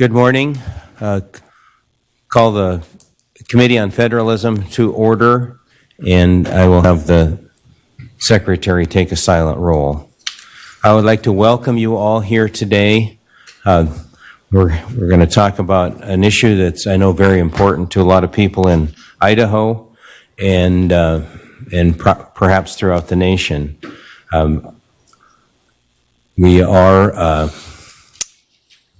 Good morning. Call the Committee on Federalism to order, and I will have the Secretary take a silent roll. I would like to welcome you all here today. We're going to talk about an issue that's, I know, very important to a lot of people in Idaho and perhaps throughout the nation. We are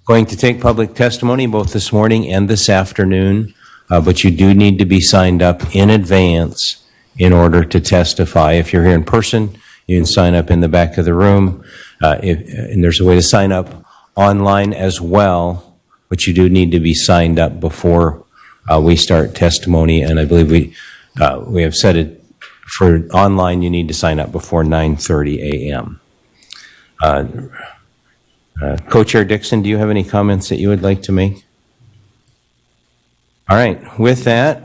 going to take public testimony both this morning and this afternoon, but you do need to be signed up in advance in order to testify. If you're here in person, you can sign up in the back of the room, and there's a way to sign up online as well, but you do need to be signed up before we start testimony, and I believe we have said it for online. You need to sign up before 9:30 a.m. Co-Chair Dixon, do you have any comments that you would like to make? All right. With that,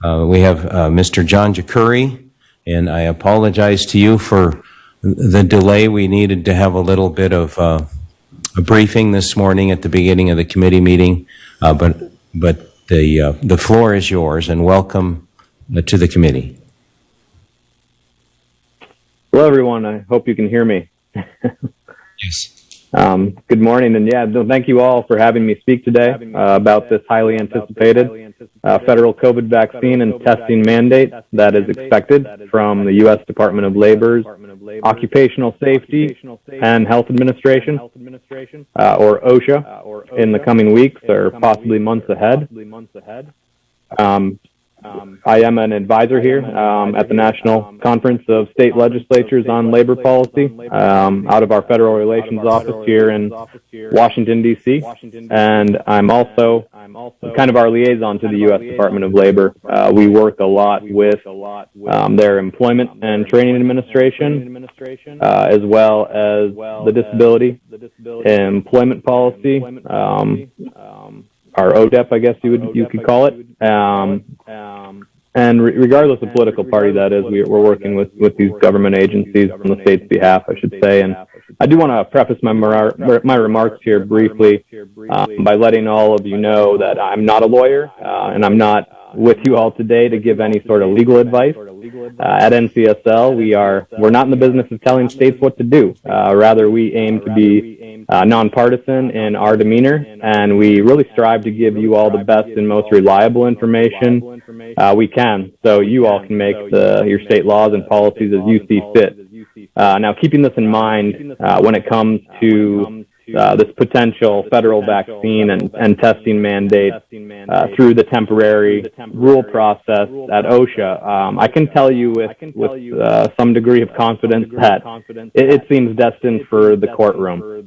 we have Mr. John Jacuri, and I apologize to you for the delay. We needed to have a little bit of a briefing this morning at the beginning of the committee meeting, but the floor is yours, and welcome to the committee. Hello, everyone. I hope you can hear me. Yes. Good morning, and thank you all for having me speak today about this highly anticipated federal COVID vaccine and testing mandate that is expected from the U.S. Department of Labor's Occupational Safety and Health Administration, or OSHA, in the coming weeks or possibly months ahead. I am an advisor here at the National Conference of State Legislatures on Labor Policy out of our Federal Relations Office here in Washington, D.C., and I'm also kind of our liaison to the U.S. Department of Labor. We work a lot with their Employment and Training Administration, as well as the Disability Employment Policy, our ODEP, I guess you could call it. And regardless of political party, that is, we're working with these government agencies on the state's behalf, I should say. And I do want to preface my remarks here briefly by letting all of you know that I'm not a lawyer, and I'm not with you all today to give any sort of legal advice. At NCSL, we're not in the business of telling states what to do. Rather, we aim to be nonpartisan in our demeanor, and we really strive to give you all the best and most reliable information we can, so you all can make your state laws and policies as you see fit. Now, keeping this in mind, when it comes to this potential federal vaccine and testing mandate through the temporary rule process at OSHA, I can tell you with some degree of confidence that it seems destined for the courtroom.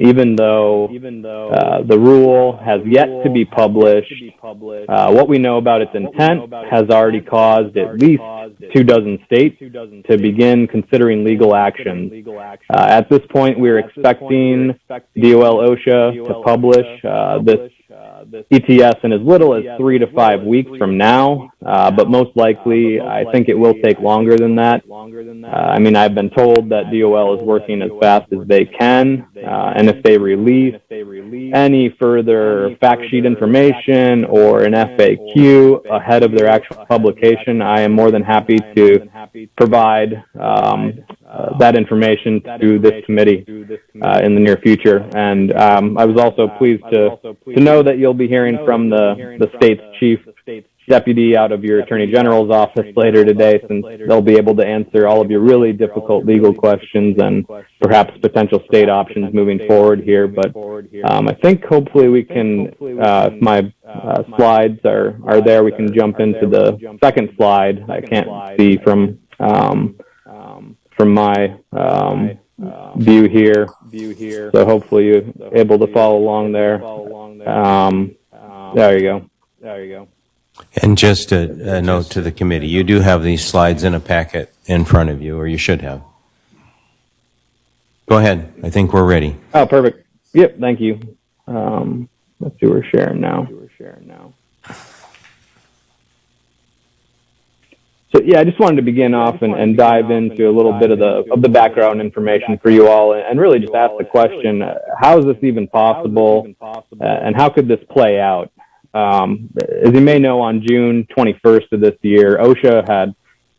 Even though the rule has yet to be published, what we know about its intent has already caused at least 24 states to begin considering legal action. At this point, we're expecting DOL OSHA to publish this ETS in as little as 3 to 5 weeks from now, but most likely I think it will take longer than that. I mean, I've been told that DOL is working as fast as they can, and if they release any further fact sheet information or an FAQ ahead of their actual publication, I am more than happy to provide that information to this committee in the near future. And I was also pleased to know that you'll be hearing from the state's chief deputy out of your Attorney General's office later today, since they'll be able to answer all of your really difficult legal questions and perhaps potential state options moving forward here. But I think hopefully we can, if my slides are there, we can jump into the second slide. I can't see from my view here, so hopefully you're able to follow along there. There you go. And just a note to the committee, you do have these slides in a packet in front of you, or you should have. Go ahead. I think we're ready. Oh, perfect. Yep, thank you. Let's see, we're sharing now. So yeah, I just wanted to begin off and dive into a little bit of the background information for you all, and really just ask the question: how is this even possible, and how could this play out? As you may know, on June 21st of this year, OSHA had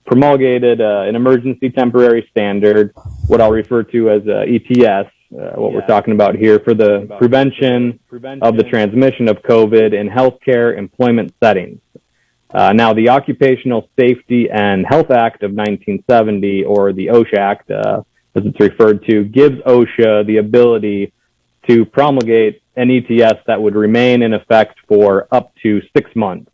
promulgated an emergency temporary standard, what I'll refer to as ETS, what we're talking about here, for the prevention of the transmission of COVID in healthcare employment settings. Now, the Occupational Safety and Health Act of 1970, or the OSHA Act, as it's referred to, gives OSHA the ability to promulgate an ETS that would remain in effect for up to 6 months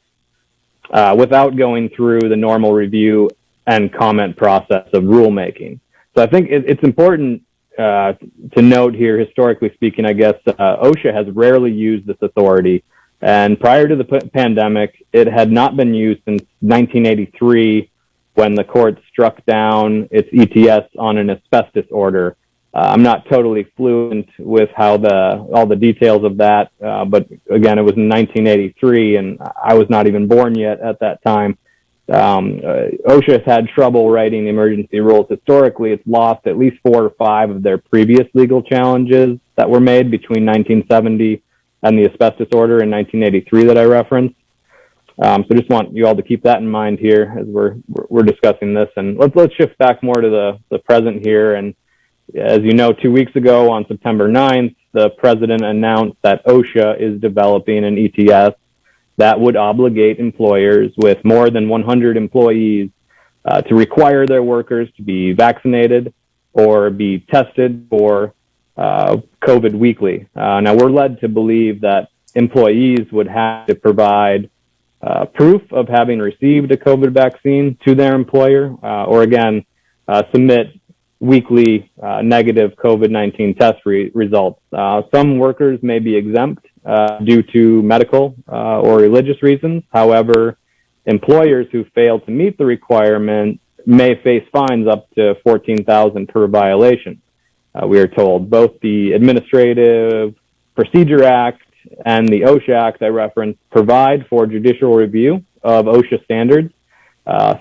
without going through the normal review and comment process of rulemaking. So I think it's important to note here, historically speaking, I guess, OSHA has rarely used this authority. And prior to the pandemic, it had not been used since 1983, when the court struck down its ETS on an asbestos order. I'm not totally fluent with how all the details of that, but again, it was in 1983, and I was not even born yet at that time. OSHA has had trouble writing emergency rules. Historically, it's lost at least 4 or 5 of their previous legal challenges that were made between 1970 and the asbestos order in 1983 that I referenced. So just want you all to keep that in mind here as we're discussing this. And let's shift back more to the present here. And as you know, 2 weeks ago on September 9th, the president announced that OSHA is developing an ETS that would obligate employers with more than 100 employees to require their workers to be vaccinated or be tested for COVID weekly. Now, we're led to believe that employees would have to provide proof of having received a COVID vaccine to their employer, or again, submit weekly negative COVID-19 test results. Some workers may be exempt due to medical or religious reasons. However, employers who fail to meet the requirement may face fines up to $14,000 per violation. We are told both the Administrative Procedure Act and the OSHA Act I referenced provide for judicial review of OSHA standards.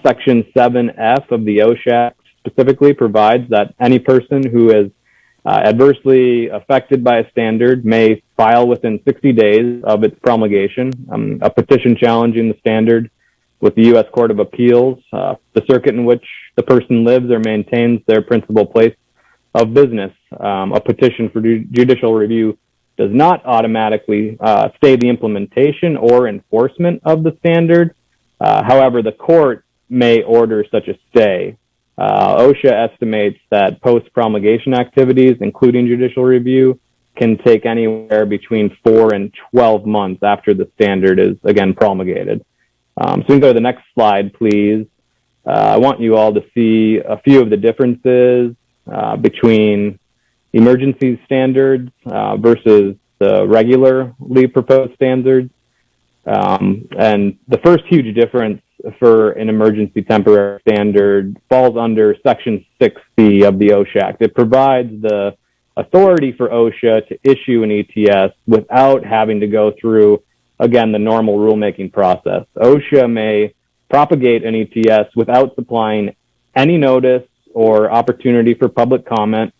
Section 7F of the OSHA Act specifically provides that any person who is adversely affected by a standard may file within 60 days of its promulgation a petition challenging the standard with the U.S. Court of Appeals, the circuit in which the person lives or maintains their principal place of business. A petition for judicial review does not automatically stay the implementation or enforcement of the standard. However, the court may order such a stay. OSHA estimates that post-promulgation activities, including judicial review, can take anywhere between 4 and 12 months after the standard is again promulgated. So we can go to the next slide, please. I want you all to see a few of the differences between emergency standards versus the regularly proposed standards. And the first huge difference for an emergency temporary standard falls under Section 6C of the OSHA Act. It provides the authority for OSHA to issue an ETS without having to go through, again, the normal rulemaking process. OSHA may propagate an ETS without supplying any notice or opportunity for public comment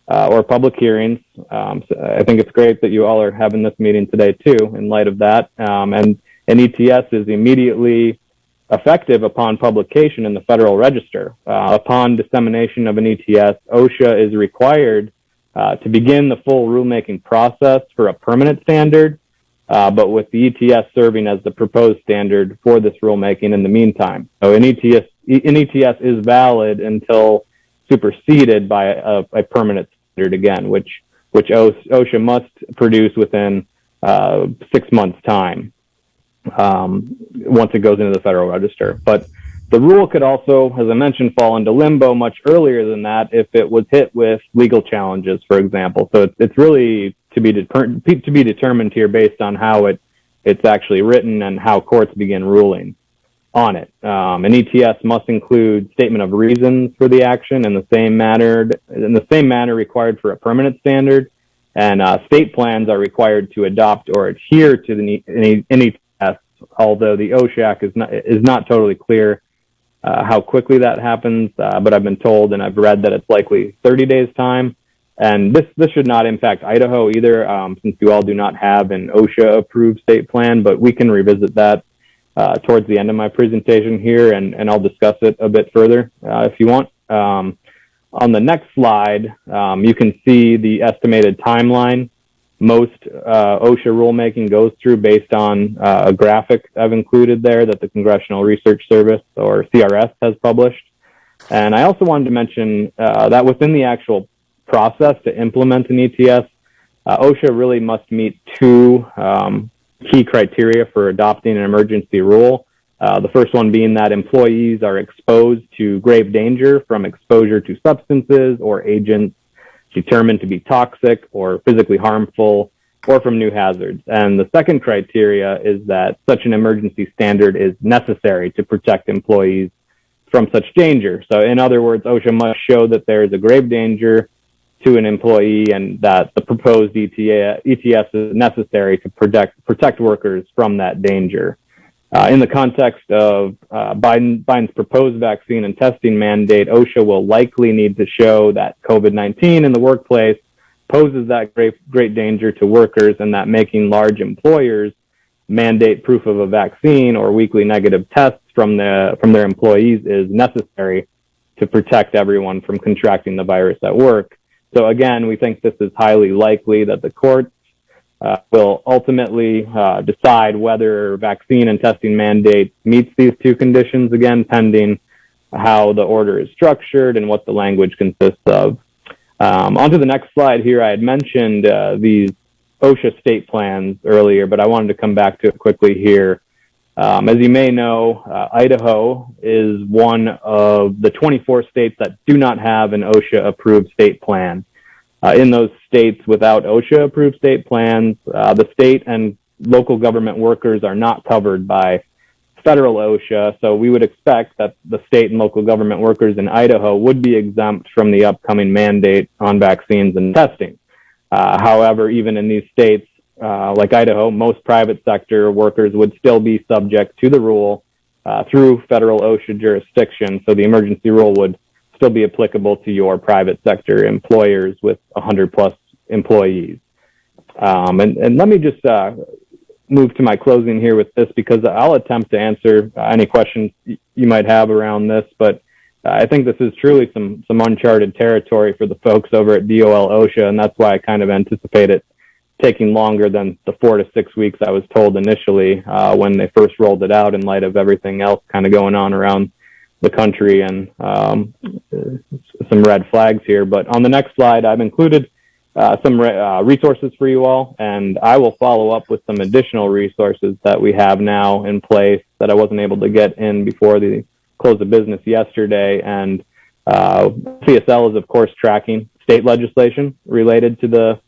or public hearings. So I think it's great that you all are having this meeting today too, in light of that. And an ETS is immediately effective upon publication in the Federal Register. Upon dissemination of an ETS, OSHA is required to begin the full rulemaking process for a permanent standard, but with the ETS serving as the proposed standard for this rulemaking in the meantime. So an ETS is valid until superseded by a permanent standard again, which OSHA must produce within 6 months' time once it goes into the Federal Register. But the rule could also, as I mentioned, fall into limbo much earlier than that if it was hit with legal challenges, for example. So it's really to be determined here based on how it's actually written and how courts begin ruling on it. An ETS must include statement of reasons for the action in the same manner required for a permanent standard, and state plans are required to adopt or adhere to an ETS, although the OSHA Act is not totally clear how quickly that happens, but I've been told and I've read that it's likely 30 days time. And this should not impact Idaho either, since you all do not have an OSHA-approved state plan, but we can revisit that towards the end of my presentation here, and I'll discuss it a bit further if you want. On the next slide, you can see the estimated timeline most OSHA rulemaking goes through based on a graphic I've included there that the Congressional Research Service, or CRS, has published. And I also wanted to mention that within the actual process to implement an ETS, OSHA really must meet two key criteria for adopting an emergency rule. The first one being that employees are exposed to grave danger from exposure to substances or agents determined to be toxic or physically harmful, or from new hazards. And the second criteria is that such an emergency standard is necessary to protect employees from such danger. So in other words, OSHA must show that there is a grave danger to an employee and that the proposed ETS is necessary to protect workers from that danger. In the context of Biden's proposed vaccine and testing mandate, OSHA will likely need to show that COVID-19 in the workplace poses that great danger to workers, and that making large employers mandate proof of a vaccine or weekly negative tests from their employees is necessary to protect everyone from contracting the virus at work. So again, we think this is highly likely that the courts will ultimately decide whether vaccine and testing mandate meets these two conditions, again, pending how the order is structured and what the language consists of. On to the next slide here, I had mentioned these OSHA state plans earlier, but I wanted to come back to it quickly here. As you may know, Idaho is one of the 24 states that do not have an OSHA-approved state plan. In those states without OSHA-approved state plans, the state and local government workers are not covered by federal OSHA, so we would expect that the state and local government workers in Idaho would be exempt from the upcoming mandate on vaccines and testing. However, even in these states, like Idaho, most private sector workers would still be subject to the rule through federal OSHA jurisdiction, so the emergency rule would still be applicable to your private sector employers with 100 plus employees. And let me just move to my closing here with this, because I'll attempt to answer any questions you might have around this, but I think this is truly some uncharted territory for the folks over at DOL OSHA, and that's why I kind of anticipate it taking longer than the 4 to 6 weeks I was told initially when they first rolled it out, in light of everything else kind of going on around the country and some red flags here. But on the next slide, I've included some resources for you all, and I will follow up with some additional resources that we have now in place that I wasn't able to get in before the close of business yesterday. And CSL is, of course, tracking state legislation related to the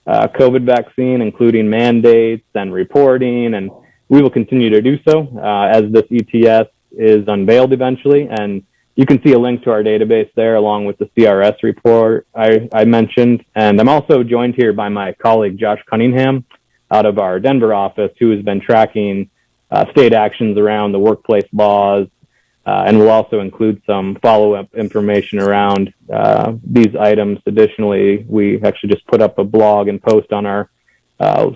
COVID vaccine, including mandates and reporting, and we will continue to do so as this ETS is unveiled eventually. And you can see a link to our database there along with the CRS report I mentioned. And I'm also joined here by my colleague, Josh Cunningham, out of our Denver office, who has been tracking state actions around the workplace laws, and will also include some follow-up information around these items. Additionally, we actually just put up a blog and post on our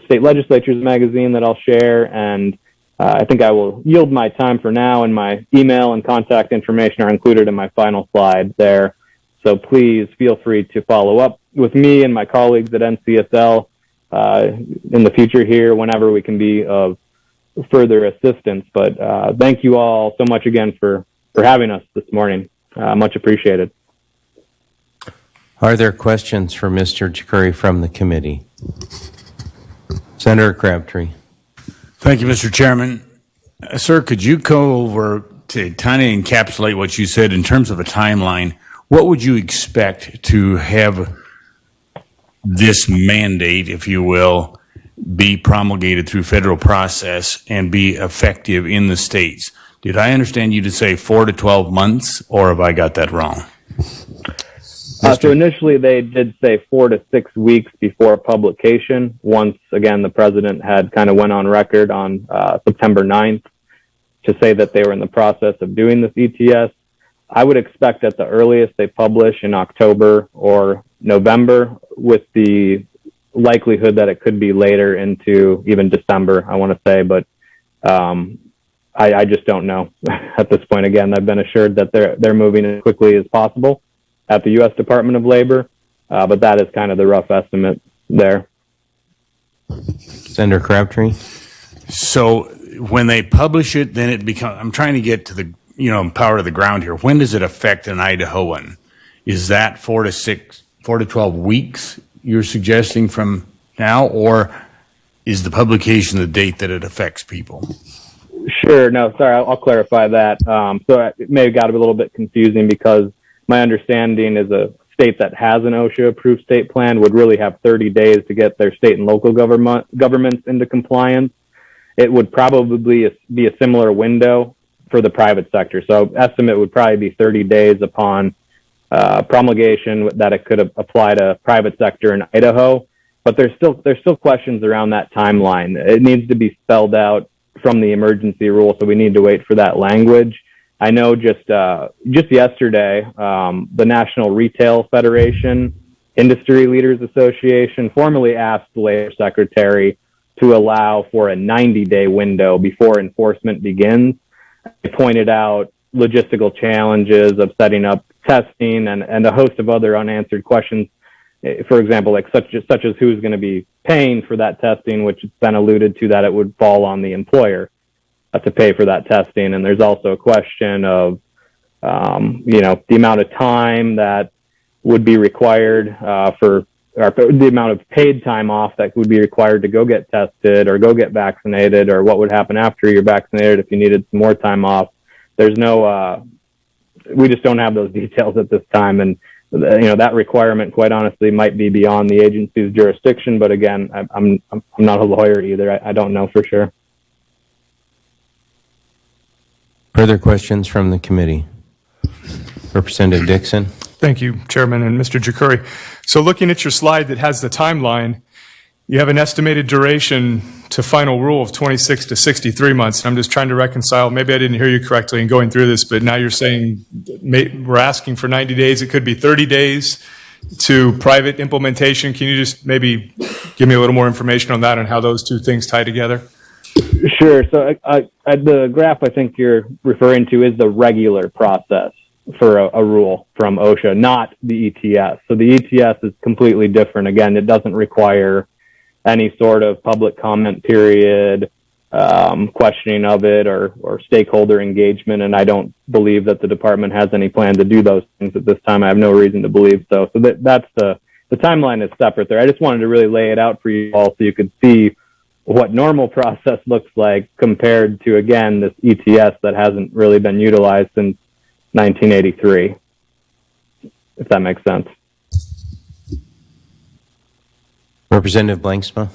state legislatures magazine that I'll share, and I think I will yield my time for now, and my email and contact information are included in my final slide there. So please feel free to follow up with me and my colleagues at NCSL in the future here whenever we can be of further assistance. But thank you all so much again for having us this morning. Much appreciated. Are there questions for Mr. Chikuri from the committee? Senator Crabtree. Thank you, Mr. Chairman. Sir, could you go over to kind of encapsulate what you said in terms of a timeline? What would you expect to have this mandate, if you will, be promulgated through federal process and be effective in the states? Did I understand you to say 4 to 12 months, or have I got that wrong? So initially they did say 4 to 6 weeks before publication, once again the president had kind of went on record on September 9th to say that they were in the process of doing this ETS. I would expect at the earliest they publish in October or November, with the likelihood that it could be later into even December, I want to say, but I just don't know at this point. Again, I've been assured that they're moving as quickly as possible at the U.S. Department of Labor, but that is kind of the rough estimate there. Senator Crabtree? So when they publish it, then it becomes, I'm trying to get to the, power of the ground here. When does it affect an Idahoan? Is that 4 to 12 weeks you're suggesting from now, or is the publication the date that it affects people? Sure. No, sorry. I'll clarify that. So it may have got a little bit confusing, because my understanding is a state that has an OSHA-approved state plan would really have 30 days to get their state and local governments into compliance. It would probably be a similar window for the private sector. So estimate would probably be 30 days upon promulgation that it could apply to private sector in Idaho. But there's still questions around that timeline. It needs to be spelled out from the emergency rule, so we need to wait for that language. I know just yesterday, the National Retail Federation Industry Leaders Association formally asked the Labor Secretary to allow for a 90-day window before enforcement begins. They pointed out logistical challenges of setting up testing and a host of other unanswered questions. For example, like such as who's going to be paying for that testing, which has been alluded to that it would fall on the employer to pay for that testing. And there's also a question of, the amount of time that would be required or the amount of paid time off that would be required to go get tested or go get vaccinated, or what would happen after you're vaccinated if you needed some more time off. There's we just don't have those details at this time. And, that requirement, quite honestly, might be beyond the agency's jurisdiction. But again, I'm not a lawyer either. I don't know for sure. Further questions from the committee? Representative Dixon? Thank you, Chairman and Mr. Jakuri. So looking at your slide that has the timeline, you have an estimated duration to final rule of 26 to 63 months. And I'm just trying to reconcile, maybe I didn't hear you correctly in going through this, but now you're saying we're asking for 90 days. It could be 30 days to private implementation. Can you just maybe give me a little more information on that and how those two things tie together? Sure. So the graph I think you're referring to is the regular process for a rule from OSHA, not the ETS. So the ETS is completely different. Again, it doesn't require any sort of public comment period, questioning of it, or stakeholder engagement. And I don't believe that the department has any plan to do those things at this time. I have no reason to believe so. So that's the timeline is separate there. I just wanted to really lay it out for you all so you could see what normal process looks like compared to, again, this ETS that hasn't really been utilized since 1983, if that makes sense. Representative Blanksma?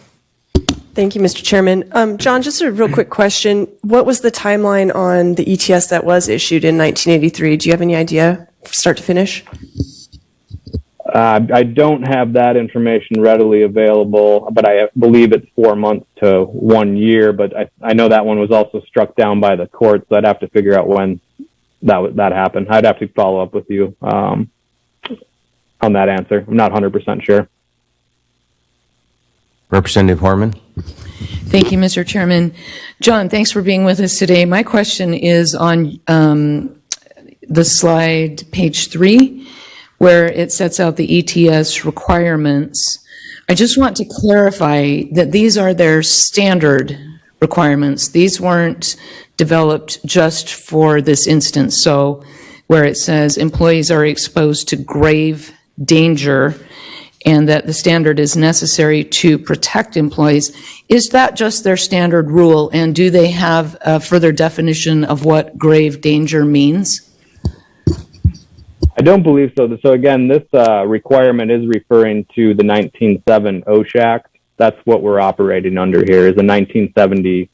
Thank you, Mr. Chairman. John, just a real quick question. What was the timeline on the ETS that was issued in 1983? Do you have any idea, start to finish? I don't have that information readily available, but I believe it's 4 months to 1 year. But I know that one was also struck down by the court, so I'd have to figure out when that happened. I'd have to follow up with you on that answer. I'm not 100% sure. Representative Horman? Thank you, Mr. Chairman. John, thanks for being with us today. My question is on the slide, page 3, where it sets out the ETS requirements. I just want to clarify that these are their standard requirements. These weren't developed just for this instance. So where it says employees are exposed to grave danger and that the standard is necessary to protect employees, is that just their standard rule? And do they have a further definition of what grave danger means? I don't believe so. So again, this requirement is referring to the 1907 OSHA Act. That's what we're operating under here, is a 1970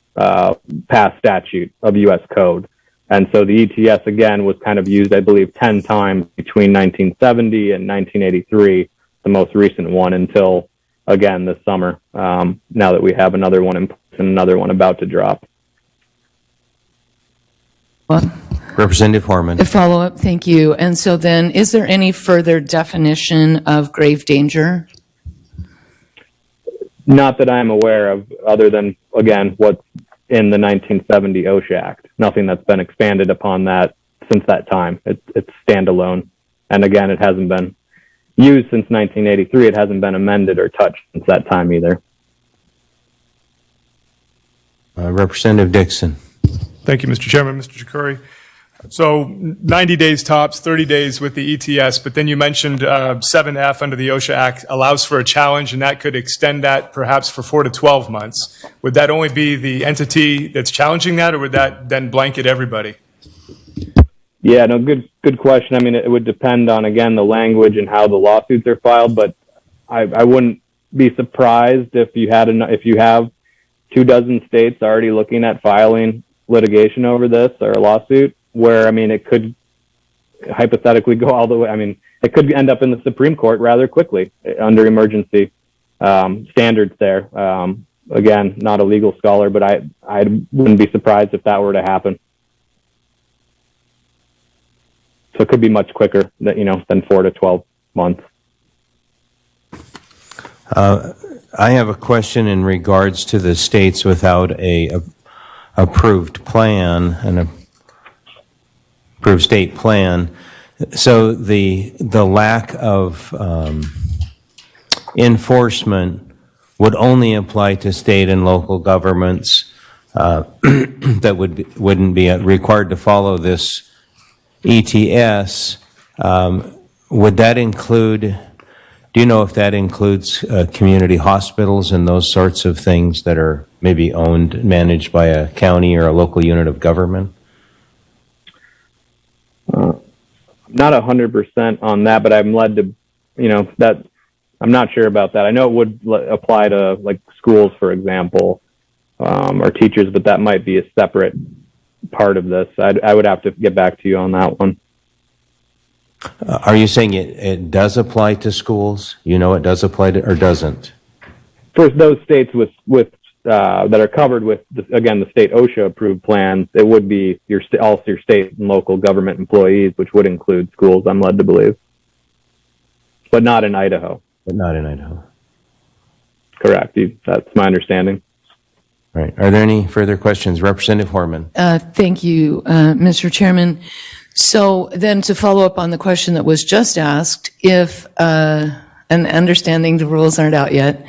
passed statute of U.S. Code. And so the ETS, again, was kind of used, I believe, 10 times between 1970 and 1983, the most recent one, until, again, this summer, now that we have another one in place and another one about to drop. Representative Horman. A follow-up, thank you. And so then, is there any further definition of grave danger? Not that I'm aware of, other than, again, what's in the 1970 OSHA Act. Nothing that's been expanded upon that since that time. It's standalone. And again, it hasn't been used since 1983. It hasn't been amended or touched since that time either. Representative Dixon. Thank you, Mr. Chairman. Mr. Chakuri. So 90 days tops, 30 days with the ETS, but then you mentioned 7F under the OSHA Act allows for a challenge, and that could extend that perhaps for 4 to 12 months. Would that only be the entity that's challenging that, or would that then blanket everybody? Yeah, no, good question. I mean, it would depend on, again, the language and how the lawsuits are filed, but I wouldn't be surprised if you have 24 states already looking at filing litigation over this or a lawsuit, where, I mean, it could hypothetically go all the way. I mean, it could end up in the Supreme Court rather quickly under emergency standards there. Again, not a legal scholar, but I wouldn't be surprised if that were to happen. So it could be much quicker than 4 to 12 months. I have a question in regards to the states without a approved plan, an approved state plan. So the lack of enforcement would only apply to state and local governments that wouldn't be required to follow this ETS. Would that include, do you know if that includes community hospitals and those sorts of things that are maybe owned, managed by a county or a local unit of government? Not 100% on that, but I'm led to, that I'm not sure about that. I know it would apply to like schools, for example, or teachers, but that might be a separate part of this. I would have to get back to you on that one. Are you saying it does apply to schools? It does apply to, or doesn't? For those states with that are covered with, again, the state OSHA approved plans, it would be all your state and local government employees, which would include schools, I'm led to believe. But not in Idaho. But not in Idaho. Correct. That's my understanding. Right. Are there any further questions? Representative Horman. Thank you, Mr. Chairman. So then to follow up on the question that was just asked, if, and understanding the rules aren't out yet,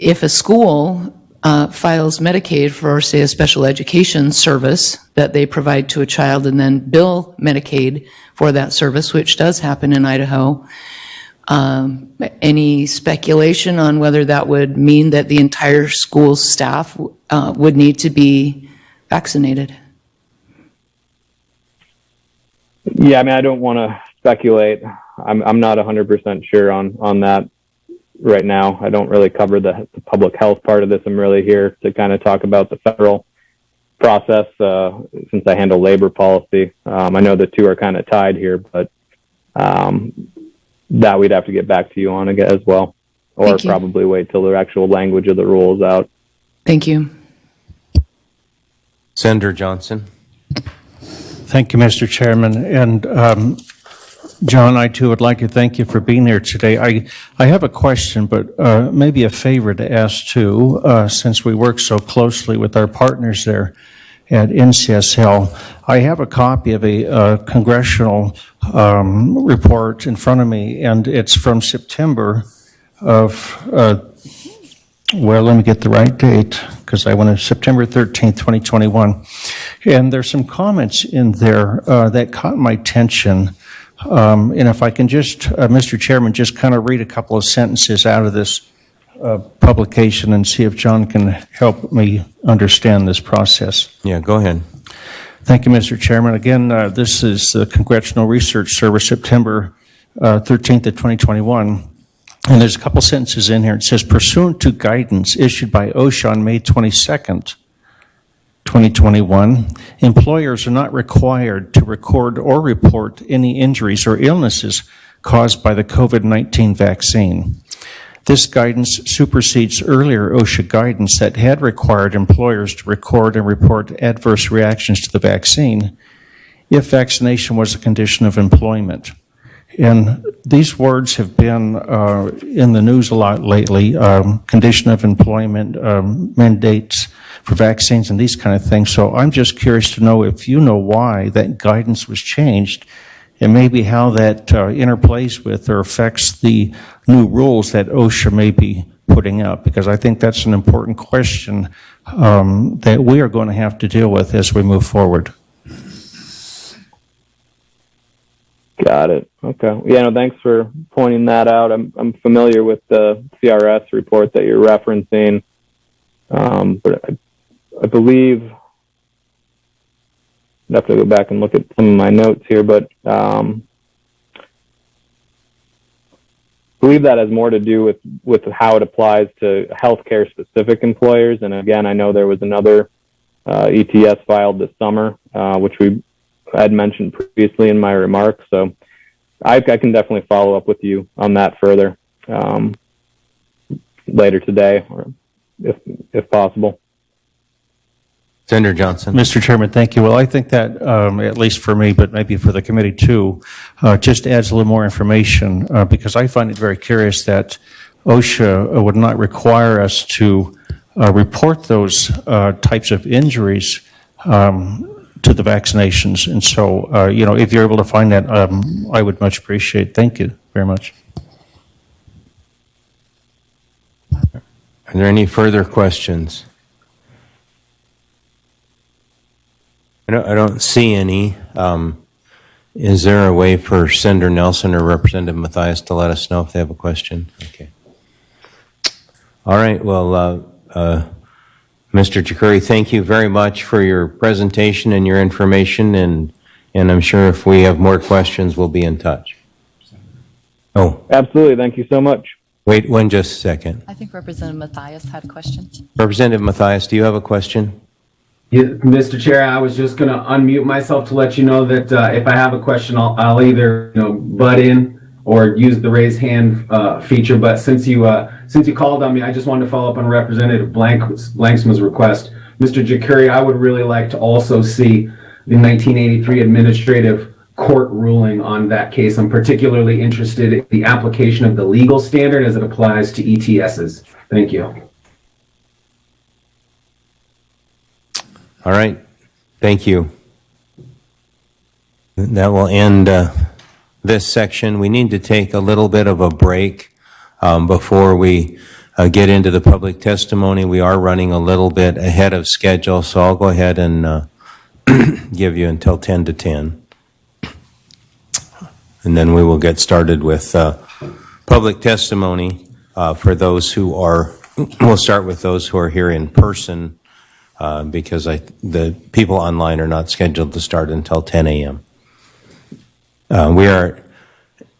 if a school files Medicaid for, say, a special education service that they provide to a child and then bill Medicaid for that service, which does happen in Idaho, any speculation on whether that would mean that the entire school staff would need to be vaccinated? Yeah, I mean, I don't want to speculate. I'm not 100% sure on that right now. I don't really cover the public health part of this. I'm really here to kind of talk about the federal process since I handle labor policy. I know the two are kind of tied here, but that we'd have to get back to you on again as well, or probably wait till the actual language of the rule is out. Thank you. Senator Johnson. Thank you, Mr. Chairman. And John, I too would like to thank you for being here today. I have a question, but maybe a favor to ask too, since we work so closely with our partners there at NCSL. I have a copy of a congressional report in front of me, and it's from September of, well, let me get the right date, because I want to, September 13th, 2021. And there's some comments in there that caught my attention. And if I can just, Mr. Chairman, just kind of read a couple of sentences out of this publication and see if John can help me understand this process. Yeah, go ahead. Thank you, Mr. Chairman. Again, this is the Congressional Research Service, September 13th of 2021. And there's a couple sentences in here. It says, pursuant to guidance issued by OSHA on May 22nd, 2021, employers are not required to record or report any injuries or illnesses caused by the COVID-19 vaccine. This guidance supersedes earlier OSHA guidance that had required employers to record and report adverse reactions to the vaccine if vaccination was a condition of employment. And these words have been in the news a lot lately, condition of employment, mandates for vaccines and these kind of things. So I'm just curious to know if you know why that guidance was changed and maybe how that interplays with or affects the new rules that OSHA may be putting up, because I think that's an important question that we are going to have to deal with as we move forward. Got it. Okay. Yeah, no, thanks for pointing that out. I'm familiar with the CRS report that you're referencing, but I believe I'd have to go back and look at some of my notes here, but I believe that has more to do with how it applies to healthcare specific employers. And again, I know there was another ETS filed this summer, which we had mentioned previously in my remarks. So I can definitely follow up with you on that further later today, or if possible. Senator Johnson. Mr. Chairman, thank you. Well, I think that, at least for me, but maybe for the committee too, just adds a little more information, because I find it very curious that OSHA would not require us to report those types of injuries to the vaccinations. And so, if you're able to find that, I would much appreciate it. Thank you very much. Are there any further questions? I don't see any. Is there a way for Senator Nelson or Representative Mathias to let us know if they have a question? Okay. All right. Well, Mr. Chikuri, thank you very much for your presentation and your information, and I'm sure if we have more questions, we'll be in touch. Oh, Absolutely. Thank you so much. wait just a second. I think Representative Mathias had a question. Representative Mathias, do you have a question? Yeah, Mr. Chair, I was just going to unmute myself to let you know that if I have a question, I'll either butt in or use the raise hand feature. But since you called on me, I just wanted to follow up on Representative Blanksman's request. Mr. Chikuri, I would really like to also see the 1983 administrative court ruling on that case. I'm particularly interested in the application of the legal standard as it applies to ETSs. Thank you. All right. Thank you. That will end this section. We need to take a little bit of a break before we get into the public testimony. We are running a little bit ahead of schedule, so I'll go ahead and give you until 10 to 10. And then we will get started with public testimony for those who are, we'll start with those who are here in person because the people online are not scheduled to start until 10 a.m. We are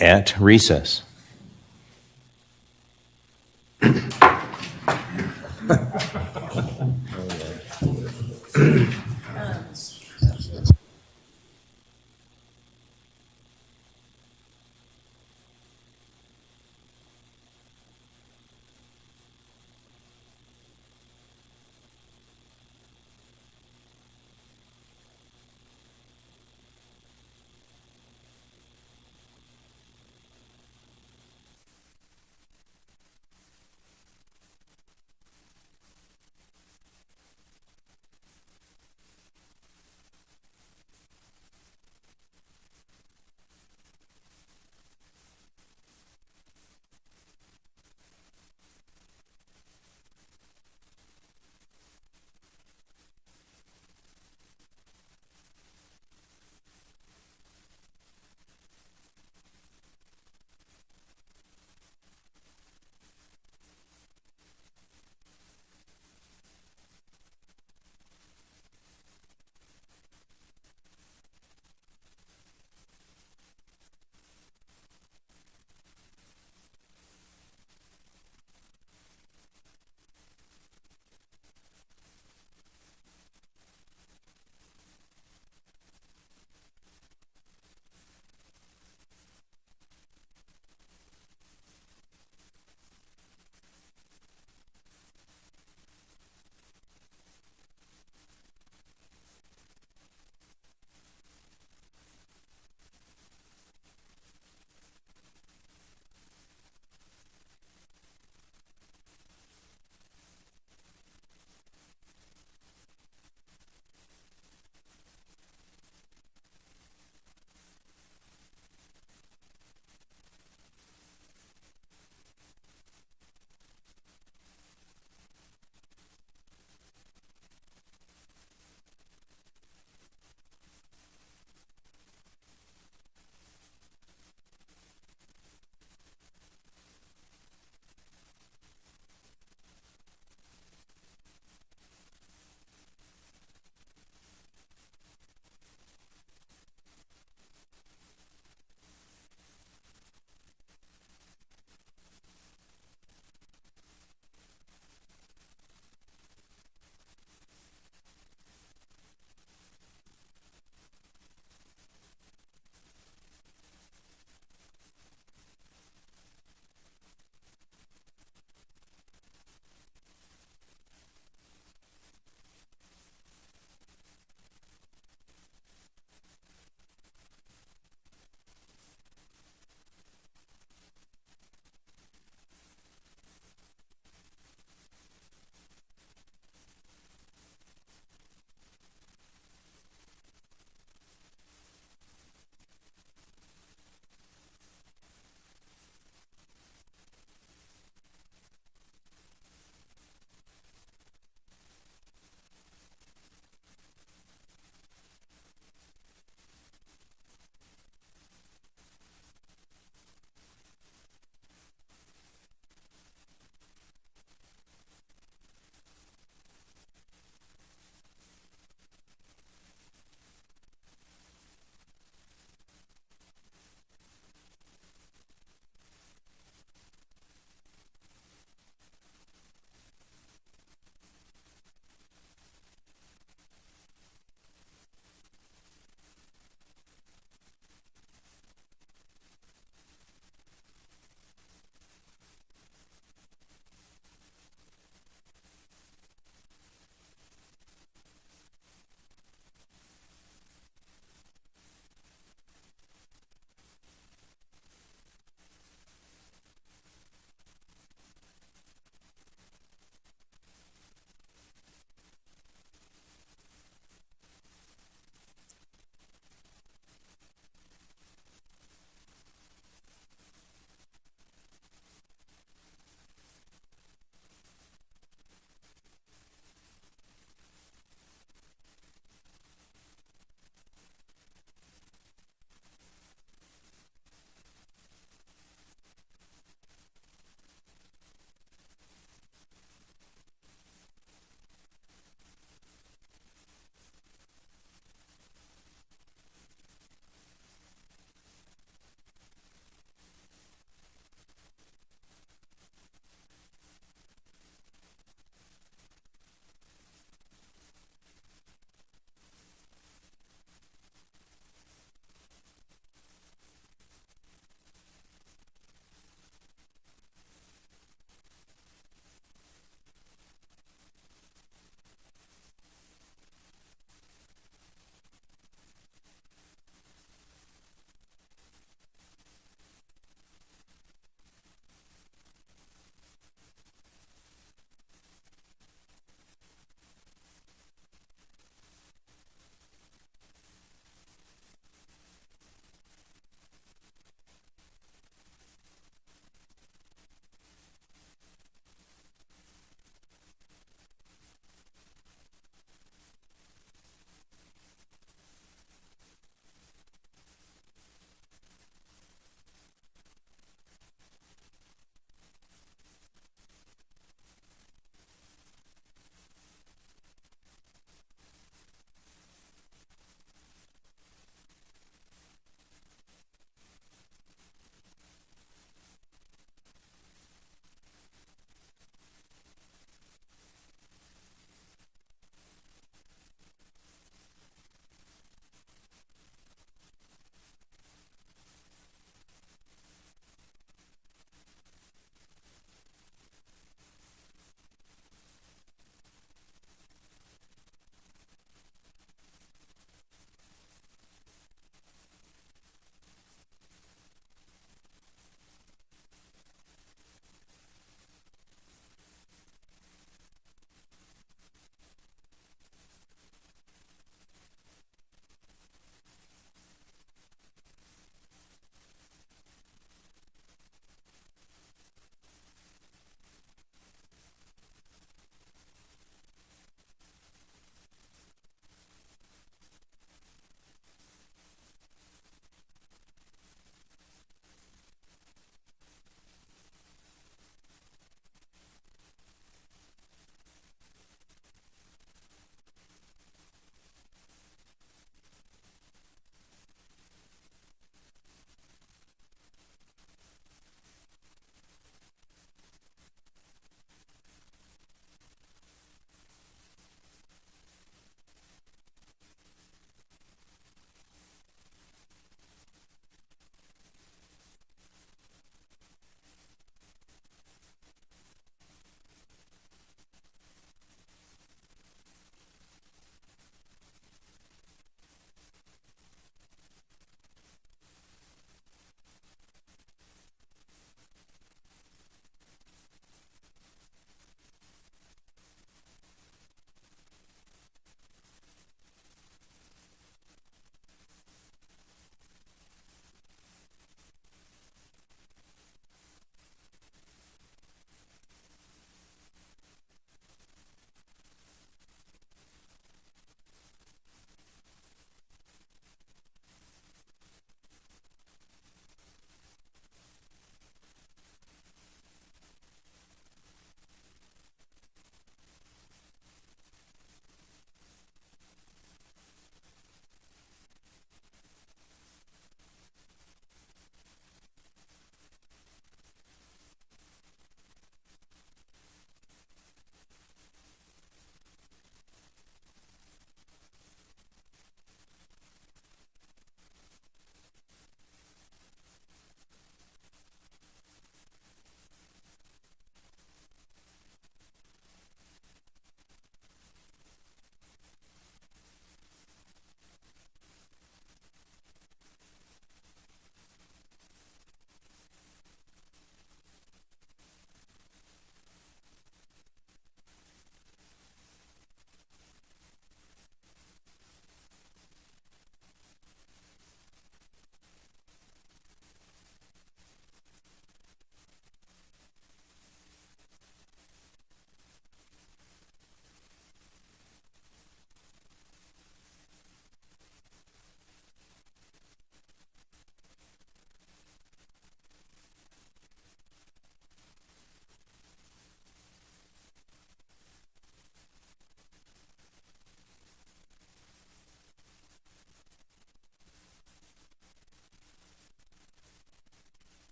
at recess.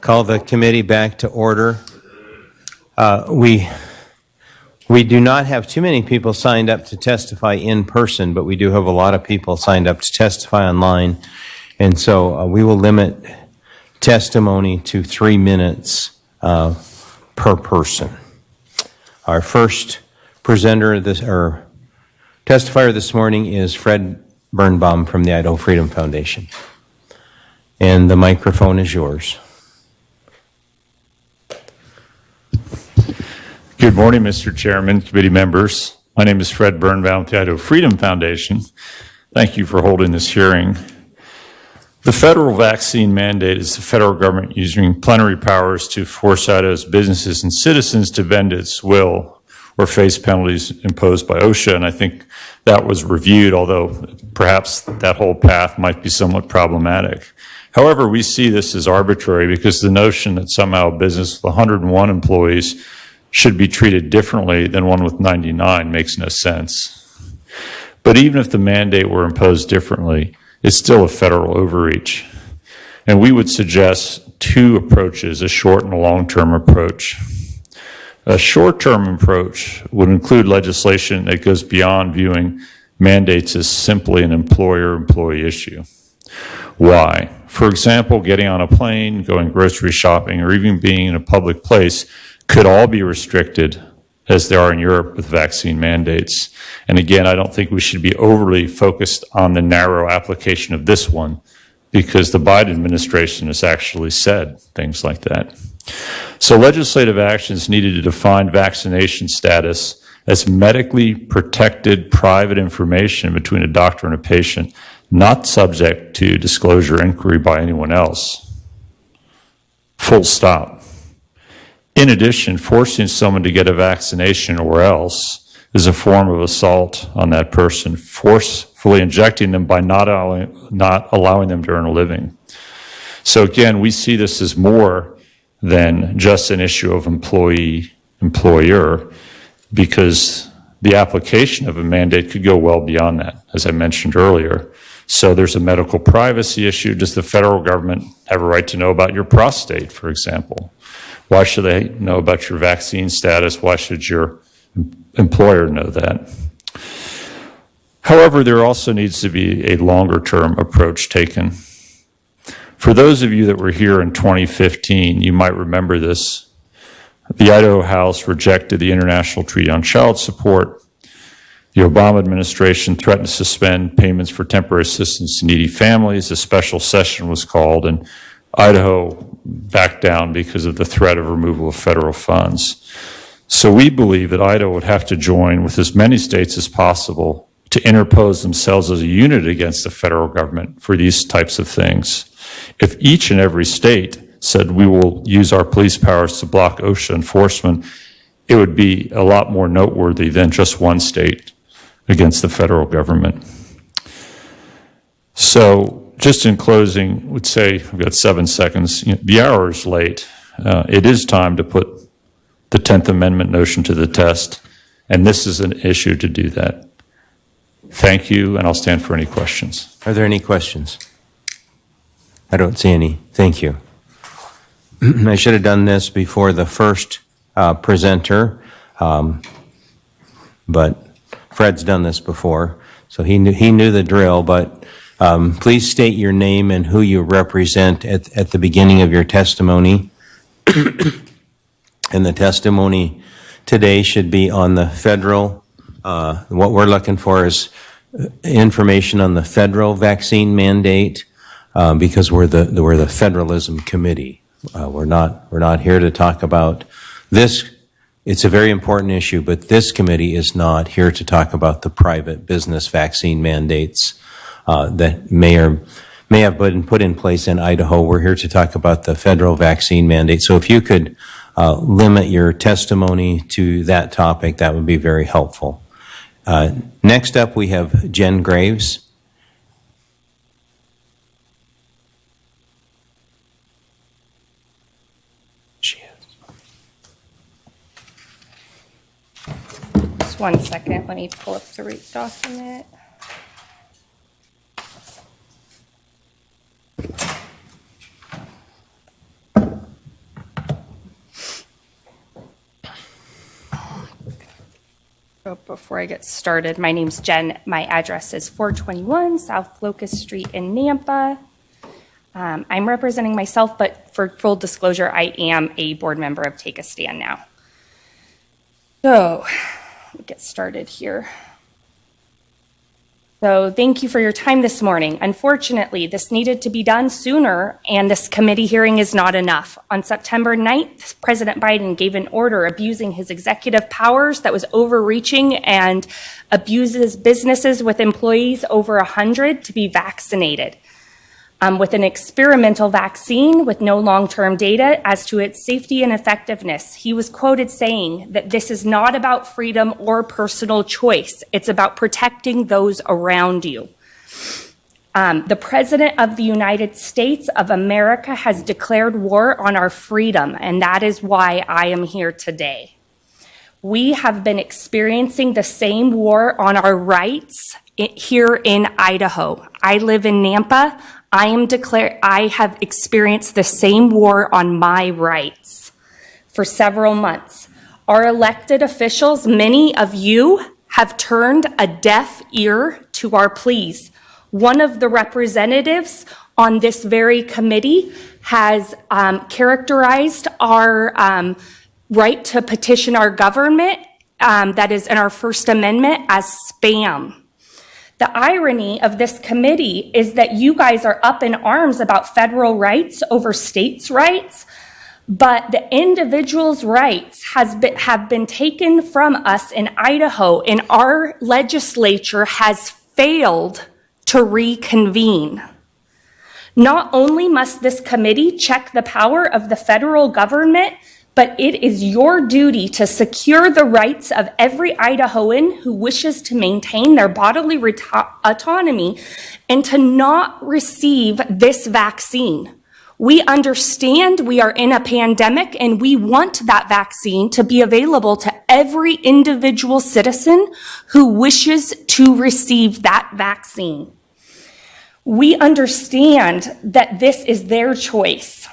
Call the committee back to order. We do not have too many people signed up to testify in person, but we do have a lot of people signed up to testify online. And so we will limit testimony to 3 minutes per person. Our first presenter or testifier this morning is Fred Birnbaum from the Idaho Freedom Foundation. And the microphone is yours. Good morning, Mr. Chairman, committee members. My name is Fred Birnbaum with the Idaho Freedom Foundation. Thank you for holding this hearing. The federal vaccine mandate is the federal government using plenary powers to force Idaho's businesses and citizens to bend its will or face penalties imposed by OSHA, and I think that was reviewed, although perhaps that whole path might be somewhat problematic. However, we see this as arbitrary because the notion that somehow a business with 101 employees should be treated differently than one with 99 makes no sense. But even if the mandate were imposed differently, it's still a federal overreach. And we would suggest 2 approaches, a short and a long-term approach. A short-term approach would include legislation that goes beyond viewing mandates as simply an employer-employee issue. Why? For example, getting on a plane, going grocery shopping, or even being in a public place could all be restricted as they are in Europe with vaccine mandates. And again, I don't think we should be overly focused on the narrow application of this one because the Biden administration has actually said things like that. So legislative actions needed to define vaccination status as medically protected private information between a doctor and a patient, not subject to disclosure inquiry by anyone else. Full stop. In addition, forcing someone to get a vaccination or else is a form of assault on that person, forcefully injecting them by not allowing them to earn a living. So again, we see this as more than just an issue of employee-employer, because the application of a mandate could go well beyond that, as I mentioned earlier. So there's a medical privacy issue. Does the federal government have a right to know about your prostate, for example? Why should they know about your vaccine status? Why should your employer know that? However, there also needs to be a longer-term approach taken. For those of you that were here in 2015, you might remember this. The Idaho House rejected the International Treaty on Child Support. The Obama administration threatened to suspend payments for temporary assistance to needy families. A special session was called, and Idaho backed down because of the threat of removal of federal funds. So we believe that Idaho would have to join with as many states as possible to interpose themselves as a unit against the federal government for these types of things. If each and every state said we will use our police powers to block OSHA enforcement, it would be a lot more noteworthy than just one state against the federal government. So just in closing, I would say, I've got 7 seconds. The hour is late. It is time to put the 10th Amendment notion to the test, and this is an issue to do that. Thank you, and I'll stand for any questions. Are there any questions? I don't see any. Thank you. I should have done this before the first presenter, but Fred's done this before, so he knew the drill, but please state your name and who you represent at the beginning of your testimony. And the testimony today should be on the federal, what we're looking for is information on the federal vaccine mandate, because we're the Federalism Committee. We're not here to talk about this. It's a very important issue, but this committee is not here to talk about the private business vaccine mandates that may have been put in place in Idaho. We're here to talk about the federal vaccine mandate. So if you could limit your testimony to that topic, that would be very helpful. Next up, we have Jen Graves. Just 1 second, let me pull up the right document. Oh, before I get started, my name's Jen. My address is 421 South Locust Street in Nampa. I'm representing myself, but for full disclosure, I am a board member of Take a Stand now. So, we'll get started here. So thank you for your time this morning. Unfortunately, this needed to be done sooner, and this committee hearing is not enough. On September 9th, President Biden gave an order abusing his executive powers that was overreaching and abuses businesses with employees over 100 to be vaccinated. With an experimental vaccine with no long-term data as to its safety and effectiveness. He was quoted saying that this is not about freedom or personal choice. It's about protecting those around you. The President of the United States of America has declared war on our freedom, and that is why I am here today. We have been experiencing the same war on our rights here in Idaho. I live in Nampa. I have experienced the same war on my rights for several months. Our elected officials, many of you, have turned a deaf ear to our pleas. One of the representatives on this very committee has characterized our right to petition our government, that is in our First Amendment, as spam. The irony of this committee is that you guys are up in arms about federal rights over states' rights, but the individual's rights have been taken from us in Idaho, and our legislature has failed to reconvene. Not only must this committee check the power of the federal government, but it is your duty to secure the rights of every Idahoan who wishes to maintain their bodily autonomy and to not receive this vaccine. We understand we are in a pandemic and we want that vaccine to be available to every individual citizen who wishes to receive that vaccine. We understand that this is their choice.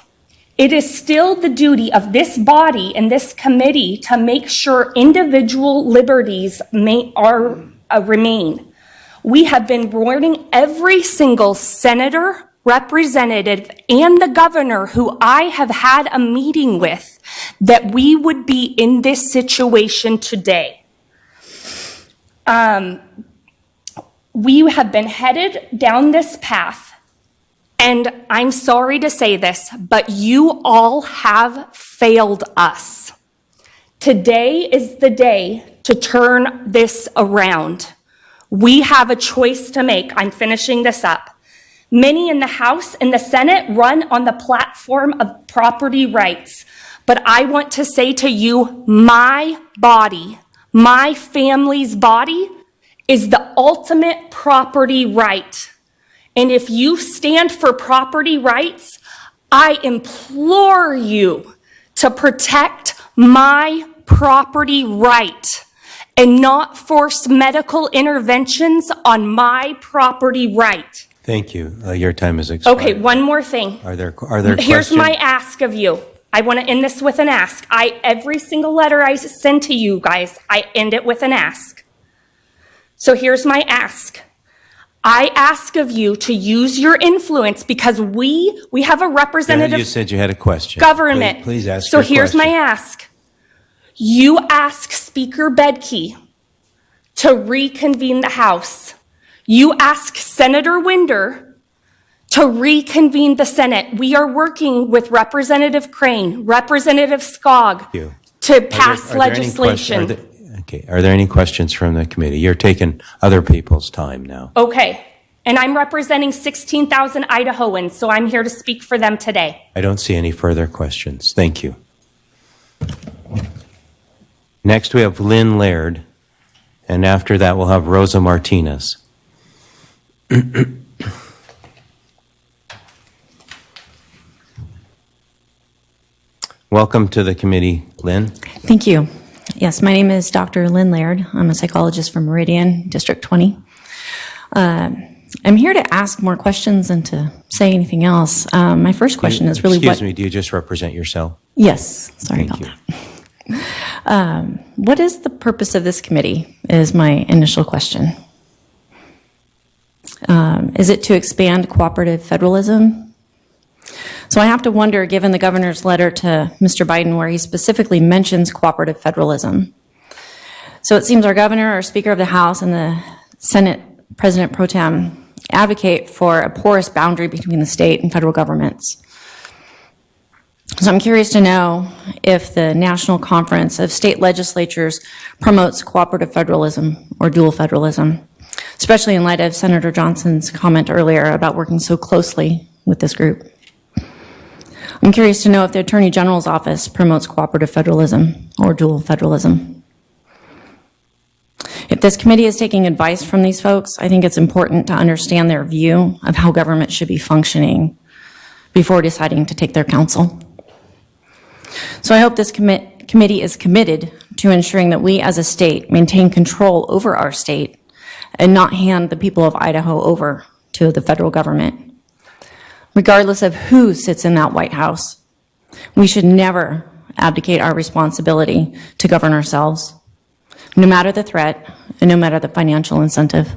It is still the duty of this body and this committee to make sure individual liberties remain. We have been warning every single senator, representative, and the governor who I have had a meeting with that we would be in this situation today. We have been headed down this path. And I'm sorry to say this, but you all have failed us. Today is the day to turn this around. We have a choice to make. I'm finishing this up. Many in the House and the Senate run on the platform of property rights. But I want to say to you, my body, my family's body is the ultimate property right. And if you stand for property rights, I implore you to protect my property right and not force medical interventions on my property right. Thank you. Your time is expired. Okay, one more thing. Are there questions? Here's my ask of you. I want to end this with an ask. Every single letter I send to you guys, I end it with an ask. So here's my ask. I ask of you to use your influence because we have a representative. You said you had a question. Government. Please ask So your here's question. my ask. You ask Speaker Bedke to reconvene the House. You ask Senator Winder to reconvene the Senate. We are working with Representative Crane, Representative Skog to pass legislation. Okay. Are there any questions from the committee? You're taking other people's time now. Okay. And I'm representing 16,000 Idahoans, so I'm here to speak for them today. I don't see any further questions. Thank you. Next, we have Lynn Laird, and after that, we'll have Rosa Martinez. Welcome to the committee, Lynn. Thank you. Yes, my name is Dr. Lynn Laird. I'm a psychologist from Meridian, District 20. I'm here to ask more questions than to say anything else. My first question is really Excuse me, do you just represent yourself? Yes, sorry Thank about you. that. What is the purpose of this committee, is my initial question. Is it to expand cooperative federalism? So I have to wonder, given the governor's letter to Mr. Biden where he specifically mentions cooperative federalism. So it seems our governor, our Speaker of the House, and the Senate President Pro Tem advocate for a porous boundary between the state and federal governments. So I'm curious to know if the National Conference of State Legislatures promotes cooperative federalism or dual federalism, especially in light of Senator Johnson's comment earlier about working so closely with this group. I'm curious to know if the Attorney General's office promotes cooperative federalism or dual federalism. If this committee is taking advice from these folks, I think it's important to understand their view of how government should be functioning before deciding to take their counsel. So I hope this committee is committed to ensuring that we as a state maintain control over our state and not hand the people of Idaho over to the federal government. Regardless of who sits in that White House, we should never abdicate our responsibility to govern ourselves, no matter the threat and no matter the financial incentive.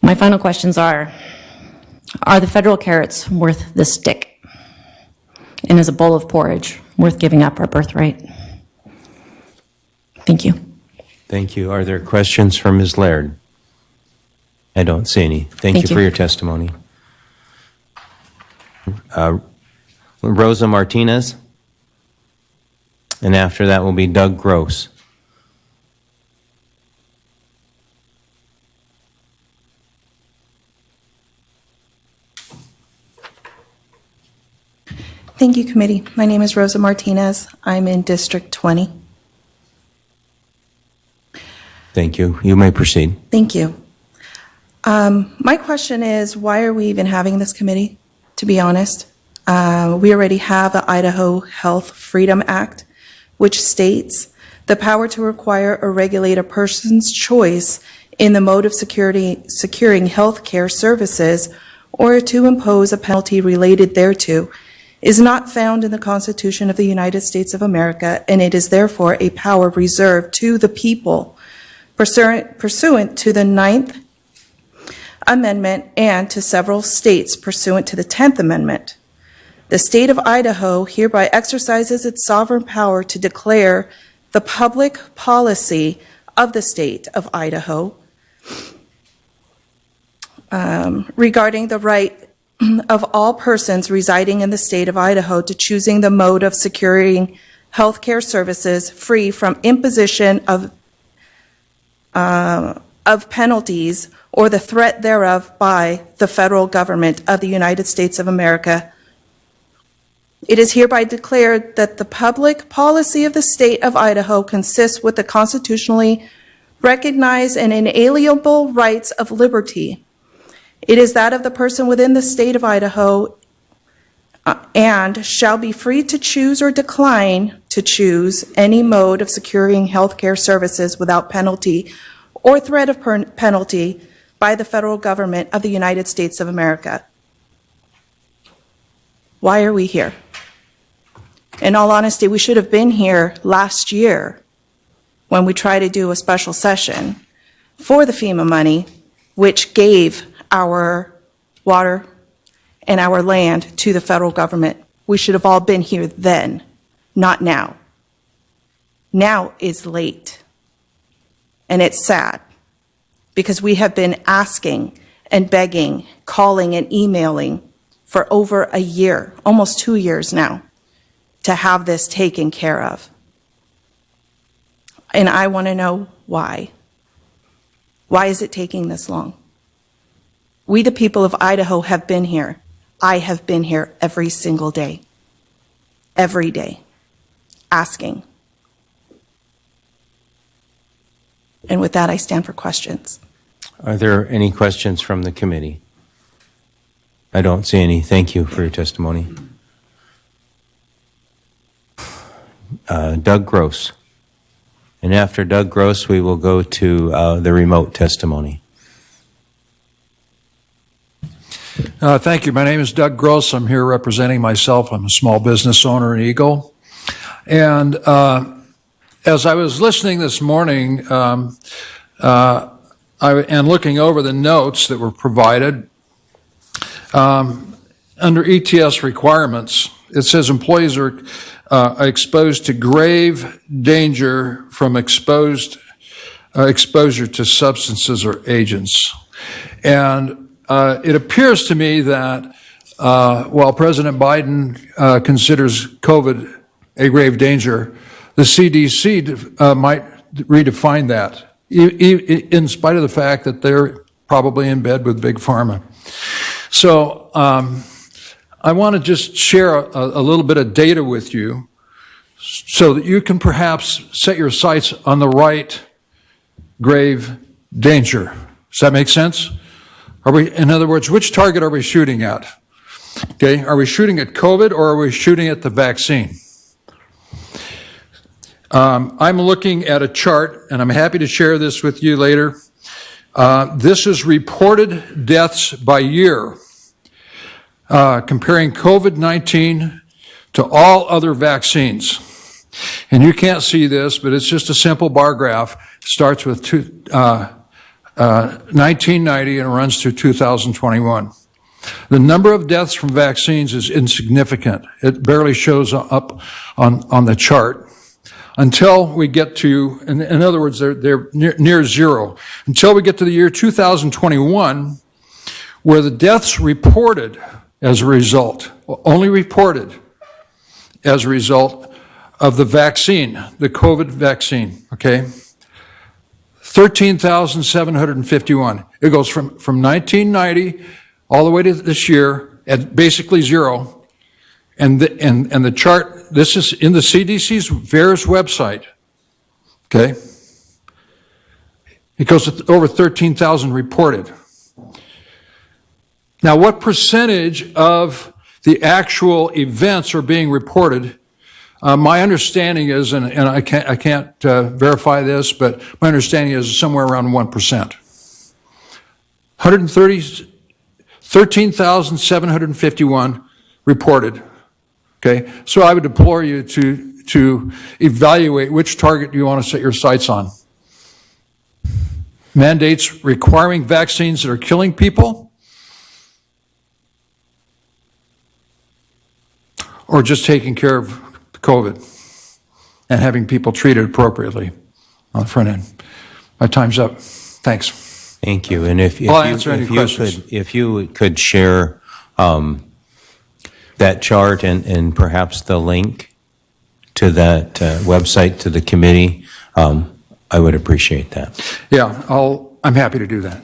My final questions are the federal carrots worth the stick? And is a bowl of porridge worth giving up our birthright? Thank you. Thank you. Are there questions for Ms. Laird? I don't see any. Thank you for your testimony. Rosa Martinez. And after that will be Doug Gross. Thank you, committee. My name is Rosa Martinez. I'm in District 20. Thank you. You may proceed. Thank you. My question is, why are we even having this committee, to be honest? We already have the Idaho Health Freedom Act, which states the power to require or regulate a person's choice in the mode of securing health care services or to impose a penalty related thereto is not found in the Constitution of the United States of America, and it is therefore a power reserved to the people pursuant to the 9th Amendment and to several states pursuant to the 10th Amendment. The state of Idaho hereby exercises its sovereign power to declare the public policy of the state of Idaho regarding the right of all persons residing in the state of Idaho to choosing the mode of securing health care services free from imposition of penalties or the threat thereof by the federal government of the United States of America. It is hereby declared that the public policy of the state of Idaho consists with the constitutionally recognized and inalienable rights of liberty. It is that of the person within the state of Idaho and shall be free to choose or decline to choose any mode of securing health care services without penalty or threat of penalty by the federal government of the United States of America. Why are we here? In all honesty, we should have been here last year when we tried to do a special session for the FEMA money, which gave our water and our land to the federal government. We should have all been here then, not now. Now is late. And it's sad because we have been asking and begging, calling and emailing for over a year, almost 2 years now, to have this taken care of. And I want to know why. Why is it taking this long? We, the people of Idaho, have been here. I have been here every single day, asking. And with that, I stand for questions. Are there any questions from the committee? I don't see any. Thank you for your testimony. Doug Gross. And after Doug Gross, we will go to the remote testimony. Thank you. My name is Doug Gross. I'm here representing myself. I'm a small business owner in Eagle. And as I was listening this morning and looking over the notes that were provided, under ETS requirements, it says employees are exposed to grave danger from exposure to substances or agents. And it appears to me that while President Biden considers COVID a grave danger, the CDC might redefine that, in spite of the fact that they're probably in bed with Big Pharma. So I want to just share a little bit of data with you so that you can perhaps set your sights on the right grave danger. Does that make sense? In other words, which target are we shooting at? Okay, are we shooting at COVID or are we shooting at the vaccine? I'm looking at a chart, and I'm happy to share this with you later. This is reported deaths by year, comparing COVID-19 to all other vaccines. And you can't see this, but it's just a simple bar graph. It starts with 1990 and runs through 2021. The number of deaths from vaccines is insignificant. It barely shows up on the chart until we get to, in other words, they're near zero, until we get to the year 2021, where the deaths reported as a result, only reported as a result of the vaccine, the COVID vaccine, okay? 13,751. It goes from 1990 all the way to this year at basically zero. And the chart, this is in the CDC's VAERS website, okay? It goes to over 13,000 reported. Now, what percentage of the actual events are being reported? My understanding is, and I can't verify this, but my understanding is somewhere around 1%. 13,751 reported. Okay, so I would implore you to evaluate which target you want to set your sights on. Mandates requiring vaccines that are killing people, or just taking care of COVID and having people treated appropriately on the front end. My time's up. Thanks. Thank you. And if you could share that chart and perhaps the link to that website to the committee, I would appreciate that. Yeah, I'm happy to do that.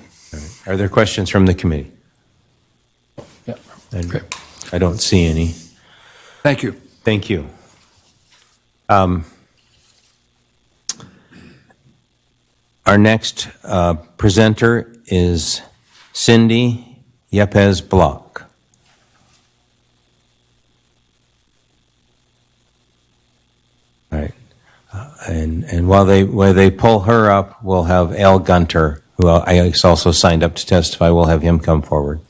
Are there questions from the committee? Yeah. Okay. I don't see any. Thank you. Thank you. Our next presenter is Cindy Yepes Block. All right. And while they pull her up, we'll have Al Gunter, who I also signed up to testify. We'll have him come forward.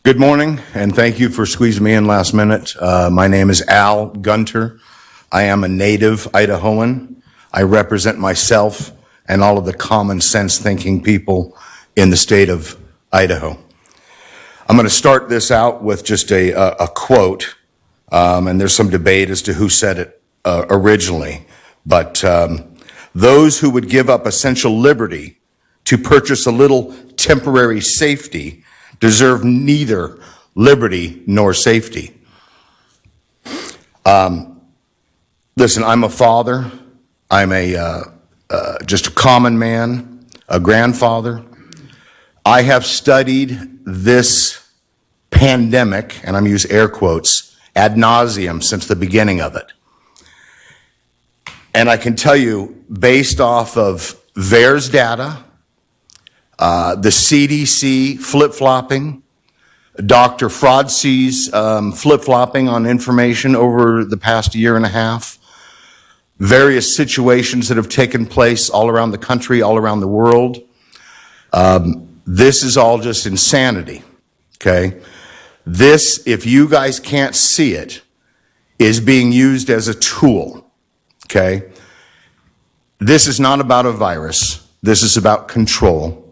Good morning, and thank you for squeezing me in last minute. My name is Al Gunter. I am a native Idahoan. I represent myself and all of the common sense thinking people in the state of Idaho. I'm going to start this out with just a quote, and there's some debate as to who said it originally, but those who would give up essential liberty to purchase a little temporary safety deserve neither liberty nor safety. Listen, I'm a father. I'm just a common man, a grandfather. I have studied this pandemic, and I'm using air quotes, ad nauseum since the beginning of it. And I can tell you, based off of VAERS data, the CDC flip-flopping, Dr. Fraudse's flip-flopping on information over the past year and a half, various situations that have taken place all around the country, all around the world. This is all just insanity, okay? This, if you guys can't see it, is being used as a tool, okay? This is not about a virus. This is about control.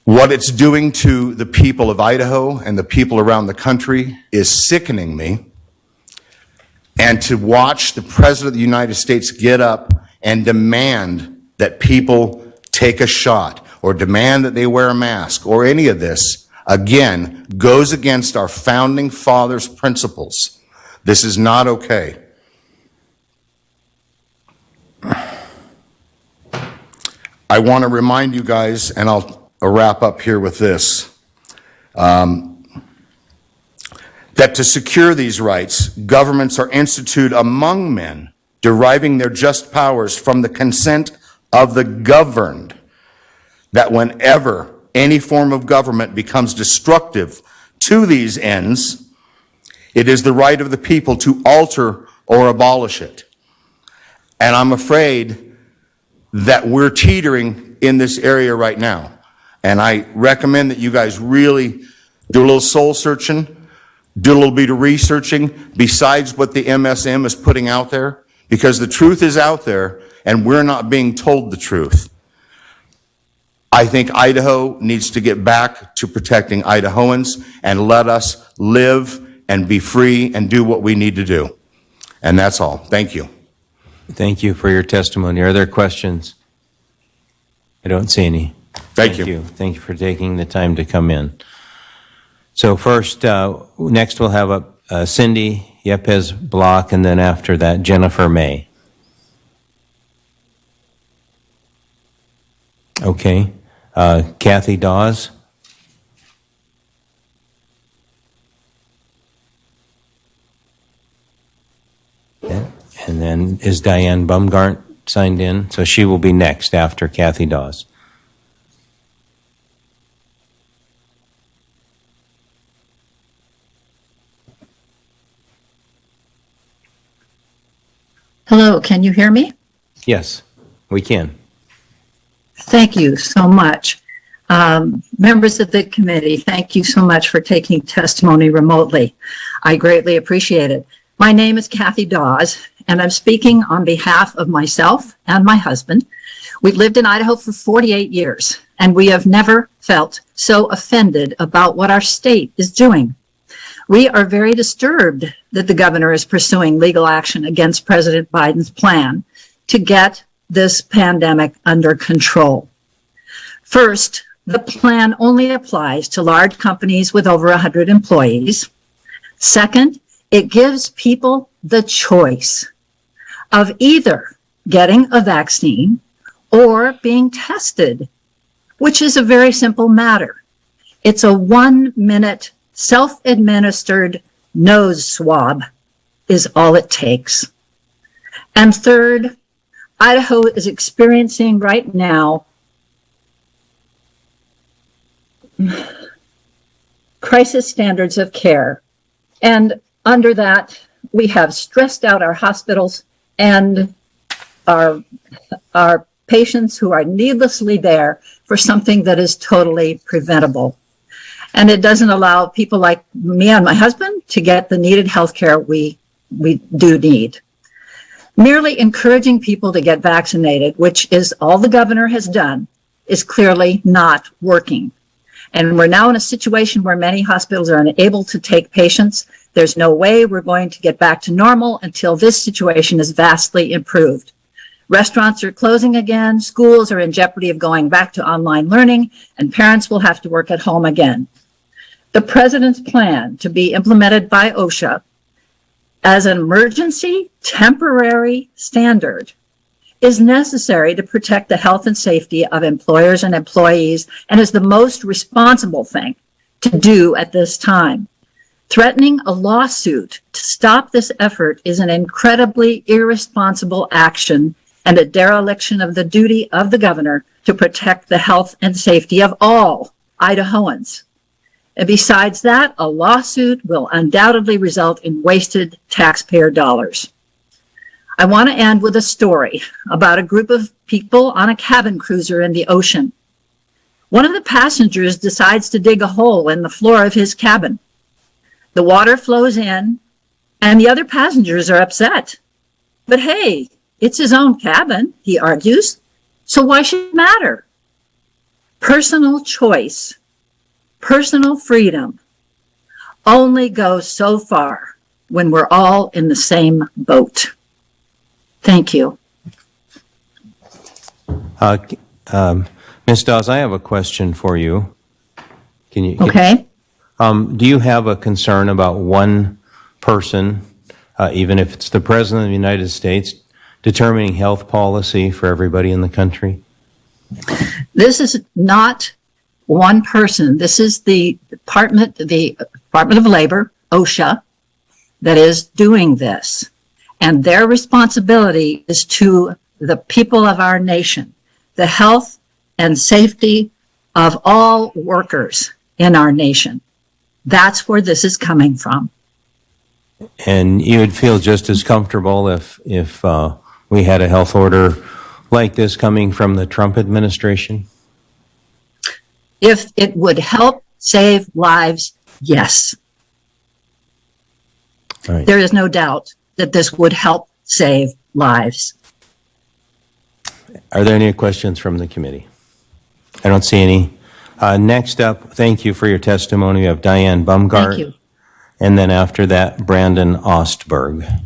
What it's doing to the people of Idaho and the people around the country is sickening me. And to watch the President of the United States get up and demand that people take a shot or demand that they wear a mask or any of this, again, goes against our founding fathers' principles. This is not okay. I want to remind you guys, and I'll wrap up here with this, that to secure these rights, governments are instituted among men, deriving their just powers from the consent of the governed, that whenever any form of government becomes destructive to these ends, it is the right of the people to alter or abolish it. And I'm afraid that we're teetering in this area right now. And I recommend that you guys really do a little soul searching, do a little bit of researching besides what the MSM is putting out there, because the truth is out there and we're not being told the truth. I think Idaho needs to get back to protecting Idahoans and let us live and be free and do what we need to do. And that's all. Thank you. Thank you for your testimony. Are there questions? I don't see any. Thank you. Thank you for taking the time to come in. So first, next we'll have Cindy Yepes Block, and then after that, Jennifer May. Okay. Kathy Dawes. Yeah. And then is Diane Bumgarnt signed in? So she will be next after Kathy Dawes. Hello, can you hear me? Yes, we can. Thank you so much. Members of the committee, thank you so much for taking testimony remotely. I greatly appreciate it. My name is Kathy Dawes, and I'm speaking on behalf of myself and my husband. We've lived in Idaho for 48 years, and we have never felt so offended about what our state is doing. We are very disturbed that the governor is pursuing legal action against President Biden's plan to get this pandemic under control. First, the plan only applies to large companies with over 100 employees. Second, it gives people the choice of either getting a vaccine or being tested, which is a very simple matter. It's a 1-minute self-administered nose swab is all it takes. And third, Idaho is experiencing right now crisis standards of care. And under that, we have stressed out our hospitals and our patients who are needlessly there for something that is totally preventable. And it doesn't allow people like me and my husband to get the needed health care we do need. Merely encouraging people to get vaccinated, which is all the governor has done, is clearly not working. And we're now in a situation where many hospitals are unable to take patients. There's no way we're going to get back to normal until this situation is vastly improved. Restaurants are closing again, schools are in jeopardy of going back to online learning, and parents will have to work at home again. The president's plan to be implemented by OSHA as an emergency temporary standard is necessary to protect the health and safety of employers and employees and is the most responsible thing to do at this time. Threatening a lawsuit to stop this effort is an incredibly irresponsible action and a dereliction of the duty of the governor to protect the health and safety of all Idahoans. And besides that, a lawsuit will undoubtedly result in wasted taxpayer dollars. I want to end with a story about a group of people on a cabin cruiser in the ocean. One of the passengers decides to dig a hole in the floor of his cabin. The water flows in, and the other passengers are upset. But hey, it's his own cabin, he argues, so why should it matter? Personal choice, personal freedom, only goes so far when we're all in the same boat. Thank you. Ms. Dawes, I have a question for you. Okay. Do you have a concern about one person, even if it's the President of the United States, determining health policy for everybody in the country? This is not one person. This is the Department of Labor, OSHA, that is doing this. And their responsibility is to the people of our nation, the health and safety of all workers in our nation. That's where this is coming from. And you would feel just as comfortable if we had a health order like this coming from the Trump administration? If it would help save lives, yes. All right. There is no doubt that this would help save lives. Are there any questions from the committee? I don't see any. Next up, thank you for your testimony. We have Diane Bumgart. Thank you. And then after that, Brandon Ostberg.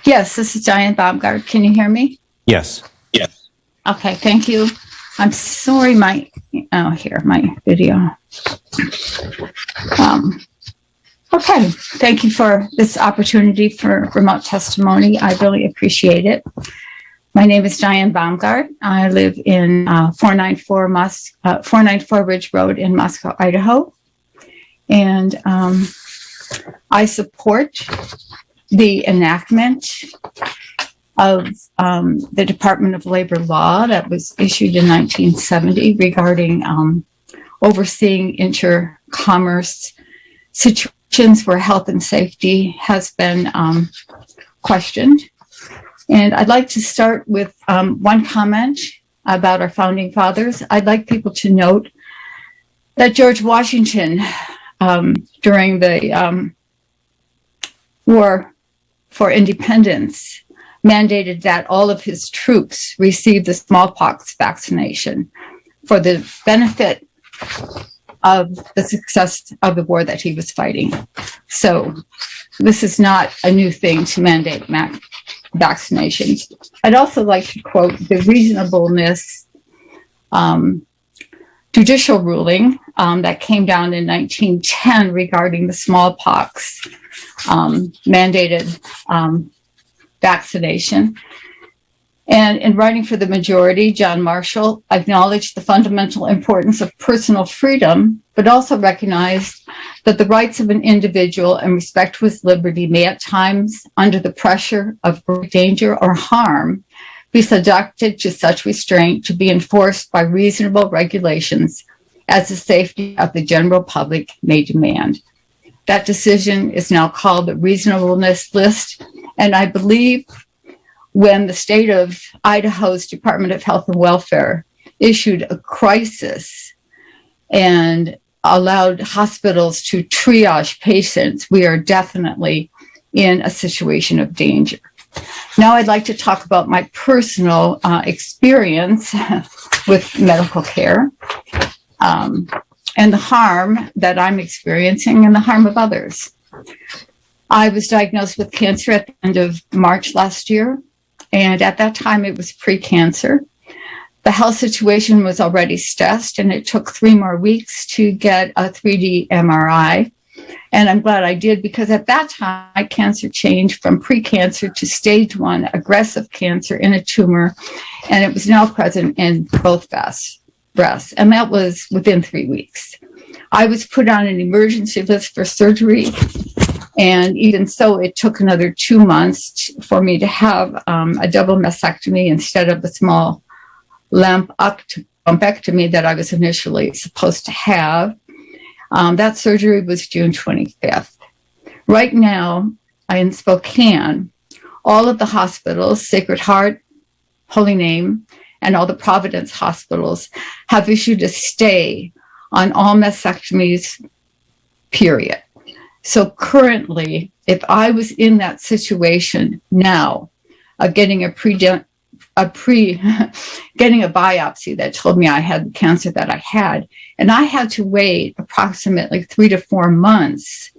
Yes, this is Diane Baumgart. Can you hear me? Yes. Yes. Okay, thank you. I'm sorry, my video. Okay, thank you for this opportunity for remote testimony. I really appreciate it. My name is Diane Baumgart. I live in 494 Ridge Road in Moscow, Idaho. And I support the enactment of the Department of Labor law that was issued in 1970 regarding overseeing intercommerce situations where health and safety has been questioned. And I'd like to start with one comment about our founding fathers. I'd like people to note that George Washington, during the War for Independence, mandated that all of his troops receive the smallpox vaccination for the benefit of the success of the war that he was fighting. So this is not a new thing to mandate vaccinations. I'd also like to quote the reasonableness judicial ruling that came down in 1910 regarding the smallpox mandated vaccination. And in writing for the majority, John Marshall acknowledged the fundamental importance of personal freedom, but also recognized that the rights of an individual and respect for his liberty may at times, under the pressure of great danger or harm, be subjected to such restraint to be enforced by reasonable regulations as the safety of the general public may demand. That decision is now called the reasonableness list, and I believe when the state of Idaho's Department of Health and Welfare issued a crisis and allowed hospitals to triage patients, we are definitely in a situation of danger. Now I'd like to talk about my personal experience with medical care and the harm that I'm experiencing and the harm of others. I was diagnosed with cancer at the end of March last year, and at that time it was pre-cancer. The health situation was already stressed, and it took 3 more weeks to get a 3D MRI. And I'm glad I did, because at that time, my cancer changed from pre-cancer to stage 1 aggressive cancer in a tumor, and it was now present in both breasts, and that was within 3 weeks. I was put on an emergency list for surgery And even so, it took another 2 months for me to have a double mastectomy instead of the small lumpectomy that I was initially supposed to have. That surgery was June 25th. Right now, in Spokane, all of the hospitals, Sacred Heart, Holy Name, and all the Providence hospitals have issued a stay on all mastectomies, period. So currently, if I was in that situation now of getting getting a biopsy that told me I had the cancer that I had, and I had to wait approximately 3 to 4 months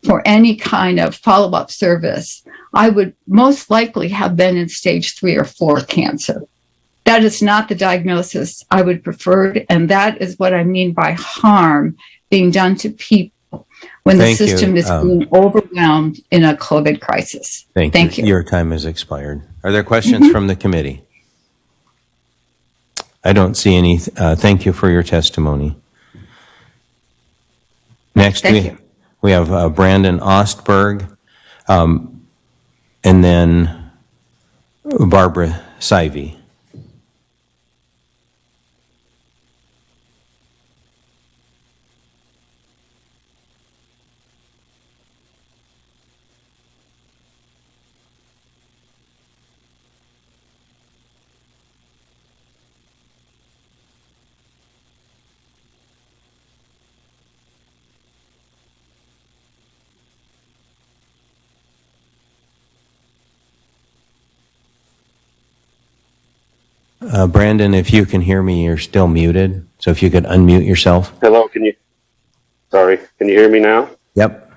for any kind of follow-up service, I would most likely have been in stage 3 or 4 cancer. That is not the diagnosis I would prefer, and that is what I mean by harm being done to people when the system is being overwhelmed in a COVID crisis. Thank you. Your time has expired. Are there questions from the committee? I don't see any. Thank you for your testimony. Next, we have Brandon Ostberg, and then Barbara Sivey. Brandon, if you can hear me, you're still muted. So if you could unmute yourself. Hello, can you hear me now? Yep.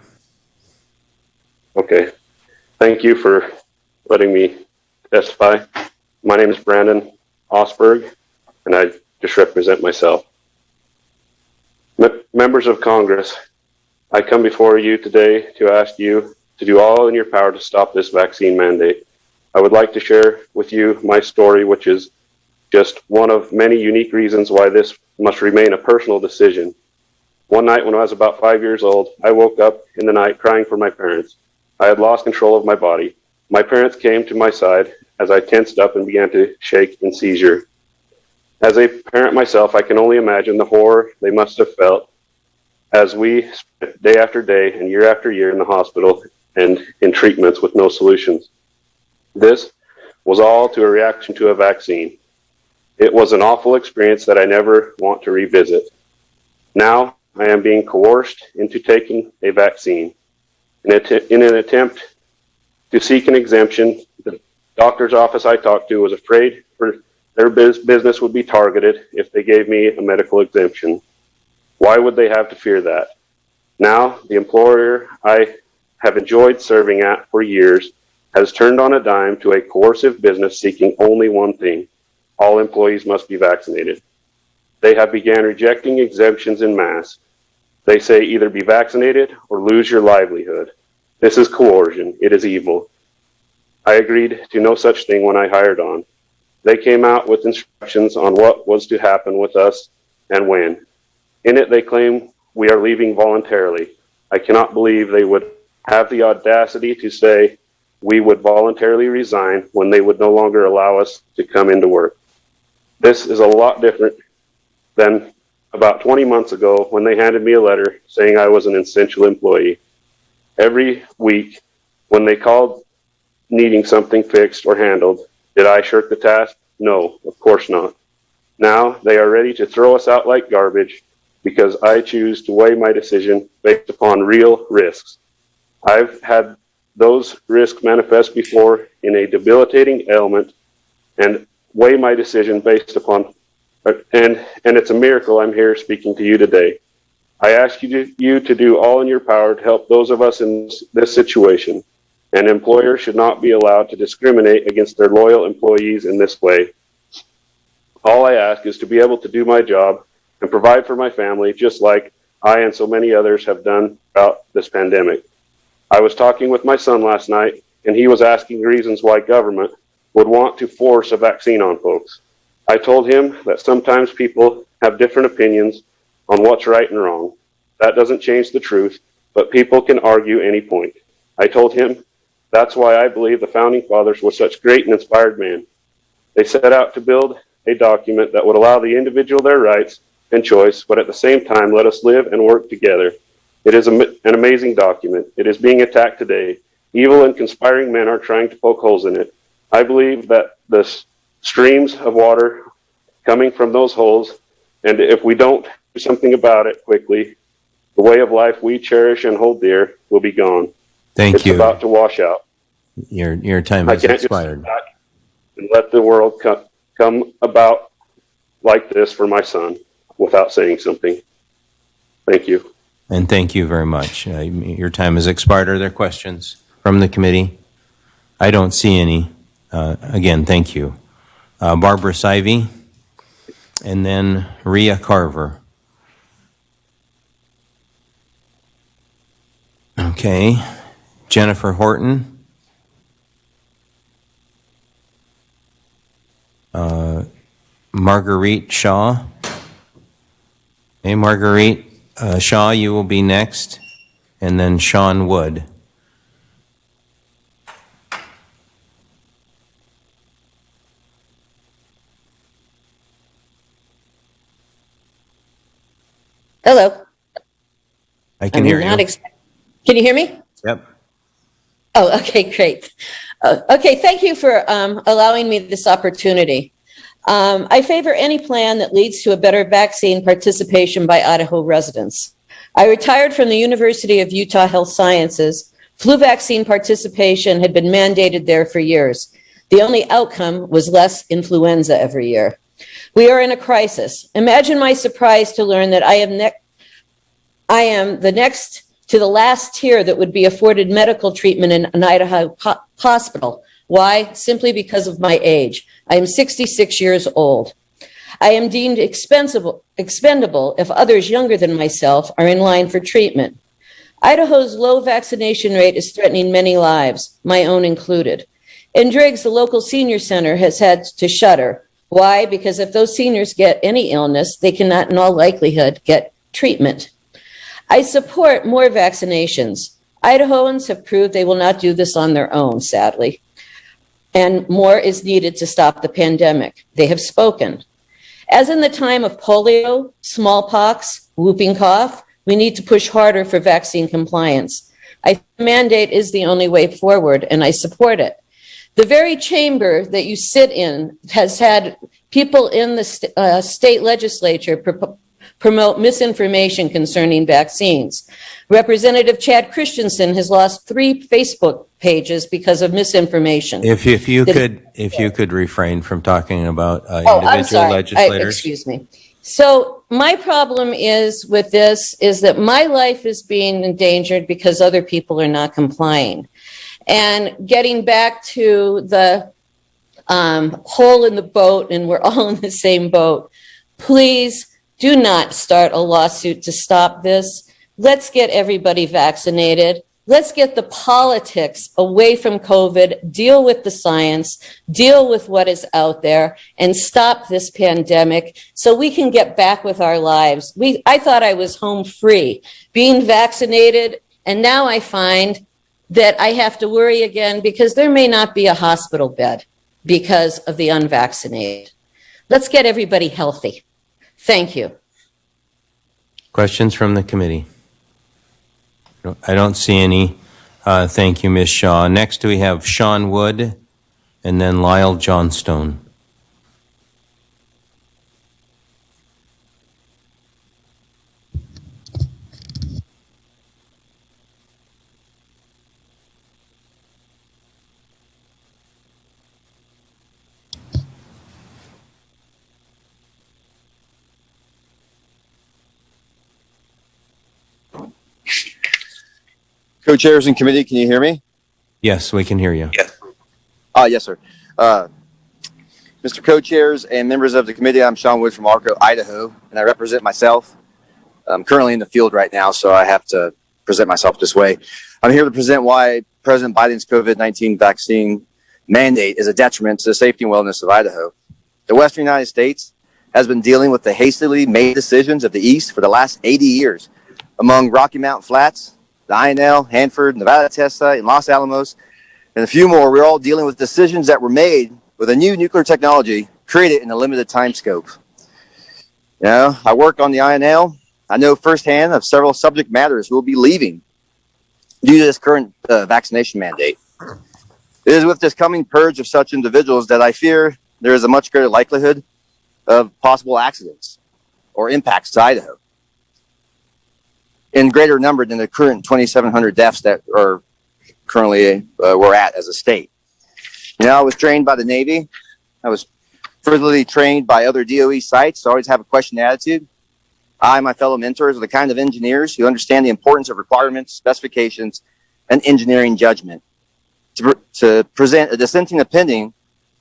Okay. Thank you for letting me testify. My name is Brandon Osberg, and I just represent myself. Members of Congress, I come before you today to ask you to do all in your power to stop this vaccine mandate. I would like to share with you my story, which is just one of many unique reasons why this must remain a personal decision. One night when I was about 5 years old, I woke up in the night crying for my parents. I had lost control of my body. My parents came to my side as I tensed up and began to shake in seizure. As a parent myself, I can only imagine the horror they must have felt as we spent day after day and year after year in the hospital and in treatments with no solutions. This was all to a reaction to a vaccine. It was an awful experience that I never want to revisit. Now I am being coerced into taking a vaccine. In an attempt to seek an exemption, the doctor's office I talked to was afraid their business would be targeted if they gave me a medical exemption. Why would they have to fear that? Now, the employer I have enjoyed serving at for years has turned on a dime to a coercive business seeking only one thing: all employees must be vaccinated. They have began rejecting exemptions en masse. They say either be vaccinated or lose your livelihood. This is coercion. It is evil. I agreed to no such thing when I hired on. They came out with instructions on what was to happen with us and when. In it, they claim we are leaving voluntarily. I cannot believe they would have the audacity to say we would voluntarily resign when they would no longer allow us to come into work. This is a lot different than about 20 months ago when they handed me a letter saying I was an essential employee. Every week when they called needing something fixed or handled, did I shirk the task? No, of course not. Now they are ready to throw us out like garbage because I choose to weigh my decision based upon real risks. I've had those risks manifest before in a debilitating ailment and weigh my decision based upon, and it's a miracle I'm here speaking to you today. I ask you to do all in your power to help those of us in this situation. An employer should not be allowed to discriminate against their loyal employees in this way. All I ask is to be able to do my job and provide for my family just like I and so many others have done throughout this pandemic. I was talking with my son last night, and he was asking reasons why government would want to force a vaccine on folks. I told him that sometimes people have different opinions on what's right and wrong. That doesn't change the truth, but people can argue any point. I told him that's why I believe the Founding Fathers were such great and inspired men. They set out to build a document that would allow the individual their rights and choice, but at the same time let us live and work together. It is an amazing document. It is being attacked today. Evil and conspiring men are trying to poke holes in it. I believe that the streams of water coming from those holes, and if we don't do something about it quickly, the way of life we cherish and hold dear will be gone. Thank you. It's about to wash out. Your time I has can't just expired. sit back and let the world come about like this for my son without saying something. Thank you. And thank you very much. Your time has expired. Are there questions from the committee? I don't see any. Again, thank you. Barbara Sivey, and then Rhea Carver. Okay. Jennifer Horton. Marguerite Shaw. Hey, Marguerite Shaw, you will be next. And then Sean Wood. Hello. I can hear you. Can you hear me? Yep. Oh, okay, great. Okay, thank you for allowing me this opportunity. I favor any plan that leads to a better vaccine participation by Idaho residents. I retired from the University of Utah Health Sciences. Flu vaccine participation had been mandated there for years. The only outcome was less influenza every year. We are in a crisis. Imagine my surprise to learn that I am the next to the last tier that would be afforded medical treatment in an Idaho hospital. Why? Simply because of my age. I am 66 years old. I am deemed expendable if others younger than myself are in line for treatment. Idaho's low vaccination rate is threatening many lives, my own included. In Driggs, the local senior center has had to shutter. Why? Because if those seniors get any illness, they cannot in all likelihood get treatment. I support more vaccinations. Idahoans have proved they will not do this on their own, sadly. And more is needed to stop the pandemic. They have spoken. As in the time of polio, smallpox, whooping cough, we need to push harder for vaccine compliance. I think the mandate is the only way forward, and I support it. The very chamber that you sit in has had people in the state legislature promote misinformation concerning vaccines. Representative Chad Christensen has lost 3 Facebook pages because of misinformation. If you could refrain from talking about I'm individual sorry. legislators. Excuse me. So my problem is with this is that my life is being endangered because other people are not complying. And getting back to the hole in the boat, and we're all in the same boat, please do not start a lawsuit to stop this. Let's get everybody vaccinated. Let's get the politics away from COVID, deal with the science, deal with what is out there, and stop this pandemic so we can get back with our lives. I thought I was home free, being vaccinated, and now I find that I have to worry again because there may not be a hospital bed because of the unvaccinated. Let's get everybody healthy. Thank you. Questions from the committee? I don't see any. Thank you, Ms. Shaw. Next we have Sean Wood and then Lyle Johnstone. Co-chairs and committee, can you hear me? Yes, we can hear you. Yes, sir. Mr. Co-chairs and members of the committee, I'm Sean Wood from Arco, Idaho, and I represent myself. I'm currently in the field right now, so I have to present myself this way. I'm here to present why President Biden's COVID-19 vaccine mandate is a detriment to the safety and wellness of Idaho. The Western United States has been dealing with the hastily made decisions of the East for the last 80 years. Among Rocky Mountain Flats, the INL, Hanford, Nevada test site, and Los Alamos, and a few more, we're all dealing with decisions that were made with a new nuclear technology created in a limited time scope. You know, I work on the INL. I know firsthand of several subject matters who will be leaving due to this current vaccination mandate. It is with this coming purge of such individuals that I fear there is a much greater likelihood of possible accidents or impacts to Idaho in greater number than the current 2,700 deaths that are currently we're at as a state. You know, I was trained by the Navy. I was furtherly trained by other DOE sites, so I always have a question attitude. I and my fellow mentors are the kind of engineers who understand the importance of requirements, specifications, and engineering judgment to present a dissenting opinion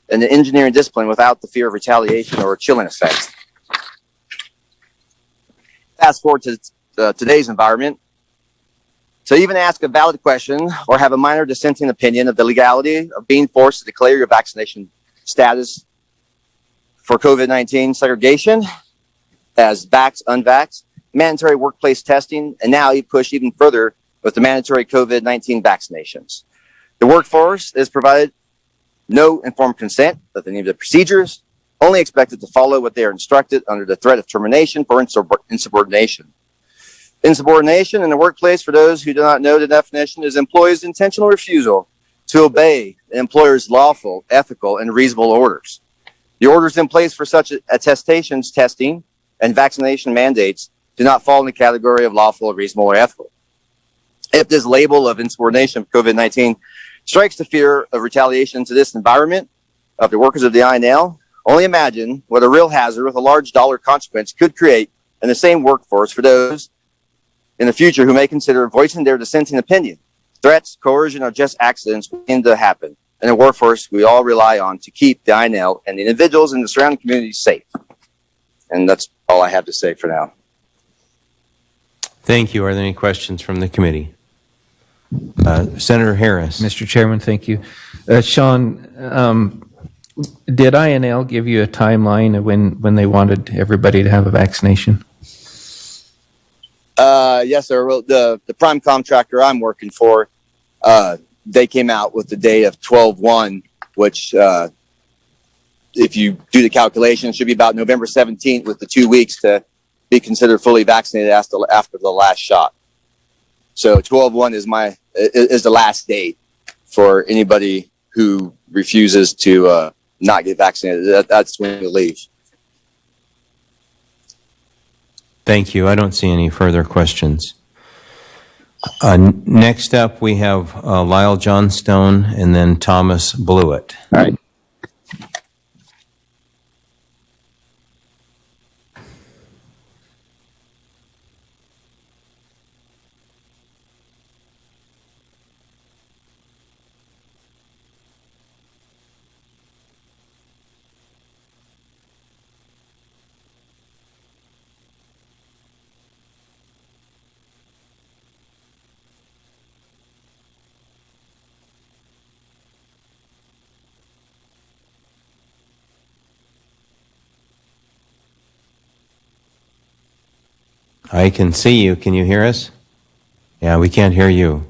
in the engineering discipline without the fear of retaliation or chilling effects. Fast forward to today's environment. To even ask a valid question or have a minor dissenting opinion of the legality of being forced to declare your vaccination status for COVID-19 segregation as vax, unvax, mandatory workplace testing, and now you push even further with the mandatory COVID-19 vaccinations. The workforce is provided no informed consent of any of the procedures, only expected to follow what they are instructed under the threat of termination for insubordination. Insubordination in the workplace, for those who do not know the definition, is employees' intentional refusal to obey the employer's lawful, ethical, and reasonable orders. The orders in place for such attestations, testing, and vaccination mandates do not fall in the category of lawful, reasonable, or ethical. If this label of insubordination of COVID-19 strikes the fear of retaliation to this environment of the workers of the INL, only imagine what a real hazard with a large dollar consequence could create in the same workforce for those in the future who may consider voicing their dissenting opinion. Threats, coercion, or just accidents begin to happen in a workforce we all rely on to keep the INL and the individuals in the surrounding communities safe. And that's all I have to say for now. Thank you. Are there any questions from the committee? Senator Harris. Mr. Chairman, thank you. Sean, did INL give you a timeline of when they wanted everybody to have a vaccination? Yes, sir. Well, the prime contractor I'm working for, they came out with the date of 12/1, which, if you do the calculation, should be about November 17th with the 2 weeks to be considered fully vaccinated after the last shot. So 12/1 is the last date for anybody who refuses to not get vaccinated. That's when you leave. Thank you. I don't see any further questions. Next up, we have Lyle Johnstone and then Thomas Blewett. All right. I can see you. Can you hear us? Yeah, we can't hear you.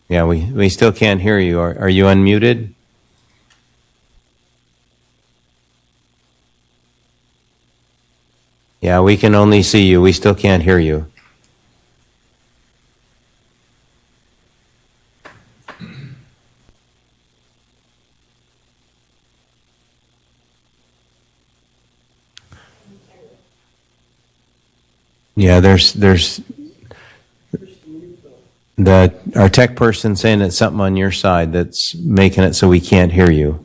Yeah, we still can't hear you. Are you unmuted? Yeah, we can only see you. We still can't hear you. Yeah, there's our tech person saying it's something on your side that's making it so we can't hear you.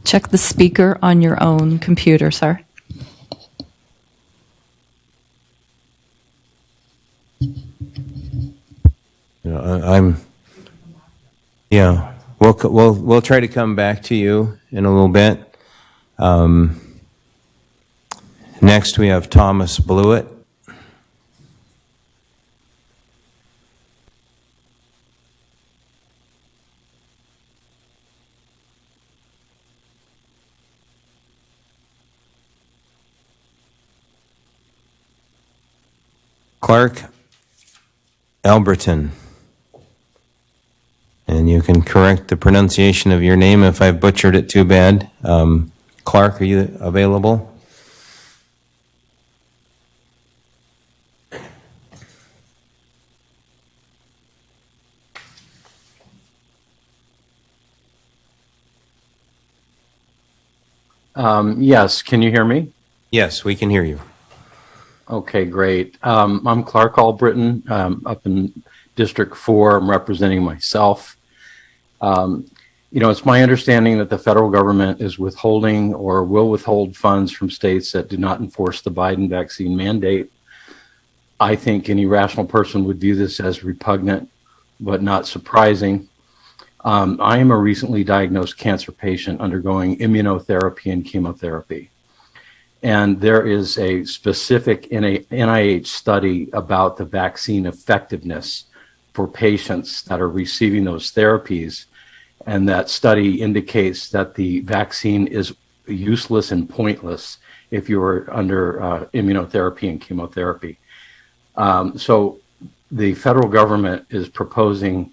Check the speaker on your own computer, sir. Yeah, we'll try to come back to you in a little bit. Next, we have Thomas Blewett. Clark Alberton. And you can correct the pronunciation of your name if I've butchered it too bad. Clark, are you available? Yes, can you hear me? Yes, we can hear you. Okay, great. I'm Clark Albritton, up in District 4. I'm representing myself. It's my understanding that the federal government is withholding or will withhold funds from states that do not enforce the Biden vaccine mandate. I think any rational person would view this as repugnant, but not surprising. I am a recently diagnosed cancer patient undergoing immunotherapy and chemotherapy. And there is a specific NIH study about the vaccine effectiveness for patients that are receiving those therapies. And that study indicates that the vaccine is useless and pointless if you are under immunotherapy and chemotherapy. So the federal government is proposing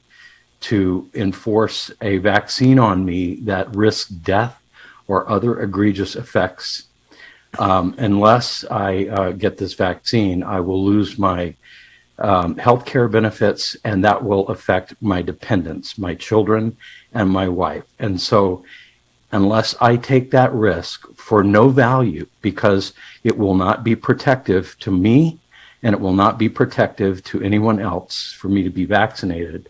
to enforce a vaccine on me that risks death or other egregious effects. Unless I get this vaccine, I will lose my health care benefits, and that will affect my dependents, my children, and my wife. And so unless I take that risk for no value, because it will not be protective to me, and it will not be protective to anyone else for me to be vaccinated,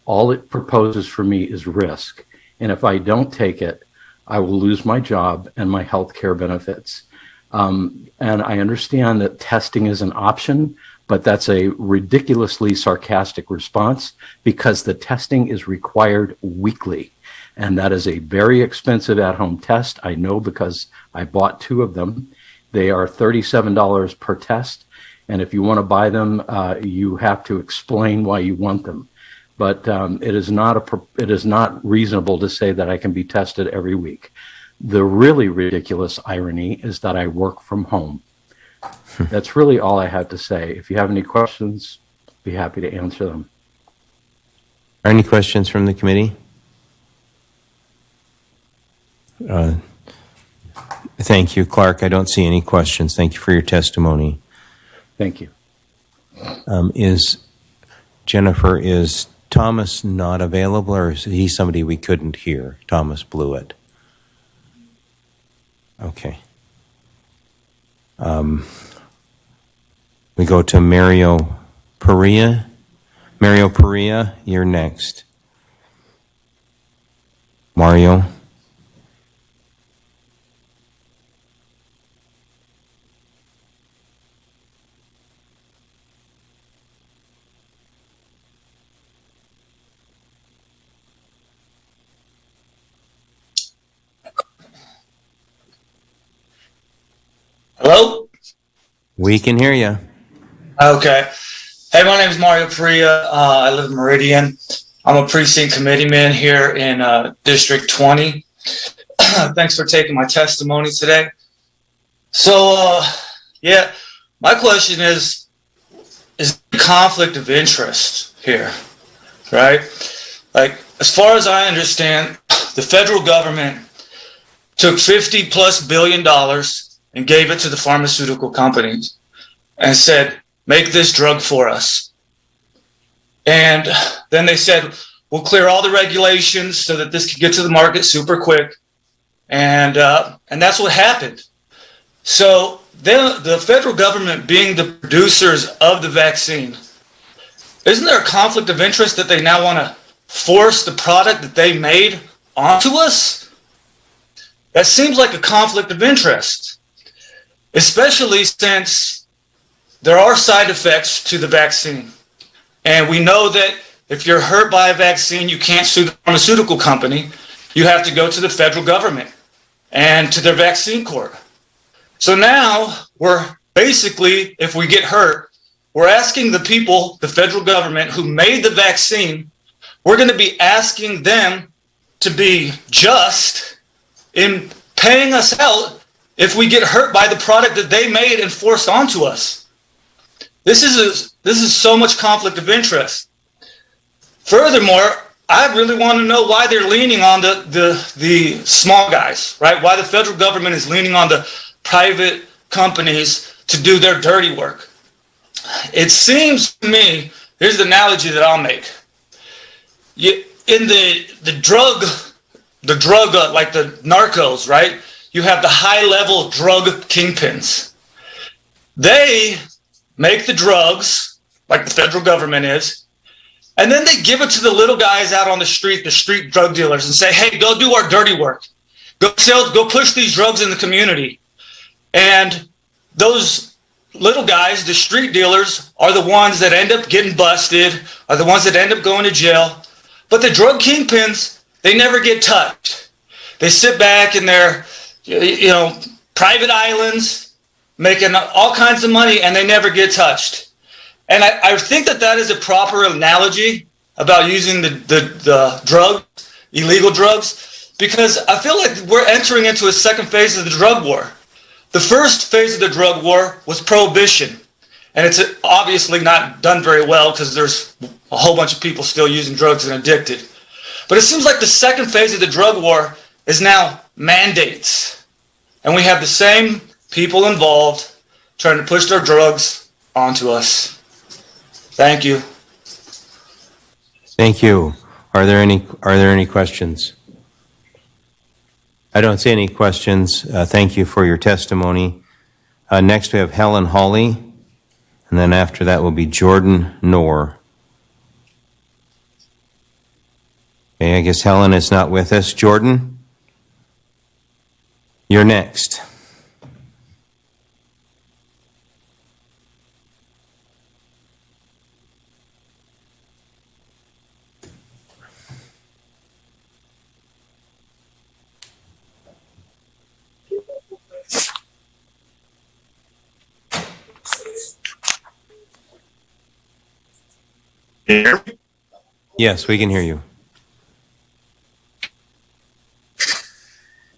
all it proposes for me is risk. And if I don't take it, I will lose my job and my health care benefits. And I understand that testing is an option, but that's a ridiculously sarcastic response because the testing is required weekly. And that is a very expensive at-home test. I know because I bought 2 of them. They are $37 per test. And if you want to buy them, you have to explain why you want them. But it is not reasonable to say that I can be tested every week. The really ridiculous irony is that I work from home. That's really all I have to say. If you have any questions, I'd be happy to answer them. Are any questions from the committee? Thank you, Clark. I don't see any questions. Thank you for your testimony. Thank you. Is Thomas not available, or is he somebody we couldn't hear? Thomas Blewett. Okay. We go to Mario Perea. Mario Perea, you're next. Mario. Hello? We can hear you. Okay. Hey, my name is Mario Perea. I live in Meridian. I'm a precinct committeeman here in District 20. Thanks for taking my testimony today. So, my question is conflict of interest here, right? Like, as far as I understand, the federal government took $50+ billion and gave it to the pharmaceutical companies and said, make this drug for us. And then they said, we'll clear all the regulations so that this can get to the market super quick. And that's what happened. So the federal government being the producers of the vaccine, isn't there a conflict of interest that they now want to force the product that they made onto us? That seems like a conflict of interest, especially since there are side effects to the vaccine. And we know that if you're hurt by a vaccine, you can't sue the pharmaceutical company. You have to go to the federal government and to their vaccine court. So now we're basically, if we get hurt, we're asking the people, the federal government who made the vaccine, we're going to be asking them to be just in paying us out if we get hurt by the product that they made and forced onto us. This is so much conflict of interest. Furthermore, I really want to know why they're leaning on the small guys, right? Why the federal government is leaning on the private companies to do their dirty work. It seems to me, here's the analogy that I'll make. In the drug, like the narcos, right? You have the high-level drug kingpins. They make the drugs, like the federal government is, and then they give it to the little guys out on the street drug dealers, and say, hey, go do our dirty work. Go push these drugs in the community. And those little guys, the street dealers, are the ones that end up getting busted, are the ones that end up going to jail. But the drug kingpins, they never get touched. They sit back in their, private islands, making all kinds of money, and they never get touched. And I think that is a proper analogy about using the drugs, illegal drugs, because I feel like we're entering into a second phase of the drug war. The first phase of the drug war was prohibition, and it's obviously not done very well because there's a whole bunch of people still using drugs and addicted. But it seems like the second phase of the drug war is now mandates, and we have the same people involved trying to push their drugs onto us. Thank you. Thank you. Are there any questions? I don't see any questions. Thank you for your testimony. Next we have Helen Hawley, and then after that will be Jordan Knorr. Okay, I guess Helen is not with us. Jordan, you're next. Can you hear me? Yes, we can hear you.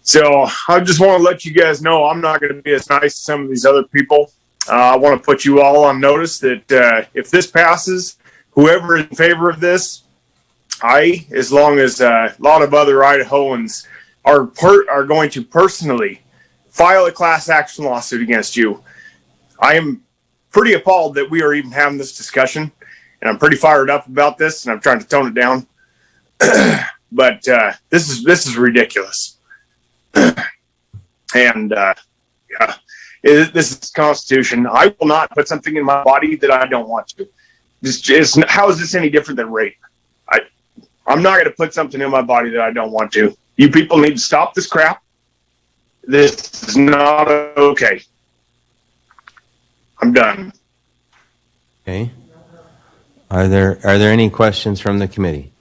So I just want to let you guys know I'm not going to be as nice as some of these other people. I want to put you all on notice that if this passes, whoever is in favor of this, as long as a lot of other Idahoans are going to personally file a class action lawsuit against you. I am pretty appalled that we are even having this discussion, and I'm pretty fired up about this, and I'm trying to tone it down. But this is ridiculous. And this is Constitution. I will not put something in my body that I don't want to. How is this any different than rape? I'm not going to put something in my body that I don't want to. You people need to stop this crap. This is not okay. I'm done. Okay. Are there any questions from the committee?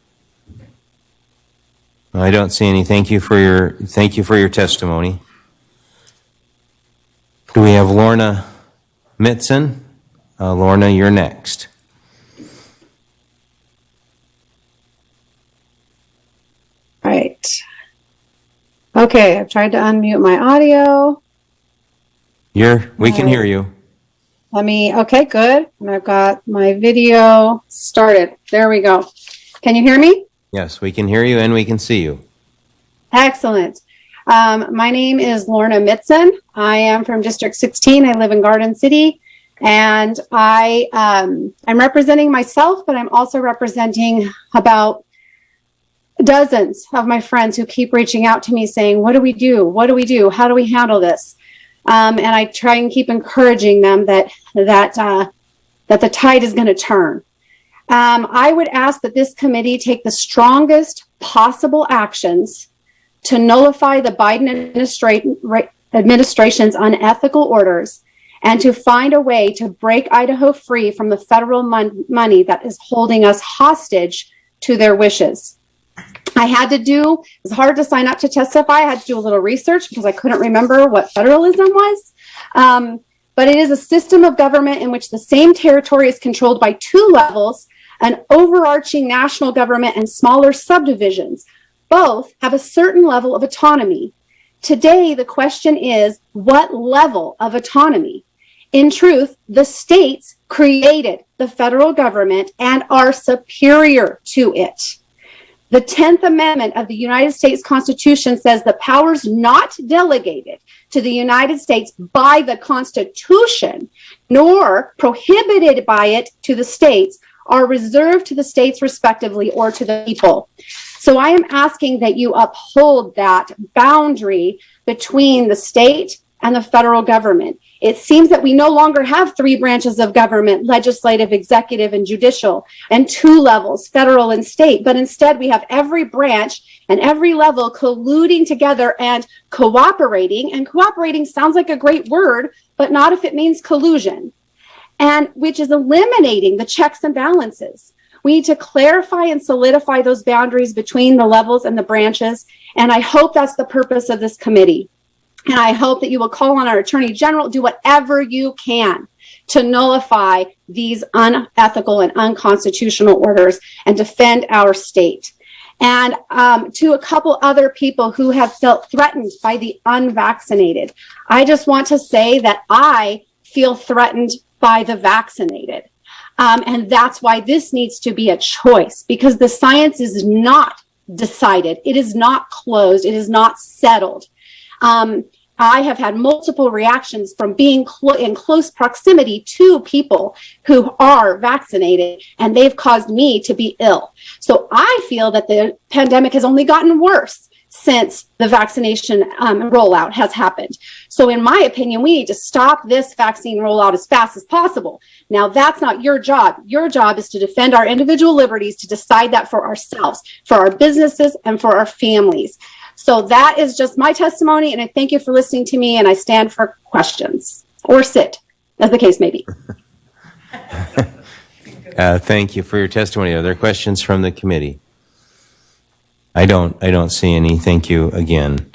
I don't see any. Thank you for your testimony. Do we have Lorna Mitson? Lorna, you're next. Right. Okay, I've tried to unmute my audio. We can hear you. Okay, good. And I've got my video started. There we go. Can you hear me? Yes, we can hear you and we can see you. Excellent. My name is Lorna Mitson. I am from District 16. I live in Garden City. And I'm representing myself, but I'm also representing about dozens of my friends who keep reaching out to me saying, what do we do? What do we do? How do we handle this? And I try and keep encouraging them that the tide is going to turn. I would ask that this committee take the strongest possible actions to nullify the Biden administration's unethical orders and to find a way to break Idaho free from the federal money that is holding us hostage to their wishes. It was hard to sign up to testify. I had to do a little research because I couldn't remember what federalism was. But it is a system of government in which the same territory is controlled by two levels, an overarching national government and smaller subdivisions. Both have a certain level of autonomy. Today, the question is, what level of autonomy? In truth, the states created the federal government and are superior to it. The 10th Amendment of the United States Constitution says the powers not delegated to the United States by the Constitution, nor prohibited by it to the states, are reserved to the states respectively or to the people. So I am asking that you uphold that boundary between the state and the federal government. It seems that we no longer have 3 branches of government, legislative, executive, and judicial, and 2 levels, federal and state, but instead we have every branch and every level colluding together and cooperating. And cooperating sounds like a great word, but not if it means collusion, and which is eliminating the checks and balances. We need to clarify and solidify those boundaries between the levels and the branches, and I hope that's the purpose of this committee. And I hope that you will call on our Attorney General, do whatever you can to nullify these unethical and unconstitutional orders and defend our state. And to a couple other people who have felt threatened by the unvaccinated, I just want to say that I feel threatened by the vaccinated. And that's why this needs to be a choice, because the science is not decided. It is not closed. It is not settled. I have had multiple reactions from being in close proximity to people who are vaccinated, and they've caused me to be ill. So I feel that the pandemic has only gotten worse since the vaccination rollout has happened. So in my opinion, we need to stop this vaccine rollout as fast as possible. Now, that's not your job. Your job is to defend our individual liberties, to decide that for ourselves, for our businesses, and for our families. So that is just my testimony, and I thank you for listening to me, and I stand for questions, or sit, as the case may be. Thank you for your testimony. Are there questions from the committee? I don't see any. Thank you again.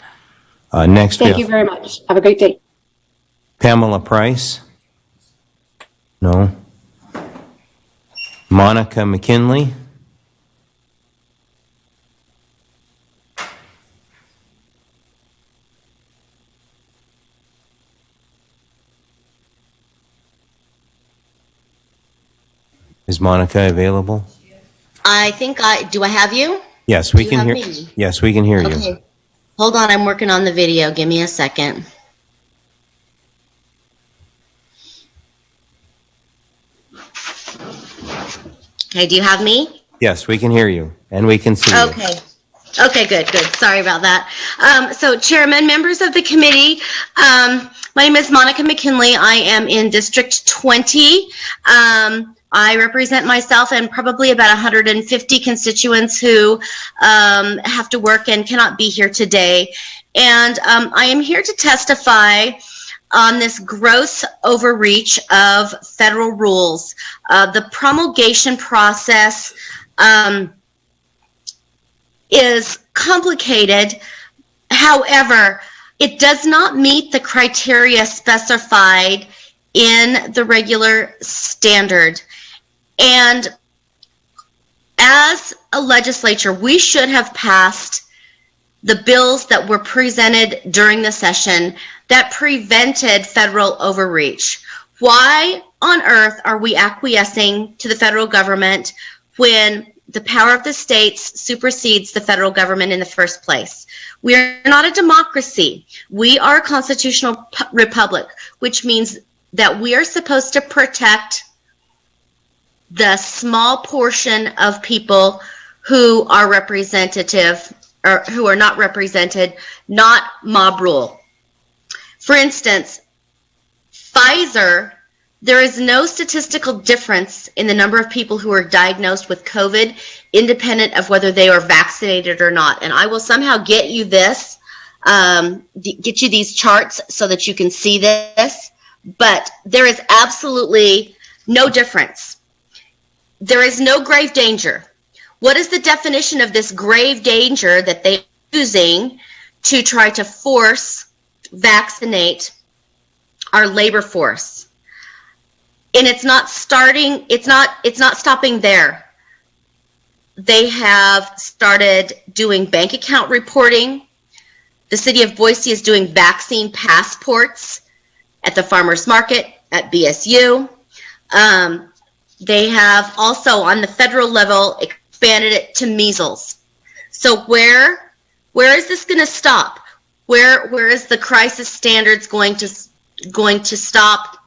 Next, Thank you very much. Have a great day. Pamela Price? No. Monica McKinley? Is Monica available? I think do I have you? Yes, we Do you can have hear. me? Yes, we can hear you. Okay. Hold on, I'm working on the video. Give me a second. Okay, do you have me? Yes, we can hear you, and we can see you. Okay. Okay, good. Sorry about that. So, Chairman, members of the committee, my name is Monica McKinley. I am in District 20. I represent myself and probably about 150 constituents who have to work and cannot be here today. And I am here to testify on this gross overreach of federal rules. The promulgation process is complicated. However, it does not meet the criteria specified in the regular standard. And as a legislature, we should have passed the bills that were presented during the session that prevented federal overreach. Why on earth are we acquiescing to the federal government when the power of the states supersedes the federal government in the first place? We are not a democracy. We are a constitutional republic, which means that we are supposed to protect the small portion of people who are representative or who are not represented, not mob rule. For instance, Pfizer, there is no statistical difference in the number of people who are diagnosed with COVID, independent of whether they are vaccinated or not. And I will somehow get you this, get you these charts so that you can see this. But there is absolutely no difference. There is no grave danger. What is the definition of this grave danger that they are using to try to force vaccinate our labor force? And it's not stopping there. They have started doing bank account reporting. The city of Boise is doing vaccine passports at the farmers market, at BSU. They have also on the federal level expanded it to measles. So where is this going to stop? Where is the crisis standards going to stop?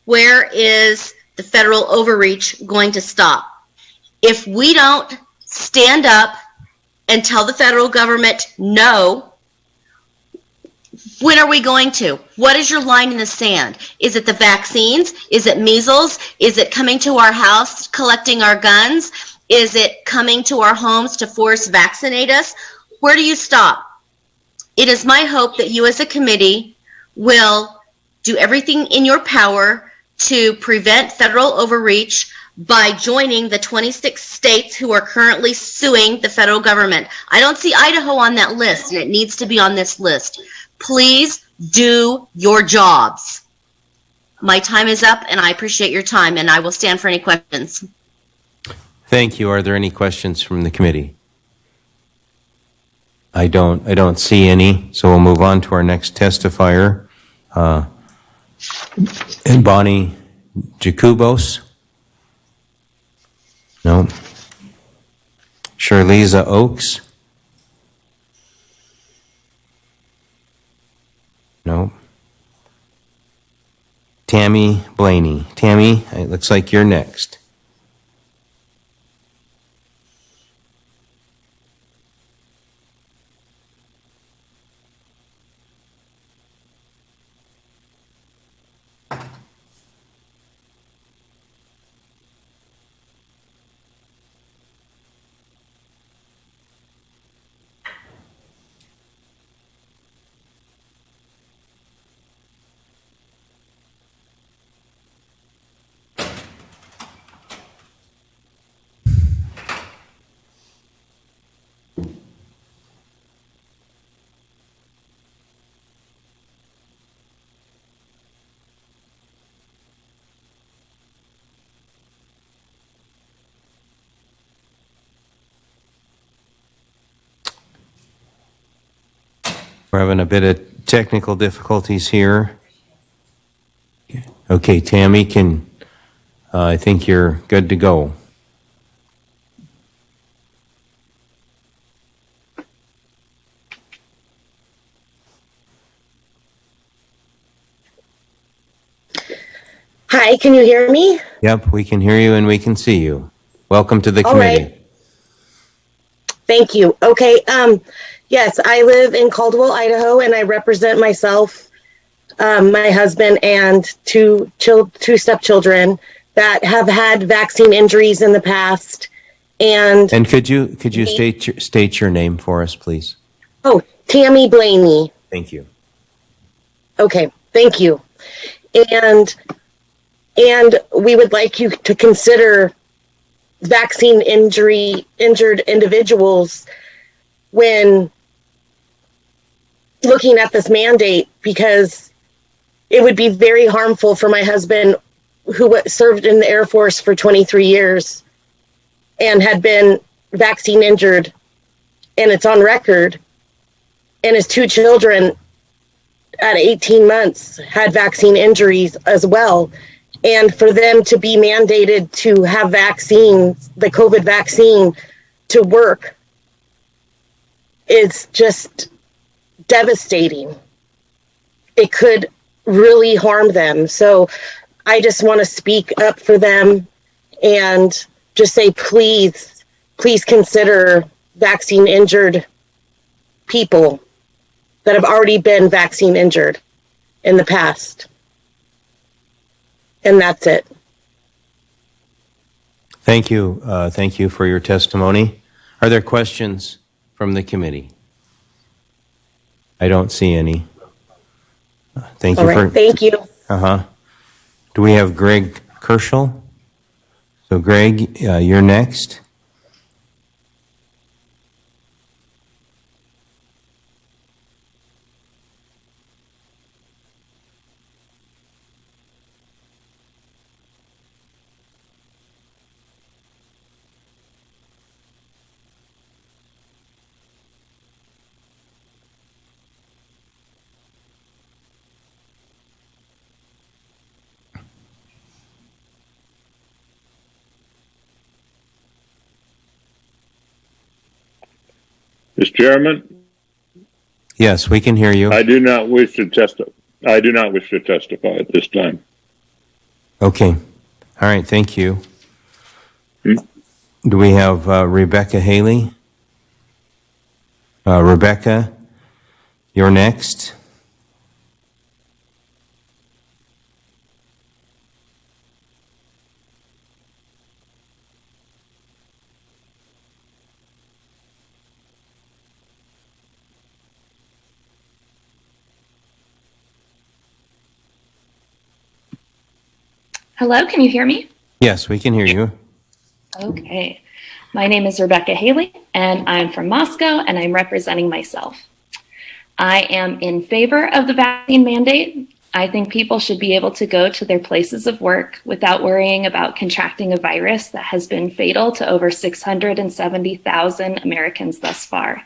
Where is the federal overreach going to stop? If we don't stand up and tell the federal government no, when are we going to? What is your line in the sand? Is it the vaccines? Is it measles? Is it coming to our house, collecting our guns? Is it coming to our homes to force vaccinate us? Where do you stop? It is my hope that you as a committee will do everything in your power to prevent federal overreach by joining the 26 states who are currently suing the federal government. I don't see Idaho on that list, and it needs to be on this list. Please do your jobs. My time is up, and I appreciate your time, and I will stand for any questions. Thank you. Are there any questions from the committee? I don't see any, so we'll move on to our next testifier. Bonnie Jacobos? No. Shirleza Oaks? No. Tammy Blaney. Tammy, it looks like you're next. We're having a bit of technical difficulties here. Okay, Tammy, I think you're good to go. Hi, can you hear me? Yep, we can hear you and we can see you. Welcome to the All committee. right. Thank you. Okay, yes, I live in Caldwell, Idaho, and I represent myself, my husband, and two stepchildren that have had vaccine injuries in the past. And could you state your name for us, please? Oh, Tammy Blaney. Thank you. Okay, thank you. And we would like you to consider vaccine injured individuals when looking at this mandate, because it would be very harmful for my husband, who served in the Air Force for 23 years and had been vaccine injured, and it's on record, and his two children at 18 months had vaccine injuries as well. And for them to be mandated to have vaccines, the COVID vaccine, to work, it's just devastating. It could really harm them. So I just want to speak up for them and just say, please consider vaccine injured people that have already been vaccine injured in the past. And that's it. Thank you. Thank you for your testimony. Are there questions from the committee? I don't see any. Thank you. All right, thank you. Do we have Greg Kerschel? So Greg, you're next. Mr. Chairman, Yes, we can hear you. I do not wish to testify. I do not wish to testify at this time. Okay. All right, thank you. Do we have Rebecca Haley? Rebecca, you're next. Hello, can you hear me? Yes, we can hear you. Okay. My name is Rebecca Haley, and I'm from Moscow, and I'm representing myself. I am in favor of the vaccine mandate. I think people should be able to go to their places of work without worrying about contracting a virus that has been fatal to over 670,000 Americans thus far.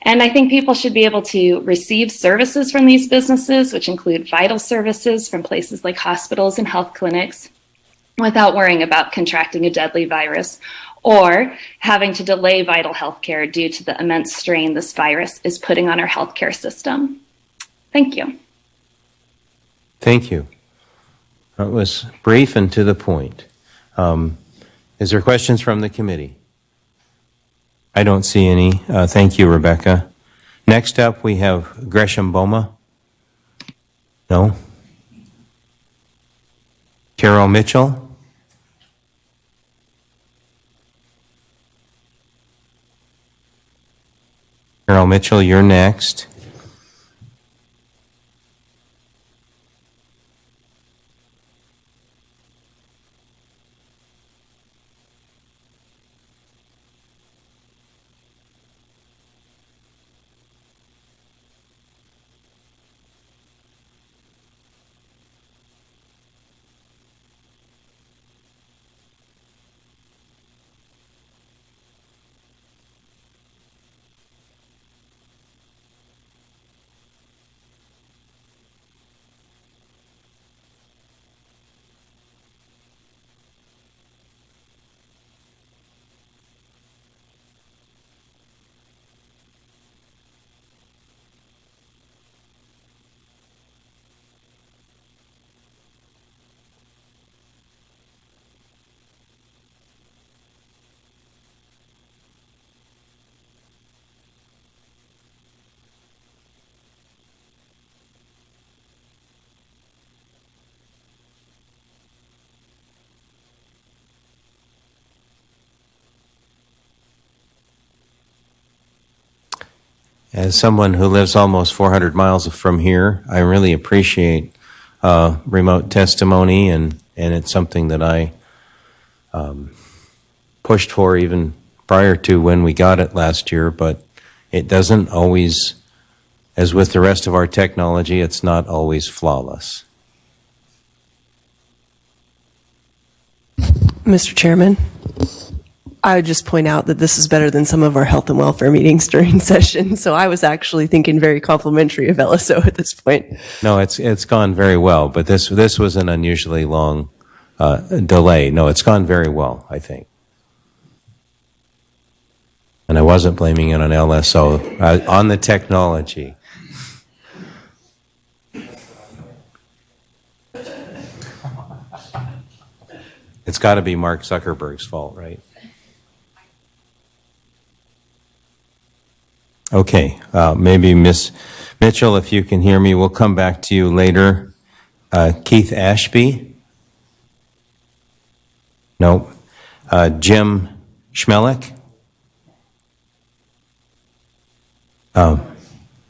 And I think people should be able to receive services from these businesses, which include vital services from places like hospitals and health clinics, without worrying about contracting a deadly virus or having to delay vital health care due to the immense strain this virus is putting on our healthcare system. Thank you. Thank you. That was brief and to the point. Is there questions from the committee? I don't see any. Thank you, Rebecca. Next up, we have Gresham Boma. No? Carol Mitchell? Carol Mitchell, you're next. As someone who lives almost 400 miles from here, I really appreciate remote testimony, and it's something that I pushed for even prior to when we got it last year, but it doesn't always, as with the rest of our technology, it's not always flawless. Mr. Chairman, I would just point out that this is better than some of our health and welfare meetings during session. So I was actually thinking very complimentary of LSO at this point. No, it's gone very well, but this was an unusually long delay. No, it's gone very well, I think. And I wasn't blaming it on LSO, on the technology. It's got to be Mark Zuckerberg's fault, right? Okay, maybe Ms. Mitchell, if you can hear me, we'll come back to you later. Keith Ashby? No. Jim Schmelik?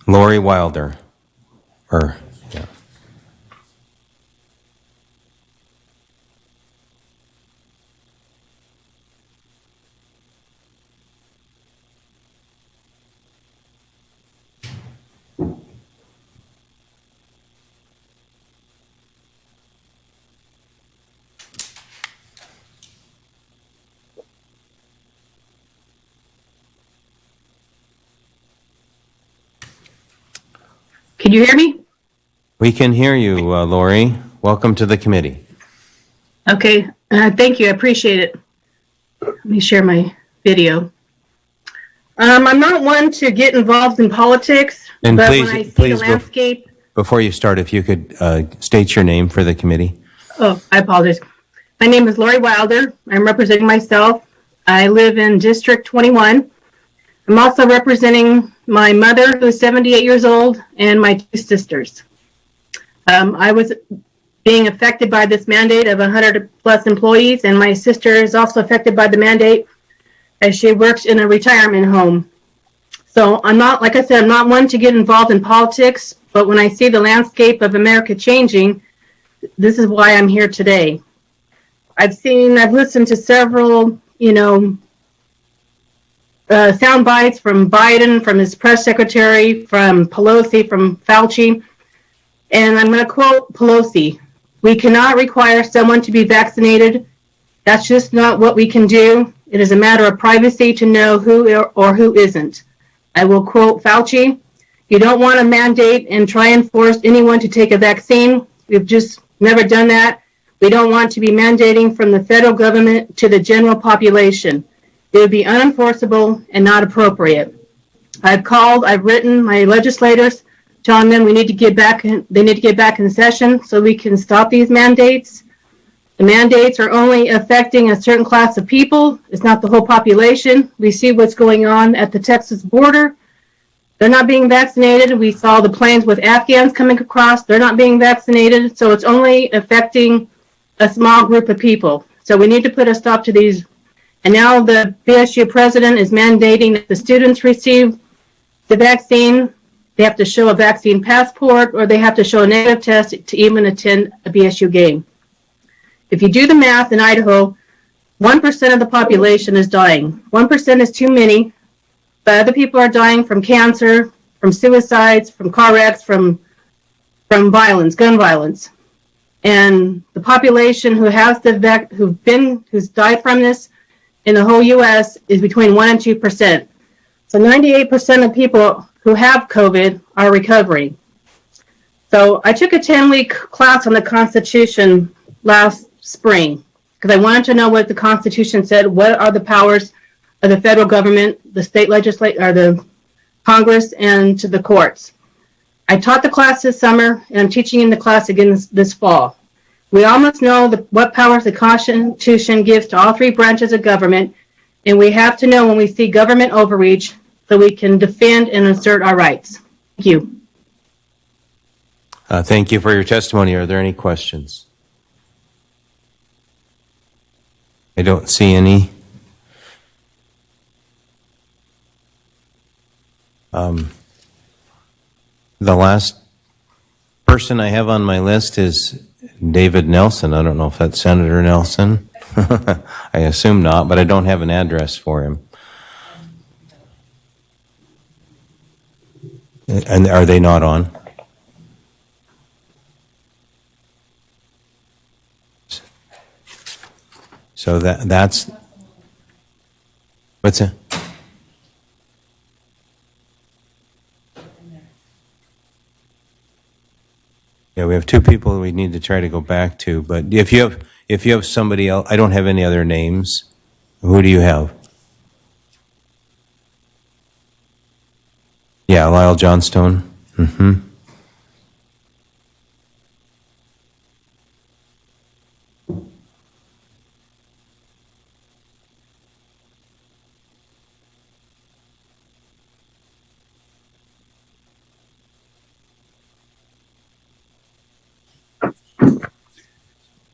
Lori Wilder? Yeah. Can you hear me? We can hear you, Lori. Welcome to the committee. Okay, thank you. I appreciate it. Let me share my video. I'm not one to get involved in politics, And but please, when I see please, the landscape, before you start, if you could state your name for the committee. oh, I apologize. My name is Lori Wilder. I'm representing myself. I live in District 21. I'm also representing my mother, who is 78 years old, and my two sisters. I was being affected by this mandate of 100 plus employees, and my sister is also affected by the mandate as she works in a retirement home. So I'm not, like I said, I'm not one to get involved in politics, but when I see the landscape of America changing, this is why I'm here today. I've listened to several, sound bites from Biden, from his press secretary, from Pelosi, from Fauci. And I'm going to quote Pelosi: "We cannot require someone to be vaccinated. That's just not what we can do. It is a matter of privacy to know who or who isn't." I will quote Fauci: "You don't want to mandate and try and force anyone to take a vaccine. We've just never done that. We don't want to be mandating from the federal government to the general population. It would be unenforceable and not appropriate." I've written my legislators, telling them they need to get back in session so we can stop these mandates. The mandates are only affecting a certain class of people. It's not the whole population. We see what's going on at the Texas border. They're not being vaccinated. We saw the planes with Afghans coming across. They're not being vaccinated. So it's only affecting a small group of people. So we need to put a stop to these. And now the BSU president is mandating that the students receive the vaccine. They have to show a vaccine passport, or they have to show a negative test to even attend a BSU game. If you do the math in Idaho, 1% of the population is dying. 1% is too many, but other people are dying from cancer, from suicides, from car wrecks, from violence, gun violence. And the population who's died from this in the whole U.S. is between 1% and 2%. So 98% of people who have COVID are recovering. So I took a 10-week class on the Constitution last spring because I wanted to know what the Constitution said. What are the powers of the federal government, the state legislature, or the Congress, and to the courts? I taught the class this summer, and I'm teaching in the class again this fall. We all must know what powers the Constitution gives to all three branches of government, and we have to know when we see government overreach so we can defend and assert our rights. Thank you. Thank you for your testimony. Are there any questions? I don't see any. The last person I have on my list is David Nelson. I don't know if that's Senator Nelson. I assume not, but I don't have an address for him. And are they not on? So that's what's that? Yeah, we have two people we need to try to go back to, but if you have somebody else, I don't have any other names. Who do you have? Yeah, Lyle Johnstone. Mm-hmm.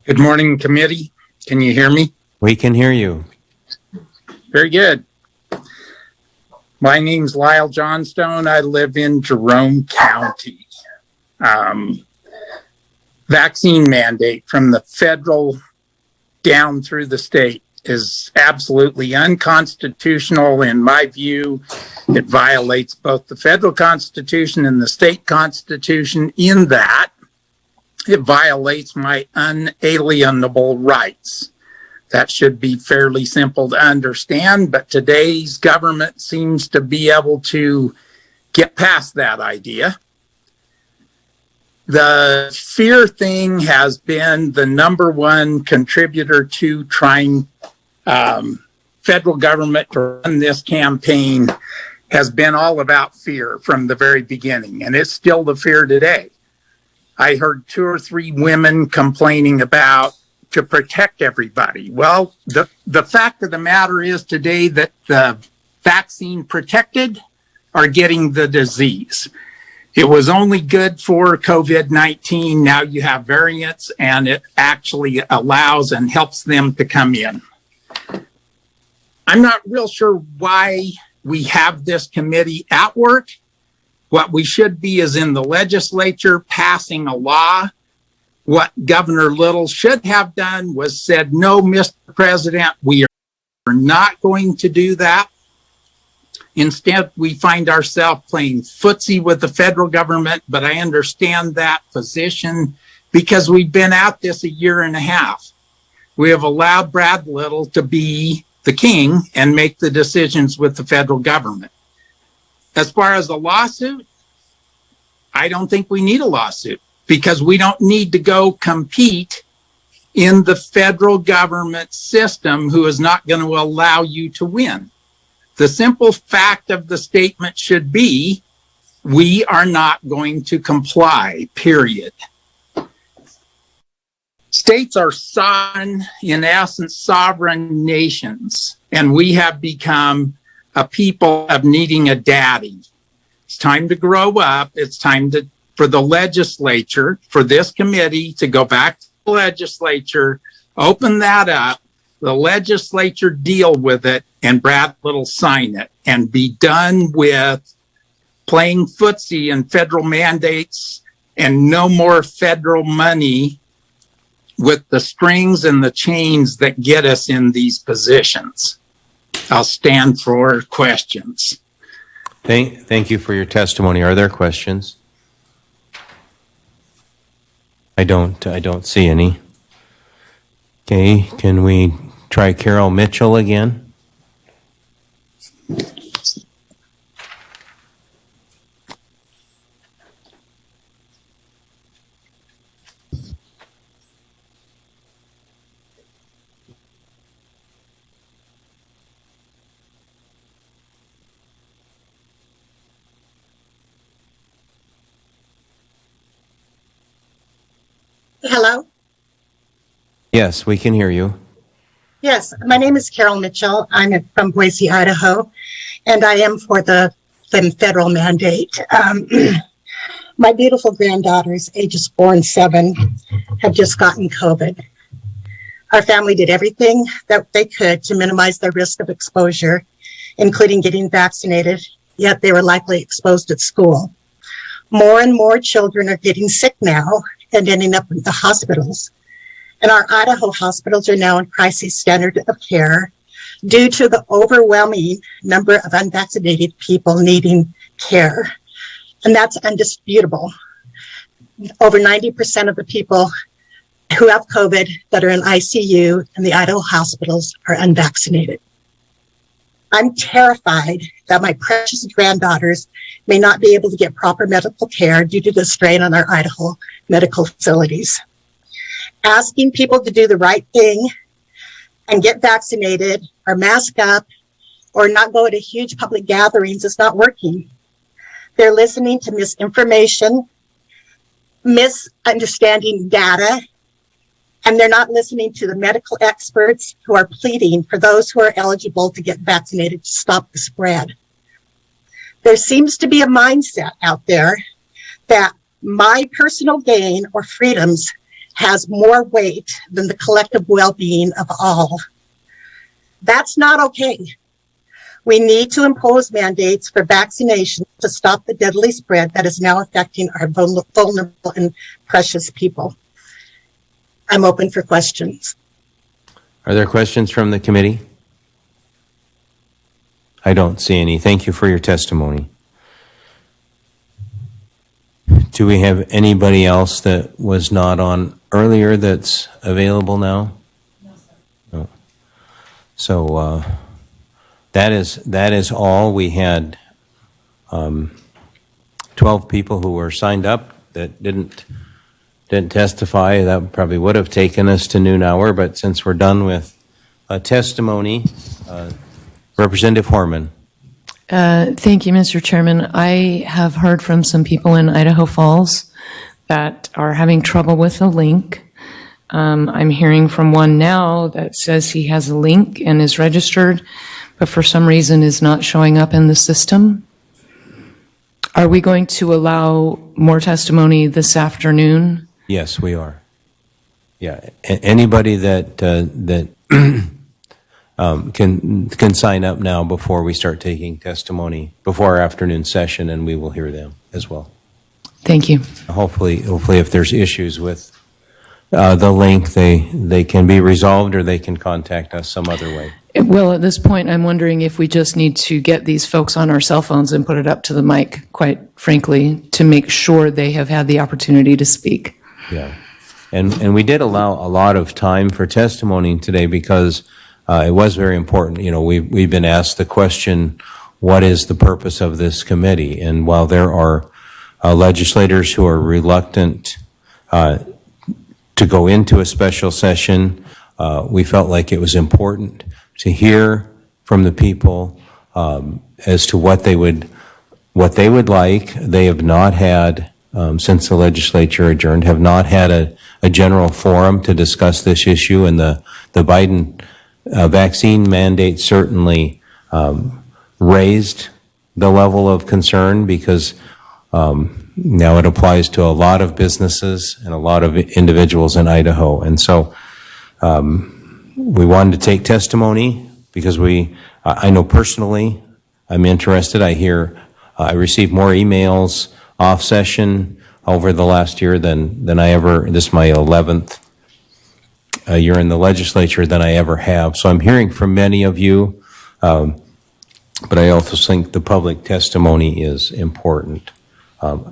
Good morning, committee. Can you hear me? We can hear you. Very good. My name's Lyle Johnstone. I live in Jerome County. Vaccine mandate from the federal down through the state is absolutely unconstitutional. In my view, it violates both the federal constitution and the state constitution in that it violates my unalienable rights. That should be fairly simple to understand, but today's government seems to be able to get past that idea. The fear thing has been the number one contributor to trying federal government to run this campaign has been all about fear from the very beginning, and it's still the fear today. I heard 2 or 3 women complaining about to protect everybody. Well, the fact of the matter is today that the vaccine protected are getting the disease. It was only good for COVID-19. Now you have variants, and it actually allows and helps them to come in. I'm not real sure why we have this committee at work. What we should be is in the legislature passing a law. What Governor Little should have done was said, no, Mr. President, we are not going to do that. Instead, we find ourselves playing footsie with the federal government, but I understand that position because we've been at this a year and a half. We have allowed Brad Little to be the king and make the decisions with the federal government. As far as the lawsuit, I don't think we need a lawsuit because we don't need to go compete in the federal government system who is not going to allow you to win. The simple fact of the statement should be, we are not going to comply, period. States are sovereign, in essence, sovereign nations, and we have become a people of needing a daddy. It's time to grow up. It's time for the legislature, for this committee to go back to the legislature, open that up, the legislature deal with it, and Brad Little sign it, and be done with playing footsie and federal mandates and no more federal money with the strings and the chains that get us in these positions. I'll stand for questions. Thank you for your testimony. Are there questions? I don't see any. Okay, can we try Carol Mitchell again? Hello? Yes, we can hear you. Yes, my name is Carol Mitchell. I'm from Boise, Idaho, and I am for the federal mandate. My beautiful granddaughters, ages 4 and 7, have just gotten COVID. Our family did everything that they could to minimize their risk of exposure, including getting vaccinated, yet they were likely exposed at school. More and more children are getting sick now and ending up in the hospitals. And our Idaho hospitals are now in crisis standard of care due to the overwhelming number of unvaccinated people needing care. And that's undisputable. Over 90% of the people who have COVID that are in ICU in the Idaho hospitals are unvaccinated. I'm terrified that my precious granddaughters may not be able to get proper medical care due to the strain on our Idaho medical facilities. Asking people to do the right thing and get vaccinated or mask up or not go to huge public gatherings is not working. They're listening to misinformation, misunderstanding data, and they're not listening to the medical experts who are pleading for those who are eligible to get vaccinated to stop the spread. There seems to be a mindset out there that my personal gain or freedoms has more weight than the collective well-being of all. That's not okay. We need to impose mandates for vaccination to stop the deadly spread that is now affecting our vulnerable and precious people. I'm open for questions. Are there questions from the committee? I don't see any. Thank you for your testimony. Do we have anybody else that was not on earlier that's available now? No, sir. No. So that is all. We had 12 people who were signed up that didn't testify. That probably would have taken us to noon hour, but since we're done with testimony. Representative Horman. Thank you, Mr. Chairman. I have heard from some people in Idaho Falls that are having trouble with the link. I'm hearing from one now that says he has a link and is registered, but for some reason is not showing up in the system. Are we going to allow more testimony this afternoon? Yes, we are. Yeah, anybody that can sign up now before we start taking testimony before our afternoon session, and we will hear them as well. Thank you. Hopefully, if there's issues with the link, they can be resolved, or they can contact us some other way. Well, at this point, I'm wondering if we just need to get these folks on our cell phones and put it up to the mic, quite frankly, to make sure they have had the opportunity to speak. Yeah, and we did allow a lot of time for testimony today because it was very important. You know, we've been asked the question, what is the purpose of this committee? And while there are legislators who are reluctant to go into a special session, we felt like it was important to hear from the people as to what they would like. They have not had, since the legislature adjourned, have not had a general forum to discuss this issue, and the Biden vaccine mandate certainly raised the level of concern because now it applies to a lot of businesses and a lot of individuals in Idaho. And so we wanted to take testimony because I know personally I'm interested. I received more emails off session over the last year than I ever, this is my 11th year in the legislature, than I ever have. So I'm hearing from many of you, but I also think the public testimony is important.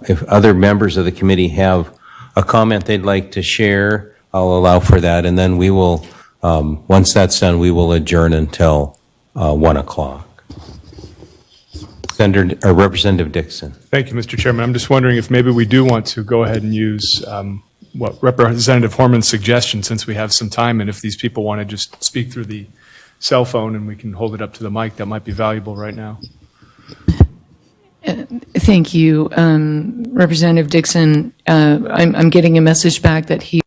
If other members of the committee have a comment they'd like to share, I'll allow for that, and then we will, once that's done, we will adjourn until 1 o'clock. Senator, Representative Dixon. Thank you, Mr. Chairman. I'm just wondering if maybe we do want to go ahead and use what Representative Horman's suggestion, since we have some time, and if these people want to just speak through the cell phone and we can hold it up to the mic, that might be valuable right now. Thank you, Representative Dixon. I'm getting a message back that he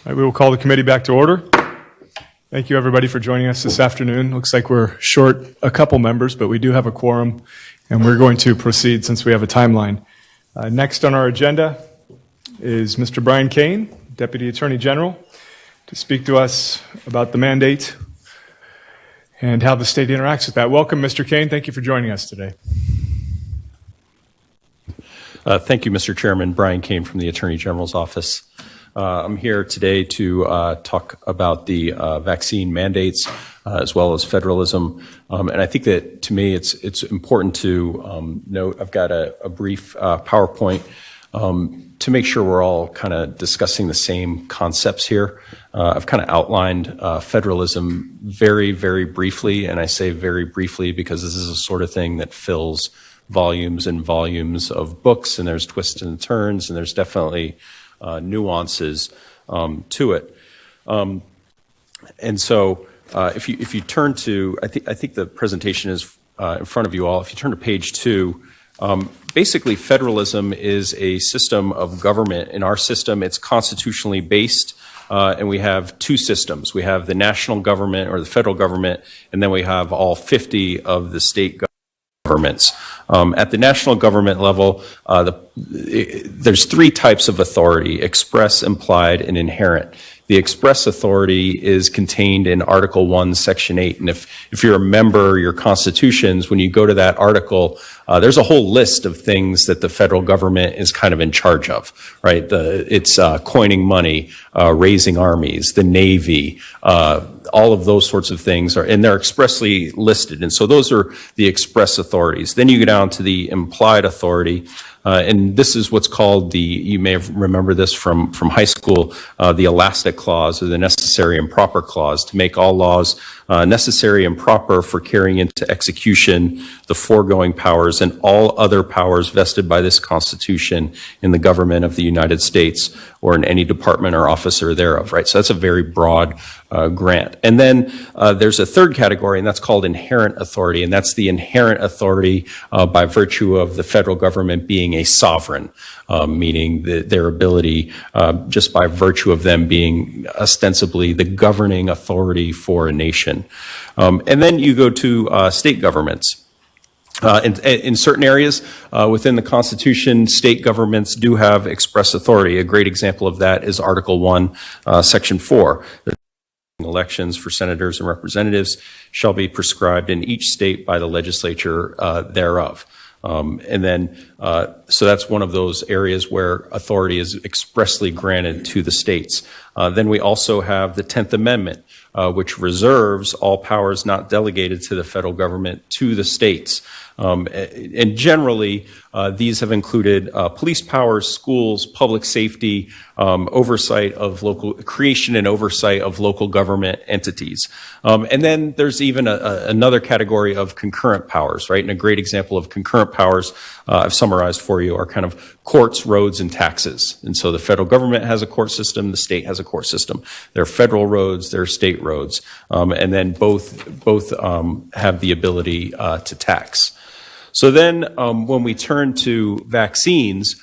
All right, we will call the committee back to order. Thank you, everybody, for joining us this afternoon. Looks like we're short a couple members, but we do have a quorum, and we're going to proceed since we have a timeline. Next on our agenda is Mr. Brian Kane, Deputy Attorney General, to speak to us about the mandate and how the state interacts with that. Welcome, Mr. Kane. Thank you for joining us today. Thank you, Mr. Chairman. Brian Kane from the Attorney General's office. I'm here today to talk about the vaccine mandates as well as federalism. And I think that, to me, it's important to note, I've got a brief PowerPoint to make sure we're all kind of discussing the same concepts here. I've kind of outlined federalism very, very briefly, and I say very briefly because this is the sort of thing that fills volumes and volumes of books, and there's twists and turns, and there's definitely nuances to it. And so if you turn to, I think the presentation is in front of you all. If you turn to page 2, basically federalism is a system of government. In our system, it's constitutionally based, and we have two systems. We have the national government, or the federal government, and then we have all 50 of the state governments. At the national government level, there's 3 types of authority: express, implied, and inherent. The express authority is contained in Article 1, Section 8. And if you're a member, your constitutions, when you go to that article, there's a whole list of things that the federal government is kind of in charge of, right? It's coining money, raising armies, the Navy, all of those sorts of things are, and they're expressly listed. And so those are the express authorities. Then you go down to the implied authority. And this is what's called you may have remembered this from high school, the elastic clause or the necessary and proper clause, to make all laws necessary and proper for carrying into execution the foregoing powers and all other powers vested by this Constitution in the government of the United States or in any department or officer thereof, right? So that's a very broad grant. And then there's a third category, and that's called inherent authority, and that's the inherent authority by virtue of the federal government being a sovereign, meaning their ability, just by virtue of them being ostensibly the governing authority for a nation. And then you go to state governments. In certain areas within the Constitution, state governments do have express authority. A great example of that is Article 1, Section 4. Elections for senators and representatives shall be prescribed in each state by the legislature thereof. And then, so that's one of those areas where authority is expressly granted to the states. Then we also have the 10th Amendment, which reserves all powers not delegated to the federal government to the states. And generally, these have included police powers, schools, public safety, oversight of creation and oversight of local government entities. And then there's even another category of concurrent powers, right? And a great example of concurrent powers I've summarized for you are kind of courts, roads, and taxes. And so the federal government has a court system, the state has a court system. There are federal roads, there are state roads, and then both have the ability to tax. So then when we turn to vaccines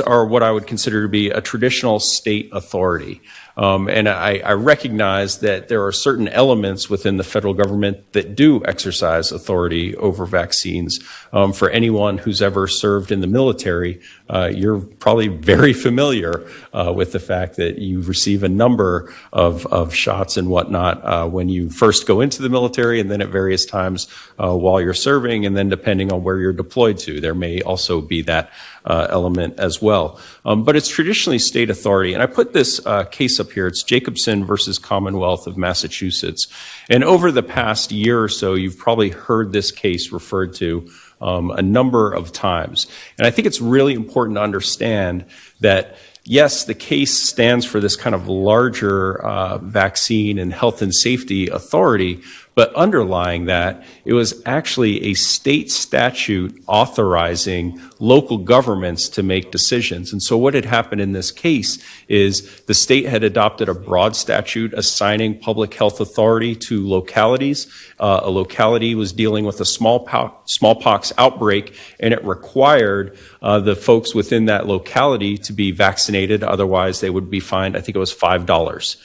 are what I would consider to be a traditional state authority. And I recognize that there are certain elements within the federal government that do exercise authority over vaccines. For anyone who's ever served in the military, you're probably very familiar with the fact that you receive a number of shots and whatnot when you first go into the military, and then at various times while you're serving, and then depending on where you're deployed to, there may also be that element as well. But it's traditionally state authority. And I put this case up here. It's Jacobson versus Commonwealth of Massachusetts. And over the past year or so, you've probably heard this case referred to a number of times. And I think it's really important to understand that, yes, the case stands for this kind of larger vaccine and health and safety authority, but underlying that, it was actually a state statute authorizing local governments to make decisions. And so what had happened in this case is the state had adopted a broad statute assigning public health authority to localities. A locality was dealing with a smallpox outbreak, and it required the folks within that locality to be vaccinated. Otherwise, they would be fined, I think it was $5.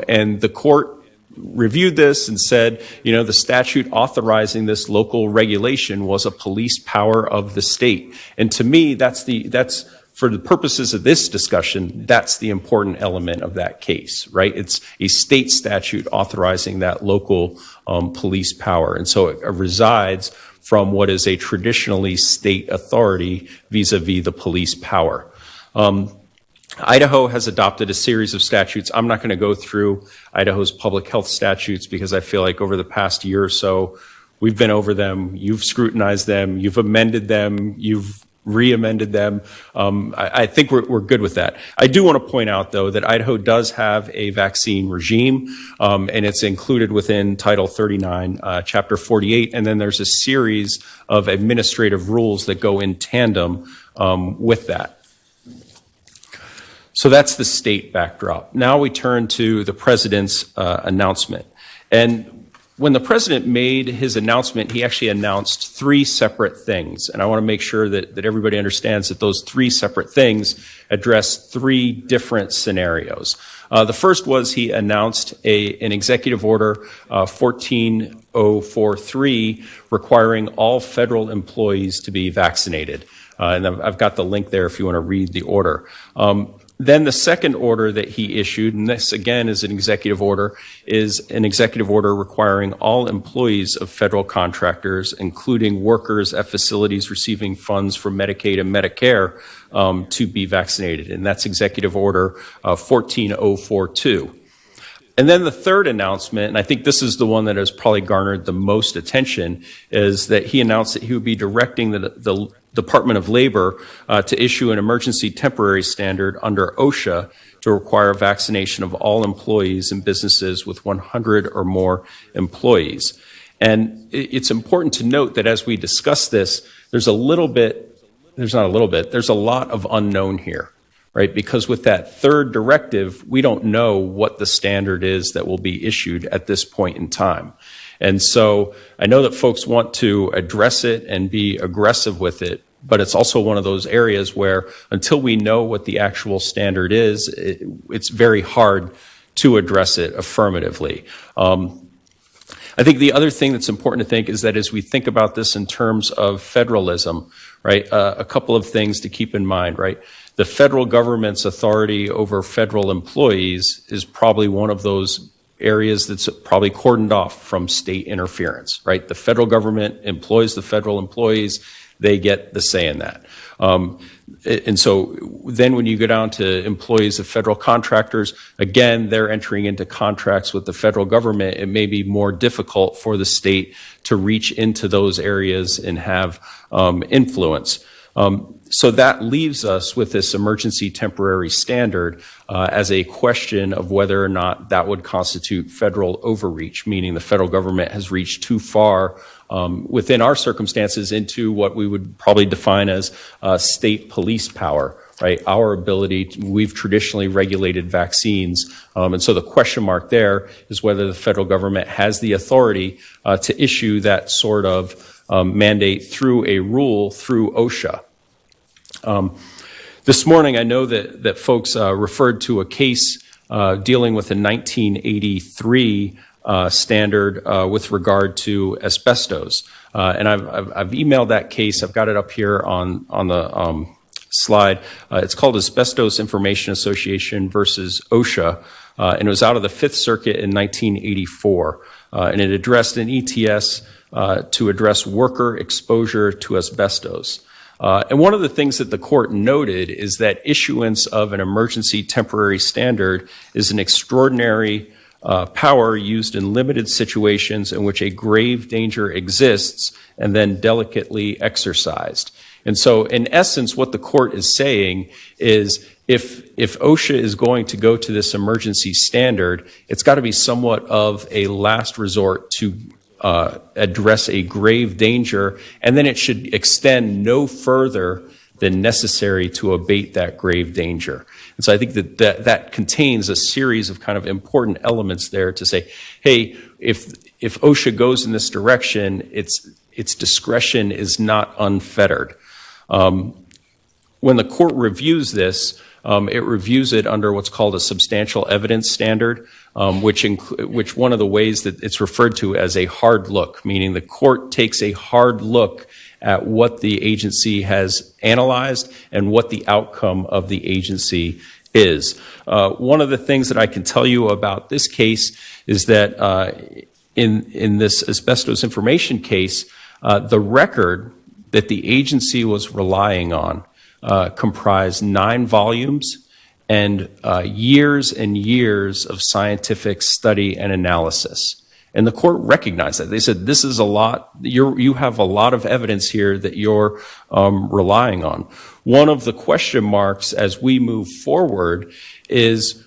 And the court reviewed this and said, the statute authorizing this local regulation was a police power of the state. And to me, that's for the purposes of this discussion, that's the important element of that case, right? It's a state statute authorizing that local police power. And so it resides from what is a traditionally state authority vis-a-vis the police power. Idaho has adopted a series of statutes. I'm not going to go through Idaho's public health statutes because I feel like over the past year or so, we've been over them, you've scrutinized them, you've amended them, you've re-amended them. I think we're good with that. I do want to point out, though, that Idaho does have a vaccine regime, and it's included within Title 39, Chapter 48, and then there's a series of administrative rules that go in tandem with that. So that's the state backdrop. Now we turn to the president's announcement. And when the president made his announcement, he actually announced three separate things. And I want to make sure that everybody understands that those three separate things address three different scenarios. The first was he announced an executive order 14043 requiring all federal employees to be vaccinated. And I've got the link there if you want to read the order. Then the second order that he issued, and this again is an executive order, is an executive order requiring all employees of federal contractors, including workers at facilities receiving funds from Medicaid and Medicare, to be vaccinated. And that's Executive Order 14042. And then the third announcement, and I think this is the one that has probably garnered the most attention, is that he announced that he would be directing the Department of Labor to issue an emergency temporary standard under OSHA to require vaccination of all employees in businesses with 100 or more employees. And it's important to note that as we discuss this, there's a lot of unknown here, right? Because with that third directive, we don't know what the standard is that will be issued at this point in time. And so I know that folks want to address it and be aggressive with it, but it's also one of those areas where until we know what the actual standard is, it's very hard to address it affirmatively. I think the other thing that's important to think is that as we think about this in terms of federalism, right, a couple of things to keep in mind, right? The federal government's authority over federal employees is probably one of those areas that's probably cordoned off from state interference, right? The federal government employs the federal employees, they get the say in that. And so then when you go down to employees of federal contractors, again, they're entering into contracts with the federal government. It may be more difficult for the state to reach into those areas and have influence. So that leaves us with this emergency temporary standard as a question of whether or not that would constitute federal overreach, meaning the federal government has reached too far within our circumstances into what we would probably define as state police power, right? Our ability, we've traditionally regulated vaccines. And so the question mark there is whether the federal government has the authority to issue that sort of mandate through a rule through OSHA. This morning, I know that folks referred to a case dealing with a 1983 standard with regard to asbestos. And I've emailed that case. I've got it up here on the slide. It's called Asbestos Information Association versus OSHA. And it was out of the Fifth Circuit in 1984. And it addressed an ETS to address worker exposure to asbestos. And one of the things that the court noted is that issuance of an emergency temporary standard is an extraordinary power used in limited situations in which a grave danger exists and then delicately exercised. And so in essence, what the court is saying is if OSHA is going to go to this emergency standard, it's got to be somewhat of a last resort to address a grave danger, and then it should extend no further than necessary to abate that grave danger. And so I think that contains a series of kind of important elements there to say, hey, if OSHA goes in this direction, its discretion is not unfettered. When the court reviews this, it reviews it under what's called a substantial evidence standard, which one of the ways that it's referred to as a hard look, meaning the court takes a hard look at what the agency has analyzed and what the outcome of the agency is. One of the things that I can tell you about this case is that in this asbestos information case, the record that the agency was relying on comprised 9 volumes and years of scientific study and analysis. And the court recognized that. They said, this is a lot, you have a lot of evidence here that you're relying on. One of the question marks as we move forward is,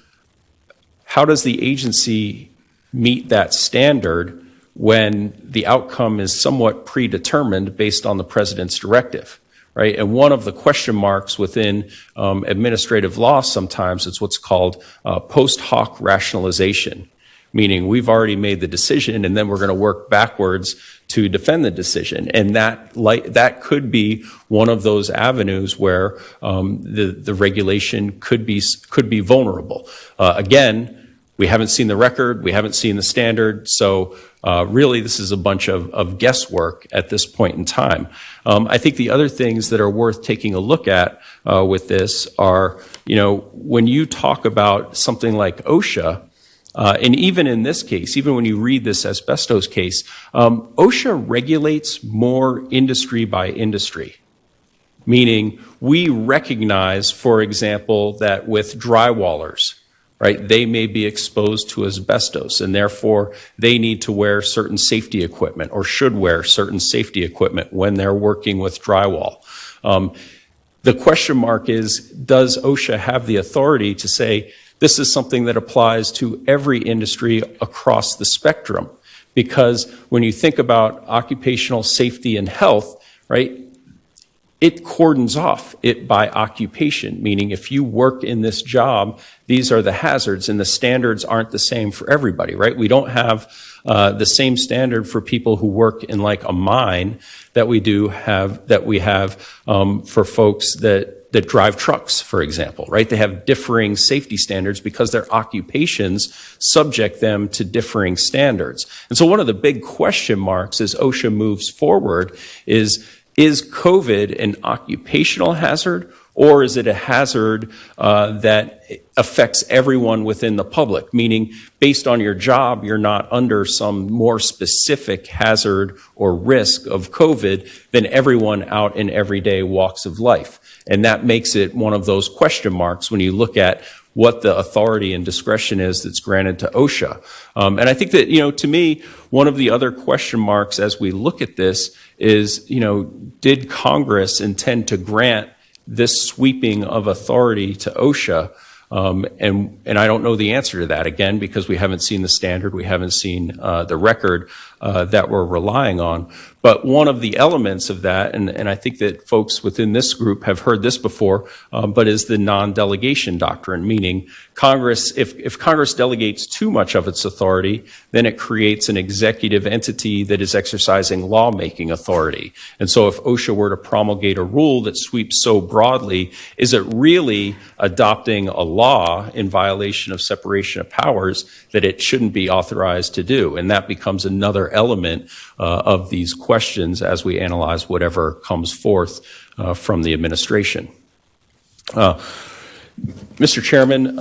how does the agency meet that standard when the outcome is somewhat predetermined based on the president's directive? Right? And one of the question marks within administrative law sometimes is what's called post hoc rationalization, meaning we've already made the decision and then we're going to work backwards to defend the decision. And that could be one of those avenues where the regulation could be vulnerable. Again, We haven't seen the record. We haven't seen the standard. So really, this is a bunch of guesswork at this point in time. I think the other things that are worth taking a look at with this are, when you talk about something like OSHA, and even in this case, even when you read this asbestos case, OSHA regulates more industry by industry. Meaning we recognize, for example, that with drywallers, right, they may be exposed to asbestos, and therefore they need to wear certain safety equipment or should wear certain safety equipment when they're working with drywall. The question mark is, does OSHA have the authority to say this is something that applies to every industry across the spectrum? Because when you think about occupational safety and health, right, it cordons off it by occupation, meaning if you work in this job, these are the hazards, and the standards aren't the same for everybody, right? We don't have the same standard for people who work in like a mine that we have for folks that drive trucks, for example, right? They have differing safety standards because their occupations subject them to differing standards. And so one of the big question marks as OSHA moves forward is COVID an occupational hazard, or is it a hazard that affects everyone within the public? Meaning, based on your job, you're not under some more specific hazard or risk of COVID than everyone out in everyday walks of life. And that makes it one of those question marks when you look at what the authority and discretion is that's granted to OSHA. And I think that, to me, one of the other question marks as we look at this is, did Congress intend to grant this sweeping of authority to OSHA? And I don't know the answer to that, again, because we haven't seen the standard, we haven't seen the record that we're relying on. But one of the elements of that, and I think that folks within this group have heard this before, but is the non-delegation doctrine, meaning Congress, if Congress delegates too much of its authority, then it creates an executive entity that is exercising lawmaking authority. And so if OSHA were to promulgate a rule that sweeps so broadly, is it really adopting a law in violation of separation of powers that it shouldn't be authorized to do? And that becomes another element of these questions as we analyze whatever comes forth from the administration. Mr. Chairman,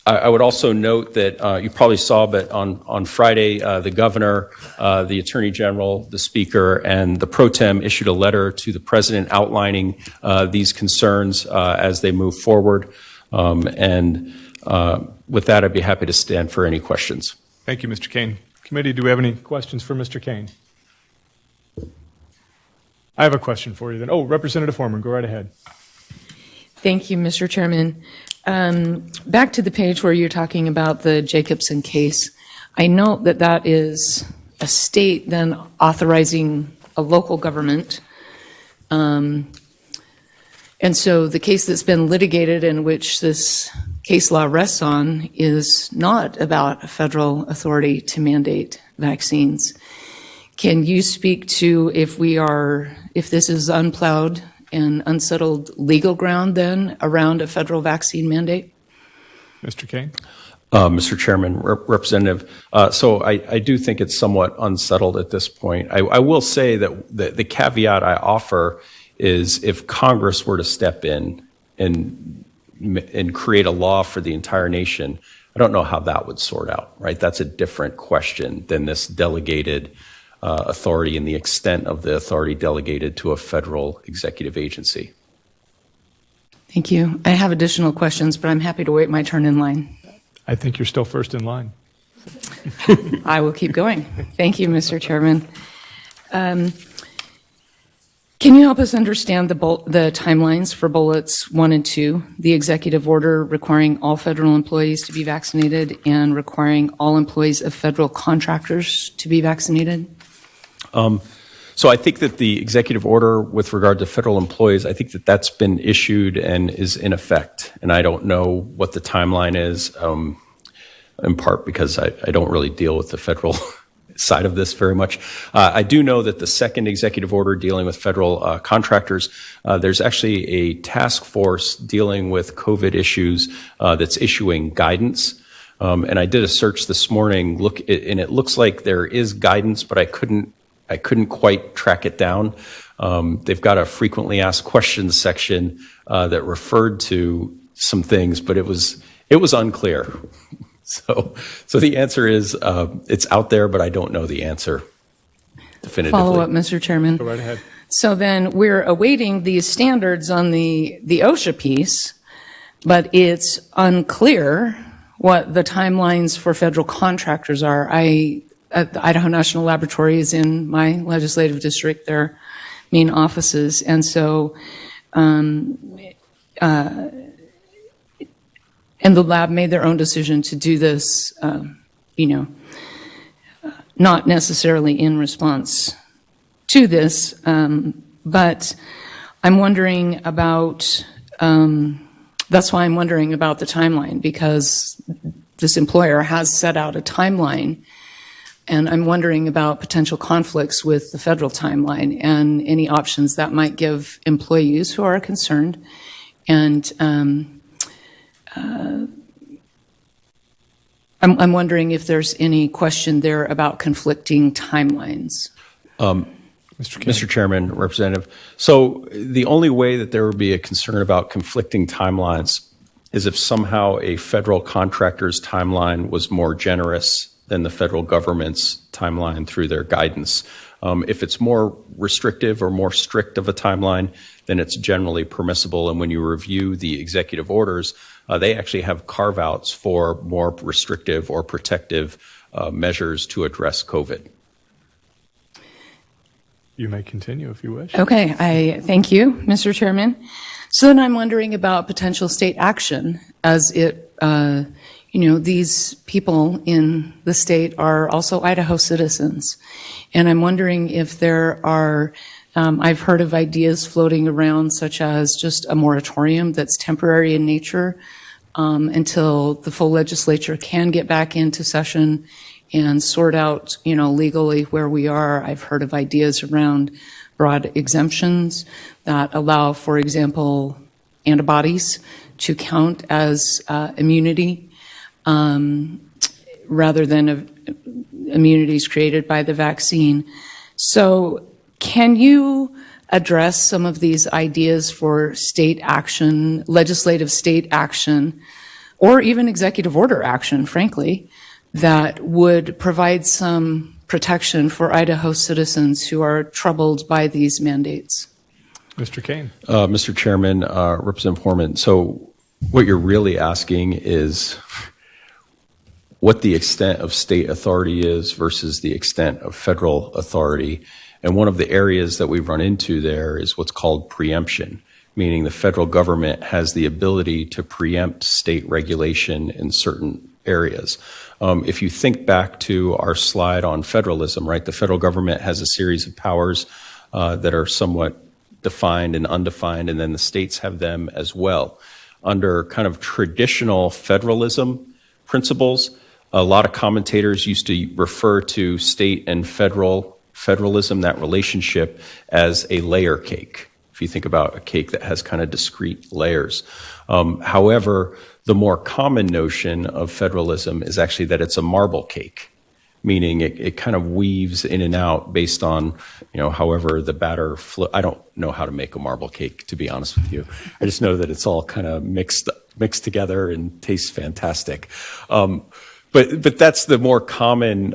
I would also note that you probably saw, but on Friday, the governor, the attorney general, the speaker, and the pro tem issued a letter to the president outlining these concerns as they move forward. And with that, I'd be happy to stand for any questions. Thank you, Mr. Kane. Committee, do we have any questions for Mr. Kane? I have a question for you then. Oh, Representative Foreman, go right ahead. Thank you, Mr. Chairman. Back to the page where you're talking about the Jacobson case. I note that that is a state then authorizing a local government. And so the case that's been litigated in which this case law rests on is not about a federal authority to mandate vaccines. Can you speak to if this is unplowed and unsettled legal ground then around a federal vaccine mandate? Mr. Kane? Mr. Chairman, Representative, so I do think it's somewhat unsettled at this point. I will say that the caveat I offer is if Congress were to step in and create a law for the entire nation, I don't know how that would sort out, right? That's a different question than this delegated authority and the extent of the authority delegated to a federal executive agency. Thank you. I have additional questions, but I'm happy to wait my turn in line. I think you're still first in line. I will keep going. Thank you, Mr. Chairman. Can you help us understand the timelines for bullets 1 and 2, the executive order requiring all federal employees to be vaccinated and requiring all employees of federal contractors to be vaccinated? So I think that the executive order with regard to federal employees, I think that that's been issued and is in effect. And I don't know what the timeline is, in part because I don't really deal with the federal side of this very much. I do know that the second executive order dealing with federal contractors, there's actually a task force dealing with COVID issues that's issuing guidance. And I did a search this morning, and it looks like there is guidance, but I couldn't quite track it down. They've got a frequently asked questions section that referred to some things, but it was unclear. So the answer is it's out there, but I don't know the answer definitively. Follow up, Mr. Chairman. Go right ahead. So then we're awaiting these standards on the OSHA piece, but it's unclear what the timelines for federal contractors are. The Idaho National Laboratory is in my legislative district, their main offices, and so and the lab made their own decision to do this, not necessarily in response to this, but I'm wondering about, that's why I'm wondering about the timeline, because this employer has set out a timeline, and I'm wondering about potential conflicts with the federal timeline and any options that might give employees who are concerned. And I'm wondering if there's any question there about conflicting timelines. Mr. Chairman, Representative, so the only way that there would be a concern about conflicting timelines is if somehow a federal contractor's timeline was more generous than the federal government's timeline through their guidance. If it's more restrictive or more strict of a timeline, then it's generally permissible. And when you review the executive orders, they actually have carve-outs for more restrictive or protective measures to address COVID. You may continue if you wish. Okay, I thank you, Mr. Chairman. So then I'm wondering about potential state action as it, these people in the state are also Idaho citizens. And I'm wondering if there are, I've heard of ideas floating around such as just a moratorium that's temporary in nature until the full legislature can get back into session and sort out, legally where we are. I've heard of ideas around broad exemptions that allow, for example, antibodies to count as immunity rather than immunities created by the vaccine. So can you address some of these ideas for state action, legislative state action, or even executive order action, frankly, that would provide some protection for Idaho citizens who are troubled by these mandates? Mr. Kane. Mr. Chairman, Representative Horman, so what you're really asking is what the extent of state authority is versus the extent of federal authority. And one of the areas that we've run into there is what's called preemption, meaning the federal government has the ability to preempt state regulation in certain areas. If you think back to our slide on federalism, right, the federal government has a series of powers that are somewhat defined and undefined, and then the states have them as well. Under kind of traditional federalism principles, a lot of commentators used to refer to state and federalism, that relationship, as a layer cake. If you think about a cake that has kind of discrete layers. However, the more common notion of federalism is actually that it's a marble cake, meaning it kind of weaves in and out based on, however the batter flow. I don't know how to make a marble cake, to be honest with you. I just know that it's all kind of mixed together and tastes fantastic. But that's the more common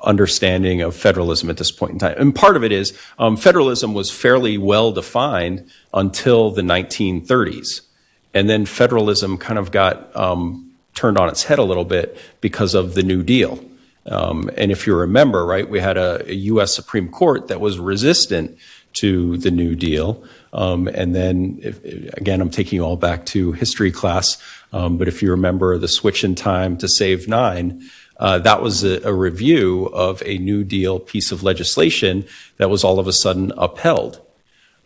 understanding of federalism at this point in time. And part of it is federalism was fairly well defined until the 1930s. And then federalism kind of got turned on its head a little bit because of the New Deal. And if you remember, right, we had a U.S. Supreme Court that was resistant to the New Deal. And then, again, I'm taking you all back to history class. But if you remember the switch in time to Save 9, that was a review of a New Deal piece of legislation that was all of a sudden upheld.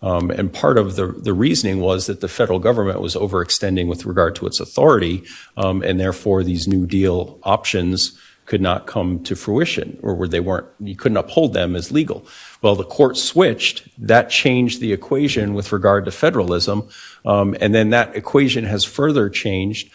And part of the reasoning was that the federal government was overextending with regard to its authority, and therefore these New Deal options could not come to fruition, or where you couldn't uphold them as legal. Well, the court switched. That changed the equation with regard to federalism. And then that equation has further changed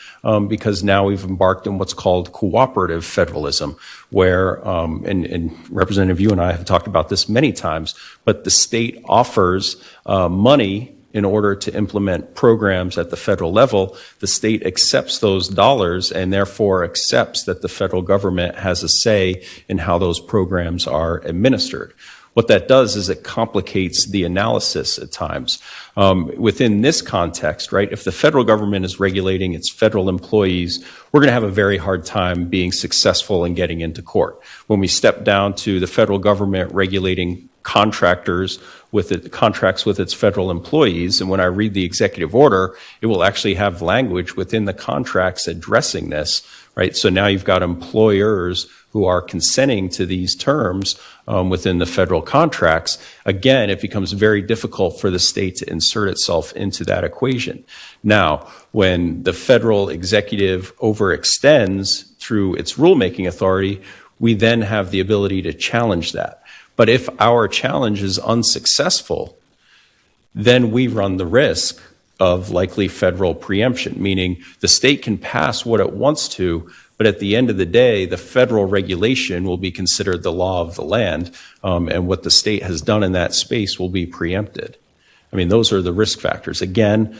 because now we've embarked on what's called cooperative federalism, where, and Representative, you and I have talked about this many times, but the state offers money in order to implement programs at the federal level. The state accepts those dollars and therefore accepts that the federal government has a say in how those programs are administered. What that does is it complicates the analysis at times. Within this context, right, if the federal government is regulating its federal employees, we're going to have a very hard time being successful in getting into court. When we step down to the federal government regulating contractors with contracts with its federal employees, and when I read the executive order, it will actually have language within the contracts addressing this, right? So now you've got employers who are consenting to these terms within the federal contracts. Again, it becomes very difficult for the state to insert itself into that equation. Now, when the federal executive overextends through its rulemaking authority, we then have the ability to challenge that. But if our challenge is unsuccessful, then we run the risk of likely federal preemption, meaning the state can pass what it wants to, but at the end of the day, the federal regulation will be considered the law of the land, and what the state has done in that space will be preempted. I mean, those are the risk factors. Again,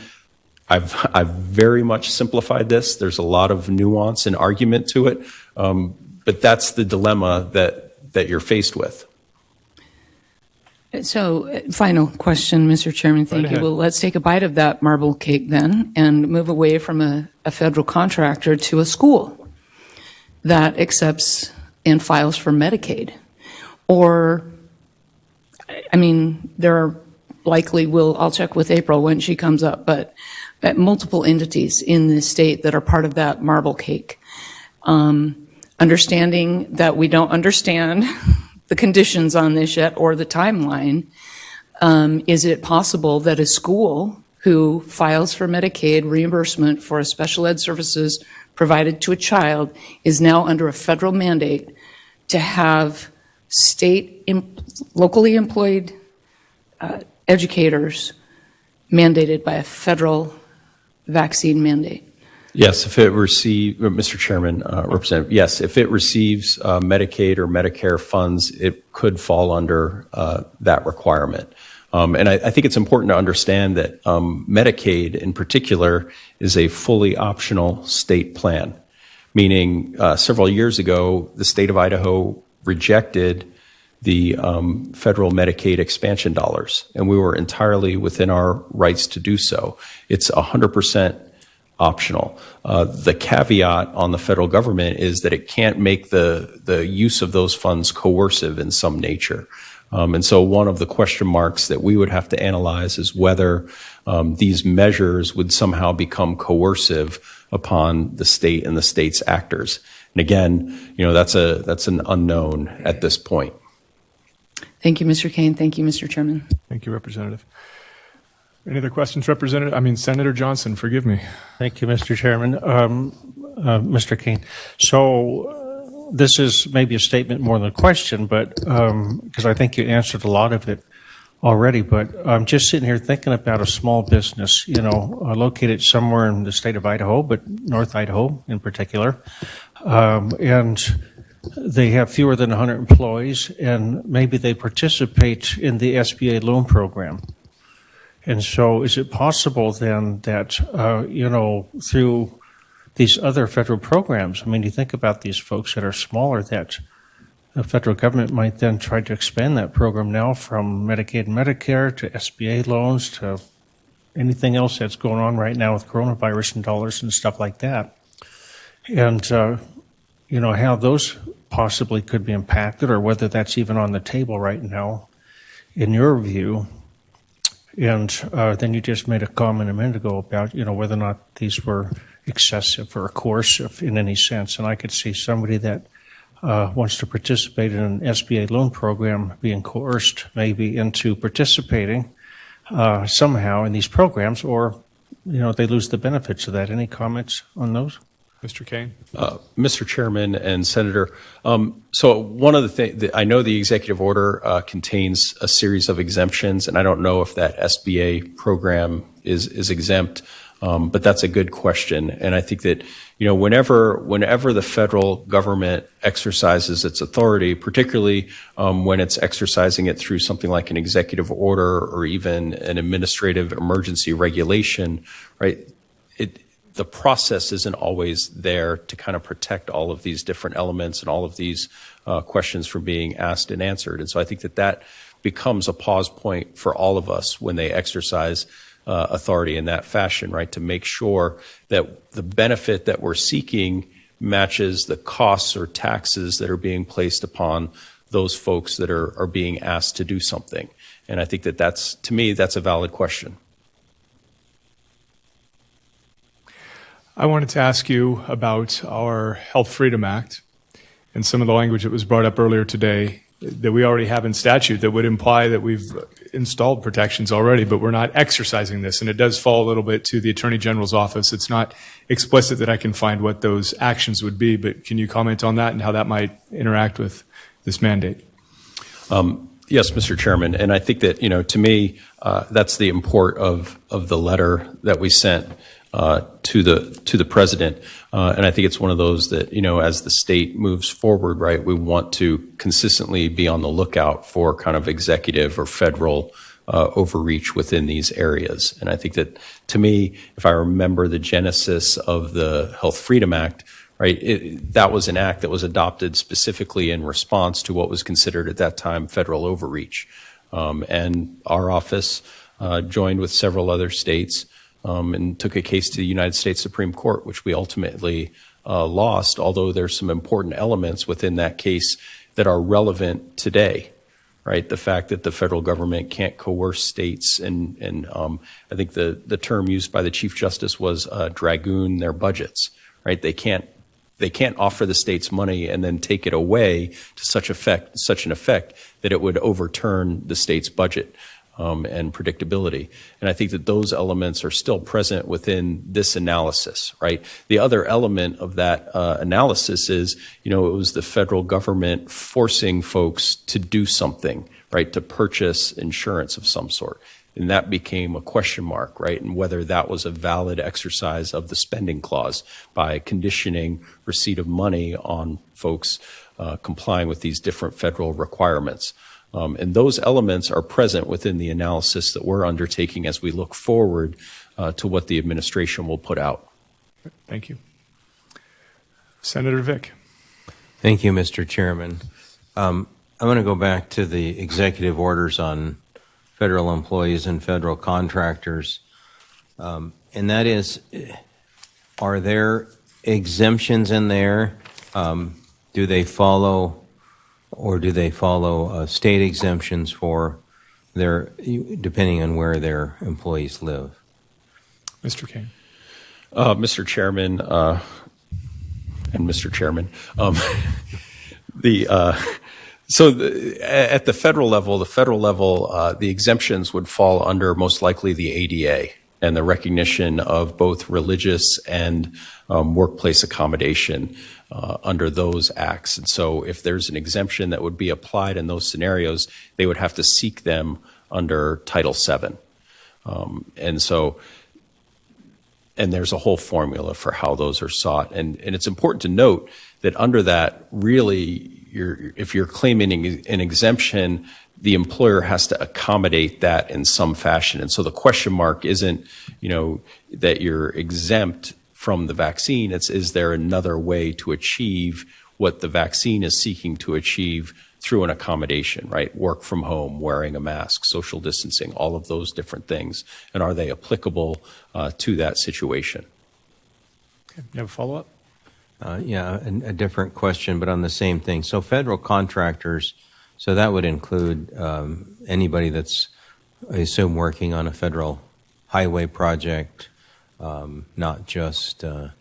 I've very much simplified this. There's a lot of nuance and argument to it, but that's the dilemma that you're faced with. So, final question, Mr. Chairman. Thank you. Well, let's take a bite of that marble cake then and move away from a federal contractor to a school that accepts and files for Medicaid. Or, I mean, there are likely, I'll check with April when she comes up, but multiple entities in the state that are part of that marble cake. Understanding that we don't understand the conditions on this yet or the timeline, is it possible that a school who files for Medicaid reimbursement for special ed services provided to a child is now under a federal mandate to have locally employed educators mandated by a federal vaccine mandate? Yes, if it Mr. Chairman, Representative, yes, if it receives Medicaid or Medicare funds, it could fall under that requirement. And I think it's important to understand that Medicaid in particular is a fully optional state plan, meaning several years ago, the state of Idaho rejected the federal Medicaid expansion dollars, and we were entirely within our rights to do so. It's 100% optional. The caveat on the federal government is that it can't make the use of those funds coercive in some nature. And so one of the question marks that we would have to analyze is whether these measures would somehow become coercive upon the state and the state's actors. And again, that's an unknown at this point. Thank you, Mr. Kane. Thank you, Mr. Chairman. Thank you, Representative. Any other questions, Senator Johnson, forgive me. Thank you, Mr. Chairman. Mr. Kane, so this is maybe a statement more than a question, but because I think you answered a lot of it already, but I'm just sitting here thinking about a small business, located somewhere in the state of Idaho, but North Idaho in particular, and they have fewer than 100 employees, and maybe they participate in the SBA loan program. And so is it possible then that, through these other federal programs, I mean, you think about these folks that are smaller, that the federal government might then try to expand that program now from Medicaid and Medicare to SBA loans to anything else that's going on right now with coronavirus and dollars and stuff like that. And, how those possibly could be impacted or whether that's even on the table right now, in your view. And then you just made a comment a minute ago about, whether or not these were excessive or coercive in any sense. And I could see somebody that wants to participate in an SBA loan program being coerced maybe into participating somehow in these programs, or, they lose the benefits of that. Any comments on those? Mr. Kane. Mr. Chairman and Senator, so one of the things, I know the executive order contains a series of exemptions, and I don't know if that SBA program is exempt, but that's a good question. And I think that, whenever the federal government exercises its authority, particularly when it's exercising it through something like an executive order or even an administrative emergency regulation, right, the process isn't always there to kind of protect all of these different elements and all of these questions from being asked and answered. And so I think that becomes a pause point for all of us when they exercise authority in that fashion, right, to make sure that the benefit that we're seeking matches the costs or taxes that are being placed upon those folks that are being asked to do something. And I think to me, that's a valid question. I wanted to ask you about our Health Freedom Act and some of the language that was brought up earlier today that we already have in statute that would imply that we've installed protections already, but we're not exercising this. And it does fall a little bit to the Attorney General's office. It's not explicit that I can find what those actions would be, but can you comment on that and how that might interact with this mandate? Yes, Mr. Chairman. And I think that, to me, that's the import of the letter that we sent to the president, and I think it's one of those that, as the state moves forward, right, we want to consistently be on the lookout for kind of executive or federal overreach within these areas. And I think that, to me, if I remember the genesis of the Health Freedom Act, right, that was an act that was adopted specifically in response to what was considered at that time federal overreach, and our office joined with several other states. And took a case to the United States Supreme Court, which we ultimately lost, although there's some important elements within that case that are relevant today, right? The fact that the federal government can't coerce states, and I think the term used by the Chief Justice was dragoon their budgets, right? They can't offer the states money and then take it away to such an effect that it would overturn the state's budget. And predictability. And I think that those elements are still present within this analysis, right? The other element of that analysis is, it was the federal government forcing folks to do something, right, to purchase insurance of some sort. And that became a question mark, right? And whether that was a valid exercise of the spending clause by conditioning receipt of money on folks complying with these different federal requirements. And those elements are present within the analysis that we're undertaking as we look forward to what the administration will put out. Thank you. Senator Vick. Thank you, Mr. Chairman. I'm going to go back to the executive orders on federal employees and federal contractors. And that is, are there exemptions in there? Do they follow state exemptions for depending on where their employees live? Mr. Kane. Mr. Chairman, and Mr. Chairman, at the federal level, the exemptions would fall under most likely the ADA and the recognition of both religious and workplace accommodation under those acts. And so if there's an exemption that would be applied in those scenarios, they would have to seek them under Title VII. And there's a whole formula for how those are sought. And it's important to note that under that, really, if you're claiming an exemption, the employer has to accommodate that in some fashion. And so the question mark isn't, that you're exempt from the vaccine. It's, is there another way to achieve what the vaccine is seeking to achieve through an accommodation, right? Work from home, wearing a mask, social distancing, all of those different things. And are they applicable to that situation? Okay. You have a follow-up? A different question, but on the same thing. So federal contractors, so that would include anybody that's, I assume, working on a federal highway project, not just, so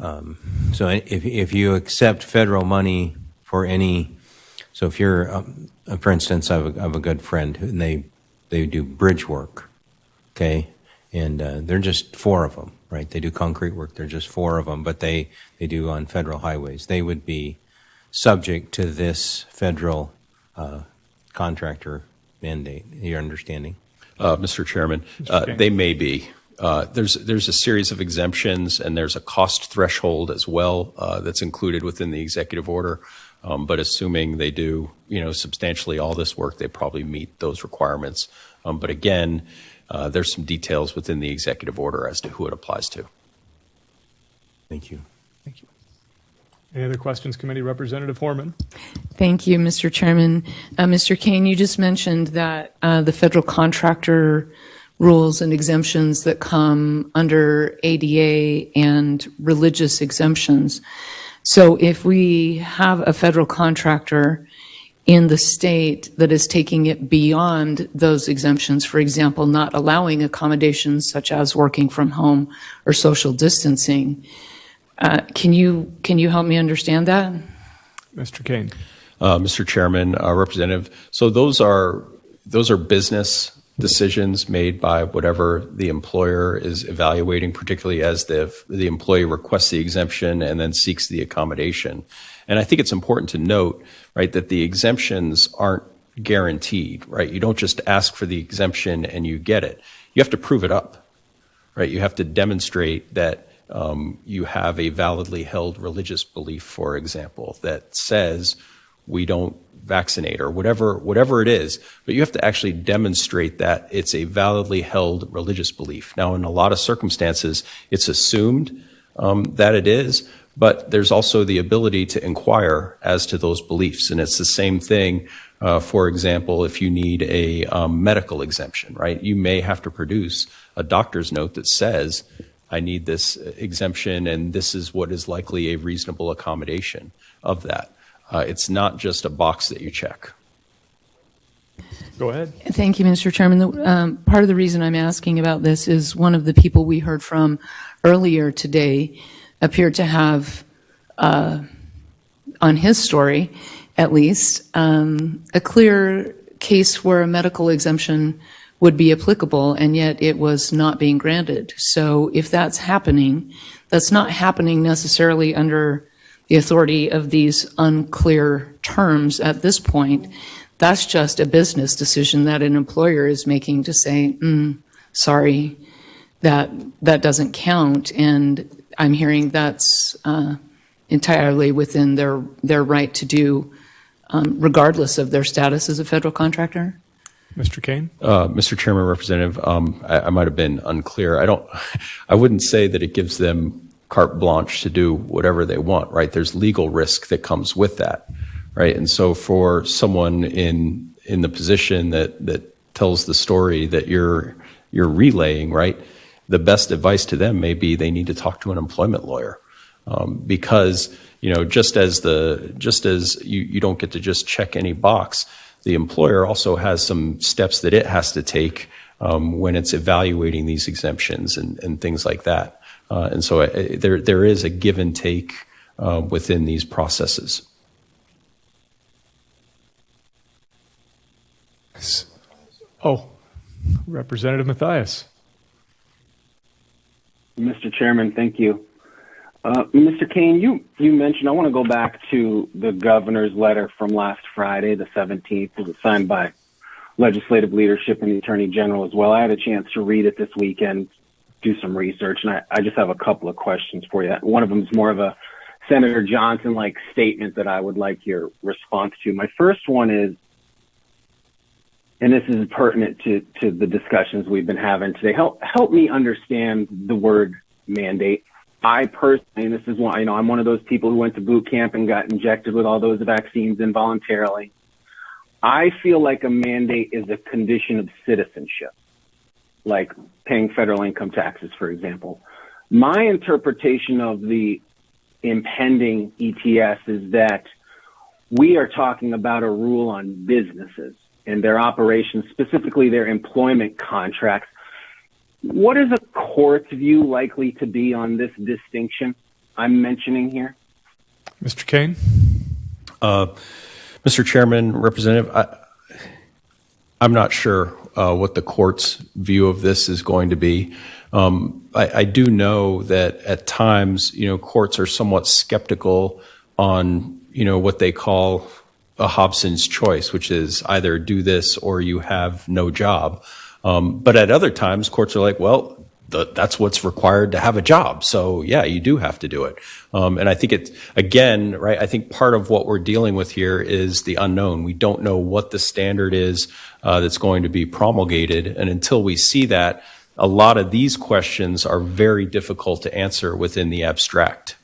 if you accept federal money for any, so if you're, for instance, I have a good friend and they do bridge work, okay? And there are just 4 of them, right? They do concrete work. There are just 4 of them, but they do on federal highways. They would be subject to this federal contractor mandate. Your understanding? Mr. Chairman, they may be. There's a series of exemptions, and there's a cost threshold as well that's included within the executive order. But assuming they do, substantially all this work, they probably meet those requirements. But again, there's some details within the executive order as to who it applies to. Thank you. Thank you. Any other questions, Committee? Representative Horman. Thank you, Mr. Chairman. Mr. Kane, you just mentioned that the federal contractor rules and exemptions that come under ADA and religious exemptions. So if we have a federal contractor in the state that is taking it beyond those exemptions, for example, not allowing accommodations such as working from home or social distancing, can you help me understand that? Mr. Kane. Mr. Chairman, Representative, so those are business decisions made by whatever the employer is evaluating, particularly as the employee requests the exemption and then seeks the accommodation. And I think it's important to note, right, that the exemptions aren't guaranteed, right? You don't just ask for the exemption and you get it. You have to prove it up, right? You have to demonstrate that you have a validly held religious belief, for example, that says we don't vaccinate or whatever it is, but you have to actually demonstrate that it's a validly held religious belief. Now, in a lot of circumstances, it's assumed that it is, but there's also the ability to inquire as to those beliefs. And it's the same thing, for example, if you need a medical exemption, right? You may have to produce a doctor's note that says, I need this exemption and this is what is likely a reasonable accommodation of that. It's not just a box that you check. Go ahead. Thank you, Mr. Chairman. Part of the reason I'm asking about this is one of the people we heard from earlier today appeared to have, on his story at least, a clear case where a medical exemption would be applicable, and yet it was not being granted. So if that's happening, that's not happening necessarily under the authority of these unclear terms at this point. That's just a business decision that an employer is making to say, sorry, that doesn't count. And I'm hearing that's entirely within their right to do, regardless of their status as a federal contractor. Mr. Kane? Mr. Chairman, Representative, I might have been unclear. I wouldn't say that it gives them carte blanche to do whatever they want, right? There's legal risk that comes with that, right? And so for someone in the position that tells the story that you're relaying, right, the best advice to them may be they need to talk to an employment lawyer, because just as you don't get to just check any box, the employer also has some steps that it has to take when it's evaluating these exemptions and things like that. And so there is a give and take within these processes. Oh, Representative Mathias. Mr. Chairman, thank you. Mr. Kane, you mentioned, I want to go back to the governor's letter from last Friday, the 17th. It was signed by legislative leadership and the attorney general as well. I had a chance to read it this weekend, do some research, and I just have a couple of questions for you. One of them is more of a Senator Johnson-like statement that I would like your response to. My first one is, and this is pertinent to the discussions we've been having today, help me understand the word mandate. I personally, and this is one, I'm one of those people who went to boot camp and got injected with all those vaccines involuntarily. I feel like a mandate is a condition of citizenship, like paying federal income taxes, for example. My interpretation of the impending ETS is that we are talking about a rule on businesses and their operations, specifically their employment contracts. What is a court's view likely to be on this distinction I'm mentioning here? Mr. Kane? Mr. Chairman, Representative, I'm not sure what the court's view of this is going to be. I do know that at times, courts are somewhat skeptical on, what they call a Hobson's choice, which is either do this or you have no job. But at other times, courts are like, well, that's what's required to have a job. So yeah, you do have to do it. And I think right, I think part of what we're dealing with here is the unknown. We don't know what the standard is that's going to be promulgated. And until we see that, a lot of these questions are very difficult to answer within the abstract.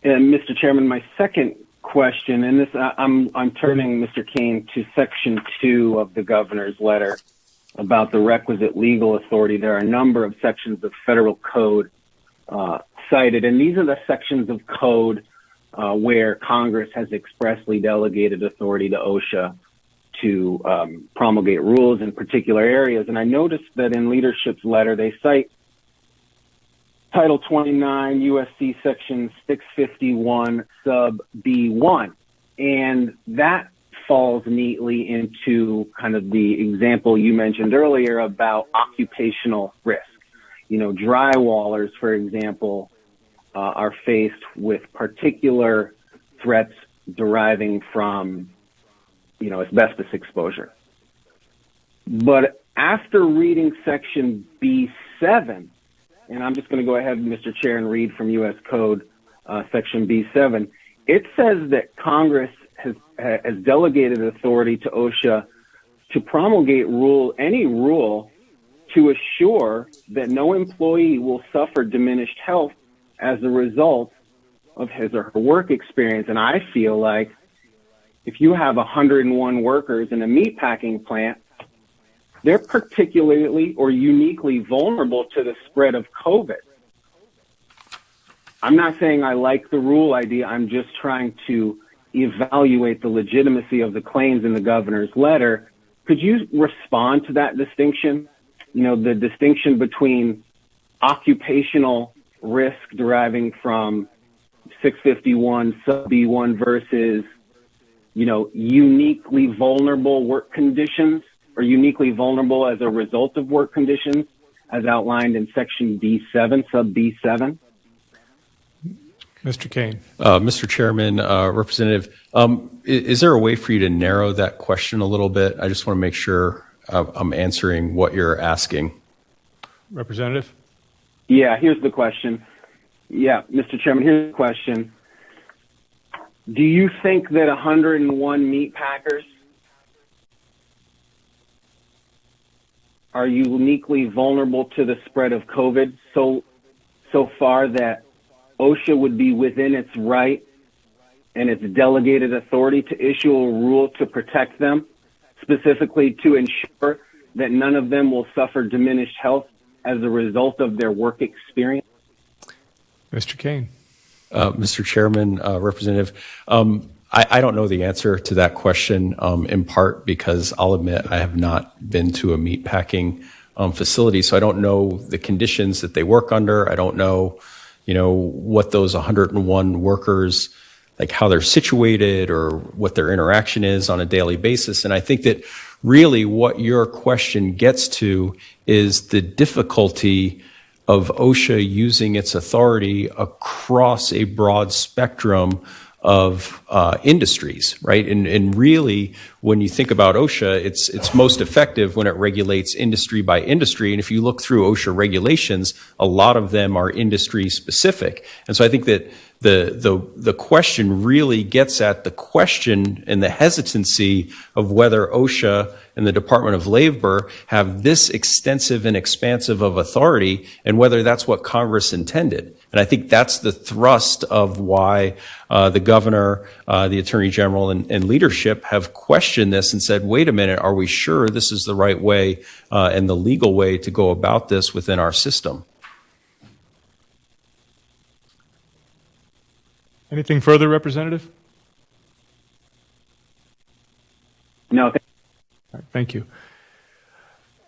And Mr. Chairman, my second question, and this I'm turning Mr. Kane to Section 2 of the governor's letter about the requisite legal authority. There are a number of sections of federal code cited, and these are the sections of code where Congress has expressly delegated authority to OSHA to promulgate rules in particular areas. And I noticed that in leadership's letter, they cite Title 29 USC Section 651 sub B1. And that falls neatly into kind of the example you mentioned earlier about occupational risk. Drywallers, for example, are faced with particular threats deriving from, asbestos exposure. But after reading Section B7, and I'm just going to go ahead, Mr. Chair, and read from U.S. Code Section B7, it says that Congress has delegated authority to OSHA to promulgate any rule to assure that no employee will suffer diminished health as a result of his or her work experience. And I feel like if you have 101 workers in a meatpacking plant, they're particularly or uniquely vulnerable to the spread of COVID. I'm not saying I like the rule idea. I'm just trying to evaluate the legitimacy of the claims in the governor's letter. Could you respond to that distinction? The distinction between occupational risk deriving from 651 sub B1 versus, uniquely vulnerable work conditions or uniquely vulnerable as a result of work conditions as outlined in Section B7, sub B7? Mr. Kane. Mr. Chairman, Representative, is there a way for you to narrow that question a little bit? I just want to make sure I'm answering what you're asking. Representative? Yeah, here's the question. Yeah, Mr. Chairman, here's the question. Do you think that 101 meat packers are uniquely vulnerable to the spread of COVID so far that OSHA would be within its right and its delegated authority to issue a rule to protect them, specifically to ensure that none of them will suffer diminished health as a result of their work experience? Mr. Kane. Mr. Chairman, Representative, I don't know the answer to that question, in part because I'll admit I have not been to a meatpacking facility, so I don't know the conditions that they work under. I don't know, what those 101 workers, like how they're situated or what their interaction is on a daily basis. And I think that really what your question gets to is the difficulty of OSHA using its authority across a broad spectrum of industries, right? And really, when you think about OSHA, it's most effective when it regulates industry by industry. And if you look through OSHA regulations, a lot of them are industry specific. And so I think that the question really gets at the question and the hesitancy of whether OSHA and the Department of Labor have this extensive and expansive of authority and whether that's what Congress intended. And I think that's the thrust of why the governor, the attorney general, and leadership have questioned this and said, wait a minute, are we sure this is the right way and the legal way to go about this within our system? Anything further, Representative? No. Thank you.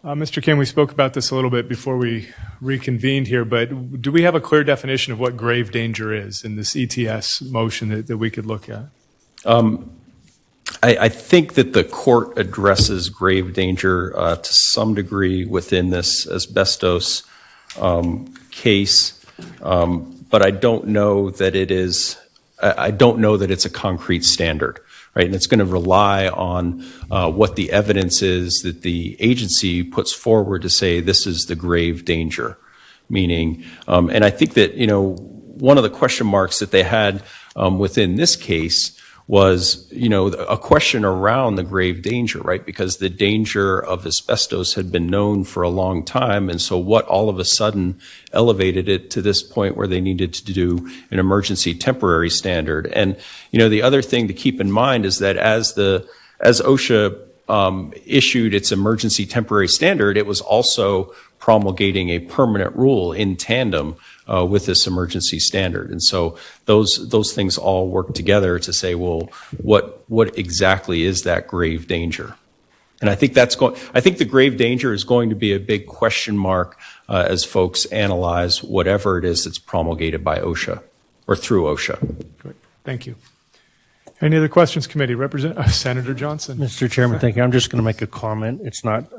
Mr. Kane, we spoke about this a little bit before we reconvened here, but do we have a clear definition of what grave danger is in this ETS motion that we could look at? I think that the court addresses grave danger to some degree within this asbestos case, but I don't know that it is. I don't know that it's a concrete standard, right? And it's going to rely on what the evidence is that the agency puts forward to say this is the grave danger, meaning. And I think that one of the question marks that they had within this case was, a question around the grave danger, right? Because the danger of asbestos had been known for a long time. And so what all of a sudden elevated it to this point where they needed to do an emergency temporary standard. And, the other thing to keep in mind is that as OSHA issued its emergency temporary standard, it was also promulgating a permanent rule in tandem with this emergency standard. And so those things all work together to say, well, what exactly is that grave danger? And I think the grave danger is going to be a big question mark as folks analyze whatever it is that's promulgated by OSHA or through OSHA. Great. Thank you. Any other questions, committee? Senator Johnson. Mr. Chairman, thank you. I'm just going to make a comment. It's not,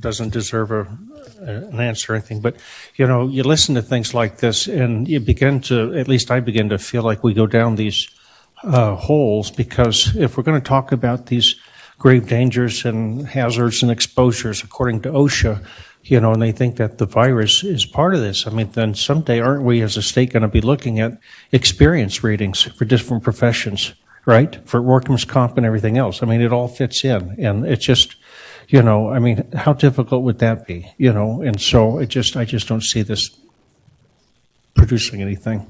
doesn't deserve an answer or anything, but, you listen to things like this and you begin to, at least I begin to feel like we go down these holes, because if we're going to talk about these grave dangers and hazards and exposures according to OSHA, and they think that the virus is part of this, then someday aren't we as a state going to be looking at experience ratings for different professions? Right? For workers' comp and everything else. It all fits in. And it's just, how difficult would that be? And so I just don't see this producing anything.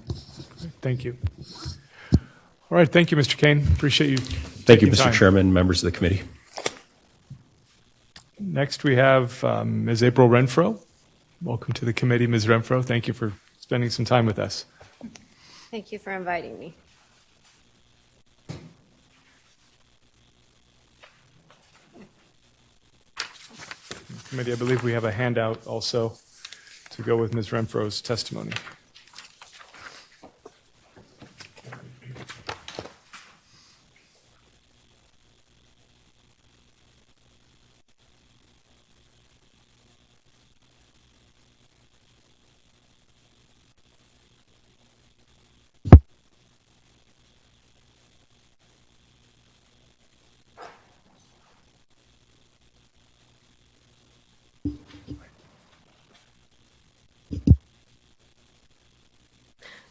Thank you. All right. Thank you, Mr. Kane. Appreciate you. Thank you, Mr. Chairman, members of the committee. Next, we have Ms. April Renfro. Welcome to the committee, Ms. Renfro. Thank you for spending some time with us. Thank you for inviting me. Committee, I believe we have a handout also to go with Ms. Renfro's testimony.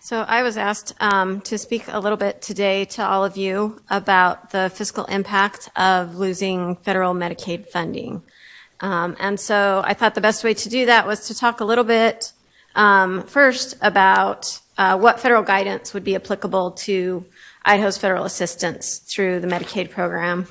So I was asked to speak a little bit today to all of you about the fiscal impact of losing federal Medicaid funding. And so I thought the best way to do that was to talk a little bit first about what federal guidance would be applicable to Idaho's federal assistance through the Medicaid program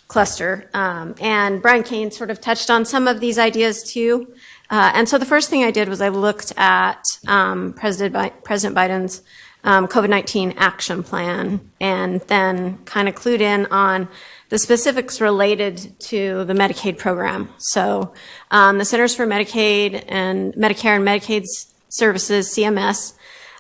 cluster. And Brian Kane sort of touched on some of these ideas too. And so the first thing I did was I looked at President Biden's COVID-19 action plan and then kind of clued in on the specifics related to the Medicaid program. So the Centers for Medicaid and Medicare and Medicaid Services, CMS,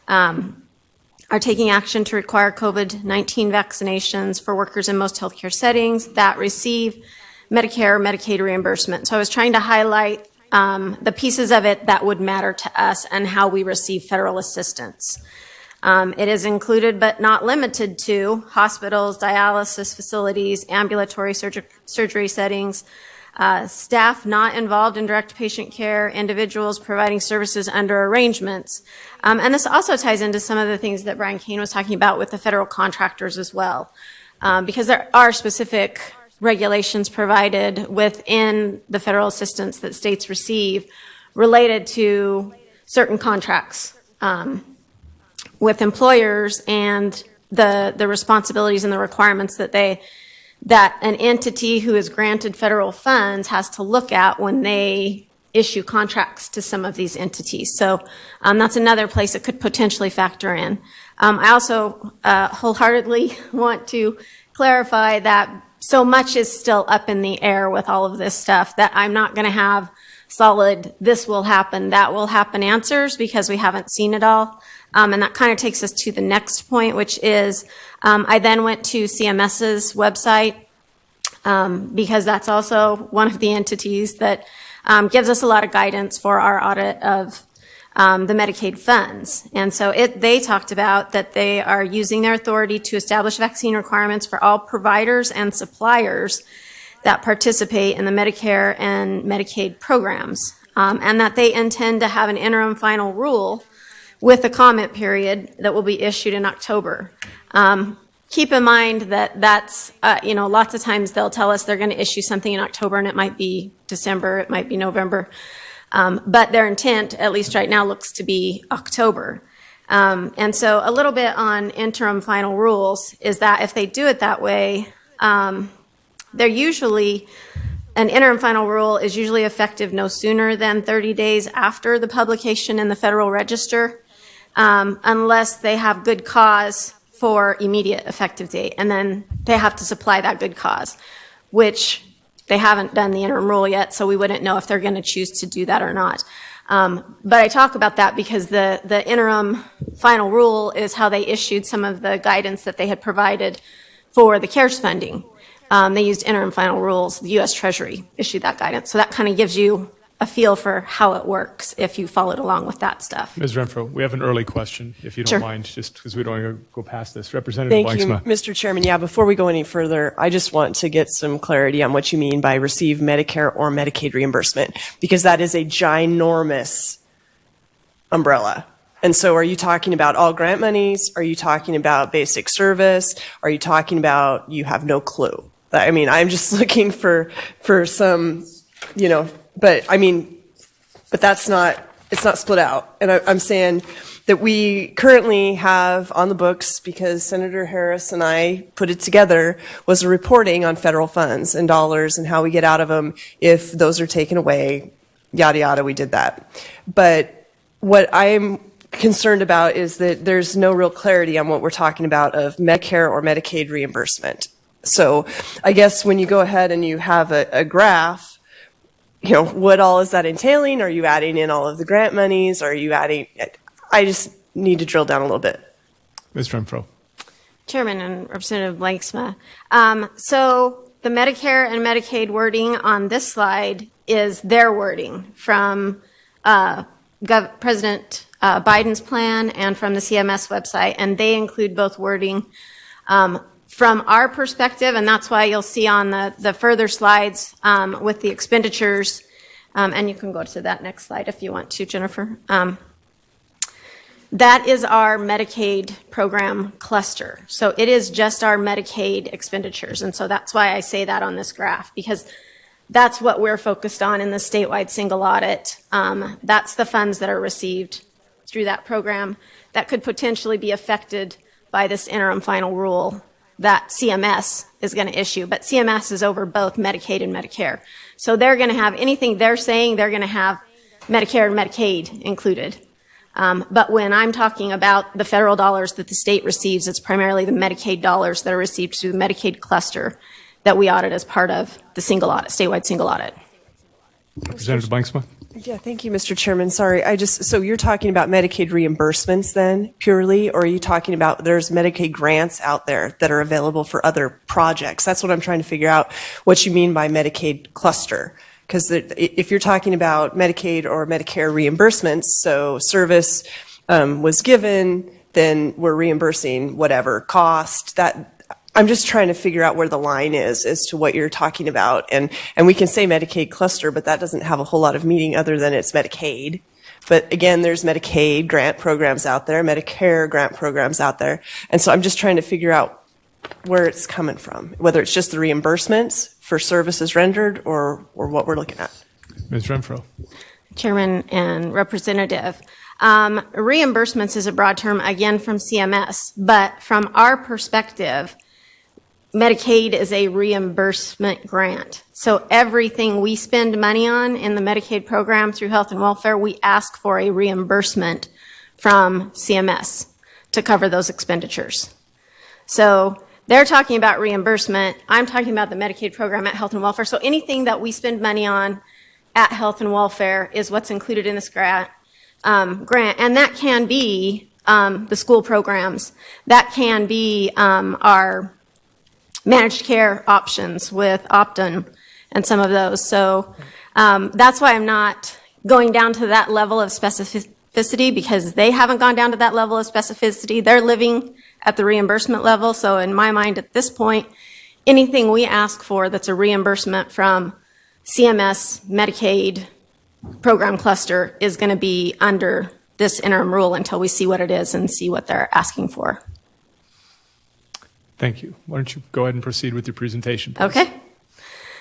are taking action to require COVID-19 vaccinations for workers in most healthcare settings that receive Medicare or Medicaid reimbursement. So I was trying to highlight the pieces of it that would matter to us and how we receive federal assistance. It is included but not limited to hospitals, dialysis facilities, ambulatory surgery settings, staff not involved in direct patient care, individuals providing services under arrangements. And this also ties into some of the things that Brian Kane was talking about with the federal contractors as well, because there are specific regulations provided within the federal assistance that states receive related to certain contracts with employers and the responsibilities and the requirements that an entity who is granted federal funds has to look at when they issue contracts to some of these entities. So that's another place it could potentially factor in. I also wholeheartedly want to clarify that so much is still up in the air with all of this stuff that I'm not going to have solid, this will happen, that will happen answers because we haven't seen it all. And that kind of takes us to the next point, which is I then went to CMS's website because that's also one of the entities that gives us a lot of guidance for our audit of the Medicaid funds. And so they talked about that they are using their authority to establish vaccine requirements for all providers and suppliers that participate in the Medicare and Medicaid programs, and that they intend to have an interim final rule with a comment period that will be issued in October. Keep in mind that that's, lots of times they'll tell us they're going to issue something in October, and it might be December, it might be November. But their intent, at least right now, looks to be October. And so a little bit on interim final rules is that if they do it that way, they're usually, an interim final rule is usually effective no sooner than 30 days after the publication in the Federal Register, unless they have good cause for immediate effective date. And then they have to supply that good cause, which they haven't done the interim rule yet, so we wouldn't know if they're going to choose to do that or not. But I talk about that because the interim final rule is how they issued some of the guidance that they had provided for the CARES funding. They used interim final rules. The U.S. Treasury issued that guidance. So that kind of gives you a feel for how it works if you followed along with that stuff. Ms. Renfro, we have an early question, if you don't Sure. mind, just because we don't want to go past this. Representative Thank you, Blanksma. Mr. Chairman. Yeah, before we go any further, I just want to get some clarity on what you mean by receive Medicare or Medicaid reimbursement, because that is a ginormous umbrella. And so are you talking about all grant monies? Are you talking about basic service? Are you talking about you have no clue? I mean, I'm just looking for some, but that's not, it's not split out. And I'm saying that we currently have on the books, because Senator Harris and I put it together, was a reporting on federal funds and dollars and how we get out of them if those are taken away, yada, yada, we did that. But what I'm concerned about is that there's no real clarity on what we're talking about of Medicare or Medicaid reimbursement. So I guess when you go ahead and you have a graph, what all is that entailing? Are you adding in all of the grant monies? Are you adding, I just need to drill down a little bit. Ms. Renfro. Chairman and Representative Blanksma. So the Medicare and Medicaid wording on this slide is their wording from President Biden's plan and from the CMS website, and they include both wording from our perspective, and that's why you'll see on the further slides with the expenditures, and you can go to that next slide if you want to, Jennifer. That is our Medicaid program cluster. So it is just our Medicaid expenditures, and so that's why I say that on this graph, because that's what we're focused on in the statewide single audit. That's the funds that are received through that program that could potentially be affected by this interim final rule that CMS is going to issue. But CMS is over both Medicaid and Medicare. So they're going to have anything they're saying, they're going to have Medicare and Medicaid included. But when I'm talking about the federal dollars that the state receives, it's primarily the Medicaid dollars that are received through the Medicaid cluster that we audit as part of the single audit, statewide single audit. Representative Blanksma. Yeah, thank you, Mr. Chairman. Sorry, so you're talking about Medicaid reimbursements then, purely, or are you talking about there's Medicaid grants out there that are available for other projects? That's what I'm trying to figure out, what you mean by Medicaid cluster. Because if you're talking about Medicaid or Medicare reimbursements, so service was given, then we're reimbursing whatever cost, that I'm just trying to figure out where the line is as to what you're talking about. And we can say Medicaid cluster, but that doesn't have a whole lot of meaning other than it's Medicaid. But again, there's Medicaid grant programs out there, Medicare grant programs out there. And so I'm just trying to figure out where it's coming from, whether it's just the reimbursements for services rendered or what we're looking at. Ms. Renfro. Chairman and Representative. Reimbursements is a broad term, again, from CMS. But from our perspective, Medicaid is a reimbursement grant. So everything we spend money on in the Medicaid program through health and welfare, we ask for a reimbursement from CMS to cover those expenditures. So they're talking about reimbursement. I'm talking about the Medicaid program at health and welfare. So anything that we spend money on at health and welfare is what's included in this grant. And that can be the school programs. That can be our managed care options with Optum and some of those. So that's why I'm not going down to that level of specificity, because they haven't gone down to that level of specificity. They're living at the reimbursement level. So in my mind at this point, anything we ask for that's a reimbursement from CMS, Medicaid, program cluster is going to be under this interim rule until we see what it is and see what they're asking for. Thank you. Why don't you go ahead and proceed with your presentation, please? Okay.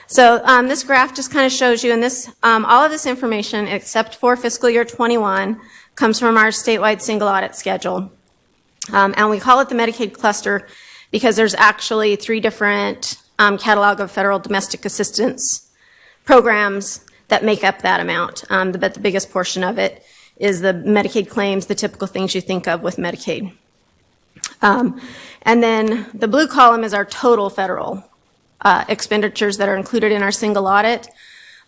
So this graph just kind of shows you, and this all of this information except for fiscal year 21 comes from our statewide single audit schedule. And we call it the Medicaid cluster because there's actually 3 different catalog of federal domestic assistance programs that make up that amount. But the biggest portion of it is the Medicaid claims, the typical things you think of with Medicaid. And then the blue column is our total federal expenditures that are included in our single audit.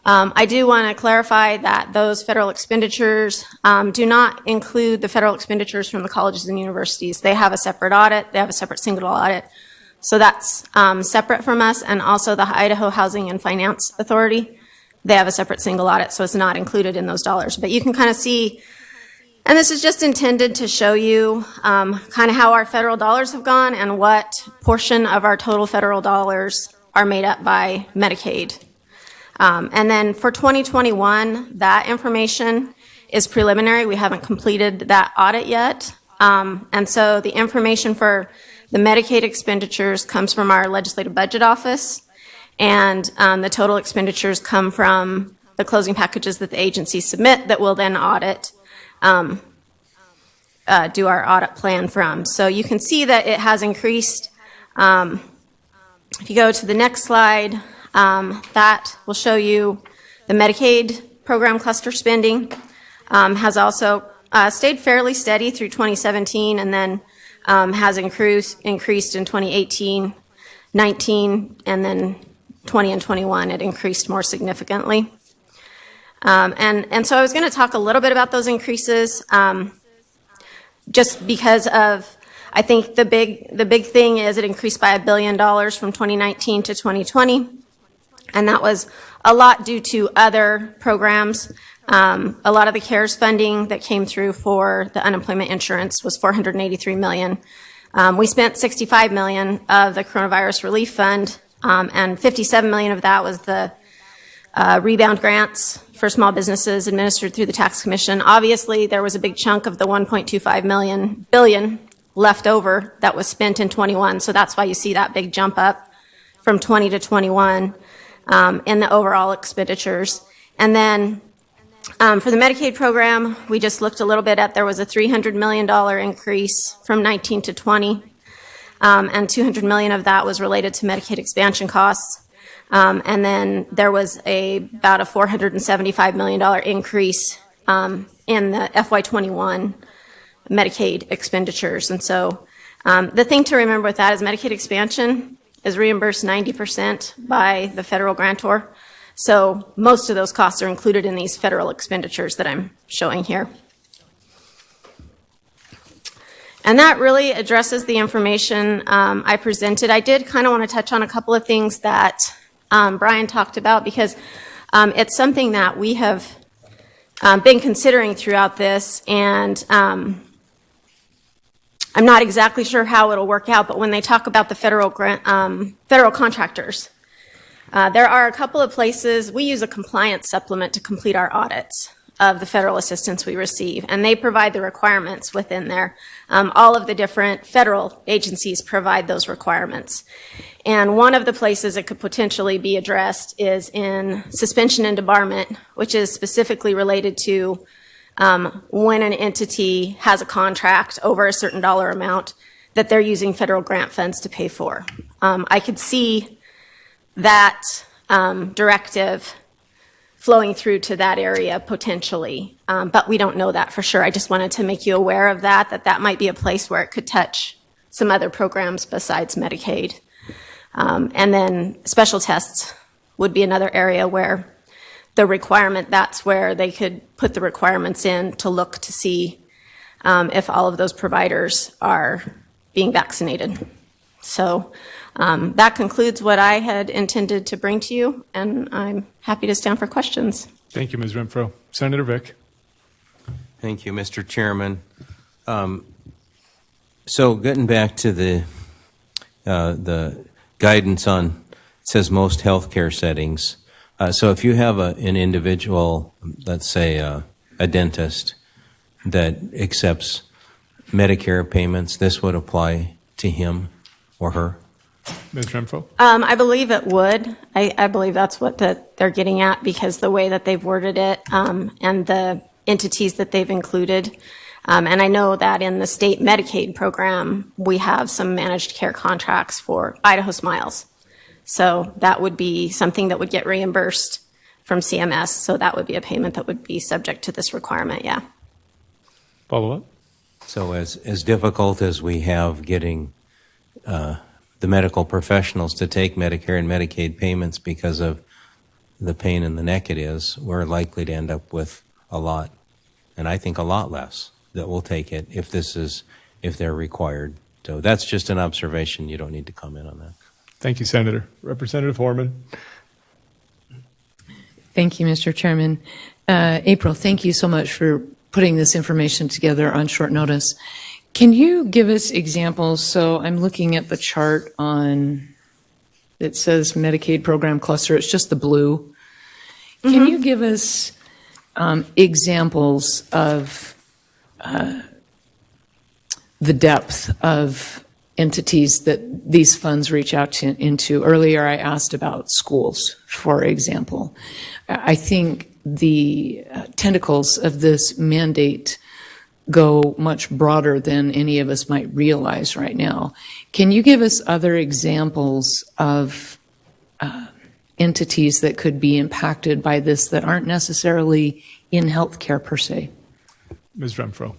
I do want to clarify that those federal expenditures do not include the federal expenditures from the colleges and universities. They have a separate audit. They have a separate single audit. So that's separate from us, and also the Idaho Housing and Finance Authority. They have a separate single audit, so it's not included in those dollars. But you can kind of see, and this is just intended to show you kind of how our federal dollars have gone and what portion of our total federal dollars are made up by Medicaid. And then for 2021, that information is preliminary. We haven't completed that audit yet. And so the information for the Medicaid expenditures comes from our Legislative Budget Office, and the total expenditures come from the closing packages that the agencies submit that we'll then audit, do our audit plan from. So you can see that it has increased. If you go to the next slide, that will show you the Medicaid program cluster spending has also stayed fairly steady through 2017, and then has increased in 2018, 19, and then 20 and 21, it increased more significantly. And so I was going to talk a little bit about those increases, just because of, I think the big thing is it increased by $1 billion from 2019 to 2020, and that was a lot due to other programs. A lot of the CARES funding that came through for the unemployment insurance was $483 million. We spent $65 million of the coronavirus relief fund, and $57 million of that was the rebound grants for small businesses administered through the tax commission. Obviously, there was a big chunk of the $1.25 billion left over that was spent in 21, so that's why you see that big jump up from 20 to 21 in the overall expenditures. And then for the Medicaid program, we just looked a little bit at, there was a $300 million increase from 19 to 20, and $200 million of that was related to Medicaid expansion costs. And then there was about a $475 million increase in the FY21 Medicaid expenditures. And so the thing to remember with that is Medicaid expansion is reimbursed 90% by the federal grantor. So most of those costs are included in these federal expenditures that I'm showing here. And that really addresses the information I presented. I did kind of want to touch on a couple of things that Brian talked about, because it's something that we have been considering throughout this, and I'm not exactly sure how it'll work out, but when they talk about the federal contractors, there are a couple of places. We use a compliance supplement to complete our audits of the federal assistance we receive, and they provide the requirements within there. All of the different federal agencies provide those requirements. And one of the places it could potentially be addressed is in suspension and debarment, which is specifically related to when an entity has a contract over a certain dollar amount that they're using federal grant funds to pay for. I could see that directive flowing through to that area potentially, but we don't know that for sure. I just wanted to make you aware of that might be a place where it could touch some other programs besides Medicaid. And then special tests would be another area where the requirement, that's where they could put the requirements in to look to see if all of those providers are being vaccinated. So that concludes what I had intended to bring to you, and I'm happy to stand for questions. Thank you, Ms. Renfro. Senator Vick. Thank you, Mr. Chairman. So getting back to the guidance on, it says most healthcare settings. So if you have an individual, let's say a dentist, that accepts Medicare payments, this would apply to him or her? Ms. Renfro. I believe it would. I believe that's what they're getting at, because the way that they've worded it and the entities that they've included. And I know that in the state Medicaid program, we have some managed care contracts for Idaho Smiles. So that would be something that would get reimbursed from CMS. So that would be a payment that would be subject to this requirement, yeah. Follow up? So as difficult as we have getting the medical professionals to take Medicare and Medicaid payments because of the pain in the neck it is, we're likely to end up with a lot, and I think a lot less, that will take it if they're required. So that's just an observation. You don't need to comment on that. Thank you, Senator. Representative Horman. Thank you, Mr. Chairman. April, thank you so much for putting this information together on short notice. Can you give us examples? So I'm looking at the chart on, it says Medicaid program cluster. It's just the blue. Can you give us examples of the depth of entities that these funds reach out into? Earlier, I asked about schools, for example. I think the tentacles of this mandate go much broader than any of us might realize right now. Can you give us other examples of entities that could be impacted by this that aren't necessarily in healthcare per se? Ms. Renfro.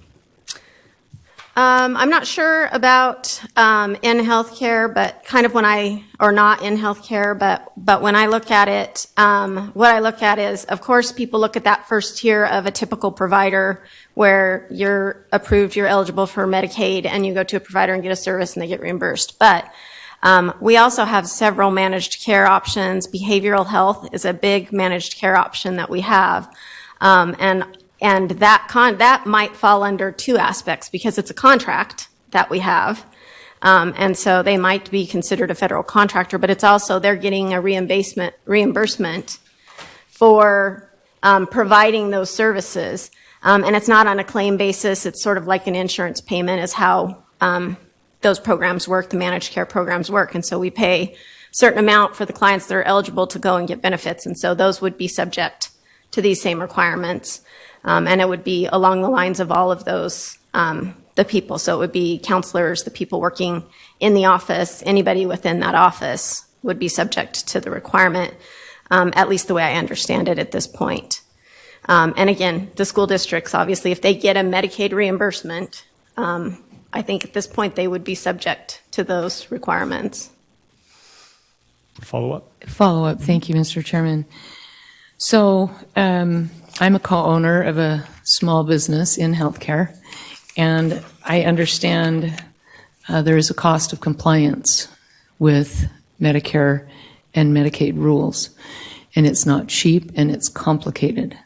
I'm not sure about in healthcare, but kind of or not in healthcare, but when I look at it, what I look at is, of course, people look at that first tier of a typical provider where you're approved, you're eligible for Medicaid, and you go to a provider and get a service and they get reimbursed. But we also have several managed care options. Behavioral health is a big managed care option that we have. And that might fall under two aspects, because it's a contract that we have. And so they might be considered a federal contractor, but it's also, they're getting a reimbursement for providing those services. And it's not on a claim basis. It's sort of like an insurance payment is how those programs work, the managed care programs work. And so we pay a certain amount for the clients that are eligible to go and get benefits. And so those would be subject to these same requirements. And it would be along the lines of all of those, the people. So it would be counselors, the people working in the office, anybody within that office would be subject to the requirement, at least the way I understand it at this point. And again, the school districts, obviously, if they get a Medicaid reimbursement, I think at this point they would be subject to those requirements. Follow up. Thank you, Mr. Chairman. So I'm a co-owner of a small business in healthcare, and I understand there is a cost of compliance with Medicare and Medicaid rules, and it's not cheap and it's complicated.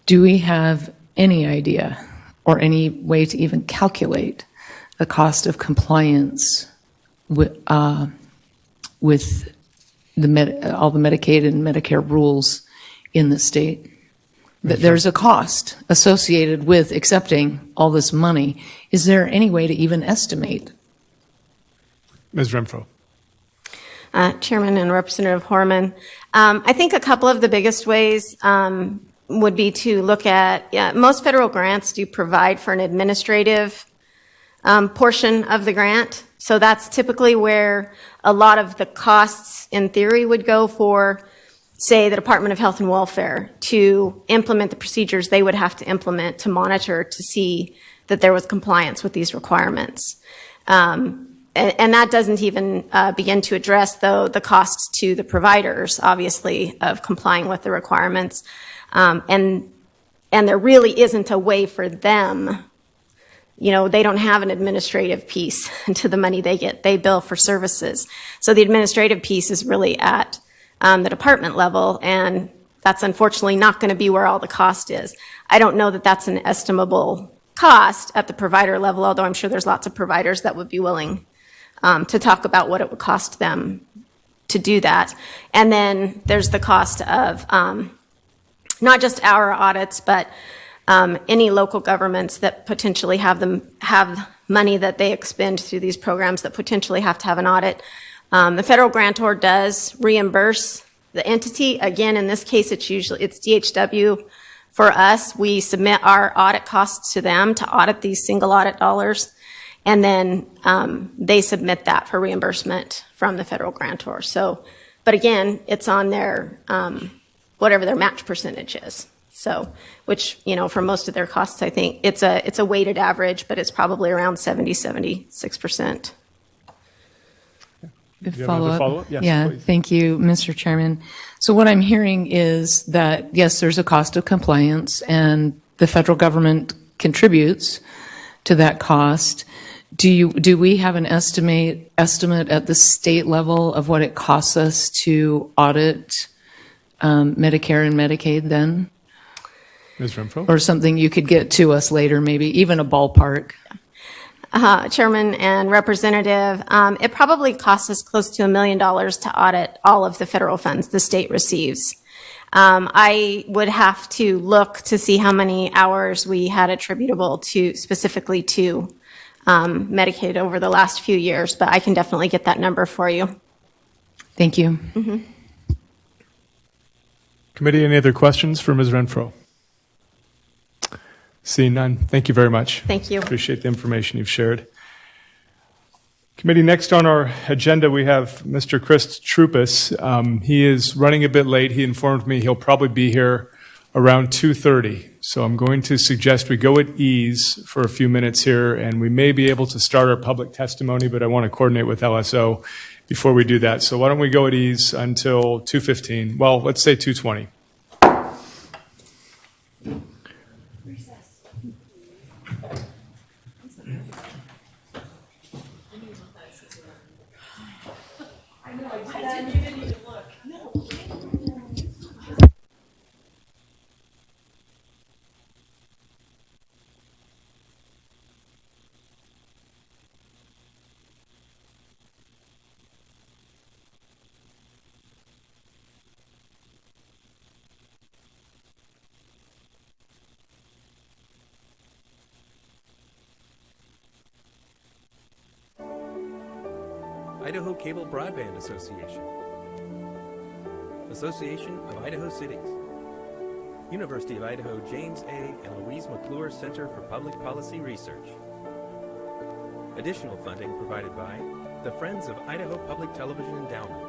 Do we have any idea or any way to even calculate the cost of compliance with all the Medicaid and Medicare rules in the state? That there's a cost associated with accepting all this money. Is there any way to even estimate? Ms. Renfro. Chairman and Representative Horman, I think a couple of the biggest ways would be to look at, most federal grants do provide for an administrative portion of the grant. So that's typically where a lot of the costs in theory would go for, say, the Department of Health and Welfare to implement the procedures they would have to implement to monitor to see that there was compliance with these requirements. And that doesn't even begin to address, though, the costs to the providers, obviously, of complying with the requirements. And there really isn't a way for them they don't have an administrative piece to the money they get. They bill for services. So the administrative piece is really at the department level, and that's unfortunately not going to be where all the cost is. I don't know that that's an estimable cost at the provider level, although I'm sure there's lots of providers that would be willing to talk about what it would cost them to do that. And then there's the cost of not just our audits, but any local governments that potentially have money that they expend through these programs that potentially have to have an audit. The federal grantor does reimburse the entity. Again, in this case, it's DHW. For us, we submit our audit costs to them to audit these single audit dollars, and then they submit that for reimbursement from the federal grantor. So, but again, it's on their whatever their match percentage is. So, which, for most of their costs, I think it's a weighted average, but it's probably around 76%. Follow-up? Yes, yeah, please. thank you, Mr. Chairman. So what I'm hearing is that, yes, there's a cost of compliance, and the federal government contributes to that cost. Do we have an estimate at the state level of what it costs us to audit Medicare and Medicaid then? Ms. Renfro? Or something you could get to us later, maybe even a ballpark? Chairman and Representative, it probably costs us close to $1 million to audit all of the federal funds the state receives. I would have to look to see how many hours we had attributable specifically to Medicaid over the last few years, but I can definitely get that number for you. Thank you. Mm-hmm. Committee, any other questions for Ms. Renfro? Seeing none, thank you very much. Thank you. Appreciate the information you've shared. Committee, next on our agenda, we have Mr. Chris Trupis. He is running a bit late. He informed me he'll probably be here around 2:30. So I'm going to suggest we go at ease for a few minutes here, and we may be able to start our public testimony, but I want to coordinate with LSO before we do that. So why don't we go at ease until 2:15? Well, let's say 2:20. Idaho Cable Broadband Association, Association of Idaho Cities, University of Idaho James A. and Louise McClure Center for Public Policy Research. Additional funding provided by the Friends of Idaho Public Television Endowment.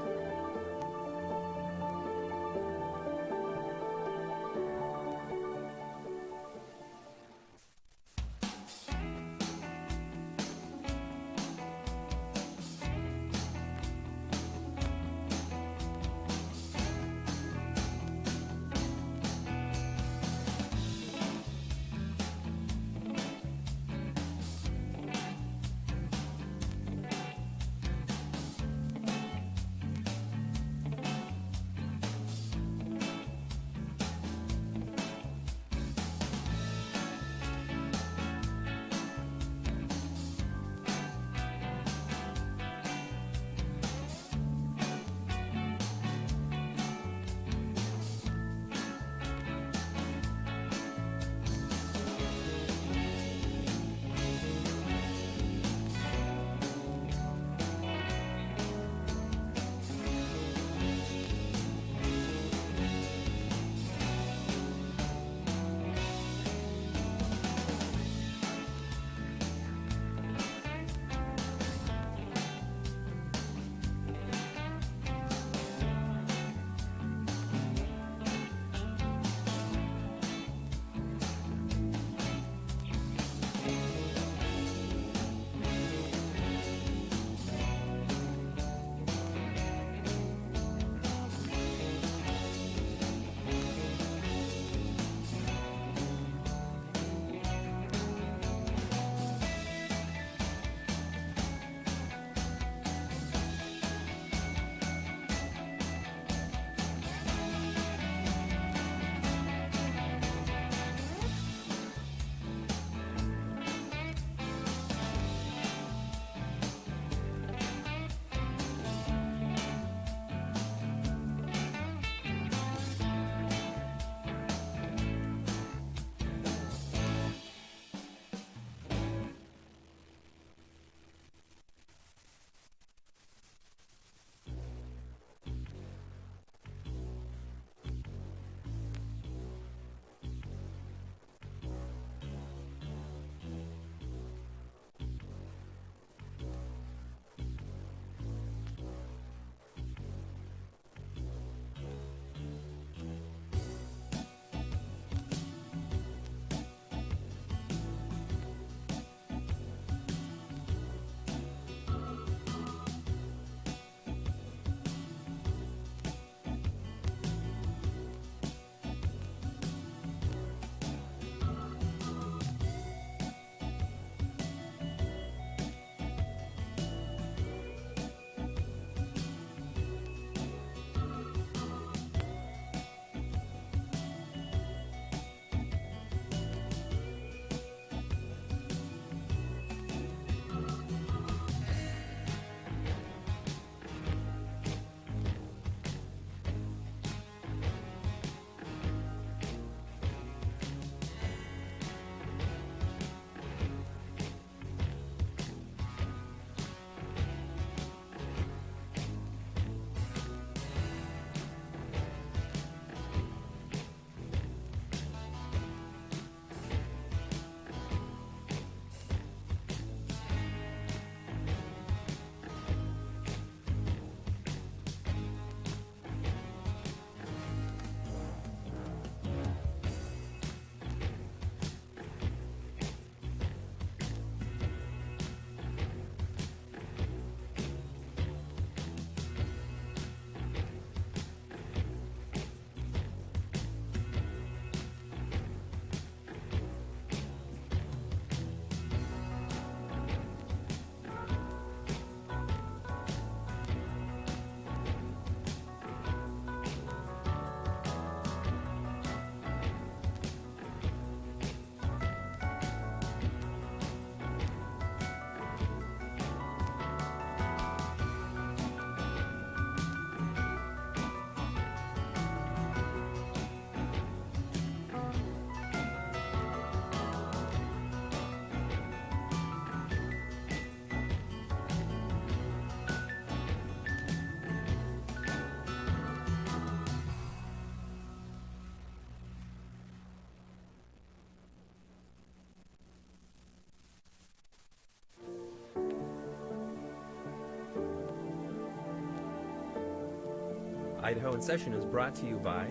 Idaho in Session is brought to you by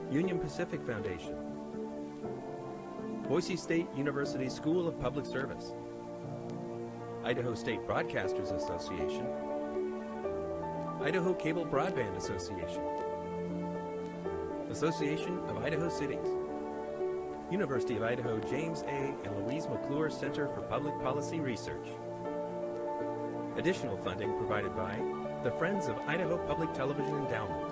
Union Pacific Foundation, Boise State University School of Public Service, Idaho State Broadcasters Association, Idaho Cable Broadband Association, Association of Idaho Cities, University of Idaho James A. and Louise McClure Center for Public Policy Research. Additional funding provided by the Friends of Idaho Public Television Endowment.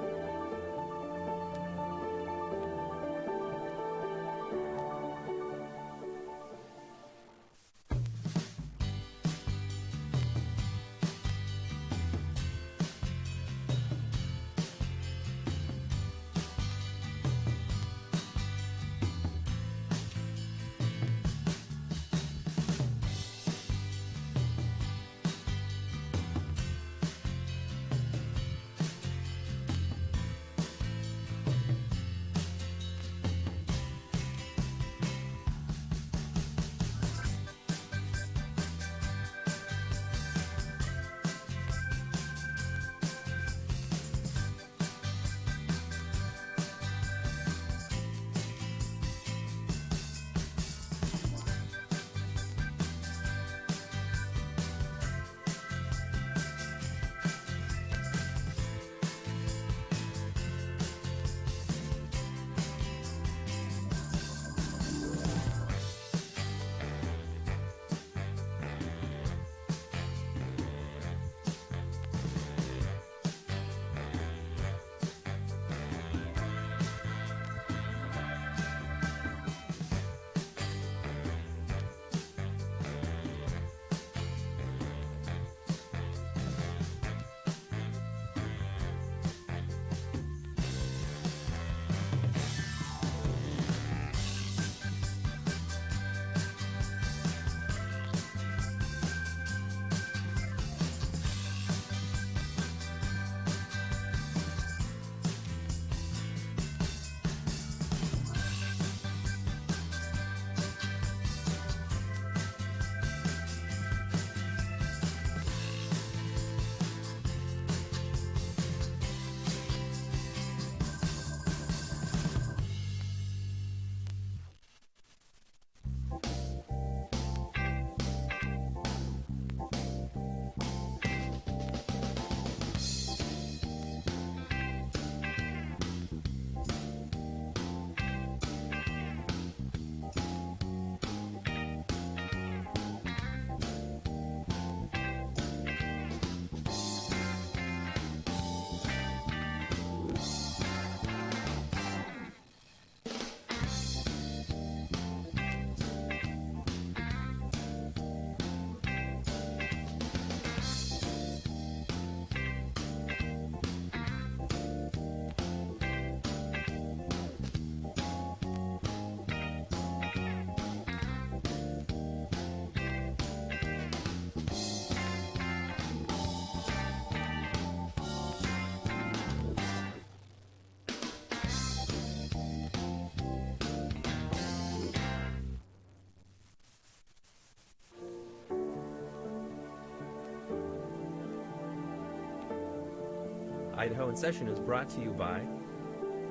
Idaho in Session is brought to you by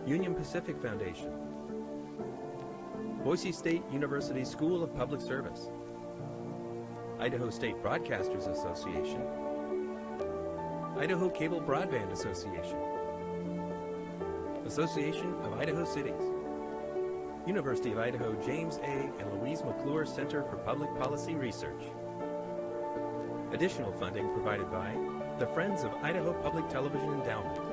Union Pacific Foundation, Boise State University School of Public Service, Idaho State Broadcasters Association, Idaho Cable Broadband Association, Association of Idaho Cities, University of Idaho James A. and Louise McClure Center for Public Policy Research. Additional funding provided by the Friends of Idaho Public Television Endowment.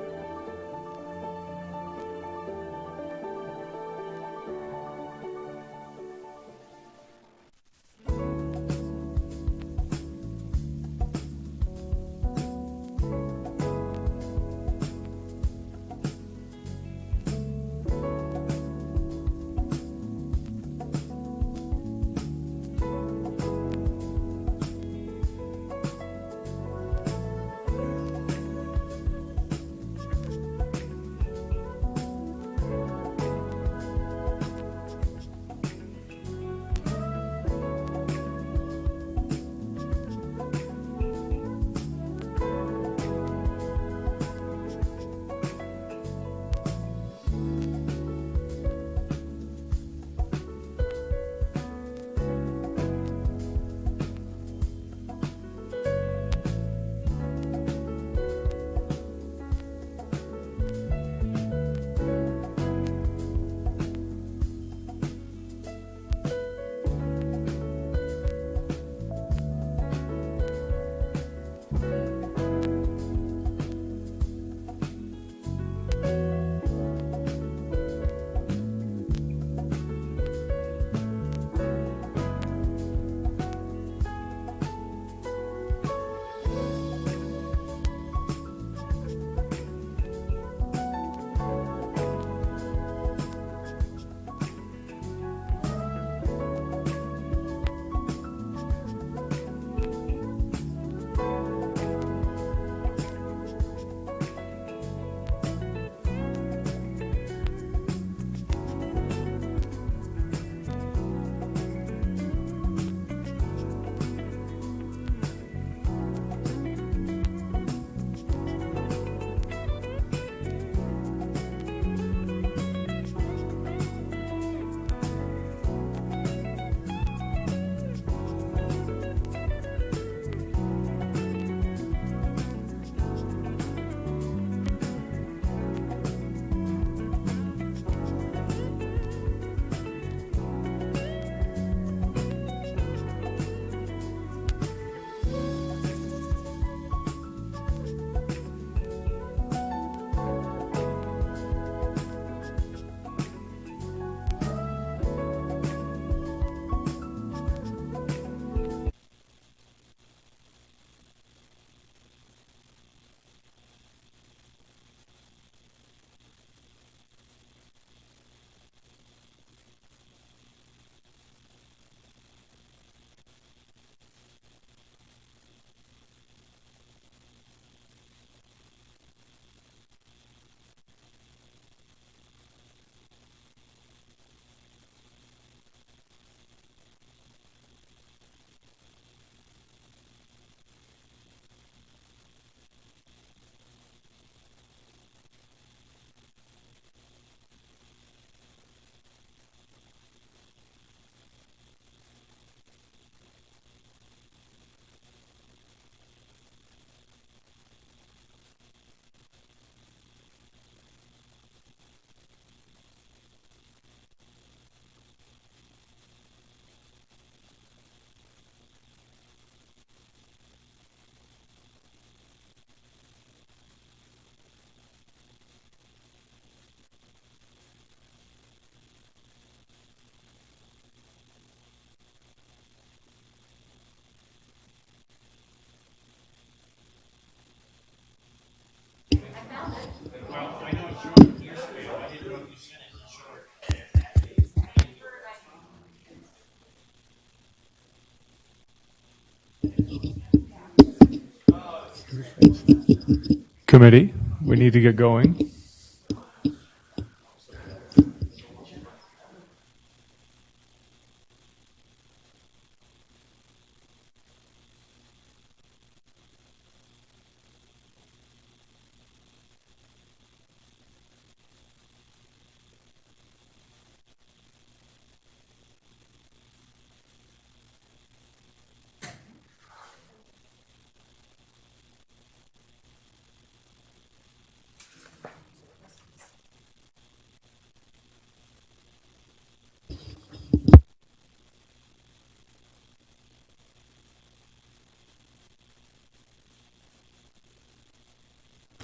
Committee, we need to get going.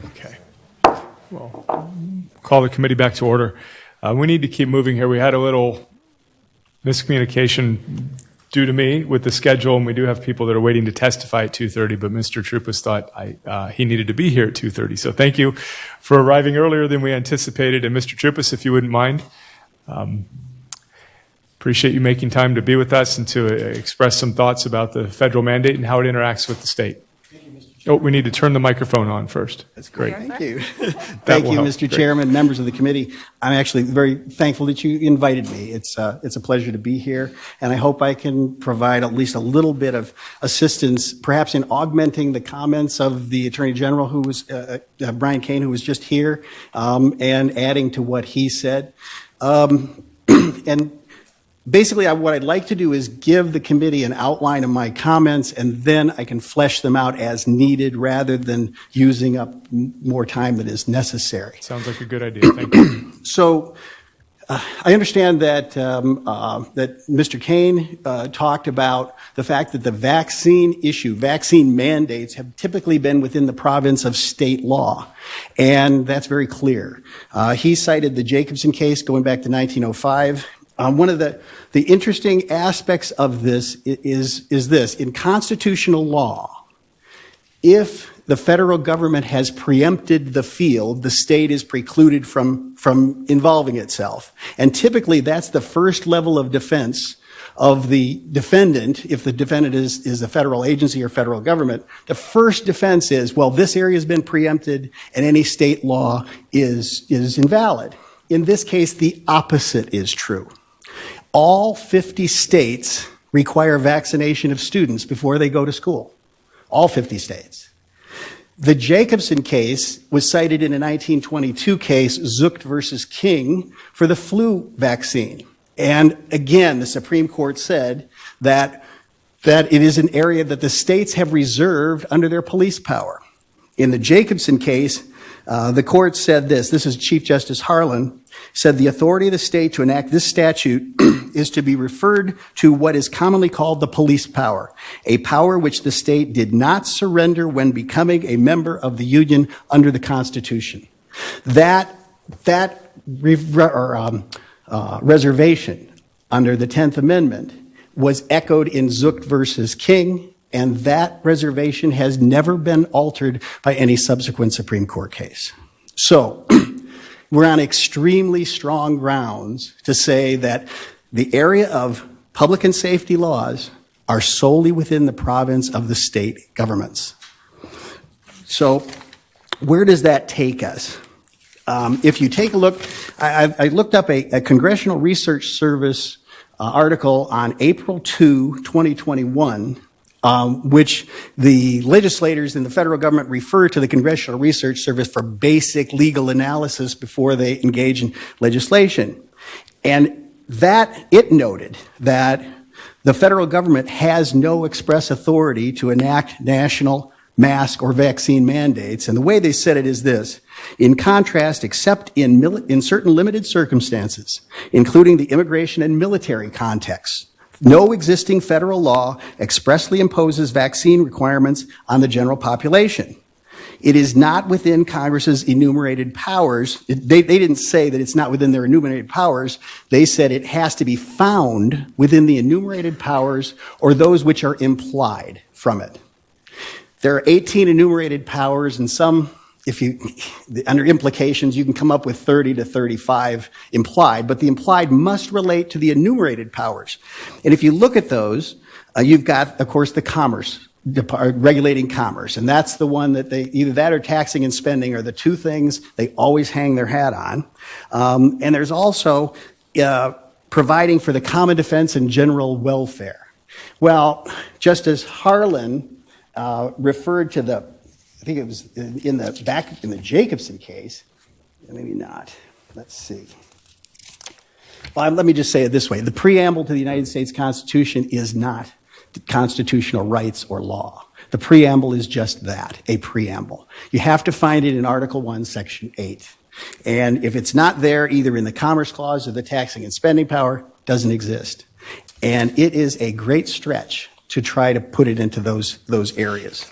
Okay. Well, call the committee back to order. We need to keep moving here. We had a little miscommunication due to me with the schedule, and we do have people that are waiting to testify at 2:30, but Mr. Troupas thought he needed to be here at 2:30. So thank you for arriving earlier than we anticipated. And Mr. Troupas, if you wouldn't mind, appreciate you making time to be with us and to express some thoughts about the federal mandate and how it interacts with the state. Oh, we need to turn the microphone on first. That's great. Thank you. That Thank will you, help. Mr. Great. Chairman, members of the committee. I'm actually very thankful that you invited me. It's a pleasure to be here, and I hope I can provide at least a little bit of assistance, perhaps in augmenting the comments of the Attorney General, who was Brian Kane, who was just here, and adding to what he said. And basically, what I'd like to do is give the committee an outline of my comments, and then I can flesh them out as needed rather than using up more time than is necessary. Sounds like a good idea. Thank you. So I understand that that Mr. Kane talked about the fact that the vaccine issue, vaccine mandates, have typically been within the province of state law, and that's very clear. He cited the Jacobson case going back to 1905. One of the interesting aspects of this is this. In constitutional law, if the federal government has preempted the field, the state is precluded from involving itself. And typically that's the first level of defense of the defendant. If the defendant is a federal agency or federal government, the first defense is, well, this area has been preempted and any state law is invalid. In this case, the opposite is true. All 50 states require vaccination of students before they go to school. All 50 states. The Jacobson case was cited in a 1922 case, Zucht versus King, for the flu vaccine. And again, the Supreme Court said that it is an area that the states have reserved under their police power. In the Jacobson case, the court said this is Chief Justice Harlan, said the authority of the state to enact this statute is to be referred to what is commonly called the police power, a power which the state did not surrender when becoming a member of the Union under the Constitution. That reservation under the 10th Amendment was echoed in Zucht versus King, and that reservation has never been altered by any subsequent Supreme Court case. So, we're on extremely strong grounds to say that the area of public and safety laws are solely within the province of the state governments. So, where does that take us? If you take a look, I looked up a Congressional Research Service article on April 2, 2021, which the legislators in the federal government refer to the Congressional Research Service for basic legal analysis before they engage in legislation. And it noted that the federal government has no express authority to enact national mask or vaccine mandates. And the way they said it is this: in contrast, except in certain limited circumstances, including the immigration and military contexts, no existing federal law expressly imposes vaccine requirements on the general population. It is not within Congress's enumerated powers. They didn't say that it's not within their enumerated powers. They said it has to be found within the enumerated powers or those which are implied from it. There are 18 enumerated powers, and some, under implications, you can come up with 30 to 35 implied, but the implied must relate to the enumerated powers. And if you look at those, you've got, of course, the commerce regulating commerce. And that's the one that they, either that or taxing and spending are the two things they always hang their hat on. And there's also providing for the common defense and general welfare. Well, Justice Harlan referred to the, I think it was in the Jacobson case, maybe not. Let's see. Well, let me just say it this way. The preamble to the United States Constitution is not constitutional rights or law. The preamble is just that, a preamble. You have to find it in Article 1, Section 8. And if it's not there, either in the Commerce Clause or the taxing and spending power, it doesn't exist. And it is a great stretch to try to put it into those areas.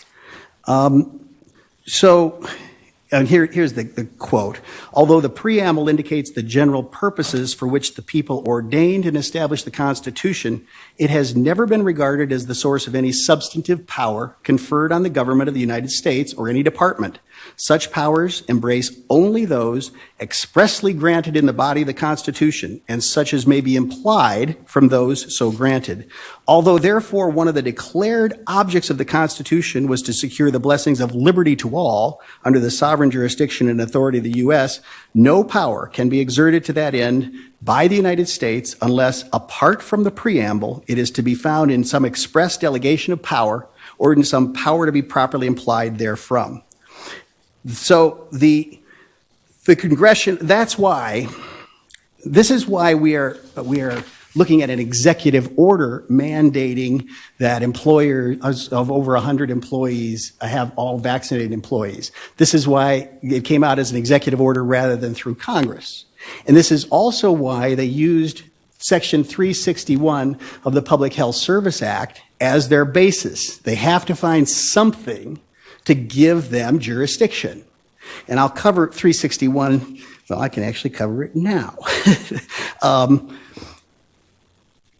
And here's the quote. Although the preamble indicates the general purposes for which the people ordained and established the Constitution, it has never been regarded as the source of any substantive power conferred on the government of the United States or any department. Such powers embrace only those expressly granted in the body of the Constitution, and such as may be implied from those so granted. Although, therefore, one of the declared objects of the Constitution was to secure the blessings of liberty to all under the sovereign jurisdiction and authority of the U.S., no power can be exerted to that end by the United States unless, apart from the preamble, it is to be found in some express delegation of power or in some power to be properly implied therefrom. So the Congression, this is why we are looking at an executive order mandating that employers of over 100 employees have all vaccinated employees. This is why it came out as an executive order rather than through Congress. And this is also why they used Section 361 of the Public Health Service Act as their basis. They have to find something to give them jurisdiction. And I'll cover 361, well, I can actually cover it now.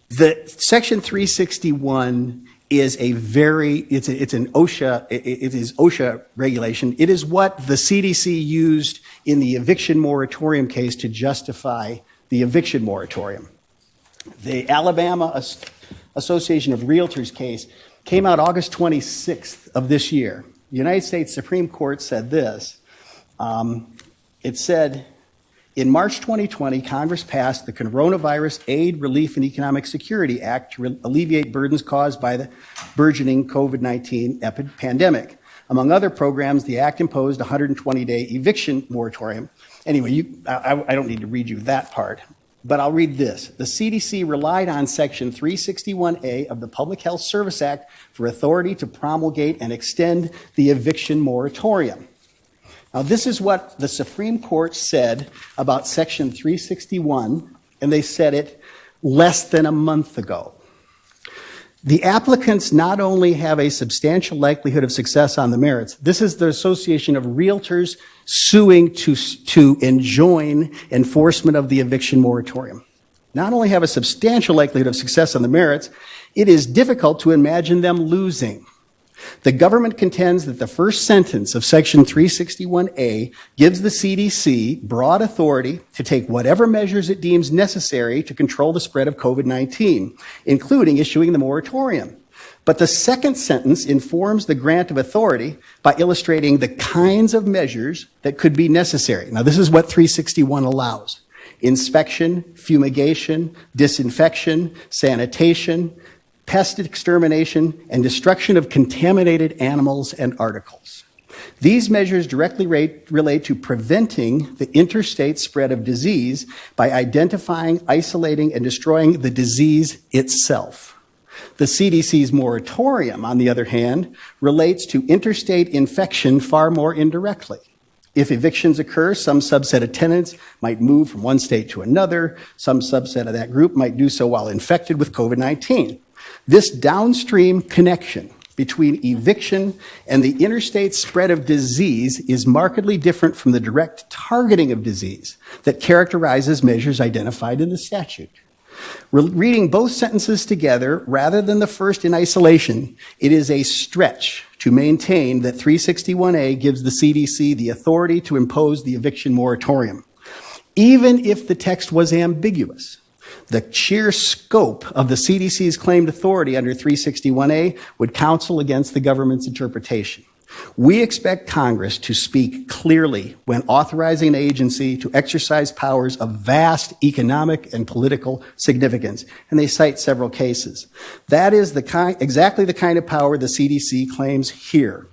The Section 361 is it's an OSHA, it is OSHA regulation. It is what the CDC used in the eviction moratorium case to justify the eviction moratorium. The Alabama Association of Realtors case came out August 26th of this year. The United States Supreme Court said this. It said, in March 2020, Congress passed the Coronavirus Aid, Relief, and Economic Security Act to alleviate burdens caused by the burgeoning COVID-19 pandemic. Among other programs, the act imposed a 120-day eviction moratorium. Anyway, I don't need to read you that part, but I'll read this. The CDC relied on Section 361A of the Public Health Service Act for authority to promulgate and extend the eviction moratorium. Now, this is what the Supreme Court said about Section 361, and they said it less than a month ago. The applicants not only have a substantial likelihood of success on the merits, this is the Association of Realtors suing to enjoin enforcement of the eviction moratorium. Not only have a substantial likelihood of success on the merits, it is difficult to imagine them losing. The government contends that the first sentence of Section 361A gives the CDC broad authority to take whatever measures it deems necessary to control the spread of COVID-19, including issuing the moratorium. But the second sentence informs the grant of authority by illustrating the kinds of measures that could be necessary. Now, this is what 361 allows: inspection, fumigation, disinfection, sanitation, pest extermination, and destruction of contaminated animals and articles. These measures directly relate to preventing the interstate spread of disease by identifying, isolating, and destroying the disease itself. The CDC's moratorium, on the other hand, relates to interstate infection far more indirectly. If evictions occur, some subset of tenants might move from one state to another. Some subset of that group might do so while infected with COVID-19. This downstream connection between eviction and the interstate spread of disease is markedly different from the direct targeting of disease that characterizes measures identified in the statute. Reading both sentences together, rather than the first in isolation, it is a stretch to maintain that 361A gives the CDC the authority to impose the eviction moratorium. Even if the text was ambiguous, The sheer scope of the CDC's claimed authority under 361A would counsel against the government's interpretation. We expect Congress to speak clearly when authorizing an agency to exercise powers of vast economic and political significance, and they cite several cases. That is exactly the kind of power the CDC claims here.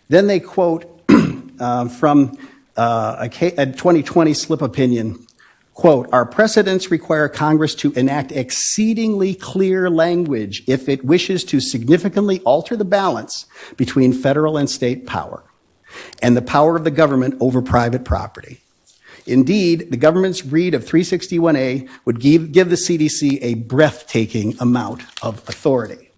Then they quote from a 2020 slip opinion, quote, "Our precedents require Congress to enact exceedingly clear language if it wishes to significantly alter the balance between federal and state power and the power of the government over private property. Indeed, the government's read of 361A would give the CDC a breathtaking amount of authority."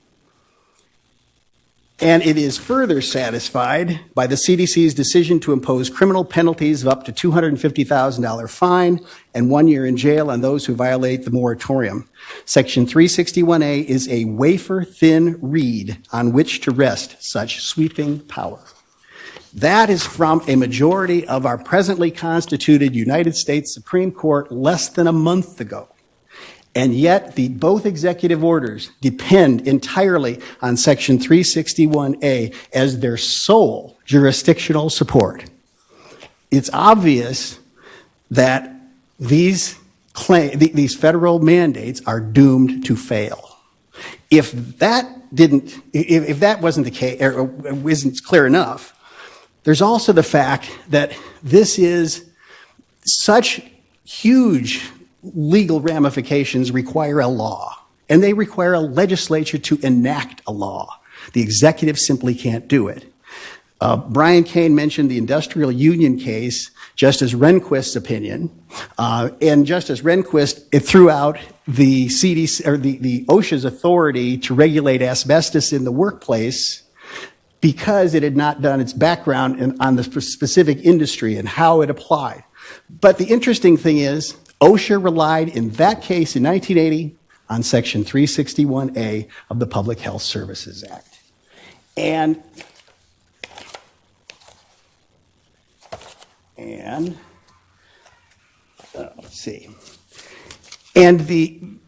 And it is further satisfied by the CDC's decision to impose criminal penalties of up to $250,000 fine and 1 year in jail on those who violate the moratorium. Section 361A is a wafer-thin reed on which to rest such sweeping power. That is from a majority of our presently constituted United States Supreme Court less than a month ago. And yet, both executive orders depend entirely on Section 361A as their sole jurisdictional support. It's obvious that these federal mandates are doomed to fail. If that wasn't the case, or isn't clear enough, there's also the fact that this is such huge legal ramifications require a law, and they require a legislature to enact a law. The executive simply can't do it. Brian Kane mentioned the industrial union case, Justice Rehnquist's opinion, and Justice Rehnquist threw out the CDC or the OSHA's authority to regulate asbestos in the workplace because it had not done its background on the specific industry and how it applied. But the interesting thing is, OSHA relied in that case in 1980 on Section 361A of the Public Health Services Act. And let's see. And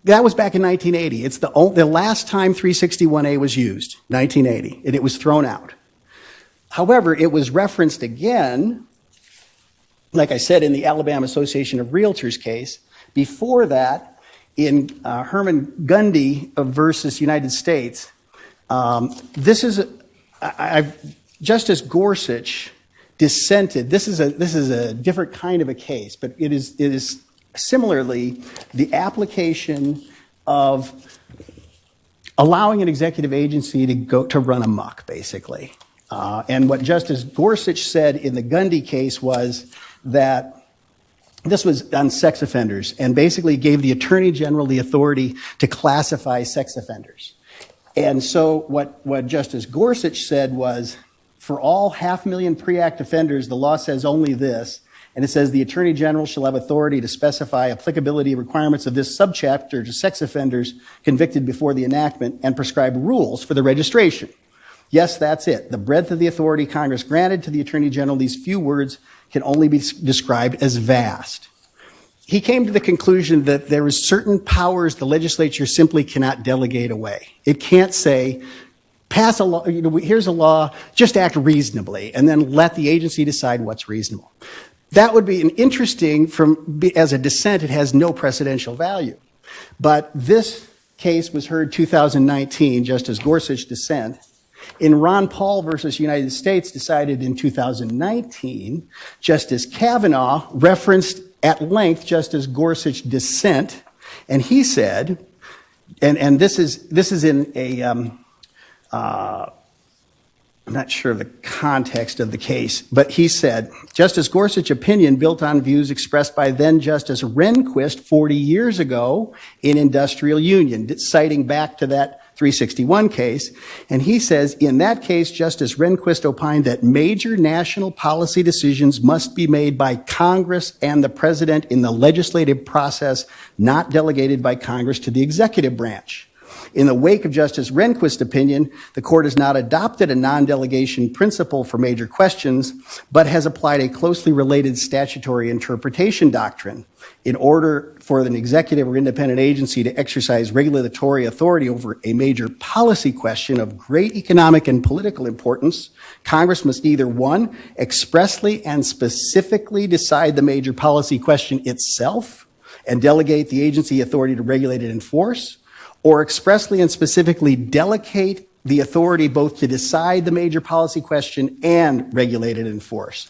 that was back in 1980. It's the last time 361A was used, 1980, and it was thrown out. However, it was referenced again, like I said, in the Alabama Association of Realtors case. Before that, in Herman Gundy versus United States, Justice Gorsuch dissented. This is a different kind of a case, but it is similarly the application of allowing an executive agency to run amok, basically. And what Justice Gorsuch said in the Gundy case was that this was on sex offenders and basically gave the Attorney General the authority to classify sex offenders. And so what Justice Gorsuch said was, for all 500,000 pre-act offenders, the law says only this, and it says the Attorney General shall have authority to specify applicability requirements of this subchapter to sex offenders convicted before the enactment and prescribe rules for the registration. Yes, that's it. The breadth of the authority Congress granted to the Attorney General, these few words can only be described as vast. He came to the conclusion that there is certain powers the legislature simply cannot delegate away. It can't say, pass a law, here's a law, just act reasonably, and then let the agency decide what's reasonable. That would be an interesting, as a dissent, it has no precedential value. But this case was heard 2019, Justice Gorsuch dissent. In Ron Paul versus United States, decided in 2019, Justice Kavanaugh referenced at length Justice Gorsuch dissent, and he said, and this is in a, I'm not sure of the context of the case, but he said, Justice Gorsuch's opinion built on views expressed by then Justice Rehnquist 40 years ago in Industrial Union, citing back to that 361 case. And he says, in that case, Justice Rehnquist opined that major national policy decisions must be made by Congress and the President in the legislative process, not delegated by Congress to the executive branch. In the wake of Justice Rehnquist's opinion, the court has not adopted a non-delegation principle for major questions, but has applied a closely related statutory interpretation doctrine. In order for an executive or independent agency to exercise regulatory authority over a major policy question of great economic and political importance, Congress must either, one, expressly and specifically decide the major policy question itself and delegate the agency authority to regulate and enforce, or expressly and specifically delegate the authority both to decide the major policy question and regulate and enforce.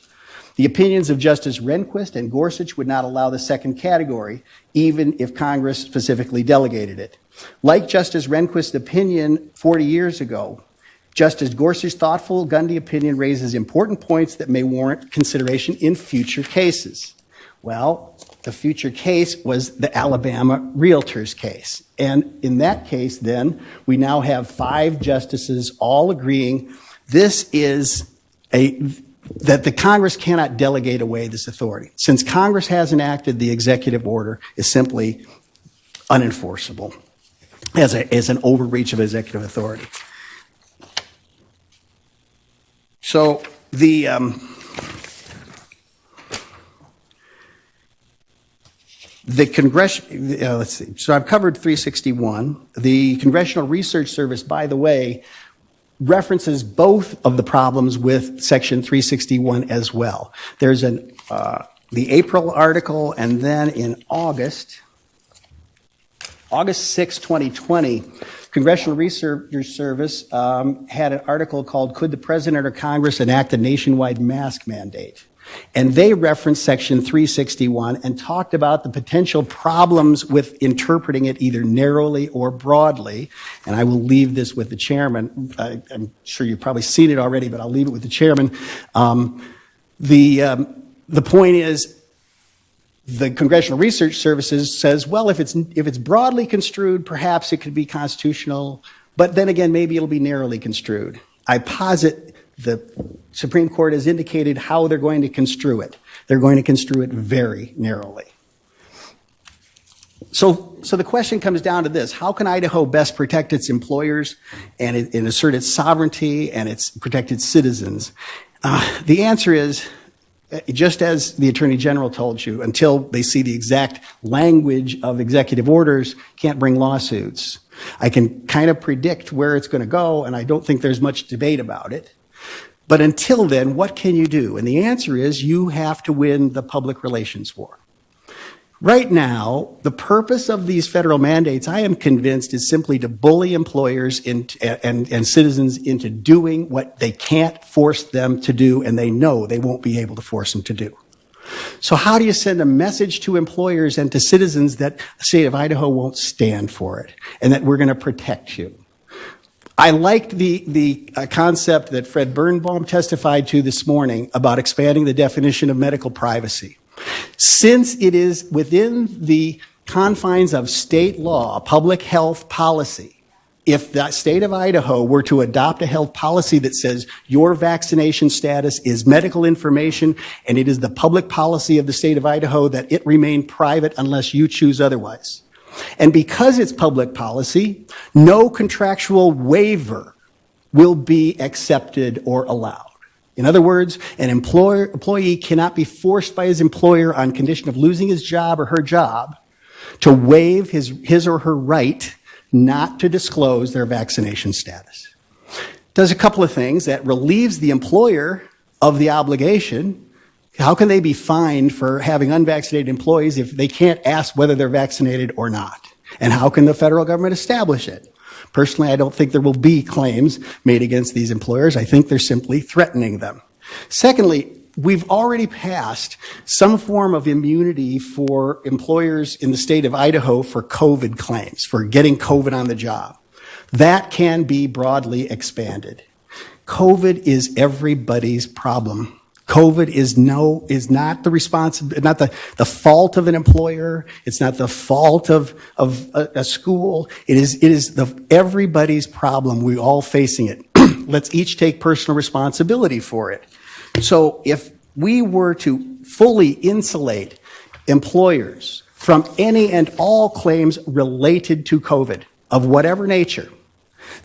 The opinions of Justice Rehnquist and Gorsuch would not allow the second category, even if Congress specifically delegated it. Like Justice Rehnquist's opinion 40 years ago, Justice Gorsuch's thoughtful Gundy opinion raises important points that may warrant consideration in future cases. Well, the future case was the Alabama Realtors case. And in that case, then, we now have 5 justices all agreeing that the Congress cannot delegate away this authority. Since Congress hasn't acted, the executive order is simply unenforceable as an overreach of executive authority. So let's see. So I've covered 361. The Congressional Research Service, by the way, references both of the problems with Section 361 as well. There's the April article, and then in August 6, 2020, Congressional Research Service had an article called "Could the President or Congress Enact a Nationwide Mask Mandate?" And they referenced Section 361 and talked about the potential problems with interpreting it either narrowly or broadly. And I will leave this with the chairman. I'm sure you've probably seen it already, but I'll leave it with the chairman. The point is, the Congressional Research Services says, well, if it's broadly construed, perhaps it could be constitutional, but then again, maybe it'll be narrowly construed. I posit the Supreme Court has indicated how they're going to construe it. They're going to construe it very narrowly. So the question comes down to this: how can Idaho best protect its employers and assert its sovereignty and protect its citizens? The answer is, just as the Attorney General told you, until they see the exact language of executive orders, can't bring lawsuits. I can kind of predict where it's going to go, and I don't think there's much debate about it. But until then, what can you do? And the answer is you have to win the public relations war. Right now, the purpose of these federal mandates, I am convinced, is simply to bully employers and citizens into doing what they can't force them to do, and they know they won't be able to force them to do. So how do you send a message to employers and to citizens that the state of Idaho won't stand for it and that we're going to protect you? I liked the concept that Fred Birnbaum testified to this morning about expanding the definition of medical privacy. Since it is within the confines of state law, public health policy, if the state of Idaho were to adopt a health policy that says your vaccination status is medical information and it is the public policy of the state of Idaho that it remain private unless you choose otherwise. And because it's public policy, no contractual waiver will be accepted or allowed. In other words, an employee cannot be forced by his employer on condition of losing his job or her job to waive his or her right not to disclose their vaccination status. Does a couple of things that relieves the employer of the obligation. How can they be fined for having unvaccinated employees if they can't ask whether they're vaccinated or not? And how can the federal government establish it? Personally, I don't think there will be claims made against these employers. I think they're simply threatening them. Secondly, we've already passed some form of immunity for employers in the state of Idaho for COVID claims, for getting COVID on the job. That can be broadly expanded. COVID is everybody's problem. COVID is not the fault of an employer. It's not the fault of a school. It is everybody's problem. We're all facing it. Let's each take personal responsibility for it. So if we were to fully insulate employers from any and all claims related to COVID, of whatever nature,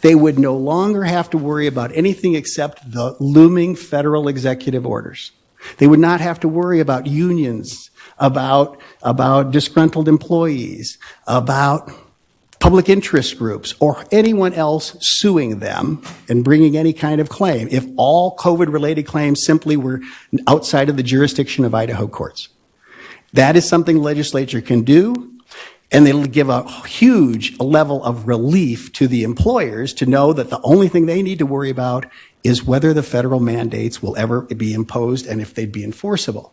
they would no longer have to worry about anything except the looming federal executive orders. They would not have to worry about unions, about disgruntled employees, about public interest groups, or anyone else suing them and bringing any kind of claim if all COVID-related claims simply were outside of the jurisdiction of Idaho courts. That is something the legislature can do, and it'll give a huge level of relief to the employers to know that the only thing they need to worry about is whether the federal mandates will ever be imposed and if they'd be enforceable.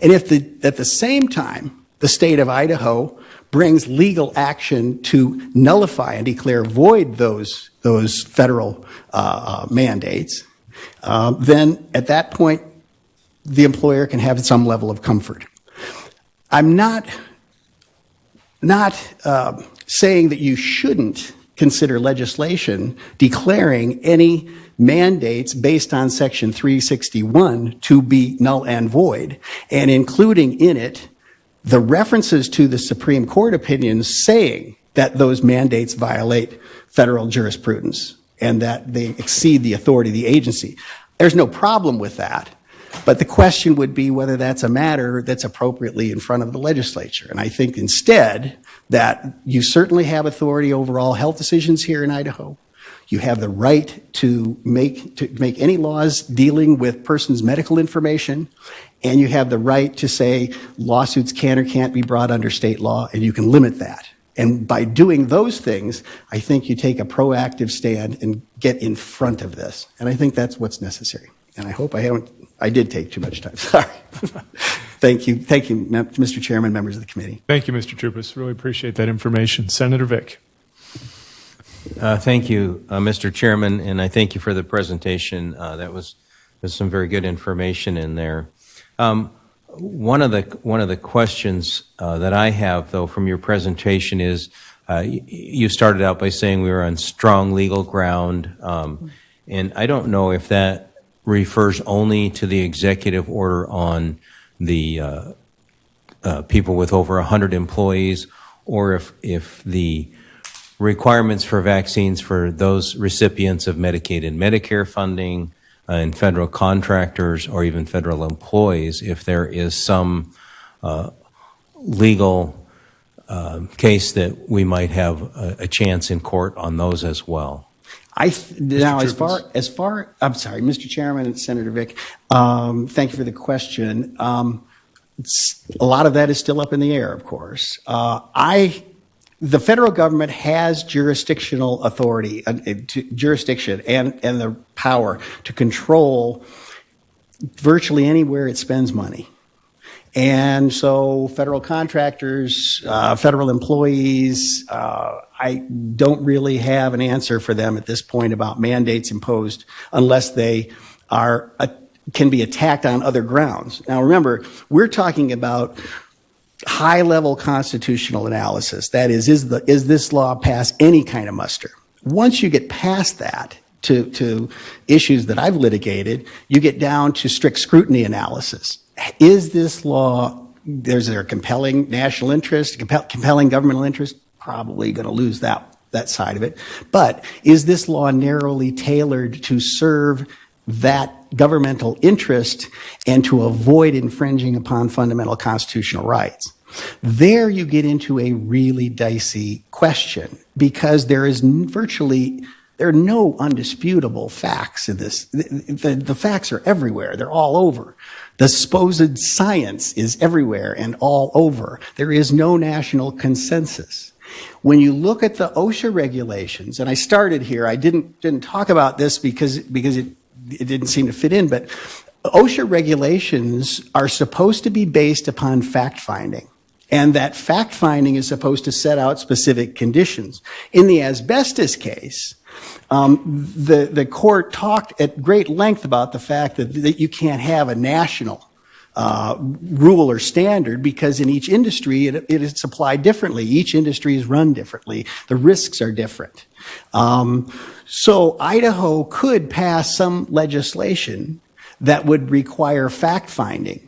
And if at the same time the state of Idaho brings legal action to nullify and declare void those federal mandates, then at that point the employer can have some level of comfort. I'm not saying that you shouldn't consider legislation declaring any mandates based on Section 361 to be null and void, and including in it the references to the Supreme Court opinions saying that those mandates violate federal jurisprudence and that they exceed the authority of the agency. There's no problem with that. But the question would be whether that's a matter that's appropriately in front of the legislature. And I think instead that you certainly have authority over all health decisions here in Idaho. You have the right to make any laws dealing with persons' medical information, and you have the right to say lawsuits can or can't be brought under state law, and you can limit that. And by doing those things, I think you take a proactive stand and get in front of this. And I think that's what's necessary. And I hope I did take too much time. Sorry. Thank you, Mr. Chairman, members of the committee. Thank you, Mr. Troupas. Really appreciate that information. Senator Vick. Thank you, Mr. Chairman, and I thank you for the presentation. There's some very good information in there. One of the questions that I have, though, from your presentation is you started out by saying we were on strong legal ground, and I don't know if that refers only to the executive order on the people with over 100 employees, or if the requirements for vaccines for those recipients of Medicaid and Medicare funding and federal contractors or even federal employees, if there is some legal case that we might have a chance in court on those as well. Now, as far, I'm sorry, Mr. Chairman and Senator Vick, thank you for the question. A lot of that is still up in the air, of course. The federal government has jurisdictional authority, jurisdiction and the power to control virtually anywhere it spends money. And so federal contractors, federal employees, I don't really have an answer for them at this point about mandates imposed unless they can be attacked on other grounds. Now remember, we're talking about high-level constitutional analysis. That is this law pass any kind of muster? Once you get past that to issues that I've litigated, you get down to strict scrutiny analysis. Is this law, is there a compelling national interest, compelling governmental interest? Probably going to lose that side of it. But is this law narrowly tailored to serve that governmental interest and to avoid infringing upon fundamental constitutional rights? There you get into a really dicey question because there are no undisputable facts in this. The facts are everywhere. They're all over. The supposed science is everywhere and all over. There is no national consensus. When you look at the OSHA regulations, and I started here, I didn't talk about this because it didn't seem to fit in, but OSHA regulations are supposed to be based upon fact-finding, and that fact-finding is supposed to set out specific conditions. In the asbestos case, the court talked at great length about the fact that you can't have a national rule or standard because in each industry it is applied differently. Each industry is run differently. The risks are different. So Idaho could pass some legislation that would require fact-finding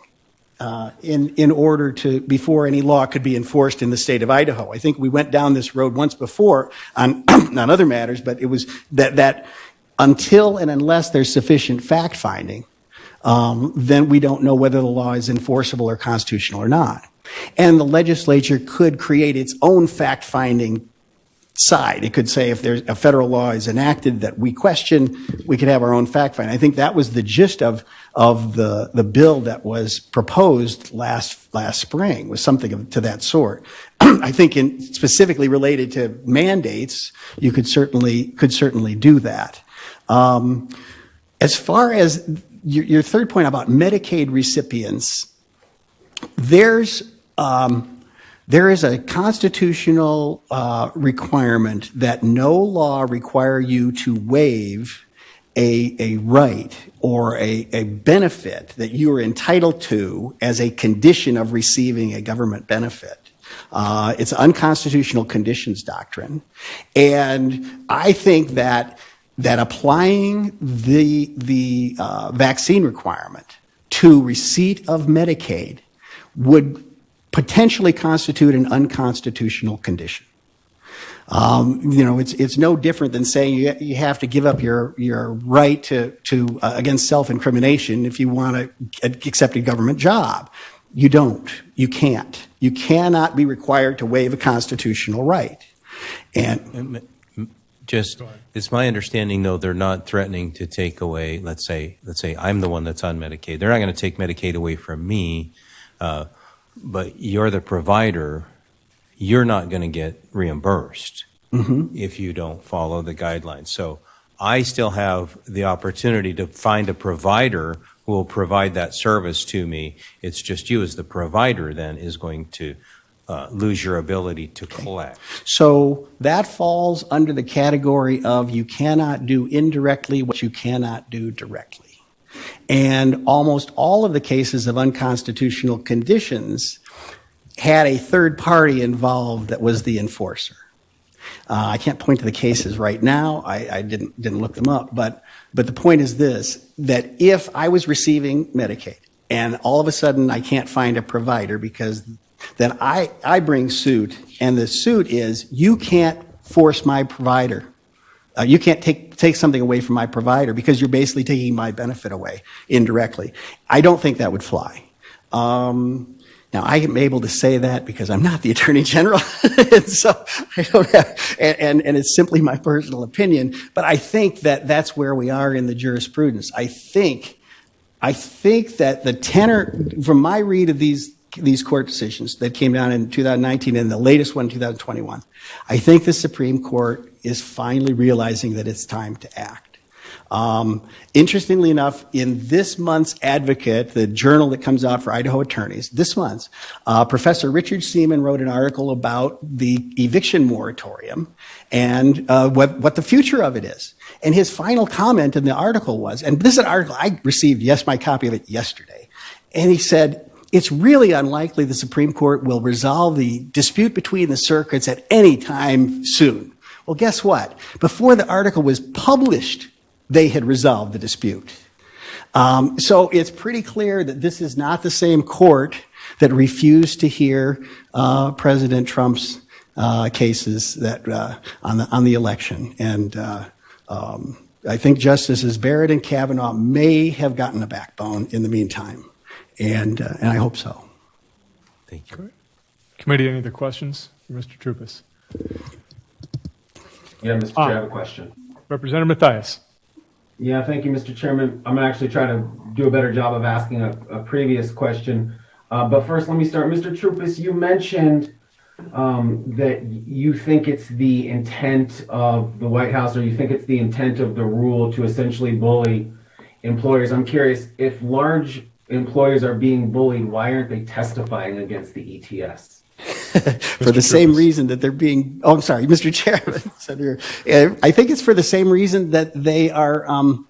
in order to, before any law could be enforced in the state of Idaho. I think we went down this road once before on, on other matters, but it was that until and unless there's sufficient fact finding, then we don't know whether the law is enforceable or constitutional or not. And the legislature could create its own fact finding side. It could say if there's a federal law is enacted that we question, we could have our own fact find. I think that was the gist of the bill that was proposed last spring, was something to that sort. I think specifically related to mandates, you could certainly do that. As far as your third point about Medicaid recipients, there is a constitutional requirement that no law require you to waive a right or a benefit that you are entitled to as a condition of receiving a government benefit. It's an unconstitutional conditions doctrine. And I think that applying the vaccine requirement to receipt of Medicaid would potentially constitute an unconstitutional condition. It's no different than saying you have to give up your right to against self-incrimination if you want to accept a government job. You don't. You can't. You cannot be required to waive a constitutional right. And it's my understanding, though, they're not threatening to take away, let's say I'm the one that's on Medicaid. They're not going to take Medicaid away from me, but you're the provider. You're not going to get reimbursed if you don't follow the guidelines. So I still have the opportunity to find a provider who will provide that service to me. It's just you as the provider then is going to lose your ability to collect. So that falls under the category of you cannot do indirectly what you cannot do directly. And almost all of the cases of unconstitutional conditions had a third party involved that was the enforcer. I can't point to the cases right now. I didn't look them up, but the point is this, that if I was receiving Medicaid and all of a sudden I can't find a provider, because then I bring suit, and the suit is you can't force my provider. You can't take something away from my provider because you're basically taking my benefit away indirectly. I don't think that would fly. Now, I am able to say that because I'm not the Attorney General, and so I don't have, and it's simply my personal opinion. But I think that that's where we are in the jurisprudence. I think that the tenor, from my read of these court decisions that came down in 2019 and the latest one in 2021, I think the Supreme Court is finally realizing that it's time to act. Interestingly enough, in this month's Advocate, the journal that comes out for Idaho attorneys, this month, Professor Richard Seaman wrote an article about the eviction moratorium and what the future of it is. And his final comment in the article was, and this is an article I received, my copy of it yesterday, and he said, it's really unlikely the Supreme Court will resolve the dispute between the circuits at any time soon. Well, guess what? Before the article was published, they had resolved the dispute. So it's pretty clear that this is not the same court that refused to hear President Trump's cases that on the election. And I think Justices Barrett and Kavanaugh may have gotten a backbone in the meantime. And I hope so. Thank you. Committee, any other questions for Mr. Troupas? Yeah, Mr. Chair, I have a question. Representative Mathias. Yeah, thank you, Mr. Chairman. I'm actually trying to do a better job of asking a previous question. But first, let me start. Mr. Troupas, you mentioned that you think it's the intent of the White House, or you think it's the intent of the rule to essentially bully employers. I'm curious, if large employers are being bullied, why aren't they testifying against the ETS? For the same reason that they're being, I'm sorry, Mr. Chairman. I think it's for the same reason that they are, well,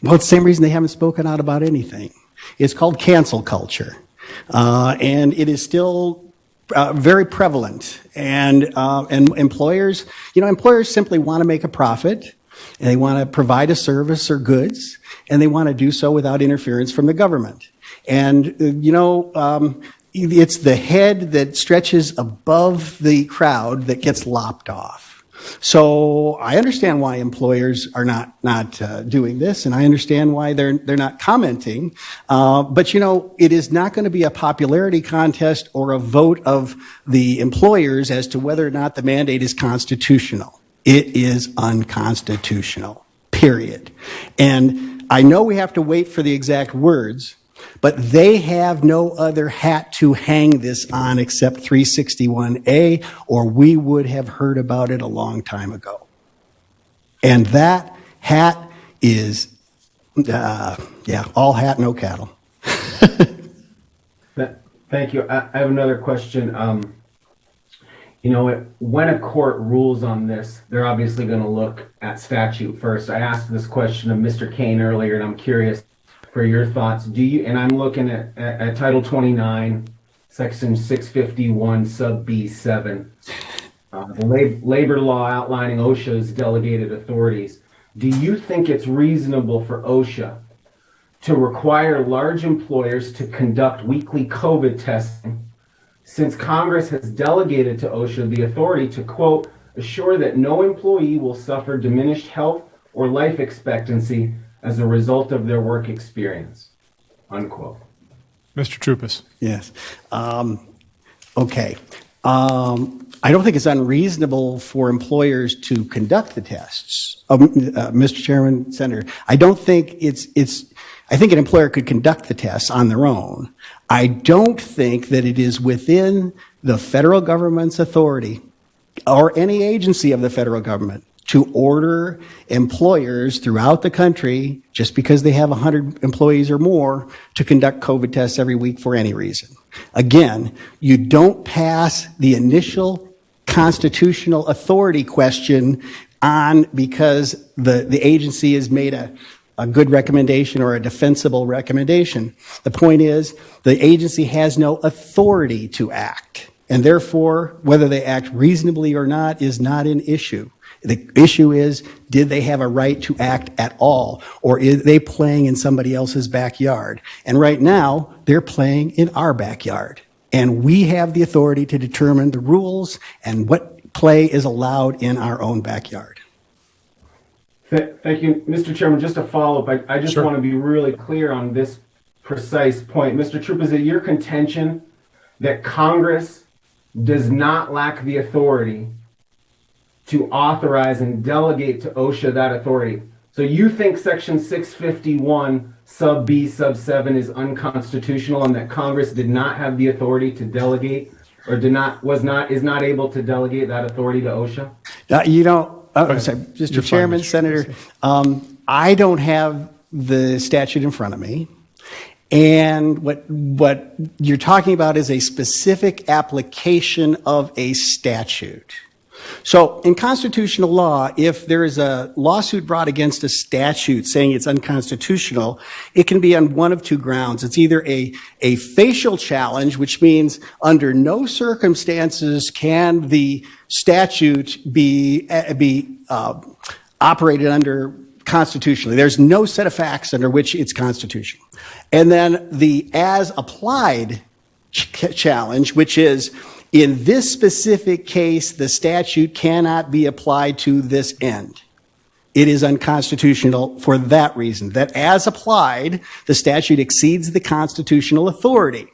it's the same reason they haven't spoken out about anything. It's called cancel culture. And it is still very prevalent. And employers simply want to make a profit. And they want to provide a service or goods, and they want to do so without interference from the government. And, it's the head that stretches above the crowd that gets lopped off. So I understand why employers are not doing this, and I understand why they're not commenting. But it is not going to be a popularity contest or a vote of the employers as to whether or not the mandate is constitutional. It is unconstitutional, period. And I know we have to wait for the exact words, but they have no other hat to hang this on except 361A, or we would have heard about it a long time ago. And that hat is, all hat, no cattle. Thank you. I have another question. When a court rules on this, they're obviously going to look at statute first. I asked this question of Mr. Kane earlier, and I'm curious for your thoughts. And I'm looking at Title 29, Section 651, sub B7, the labor law outlining OSHA's delegated authorities. Do you think it's reasonable for OSHA to require large employers to conduct weekly COVID testing, since Congress has delegated to OSHA the authority to, quote, assure that no employee will suffer diminished health or life expectancy as a result of their work experience, unquote? Mr. Troupas. Yes. Okay. I don't think it's unreasonable for employers to conduct the tests. Mr. Chairman, Senator, I don't think I think an employer could conduct the tests on their own. I don't think that it is within the federal government's authority or any agency of the federal government to order employers throughout the country, just because they have 100 employees or more, to conduct COVID tests every week for any reason. Again, you don't pass the initial constitutional authority question on because the agency has made a good recommendation or a defensible recommendation. The point is, the agency has no authority to act, and therefore, whether they act reasonably or not is not an issue. The issue is, did they have a right to act at all, or are they playing in somebody else's backyard? And right now, they're playing in our backyard. And we have the authority to determine the rules and what play is allowed in our own backyard. Thank you, Mr. Chairman. Just a follow-up. I just want to be really clear on this precise point. Mr. Troop, is it your contention that Congress does not lack the authority to authorize and delegate to OSHA that authority? So you think Section 651 sub B sub 7 is unconstitutional, and that Congress did not have the authority to delegate, or is not able to delegate that authority to OSHA? Sorry, Mr. Chairman, Senator, I don't have the statute in front of me. And what you're talking about is a specific application of a statute. So in constitutional law, if there is a lawsuit brought against a statute saying it's unconstitutional, it can be on one of two grounds. It's either a facial challenge, which means under no circumstances can the statute be operated under constitutionally. There's no set of facts under which it's constitutional. And then the as applied challenge, which is, in this specific case, the statute cannot be applied to this end. It is unconstitutional for that reason, that as applied, the statute exceeds the constitutional authority.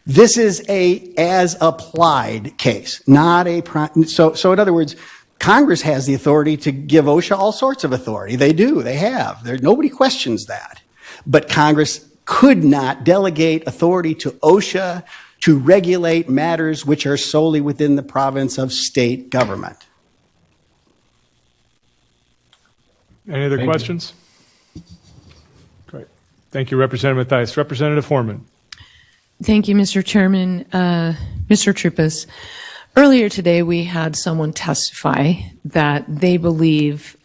This is a as applied case, not a, so in other words, Congress has the authority to give OSHA all sorts of authority. They do, they have. Nobody questions that. But Congress could not delegate authority to OSHA to regulate matters which are solely within the province of state government. Any other questions? Great. Thank you, Representative Mathias. Representative Horman. Thank you, Mr. Chairman. Mr. Troupas, earlier today we had someone testify that they believe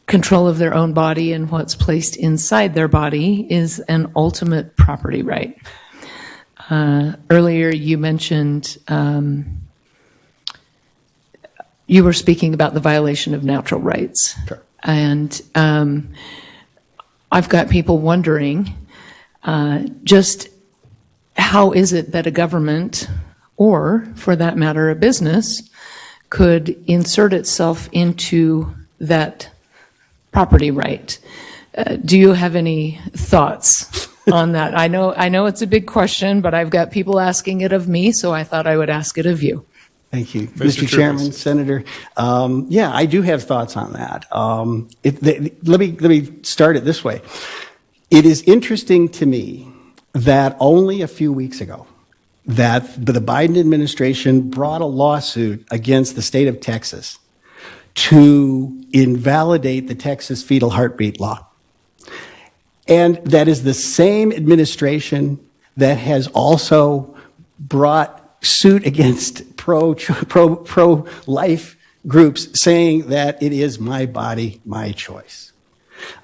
control of their own body and what's placed inside their body is an ultimate property right. Earlier you mentioned you were speaking about the violation of natural rights. Sure. And I've got people wondering just how is it that a government, or for that matter, a business, could insert itself into that property right? Do you have any thoughts on that? I know it's a big question, but I've got people asking it of me, so I thought I would ask it of you. Thank you, Mr. Mr. Chairman, Senator. Yeah, I do have thoughts on that. Let me start it this way. It is interesting to me that only a few weeks ago, that the Biden administration brought a lawsuit against the state of Texas to invalidate the Texas fetal heartbeat law. And that is the same administration that has also brought suit against pro-life groups saying that it is my body, my choice.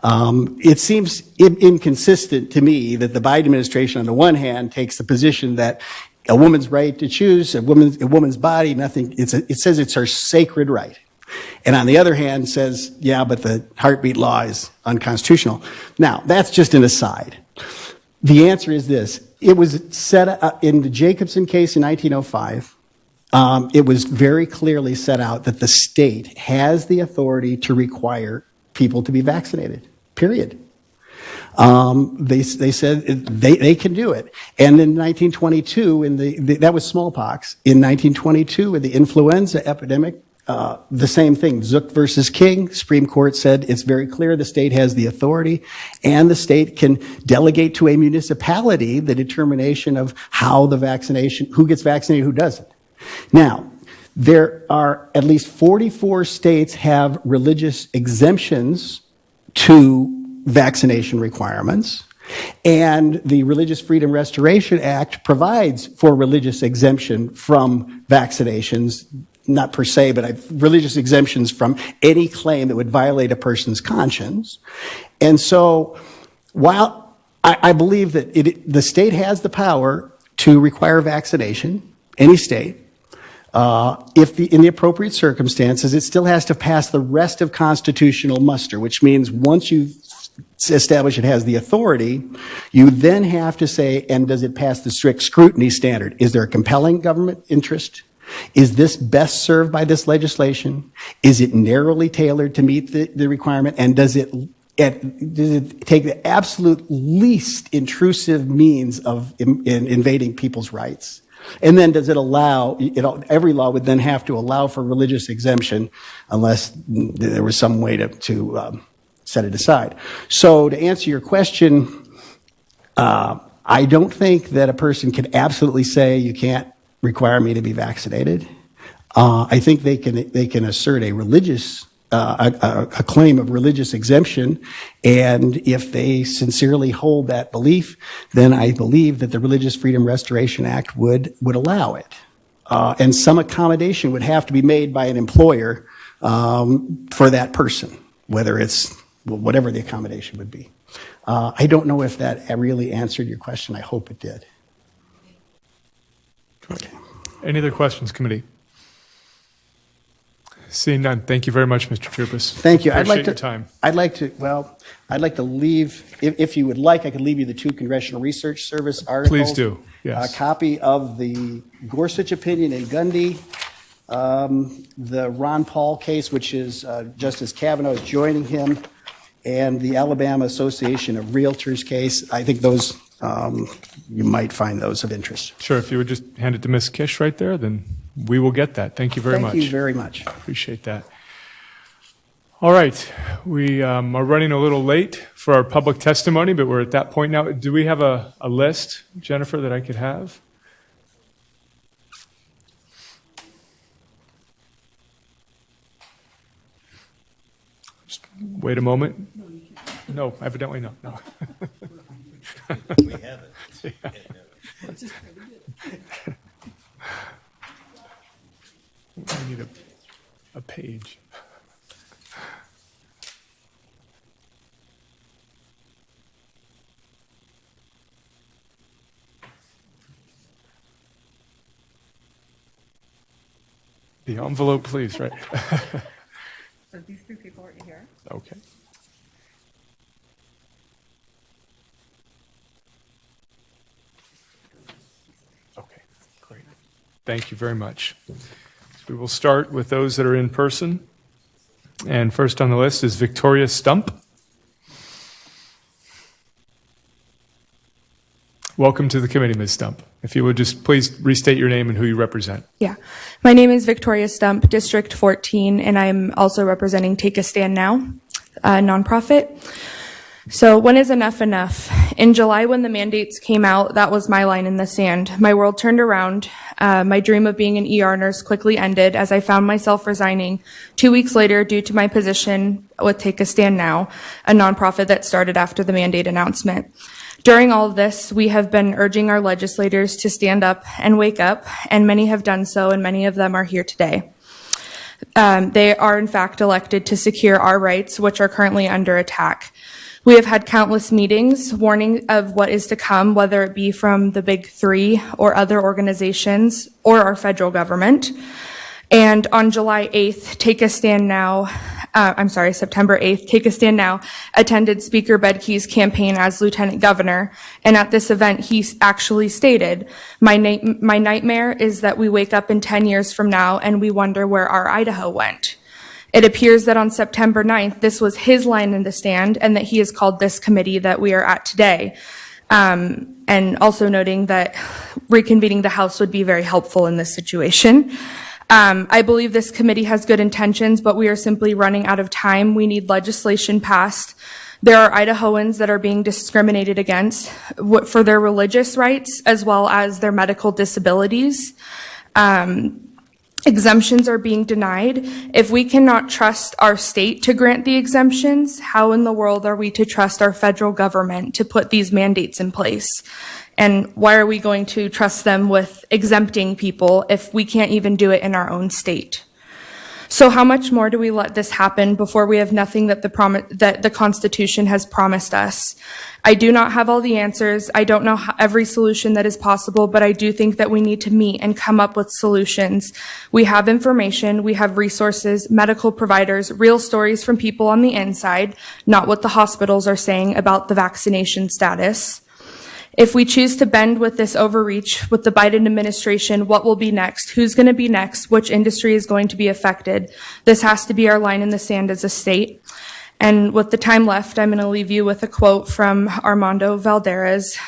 It seems inconsistent to me that the Biden administration, on the one hand, takes the position that a woman's right to choose a woman's body, it says it's her sacred right. And on the other hand says, yeah, but the heartbeat law is unconstitutional. Now, that's just an aside. The answer is this. It was set up in the Jacobson case in 1905. It was very clearly set out that the state has the authority to require people to be vaccinated, period. They said they can do it. And in 1922, that was smallpox. In 1922, with the influenza epidemic, the same thing, Zook versus King, Supreme Court said it's very clear the state has the authority, and the state can delegate to a municipality the determination of how the vaccination, who gets vaccinated, who doesn't. Now, there are at least 44 states have religious exemptions to vaccination requirements, and the Religious Freedom Restoration Act provides for religious exemption from vaccinations, not per se, but religious exemptions from any claim that would violate a person's conscience. And so, while I believe that the state has the power to require vaccination, any state, in the appropriate circumstances, it still has to pass the rest of constitutional muster, which means once you establish it has the authority, you then have to say, and does it pass the strict scrutiny standard? Is there a compelling government interest? Is this best served by this legislation? Is it narrowly tailored to meet the requirement? And does it take the absolute least intrusive means of invading people's rights? And then does it allow, every law would then have to allow for religious exemption unless there was some way to set it aside. So to answer your question, I don't think that a person can absolutely say you can't require me to be vaccinated. I think they can assert a religious a claim of religious exemption, and if they sincerely hold that belief, then I believe that the Religious Freedom Restoration Act would allow it. And some accommodation would have to be made by an employer for that person, whether it's whatever the accommodation would be. I don't know if that really answered your question. I hope it did. Okay. Any other questions, committee? Seeing none, thank you very much, Mr. Trupis. Thank you. Appreciate your time. I'd like to leave, if you would like, I could leave you the 2 Congressional Research Service articles. Please do, yes. A copy of the Gorsuch opinion in Gundy, the Ron Paul case, which is Justice Kavanaugh is joining him, and the Alabama Association of Realtors case. I think those, you might find those of interest. Sure, if you would just hand it to Ms. Kish right there, then we will get that. Thank you very much. Thank you very much. Appreciate that. All right, we are running a little late for our public testimony, but we're at that point now. Do we have a list, Jennifer, that I could have? Just wait a moment. No, evidently no. We have it. Yeah. I need a page. The envelope, please, right? So these three people are here. Okay. Okay, great. Thank you very much. So we will start with those that are in person. And first on the list is Victoria Stump. Welcome to the committee, Ms. Stump. If you would just please restate your name and who you represent. Yeah. My name is Victoria Stump, District 14, and I'm also representing Take a Stand Now, a nonprofit. So when is enough enough? In July, when the mandates came out, that was my line in the sand. My world turned around. My dream of being an ER nurse quickly ended as I found myself resigning 2 weeks later due to my position with Take a Stand Now, a nonprofit that started after the mandate announcement. During all of this, we have been urging our legislators to stand up and wake up, and many have done so, and many of them are here today. They are, in fact, elected to secure our rights, which are currently under attack. We have had countless meetings warning of what is to come, whether it be from the big three or other organizations or our federal government. And on July 8th, September 8th, Take a Stand Now attended Speaker Bedke's campaign as Lieutenant Governor. And at this event, he actually stated, my nightmare is that we wake up in 10 years from now and we wonder where our Idaho went. It appears that on September 9th, this was his line in the stand and that he has called this committee that we are at today. And also noting that reconvening the House would be very helpful in this situation. I believe this committee has good intentions, but we are simply running out of time. We need legislation passed. There are Idahoans that are being discriminated against for their religious rights as well as their medical disabilities. Exemptions are being denied. If we cannot trust our state to grant the exemptions, how in the world are we to trust our federal government to put these mandates in place? And why are we going to trust them with exempting people if we can't even do it in our own state? So how much more do we let this happen before we have nothing that the Constitution has promised us? I do not have all the answers. I don't know every solution that is possible, but I do think that we need to meet and come up with solutions. We have information, we have resources, medical providers, real stories from people on the inside, not what the hospitals are saying about the vaccination status. If we choose to bend with this overreach with the Biden administration, what will be next? Who's going to be next? Which industry is going to be affected? This has to be our line in the sand as a state. And with the time left, I'm going to leave you with a quote from Armando Valderez.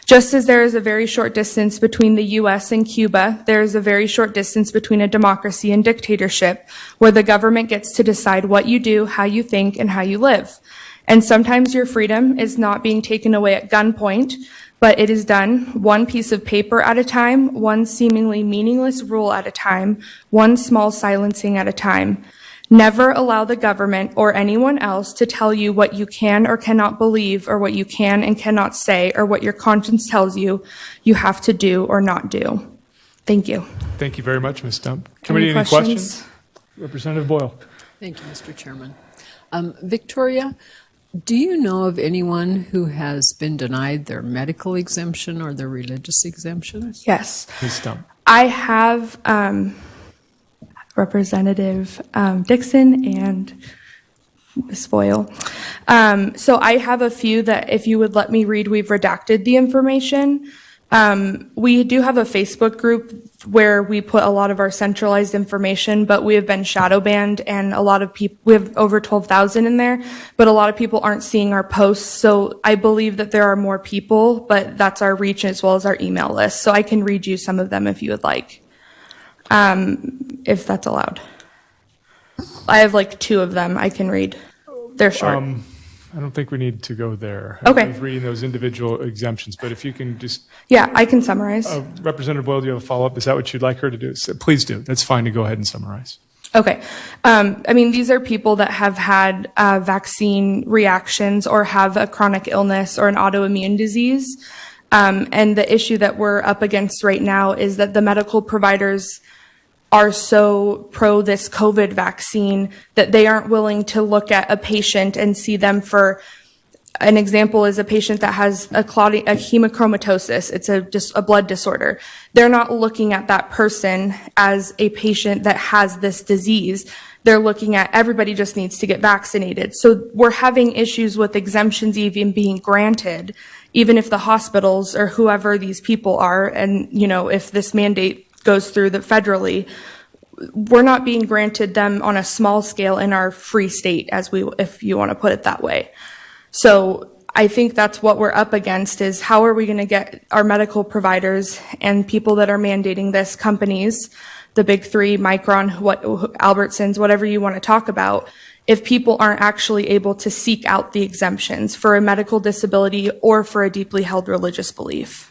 Just as there is a very short distance between the U.S. and Cuba, there is a very short distance between a democracy and dictatorship, where the government gets to decide what you do, how you think, and how you live. And sometimes your freedom is not being taken away at gunpoint, but it is done one piece of paper at a time, one seemingly meaningless rule at a time, one small silencing at a time. Never allow the government or anyone else to tell you what you can or cannot believe, or what you can and cannot say, or what your conscience tells you you have to do or not do. Thank you. Thank you very much, Ms. Stump. Committee, any questions? Representative Boyle. Thank you, Mr. Chairman. Victoria, do you know of anyone who has been denied their medical exemption or their religious exemption? Yes. Ms. Stump. I have Representative Dixon and Ms. Boyle. So I have a few that, if you would let me read, we've redacted the information. We do have a Facebook group where we put a lot of our centralized information, but we have been shadow banned, and a lot of people, we have over 12,000 in there, but a lot of people aren't seeing our posts. So I believe that there are more people, but that's our reach as well as our email list. So I can read you some of them if you would like, if that's allowed. I have like 2 of them I can read. They're short. I don't think we need to go there. Okay. Of reading those individual exemptions, but if you can just... Yeah, I can summarize. Representative Boyle, do you have a follow-up? Is that what you'd like her to do? So please do. That's fine to go ahead and summarize. Okay. I mean, these are people that have had vaccine reactions or have a chronic illness or an autoimmune disease. And the issue that we're up against right now is that the medical providers are so pro this COVID vaccine that they aren't willing to look at a patient and see them for an example is a patient that has a hemochromatosis. It's just a blood disorder. They're not looking at that person as a patient that has this disease. They're looking at everybody just needs to get vaccinated. So we're having issues with exemptions even being granted, even if the hospitals or whoever these people are, and if this mandate goes through federally, we're not being granted them on a small scale in our free state, if you want to put it that way. So I think that's what we're up against, is how are we going to get our medical providers and people that are mandating this, companies, the big three, Micron, Albertsons, whatever you want to talk about, if people aren't actually able to seek out the exemptions for a medical disability or for a deeply held religious belief.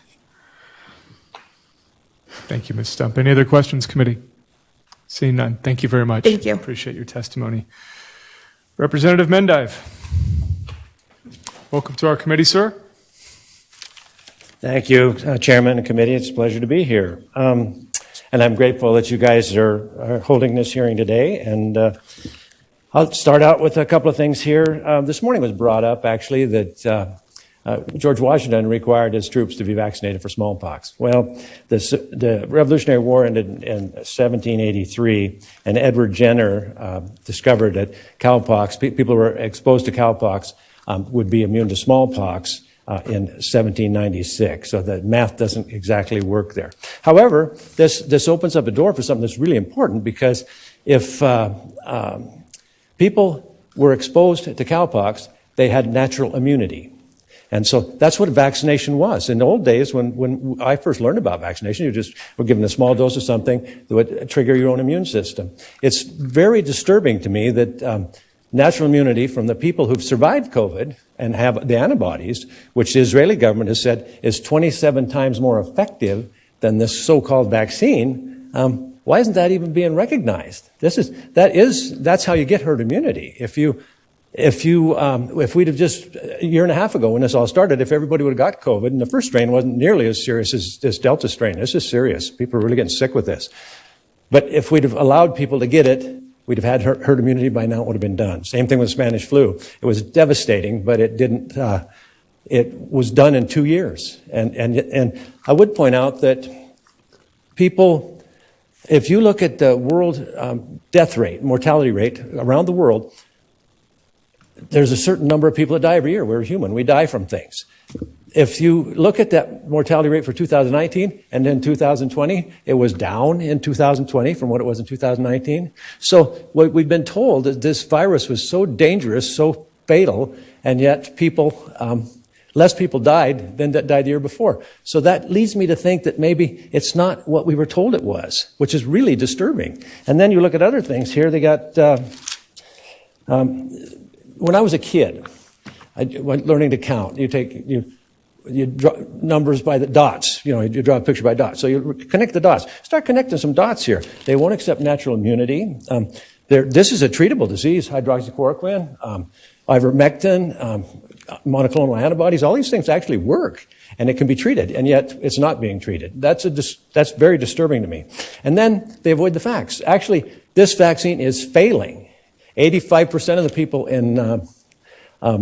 Thank you, Ms. Stump. Any other questions, committee? Seeing none. Thank you very much. Thank you. Appreciate your testimony. Representative Mendive. Welcome to our committee, sir. Thank you, Chairman and committee. It's a pleasure to be here. And I'm grateful that you guys are holding this hearing today. And I'll start out with a couple of things here. This morning was brought up, actually, that George Washington required his troops to be vaccinated for smallpox. Well, the Revolutionary War ended in 1783, and Edward Jenner discovered that cowpox, people who were exposed to cowpox, would be immune to smallpox in 1796. So the math doesn't exactly work there. However, this opens up a door for something that's really important, because if people were exposed to cowpox, they had natural immunity. And so that's what vaccination was. In the old days, when I first learned about vaccination, you just were given a small dose of something that would trigger your own immune system. It's very disturbing to me that natural immunity from the people who've survived COVID and have the antibodies, which the Israeli government has said is 27 times more effective than this so-called vaccine, why isn't that even being recognized? That's how you get herd immunity. If we'd have just a year and a half ago when this all started, if everybody would have got COVID, and the first strain wasn't nearly as serious as this Delta strain. This is serious. People are really getting sick with this. But if we'd have allowed people to get it, we'd have had herd immunity by now. It would have been done. Same thing with Spanish flu. It was devastating, but it didn't. It was done in 2 years. And I would point out that people, if you look at the world death rate, mortality rate around the world, there's a certain number of people that die every year. We're human. We die from things. If you look at that mortality rate for 2019 and then 2020, it was down in 2020 from what it was in 2019. So what we've been told is this virus was so dangerous, so fatal, and yet less people died than that died the year before. So that leads me to think that maybe it's not what we were told it was, which is really disturbing. And then you look at other things here. They got, when I was a kid, I went learning to count. You draw numbers by the dots. You draw a picture by dots. So you connect the dots. Start connecting some dots here. They won't accept natural immunity. This is a treatable disease. Hydroxychloroquine, ivermectin, monoclonal antibodies. All these things actually work, and it can be treated, and yet it's not being treated. That's very disturbing to me. And then they avoid the facts. Actually, this vaccine is failing. 85% of the people in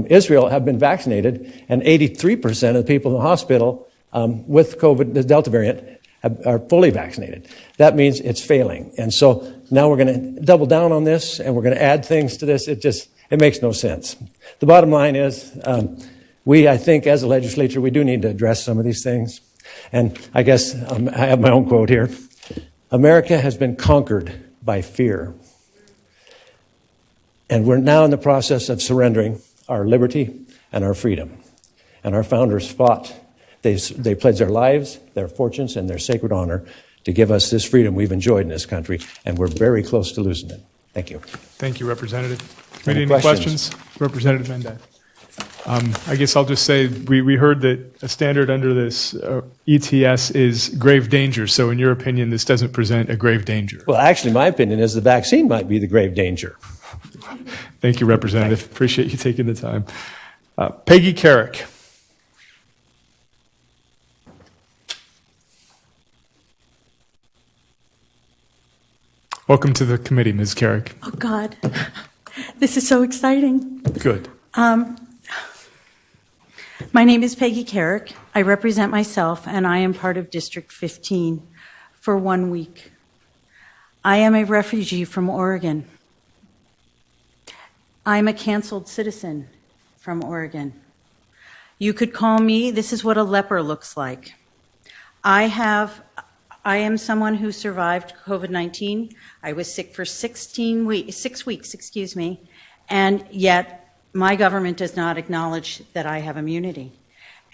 Israel have been vaccinated, and 83% of the people in the hospital with COVID, the Delta variant, are fully vaccinated. That means it's failing. And so now we're going to double down on this, and we're going to add things to this. It makes no sense. The bottom line is, I think, as a legislature, we do need to address some of these things. And I guess I have my own quote here. America has been conquered by fear. And we're now in the process of surrendering our liberty and our freedom. And our founders fought. They pledged their lives, their fortunes, and their sacred honor to give us this freedom we've enjoyed in this country, and we're very close to losing it. Thank you. Thank you, Representative. Any questions? Representative Mendive. I guess I'll just say we heard that a standard under this ETS is grave danger. So in your opinion, this doesn't present a grave danger? Well, actually, my opinion is the vaccine might be the grave danger. Thank you, Representative. Appreciate you taking the time. Peggy Carrick. Welcome to the committee, Ms. Carrick. Oh, God. This is so exciting. Good. My name is Peggy Carrick. I represent myself, and I am part of District 15 for 1 week. I am a refugee from Oregon. I'm a canceled citizen from Oregon. You could call me, this is what a leper looks like. I am someone who survived COVID-19. I was sick for 6 weeks, and yet my government does not acknowledge that I have immunity.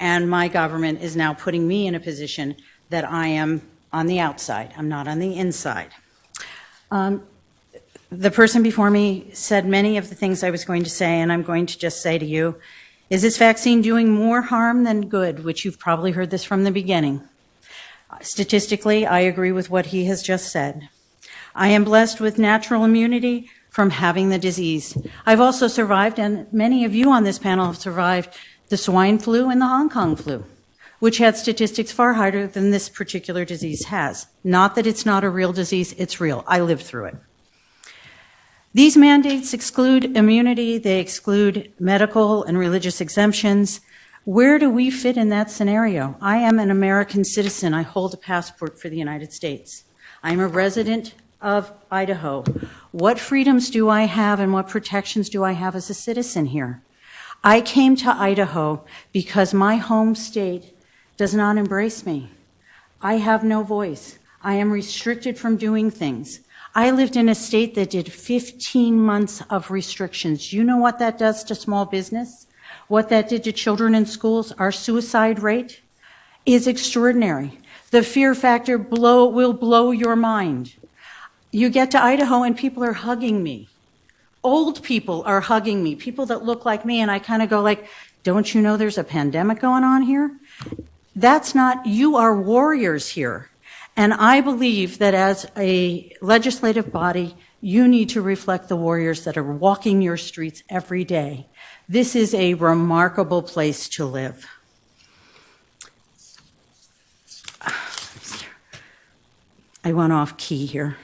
And my government is now putting me in a position that I am on the outside. I'm not on the inside. The person before me said many of the things I was going to say, and I'm going to just say to you, is this vaccine doing more harm than good, which you've probably heard this from the beginning. Statistically, I agree with what he has just said. I am blessed with natural immunity from having the disease. I've also survived, and many of you on this panel have survived, the swine flu and the Hong Kong flu, which had statistics far higher than this particular disease has. Not that it's not a real disease, it's real. I lived through it. These mandates exclude immunity, they exclude medical and religious exemptions. Where do we fit in that scenario? I am an American citizen. I hold a passport for the United States. I'm a resident of Idaho. What freedoms do I have and what protections do I have as a citizen here? I came to Idaho because my home state does not embrace me. I have no voice. I am restricted from doing things. I lived in a state that did 15 months of restrictions. You know what that does to small business? What that did to children in schools? Our suicide rate is extraordinary. The fear factor will blow your mind. You get to Idaho and people are hugging me. Old people are hugging me, people that look like me, and I kind of go like, don't you know there's a pandemic going on here? That's not, you are warriors here. And I believe that as a legislative body, you need to reflect the warriors that are walking your streets every day. This is a remarkable place to live. I went off key here.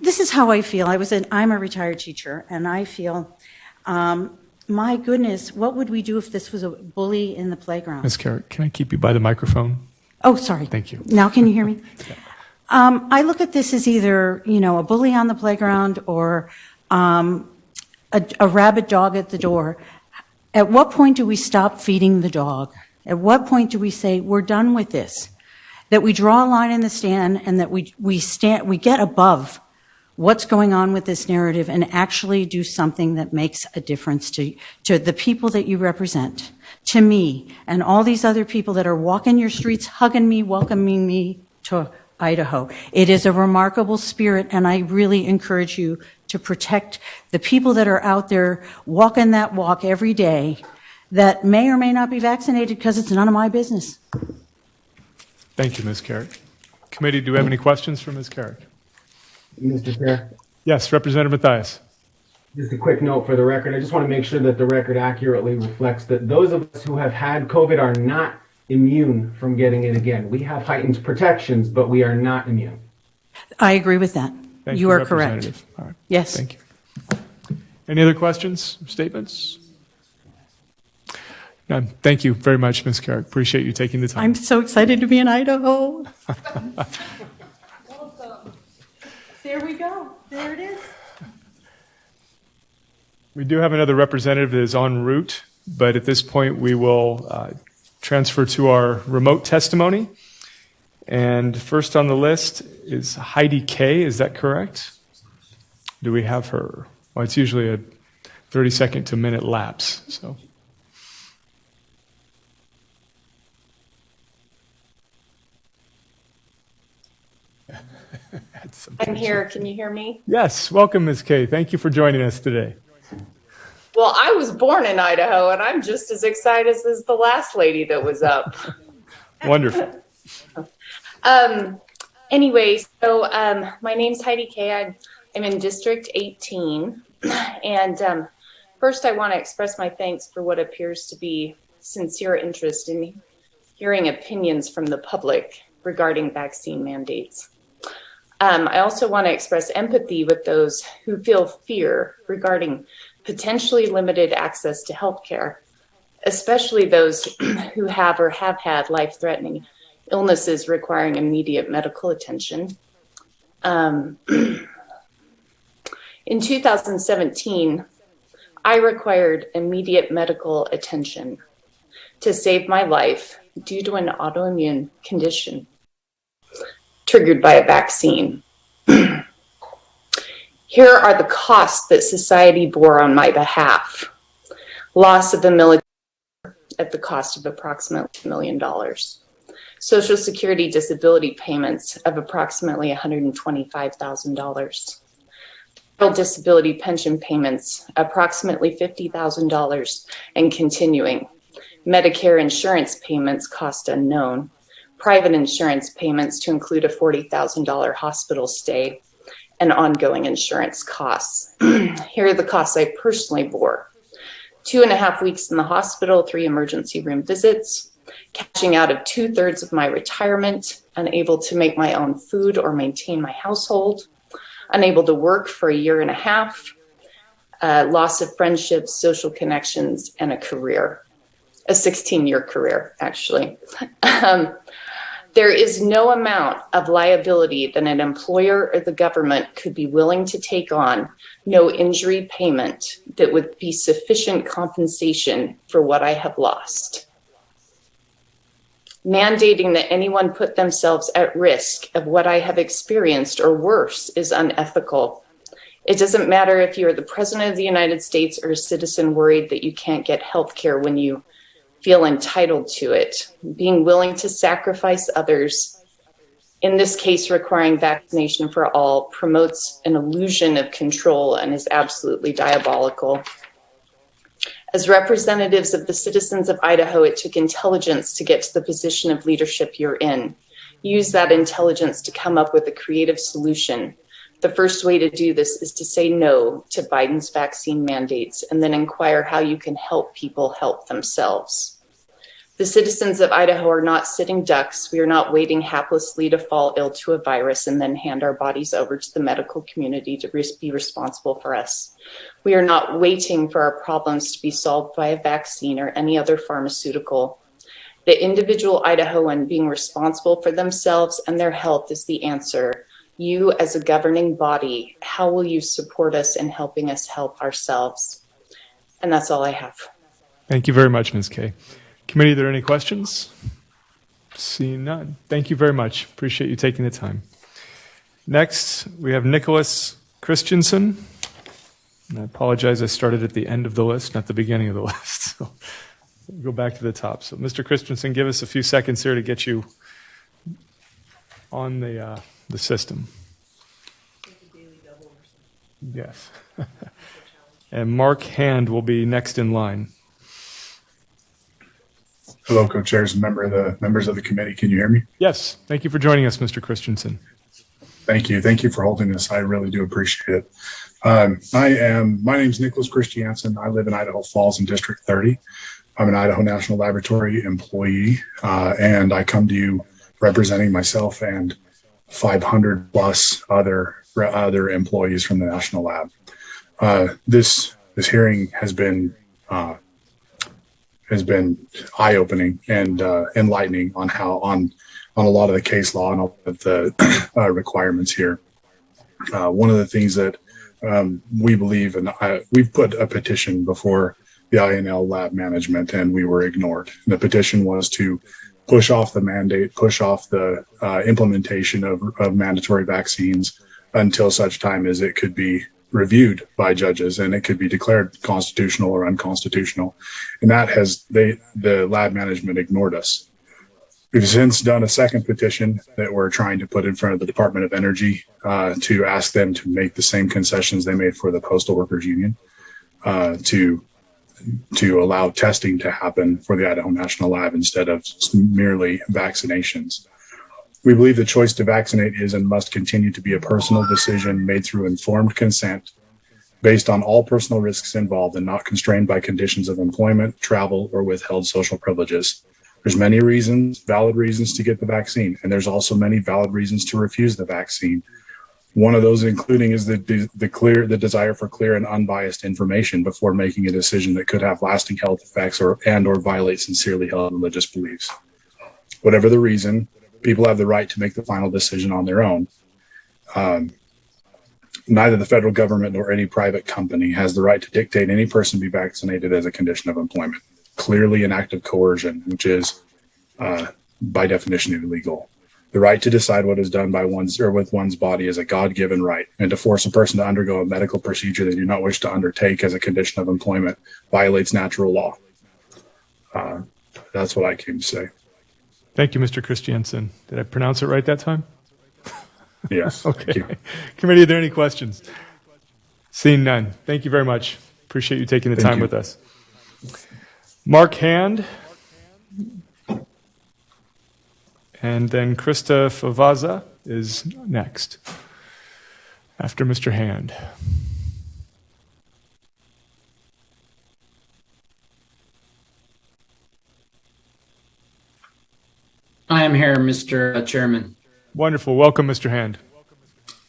This is how I feel. I'm a retired teacher, and I feel, my goodness, what would we do if this was a bully in the playground? Ms. Carrick, can I keep you by the microphone? Oh, sorry. Thank you. Now can you hear me? I look at this as either, a bully on the playground or a rabid dog at the door. At what point do we stop feeding the dog? At what point do we say, we're done with this? That we draw a line in the sand and that we get above what's going on with this narrative and actually do something that makes a difference to the people that you represent, to me, and all these other people that are walking your streets, hugging me, welcoming me to Idaho. It is a remarkable spirit, and I really encourage you to protect the people that are out there walking that walk every day that may or may not be vaccinated because it's none of my business. Thank you, Ms. Carrick. Committee, do we have any questions for Ms. Carrick? Mr. Chair, Yes, Representative Mathias. just a quick note for the record. I just want to make sure that the record accurately reflects that those of us who have had COVID are not immune from getting it again. We have heightened protections, but we are not immune. I agree with that. Thank You are correct. Representative. All right. Yes. Thank you. Any other questions, statements? None. Thank you very much, Ms. Carrick. Appreciate you taking the time. I'm so excited to be in Idaho. There we go. There it is. We do have another representative that is en route, but at this point we will transfer to our remote testimony. And first on the list is Heidi Kay. Is that correct? Do we have her? Well, it's usually a 30-second to minute lapse. So. I'm here. Can you hear me? Yes. Welcome, Ms. Kay. Thank you for joining us today. Well, I was born in Idaho, and I'm just as excited as the last lady that was up. Wonderful. Anyway, so my name's Heidi Kay. I'm in District 18. And first, I want to express my thanks for what appears to be sincere interest in hearing opinions from the public regarding vaccine mandates. I also want to express empathy with those who feel fear regarding potentially limited access to health care, especially those who have or have had life-threatening illnesses requiring immediate medical attention. In 2017, I required immediate medical attention to save my life due to an autoimmune condition triggered by a vaccine. Here are the costs that society bore on my behalf. Loss of the military at the cost of approximately $1 million. Social Security disability payments of approximately $125,000. Federal disability pension payments, approximately $50,000 and continuing. Medicare insurance payments, cost unknown. Private insurance payments to include a $40,000 hospital stay and ongoing insurance costs. Here are the costs I personally bore. 2.5 weeks in the hospital, 3 emergency room visits, cashing out of 2/3 of my retirement, unable to make my own food or maintain my household, unable to work for 1.5 years, loss of friendships, social connections, and a career, a 16-year career, actually. There is no amount of liability that an employer or the government could be willing to take on, no injury payment that would be sufficient compensation for what I have lost. Mandating that anyone put themselves at risk of what I have experienced or worse is unethical. It doesn't matter if you're the President of the United States or a citizen worried that you can't get health care when you feel entitled to it. Being willing to sacrifice others, in this case requiring vaccination for all, promotes an illusion of control and is absolutely diabolical. As representatives of the citizens of Idaho, it took intelligence to get to the position of leadership you're in. Use that intelligence to come up with a creative solution. The first way to do this is to say no to Biden's vaccine mandates and then inquire how you can help people help themselves. The citizens of Idaho are not sitting ducks. We are not waiting haplessly to fall ill to a virus and then hand our bodies over to the medical community to be responsible for us. We are not waiting for our problems to be solved by a vaccine or any other pharmaceutical. The individual Idahoan being responsible for themselves and their health is the answer. You, as a governing body, how will you support us in helping us help ourselves? And that's all I have. Thank you very much, Ms. Kay. Committee, are there any questions? Seeing none. Thank you very much. Appreciate you taking the time. Next, we have Nicholas Christensen. And I apologize, I started at the end of the list, not the beginning of the list. So we'll go back to the top. So, Mr. Christensen, give us a few seconds here to get you on the system. Yes. And Mark Hand will be next in line. Hello, co-chairs and members of the committee. Can you hear me? Yes. Thank you for joining us, Mr. Christensen. Thank you. Thank you for holding this. I really do appreciate it. My name is Nicholas Christiansen. I live in Idaho Falls in District 30. I'm an Idaho National Laboratory employee, and I come to you representing myself and 500 plus other employees from the National Lab. This hearing has been eye-opening and enlightening on a lot of the case law and all of the requirements here. One of the things that we believe, and we've put a petition before the INL lab management, and we were ignored. And the petition was to push off the mandate, push off the implementation of mandatory vaccines until such time as it could be reviewed by judges and it could be declared constitutional or unconstitutional. And that the lab management ignored us. We've since done a second petition that we're trying to put in front of the Department of Energy to ask them to make the same concessions they made for the Postal Workers Union to allow testing to happen for the Idaho National Lab instead of merely vaccinations. We believe the choice to vaccinate is and must continue to be a personal decision made through informed consent based on all personal risks involved and not constrained by conditions of employment, travel, or withheld social privileges. There's many reasons, valid reasons to get the vaccine, and there's also many valid reasons to refuse the vaccine. One of those including is the desire for clear and unbiased information before making a decision that could have lasting health effects or violate sincerely held religious beliefs. Whatever the reason, people have the right to make the final decision on their own. Neither the federal government nor any private company has the right to dictate any person be vaccinated as a condition of employment. Clearly an act of coercion, which is by definition illegal. The right to decide what is done by with one's body is a God-given right, and to force a person to undergo a medical procedure they do not wish to undertake as a condition of employment violates natural law. That's what I came to say. Thank you, Mr. Christiansen. Did I pronounce it right that time? Yes. Okay. Committee, are there any questions? Seeing none. Thank you very much. Appreciate you taking the time with us. Mark Hand, and then Krista Favaza is next after Mr. Hand. I am here, Mr. Chairman. Wonderful. Welcome, Mr. Hand.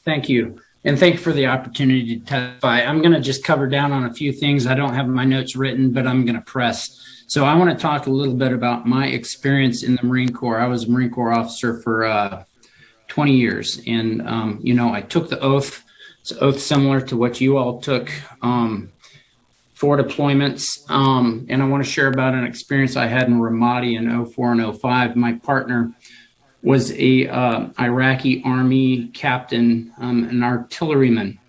Thank you. And thank you for the opportunity to testify. I'm going to just cover down on a few things. I don't have my notes written, but I'm going to press. So I want to talk a little bit about my experience in the Marine Corps. I was a Marine Corps officer for 20 years. And, I took the oath. It's an oath similar to what you all took for deployments. And I want to share about an experience I had in Ramadi in 04 and 05. My partner was a Iraqi Army captain, an artilleryman.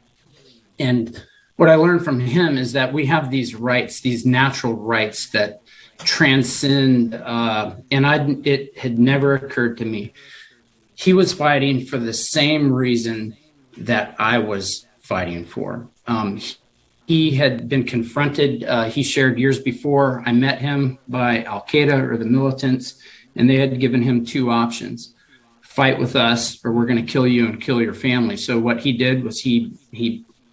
And what I learned from him is that we have these rights, these natural rights that transcend, it had never occurred to me. He was fighting for the same reason that I was fighting for. He had been confronted, he shared years before I met him, by Al-Qaeda or the militants, and they had given him two options: fight with us, or we're going to kill you and kill your family. So what he did was he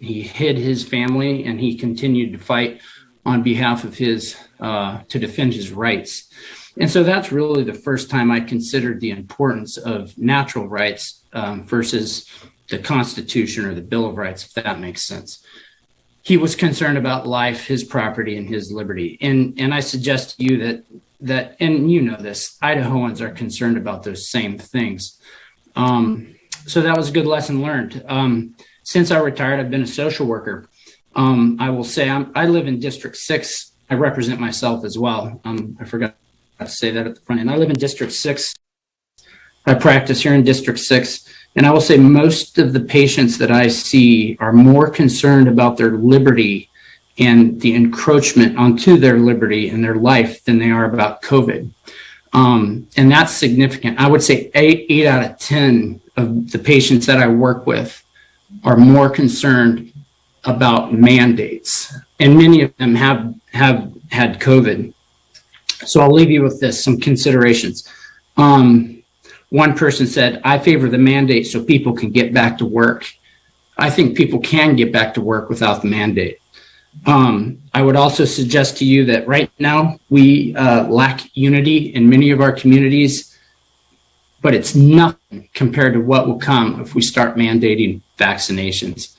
hid his family, and he continued to fight on behalf of his, to defend his rights. And so that's really the first time I considered the importance of natural rights versus the Constitution or the Bill of Rights, if that makes sense. He was concerned about life, his property, and his liberty. And I suggest to you that, and you know this, Idahoans are concerned about those same things. So that was a good lesson learned. Since I retired, I've been a social worker. I will say I live in District 6. I represent myself as well. I forgot to say that at the front end. I live in District 6. I practice here in District 6. And I will say most of the patients that I see are more concerned about their liberty and the encroachment onto their liberty and their life than they are about COVID. And that's significant. I would say 8 out of 10 of the patients that I work with are more concerned about mandates. And many of them have had COVID. So I'll leave you with this, some considerations. One person said, I favor the mandate so people can get back to work. I think people can get back to work without the mandate. I would also suggest to you that right now we lack unity in many of our communities, but it's nothing compared to what will come if we start mandating vaccinations.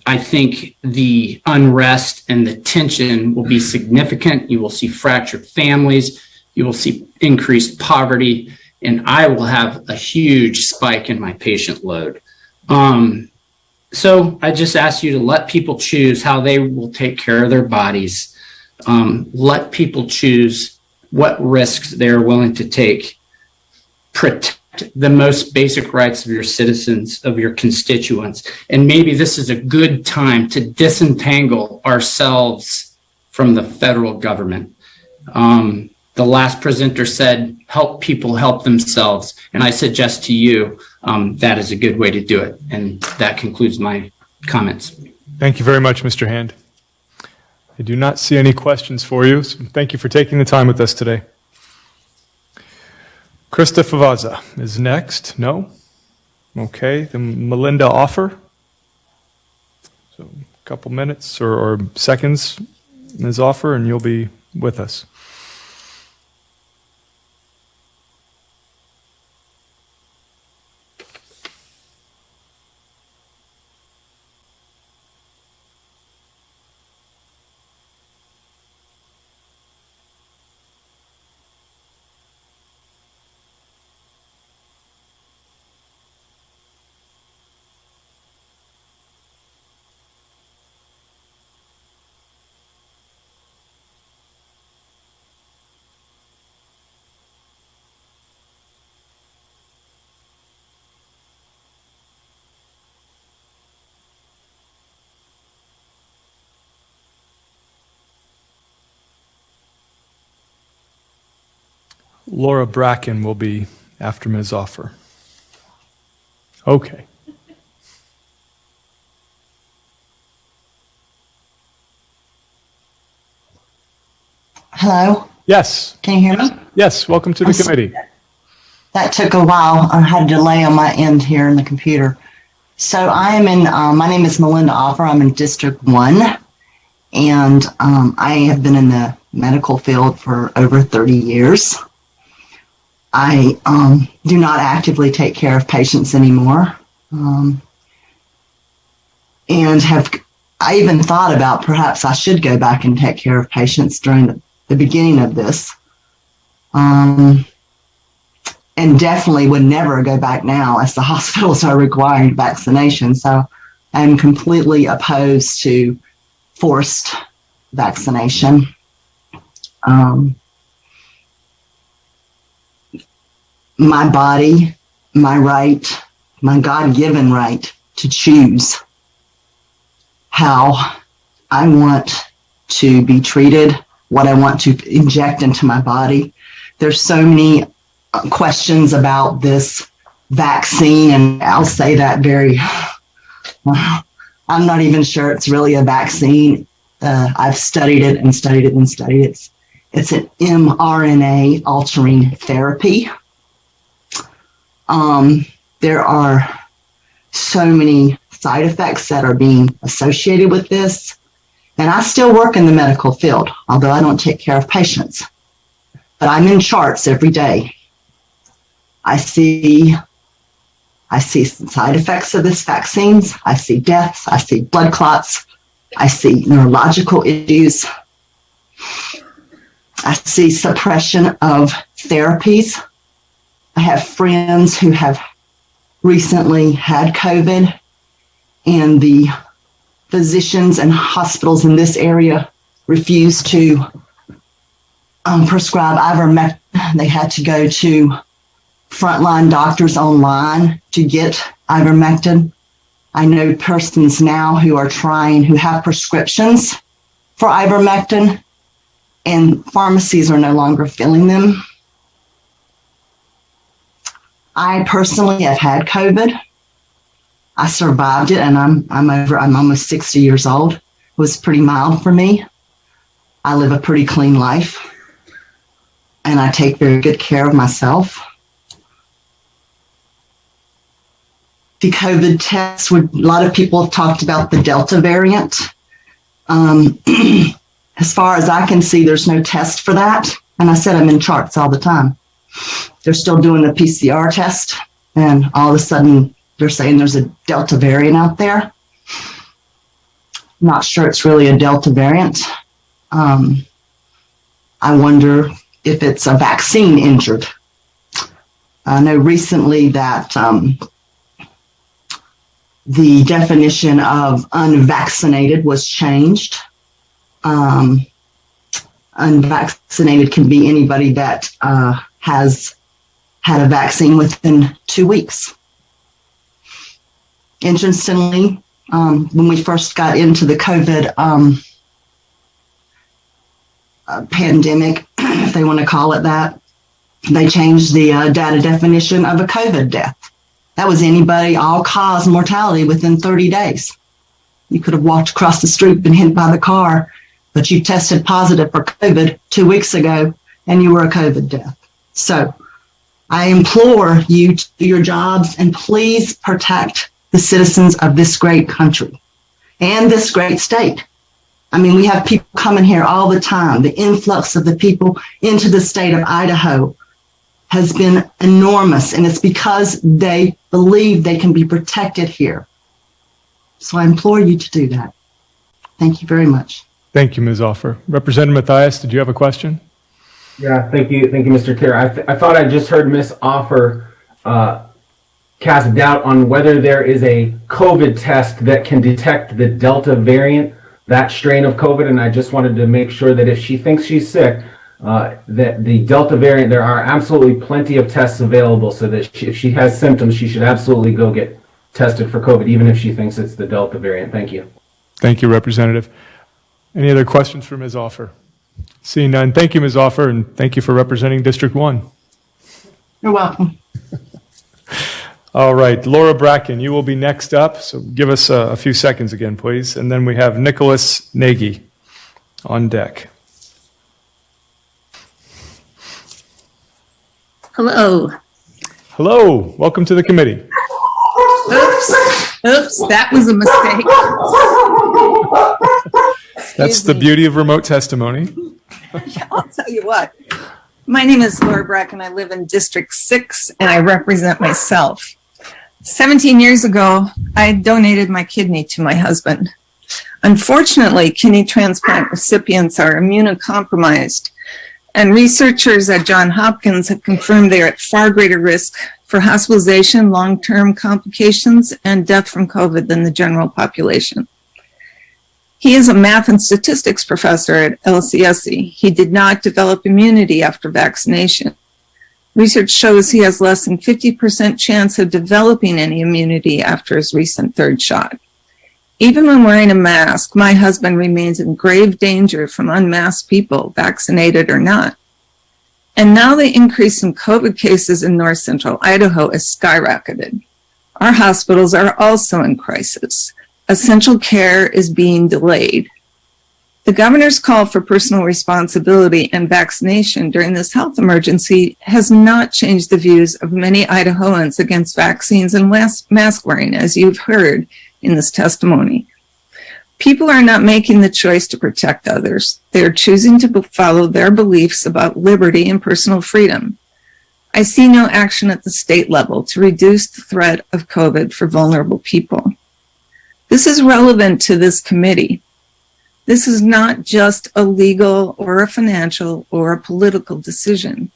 I think the unrest and the tension will be significant. You will see fractured families. You will see increased poverty, and I will have a huge spike in my patient load. So I just ask you to let people choose how they will take care of their bodies. Let people choose what risks they're willing to take. Protect the most basic rights of your citizens, of your constituents. And maybe this is a good time to disentangle ourselves from the federal government. The last presenter said, help people help themselves. And I suggest to you that is a good way to do it. And that concludes my comments. Thank you very much, Mr. Hand. I do not see any questions for you, so thank you for taking the time with us today. Krista Favaza is next. No? Okay, then Melinda Offer. So a couple minutes or seconds, Ms. Offer, and you'll be with us. Laura Bracken will be after Ms. Offer. Okay. Hello? Yes. Can you hear me? Yes, welcome to the committee. That took a while. I had a delay on my end here in the computer. So I am in, my name is Melinda Offer. I'm in District 1, and I have been in the medical field for over 30 years. I do not actively take care of patients anymore. And I even thought about perhaps I should go back and take care of patients during the beginning of this. And definitely would never go back now, as the hospitals are requiring vaccination. So I'm completely opposed to forced vaccination. My body, my right, my God-given right to choose how I want to be treated, what I want to inject into my body. There's so many questions about this vaccine, and I'll say that I'm not even sure it's really a vaccine. I've studied it and studied it and studied it. It's an mRNA altering therapy. There are so many side effects that are being associated with this. And I still work in the medical field, although I don't take care of patients. But I'm in charts every day. I see side effects of this vaccines. I see deaths. I see blood clots. I see neurological issues. I see suppression of therapies. I have friends who have recently had COVID, and the physicians and hospitals in this area refuse to prescribe ivermectin. They had to go to frontline doctors online to get ivermectin. I know persons now who have prescriptions for ivermectin, and pharmacies are no longer filling them. I personally have had COVID. I survived it, and I'm almost 60 years old. It was pretty mild for me. I live a pretty clean life, and I take very good care of myself. The COVID tests, a lot of people have talked about the Delta variant. As far as I can see, there's no test for that. And I said I'm in charts all the time. They're still doing the PCR test, and all of a sudden they're saying there's a Delta variant out there. Not sure it's really a Delta variant. I wonder if it's a vaccine injured. I know recently that the definition of unvaccinated was changed. Unvaccinated can be anybody that has had a vaccine within 2 weeks. Interestingly, when we first got into the COVID pandemic, if they want to call it that, they changed the data definition of a COVID death. That was anybody, all-cause mortality within 30 days. You could have walked across the street, been hit by the car, but you tested positive for COVID 2 weeks ago, and you were a COVID death. So I implore you to do your jobs, and please protect the citizens of this great country and this great state. I mean, we have people coming here all the time. The influx of the people into the state of Idaho has been enormous, and it's because they believe they can be protected here. So I implore you to do that. Thank you very much. Thank you, Ms. Offer. Representative Mathias, did you have a question? Yeah, thank you, Mr. Chair. I thought I just heard Ms. Offer cast doubt on whether there is a COVID test that can detect the Delta variant, that strain of COVID, and I just wanted to make sure that if she thinks she's sick, that the Delta variant, there are absolutely plenty of tests available, so that if she has symptoms, she should absolutely go get tested for COVID, even if she thinks it's the Delta variant. Thank you. Thank you, Representative. Any other questions for Ms. Offer? Seeing none, thank you, Ms. Offer, and thank you for representing District 1. You're welcome. All right, Laura Bracken, you will be next up, so give us a few seconds again, please. And then we have Nicholas Nagy on deck. Hello. Hello, welcome to the committee. Oops, that was a mistake. That's the beauty of remote testimony. I'll tell you what. My name is Laura Bracken. I live in District 6 and I represent myself. 17 years ago, I donated my kidney to my husband. Unfortunately, kidney transplant recipients are immunocompromised, and researchers at Johns Hopkins have confirmed they are at far greater risk for hospitalization, long-term complications, and death from COVID than the general population. He is a math and statistics professor at LCSC. He did not develop immunity after vaccination. Research shows he has less than 50% chance of developing any immunity after his recent third shot. Even when wearing a mask, my husband remains in grave danger from unmasked people, vaccinated or not. And now the increase in COVID cases in north central Idaho has skyrocketed. Our hospitals are also in crisis. Essential care is being delayed. The governor's call for personal responsibility and vaccination during this health emergency has not changed the views of many Idahoans against vaccines and mask wearing, as you've heard in this testimony. People are not making the choice to protect others. They are choosing to follow their beliefs about liberty and personal freedom. I see no action at the state level to reduce the threat of COVID for vulnerable people. This is relevant to this committee. This is not just a legal or a financial or a political decision.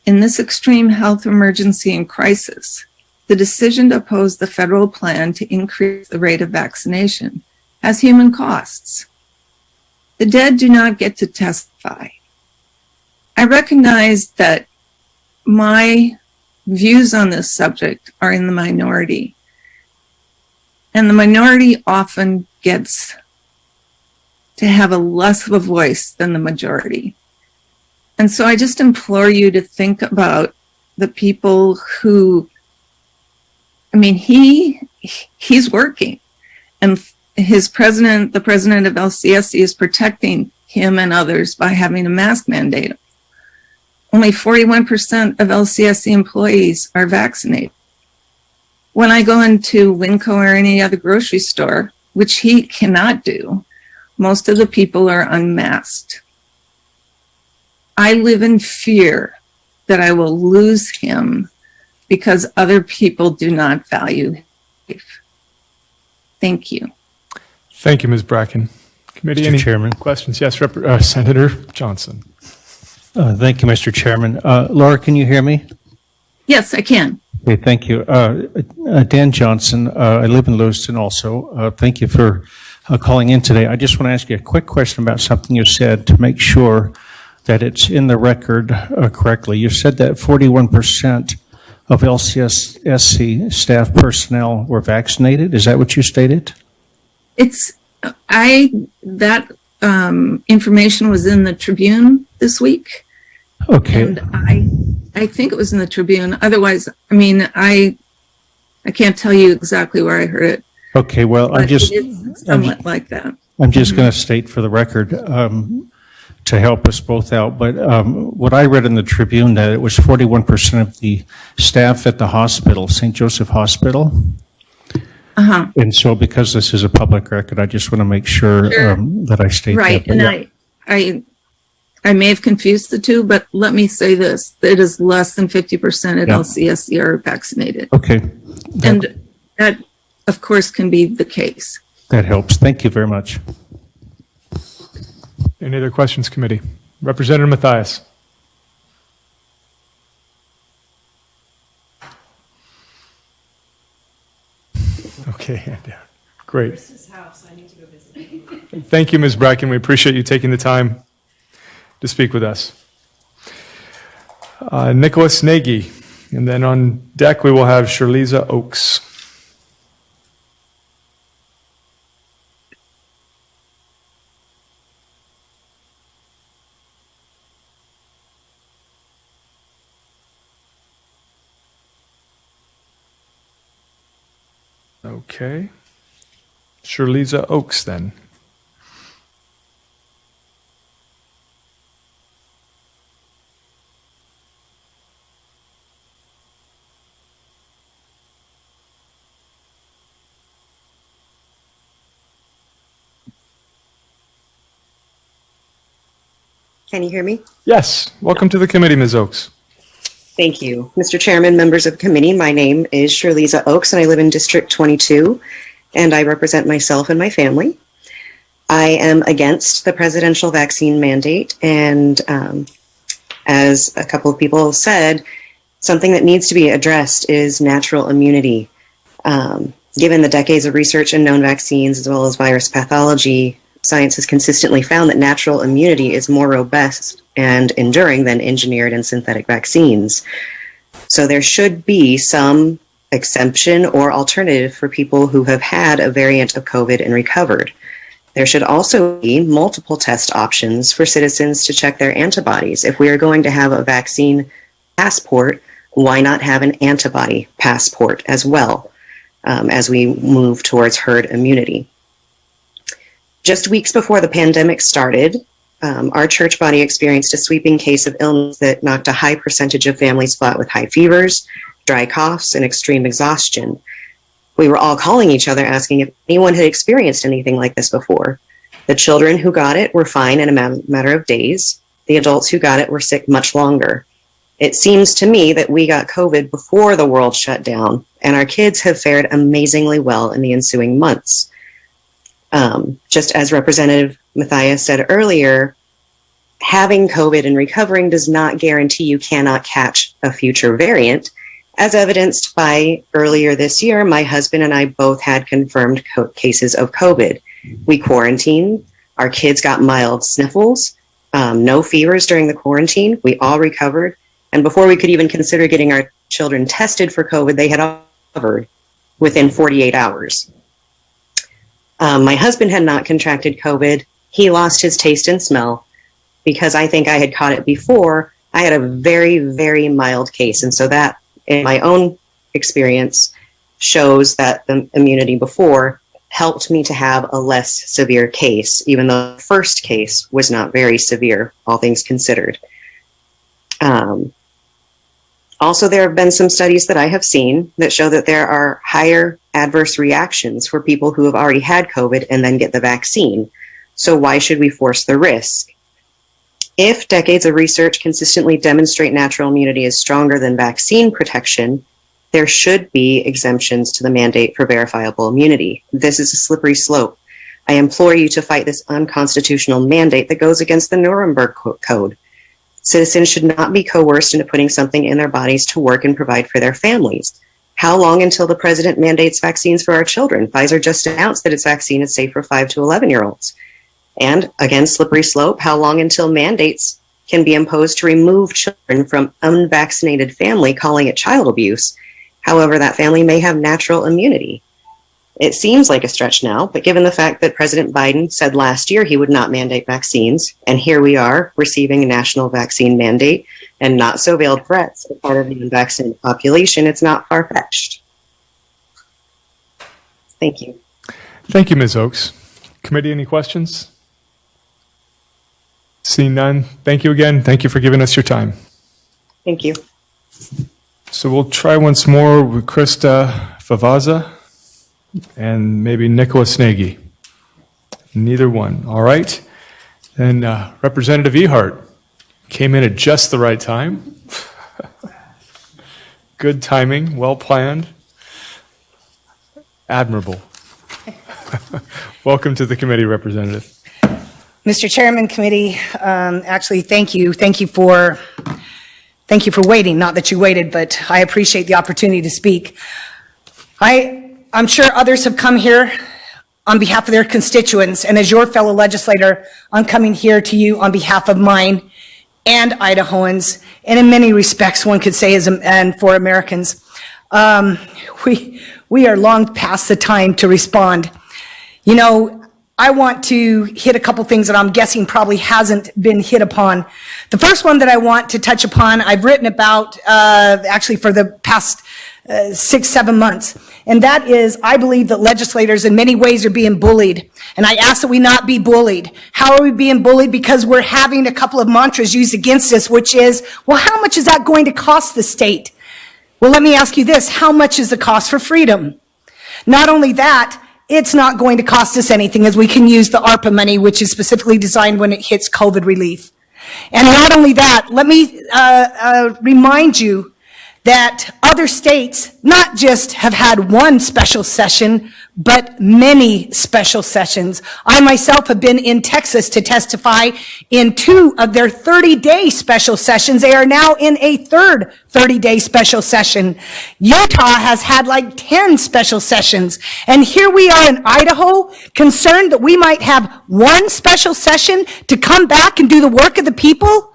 In this extreme health emergency and crisis, the decision to oppose the federal plan to increase the rate of vaccination has human costs. The dead do not get to testify. I recognize that my views on this subject are in the minority, and the minority often gets to have a less of a voice than the majority. And so I just implore you to think about the people who, I mean, he's working, and the president of LCSC is protecting him and others by having a mask mandate. Only 41% of LCSC employees are vaccinated. When I go into Winco or any other grocery store, which he cannot do, most of the people are unmasked. I live in fear that I will lose him because other people do not value life. Thank you. Thank you, Ms. Bracken. Committee, Mr. any Chairman. questions? Yes, Senator Johnson. Thank you, Mr. Chairman. Laura, can you hear me? Yes, I can. Okay, thank you. Dan Johnson, I live in Lewiston also. Thank you for calling in today. I just want to ask you a quick question about something you said to make sure that it's in the record correctly. You said that 41% of LCSC staff personnel were vaccinated. Is that what you stated? That information was in the Tribune this week. Okay. And I think it was in the Tribune. Otherwise, I mean, I can't tell you exactly where I heard it. Okay, well, But it is somewhat like that. I'm just going to state for the record to help us both out, but what I read in the Tribune that it was 41% of the staff at the hospital, St. Joseph Hospital. Uh-huh. And so because this is a public record, I just want to make sure that I state Right, that. But and I may have confused the two, but let me say this, it is less than 50% at Yeah. LCSC are vaccinated. Okay. And that, of course, can be the case. That helps. Thank you very much. Any other questions, committee? Representative Mathias. Okay, great. Chris's house. I need to go visit. Thank you, Ms. Bracken. We appreciate you taking the time to speak with us. Nicholas Nagy, and then on deck we will have Shirleza Oaks. Okay. Shirleyza Oaks, then. Can you hear me? Yes. Welcome to the committee, Ms. Oaks. Thank you. Mr. Chairman, members of the committee, my name is Shirleyza Oaks and I live in District 22 and I represent myself and my family. I am against the presidential vaccine mandate and as a couple of people have said, something that needs to be addressed is natural immunity. Given the decades of research in known vaccines as well as virus pathology, science has consistently found that natural immunity is more robust and enduring than engineered and synthetic vaccines. So there should be some exemption or alternative for people who have had a variant of COVID and recovered. There should also be multiple test options for citizens to check their antibodies. If we are going to have a vaccine passport, why not have an antibody passport as well as we move towards herd immunity? Just weeks before the pandemic started, our church body experienced a sweeping case of illness that knocked a high percentage of families flat with high fevers, dry coughs, and extreme exhaustion. We were all calling each other asking if anyone had experienced anything like this before. The children who got it were fine in a matter of days. The adults who got it were sick much longer. It seems to me that we got COVID before the world shut down, and our kids have fared amazingly well in the ensuing months. Just as Representative Matthias said earlier, having COVID and recovering does not guarantee you cannot catch a future variant, as evidenced by earlier this year, my husband and I both had confirmed cases of COVID. We quarantined, our kids got mild sniffles, no fevers during the quarantine, we all recovered, and before we could even consider getting our children tested for COVID, they had all recovered within 48 hours. My husband had not contracted COVID. He lost his taste and smell because I think I had caught it before. I had a very, very mild case. And so that, in my own experience, shows that the immunity before helped me to have a less severe case, even though the first case was not very severe, all things considered. Also, there have been some studies that I have seen that show that there are higher adverse reactions for people who have already had COVID and then get the vaccine. So why should we force the risk? If decades of research consistently demonstrate natural immunity is stronger than vaccine protection, there should be exemptions to the mandate for verifiable immunity. This is a slippery slope. I implore you to fight this unconstitutional mandate that goes against the Nuremberg Code. Citizens should not be coerced into putting something in their bodies to work and provide for their families. How long until the president mandates vaccines for our children? Pfizer just announced that its vaccine is safe for 5 to 11-year-olds. And again, slippery slope, how long until mandates can be imposed to remove children from unvaccinated family, calling it child abuse? However, that family may have natural immunity. It seems like a stretch now, but given the fact that President Biden said last year he would not mandate vaccines, and here we are receiving a national vaccine mandate and not so veiled threats as part of the unvaccinated population, it's not far-fetched. Thank you. Thank you, Ms. Oaks. Committee, any questions? Seeing none, thank you again. Thank you for giving us your time. Thank you. So we'll try once more with Krista Favaza and maybe Nicholas Nagy. Neither one. All right. And Representative Ehart came in at just the right time. Good timing, well planned, admirable. Welcome to the committee, Representative. Mr. Chairman, committee, actually, thank you. Thank you for waiting. Not that you waited, but I appreciate the opportunity to speak. I'm sure others have come here on behalf of their constituents, and as your fellow legislator, I'm coming here to you on behalf of mine and Idahoans, and in many respects, one could say, and for Americans. We are long past the time to respond. You know, I want to hit a couple things that I'm guessing probably hasn't been hit upon. The first one that I want to touch upon, I've written about actually for the past 6, 7 months. And that is, I believe that legislators in many ways are being bullied. And I ask that we not be bullied. How are we being bullied? Because we're having a couple of mantras used against us, which is, well, how much is that going to cost the state? Well, let me ask you this. How much is the cost for freedom? Not only that, it's not going to cost us anything, as we can use the ARPA money, which is specifically designed when it hits COVID relief. And not only that, let me remind you that other states not just have had one special session, but many special sessions. I myself have been in Texas to testify in 2 of their 30-day special sessions. They are now in a third 30-day special session. Utah has had like 10 special sessions. And here we are in Idaho, concerned that we might have one special session to come back and do the work of the people.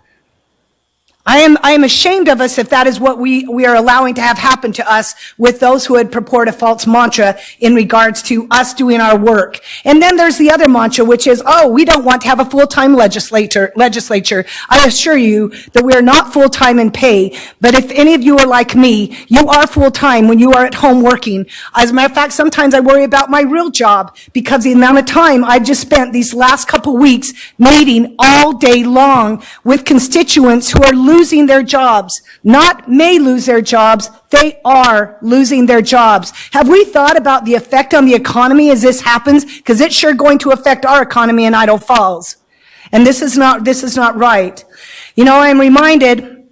I am ashamed of us if that is what we are allowing to have happen to us with those who would purport a false mantra in regards to us doing our work. And then there's the other mantra, which is, oh, we don't want to have a full-time legislature. I assure you that we are not full-time in pay, but if any of you are like me, you are full-time when you are at home working. As a matter of fact, sometimes I worry about my real job because the amount of time I've just spent these last couple weeks meeting all day long with constituents who are losing their jobs, not may lose their jobs, they are losing their jobs. Have we thought about the effect on the economy as this happens? Because it's sure going to affect our economy in Idaho Falls. And this is not right. You know, I'm reminded,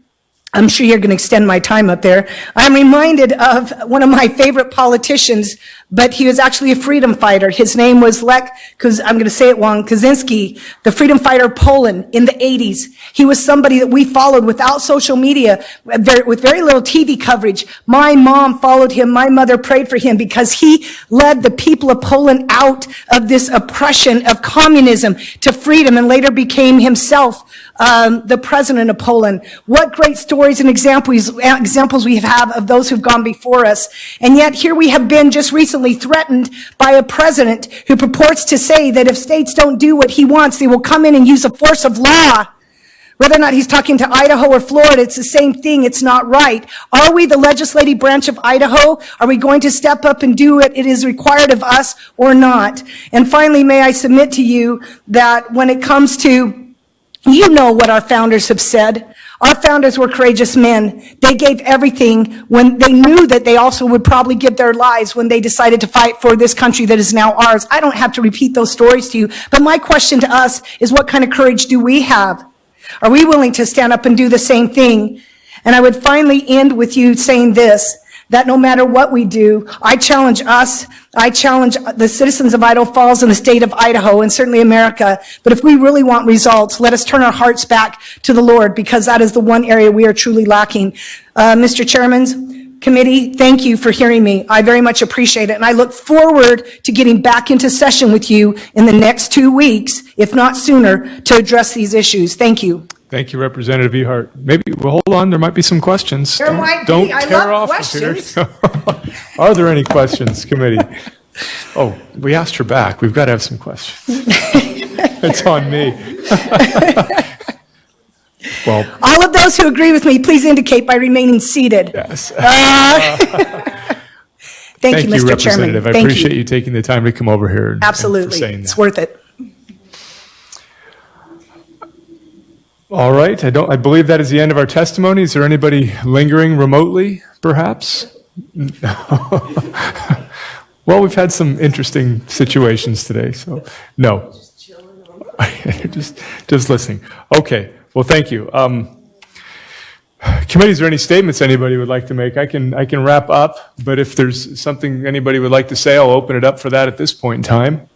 I'm sure you're going to extend my time up there. I'm reminded of one of my favorite politicians, but he was actually a freedom fighter. His name was Lech, because I'm going to say it wrong, Kaczynski, the freedom fighter of Poland in the 80s. He was somebody that we followed without social media, with very little TV coverage. My mom followed him. My mother prayed for him because he led the people of Poland out of this oppression of communism to freedom and later became himself the president of Poland. What great stories and examples we have of those who've gone before us. And yet here we have been just recently threatened by a president who purports to say that if states don't do what he wants, they will come in and use the force of law. Whether or not he's talking to Idaho or Florida, it's the same thing. It's not right. Are we the legislative branch of Idaho? Are we going to step up and do what it is required of us or not? And finally, may I submit to you that when it comes to, you know what our founders have said. Our founders were courageous men. They gave everything when they knew that they also would probably give their lives when they decided to fight for this country that is now ours. I don't have to repeat those stories to you, but my question to us is, what kind of courage do we have? Are we willing to stand up and do the same thing? And I would finally end with you saying this, that no matter what we do, I challenge the citizens of Idaho Falls and the state of Idaho and certainly America. But if we really want results, let us turn our hearts back to the Lord, because that is the one area we are truly lacking. Mr. Chairman's committee, thank you for hearing me. I very much appreciate it. And I look forward to getting back into session with you in the next 2 weeks, if not sooner, to address these issues. Thank you. Thank you, Representative Ehart. Maybe, well, hold on, there might be some questions. There might be. Don't I tear love off questions. Here. Are there any questions, committee? Oh, we asked her back. We've got to have some questions. It's on me. Well, all of those who agree with me, please indicate by remaining seated. Yes. Thank you, Mr. Chairman. Representative. I appreciate you taking the time to come over here. And Absolutely. for saying that. It's worth it. All right. I believe that is the end of our testimony. Is there anybody lingering remotely, perhaps? Well, we've had some interesting situations today, so no. just listening. Okay. Well, thank you. Committee, is there any statements anybody would like to make? I can wrap up, but if there's something anybody would like to say, I'll open it up for that at this point in time.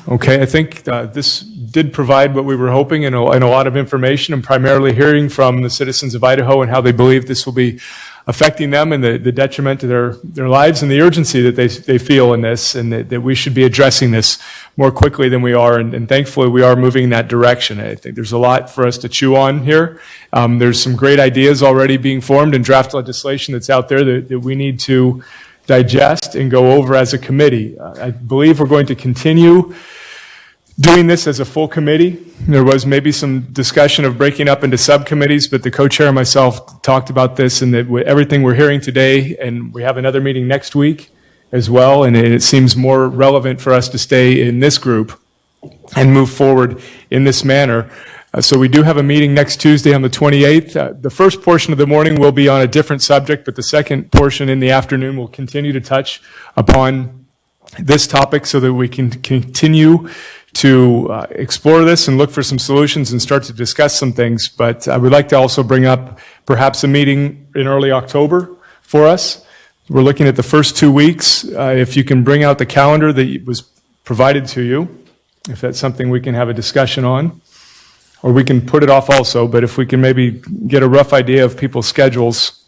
Okay, I think this did provide what we were hoping and a lot of information, and primarily hearing from the citizens of Idaho and how they believe this will be affecting them and the detriment to their lives and the urgency that they feel in this, and that we should be addressing this more quickly than we are. And thankfully, we are moving in that direction. I think there's a lot for us to chew on here. There's some great ideas already being formed in draft legislation that's out there that we need to digest and go over as a committee. I believe we're going to continue doing this as a full committee. There was maybe some discussion of breaking up into subcommittees, but the co-chair and myself talked about this, and that everything we're hearing today, and we have another meeting next week as well, and it seems more relevant for us to stay in this group and move forward in this manner. So we do have a meeting next Tuesday on the 28th. The first portion of the morning will be on a different subject, but the second portion in the afternoon will continue to touch upon this topic so that we can continue to explore this and look for some solutions and start to discuss some things. But I would like to also bring up perhaps a meeting in early October for us. We're looking at the first 2 weeks. If you can bring out the calendar that was provided to you, if that's something we can have a discussion on. Or we can put it off also, but if we can maybe get a rough idea of people's schedules.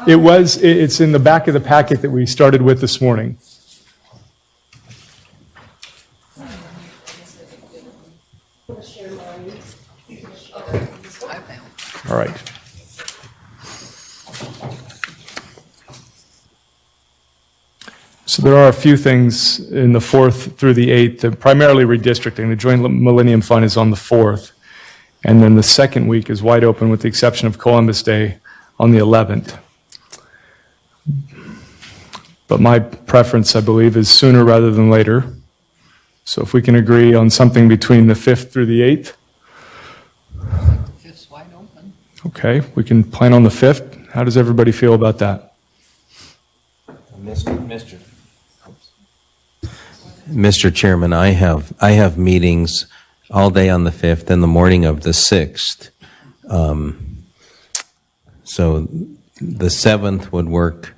It's in the back of the packet that we started with this morning. All right. So there are a few things in the 4th through the 8th, primarily redistricting. The Joint Millennium Fund is on the 4th. And then the second week is wide open with the exception of Columbus Day on the 11th. But my preference, I believe, is sooner rather than later. So if we can agree on something between the 5th through the 8th. 5th's wide open. Okay, we can plan on the 5th. How does everybody feel about that? Mr. Chairman, I have meetings all day on the 5th and the morning of the 6th. So the 7th would work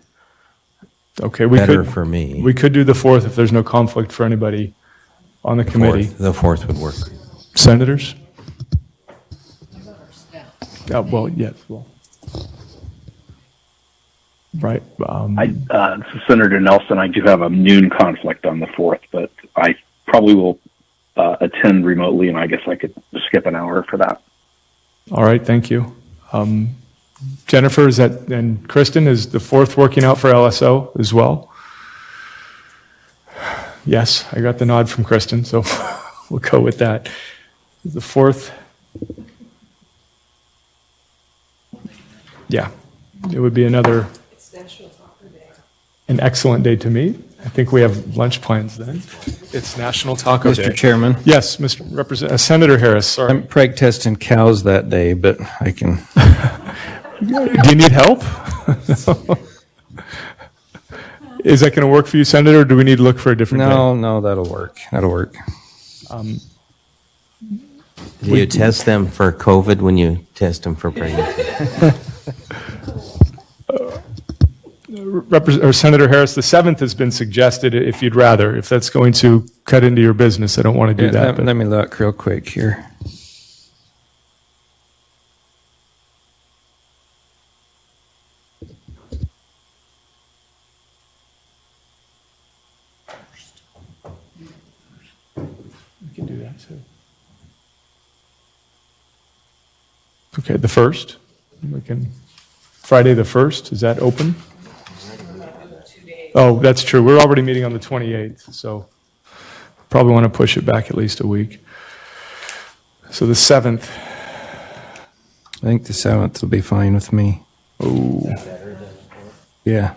better for me. We could do the 4th if there's no conflict for anybody on the committee. The 4th would work. Senators? Well, yes. Well. Right. This is Senator Nelson. I do have a noon conflict on the 4th, but I probably will attend remotely, and I guess I could skip an hour for that. All right. Thank you. Jennifer, and Kristen, is the 4th working out for LSO as well? Yes, I got the nod from Kristen, so we'll go with that. The 4th. Yeah, it would be another an excellent day to meet. I think we have lunch plans then. It's National Taco Day. Mr. Chairman. Yes, Senator Harris. Sorry. I'm preg testing cows that day, but I can. Do you need help? Is that going to work for you, Senator, or do we need to look for a different day? No, that'll work. That'll work. Do you test them for COVID when you test them for pregnancy? Senator Harris, the 7th has been suggested if you'd rather. If that's going to cut into your business, I don't want to do that. Let me look real quick here. We can do that too. Okay, the 1st. Friday the 1st, is that open? Oh, that's true. We're already meeting on the 28th, so probably want to push it back at least a week. So the 7th. I think the 7th will be fine with me. Oh. Yeah.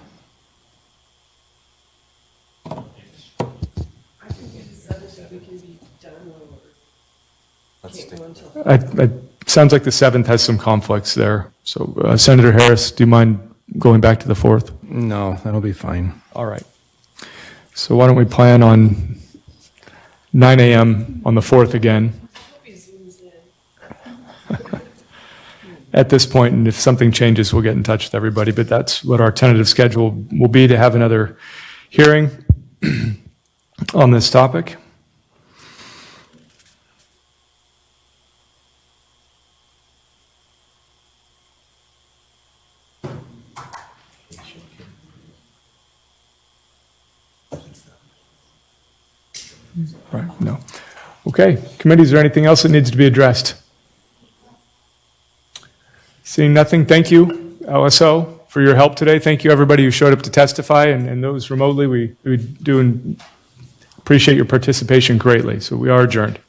It sounds like the 7th has some conflicts there. So Senator Harris, do you mind going back to the 4th? No, that'll be fine. All right. So why don't we plan on 9 a.m. on the 4th again? At this point, and if something changes, we'll get in touch with everybody, but that's what our tentative schedule will be, to have another hearing on this topic. Right, no. Okay, committee, is there anything else that needs to be addressed? Seeing nothing, thank you, LSO, for your help today. Thank you, everybody who showed up to testify, and those remotely. We do Appreciate your participation greatly. So we are adjourned.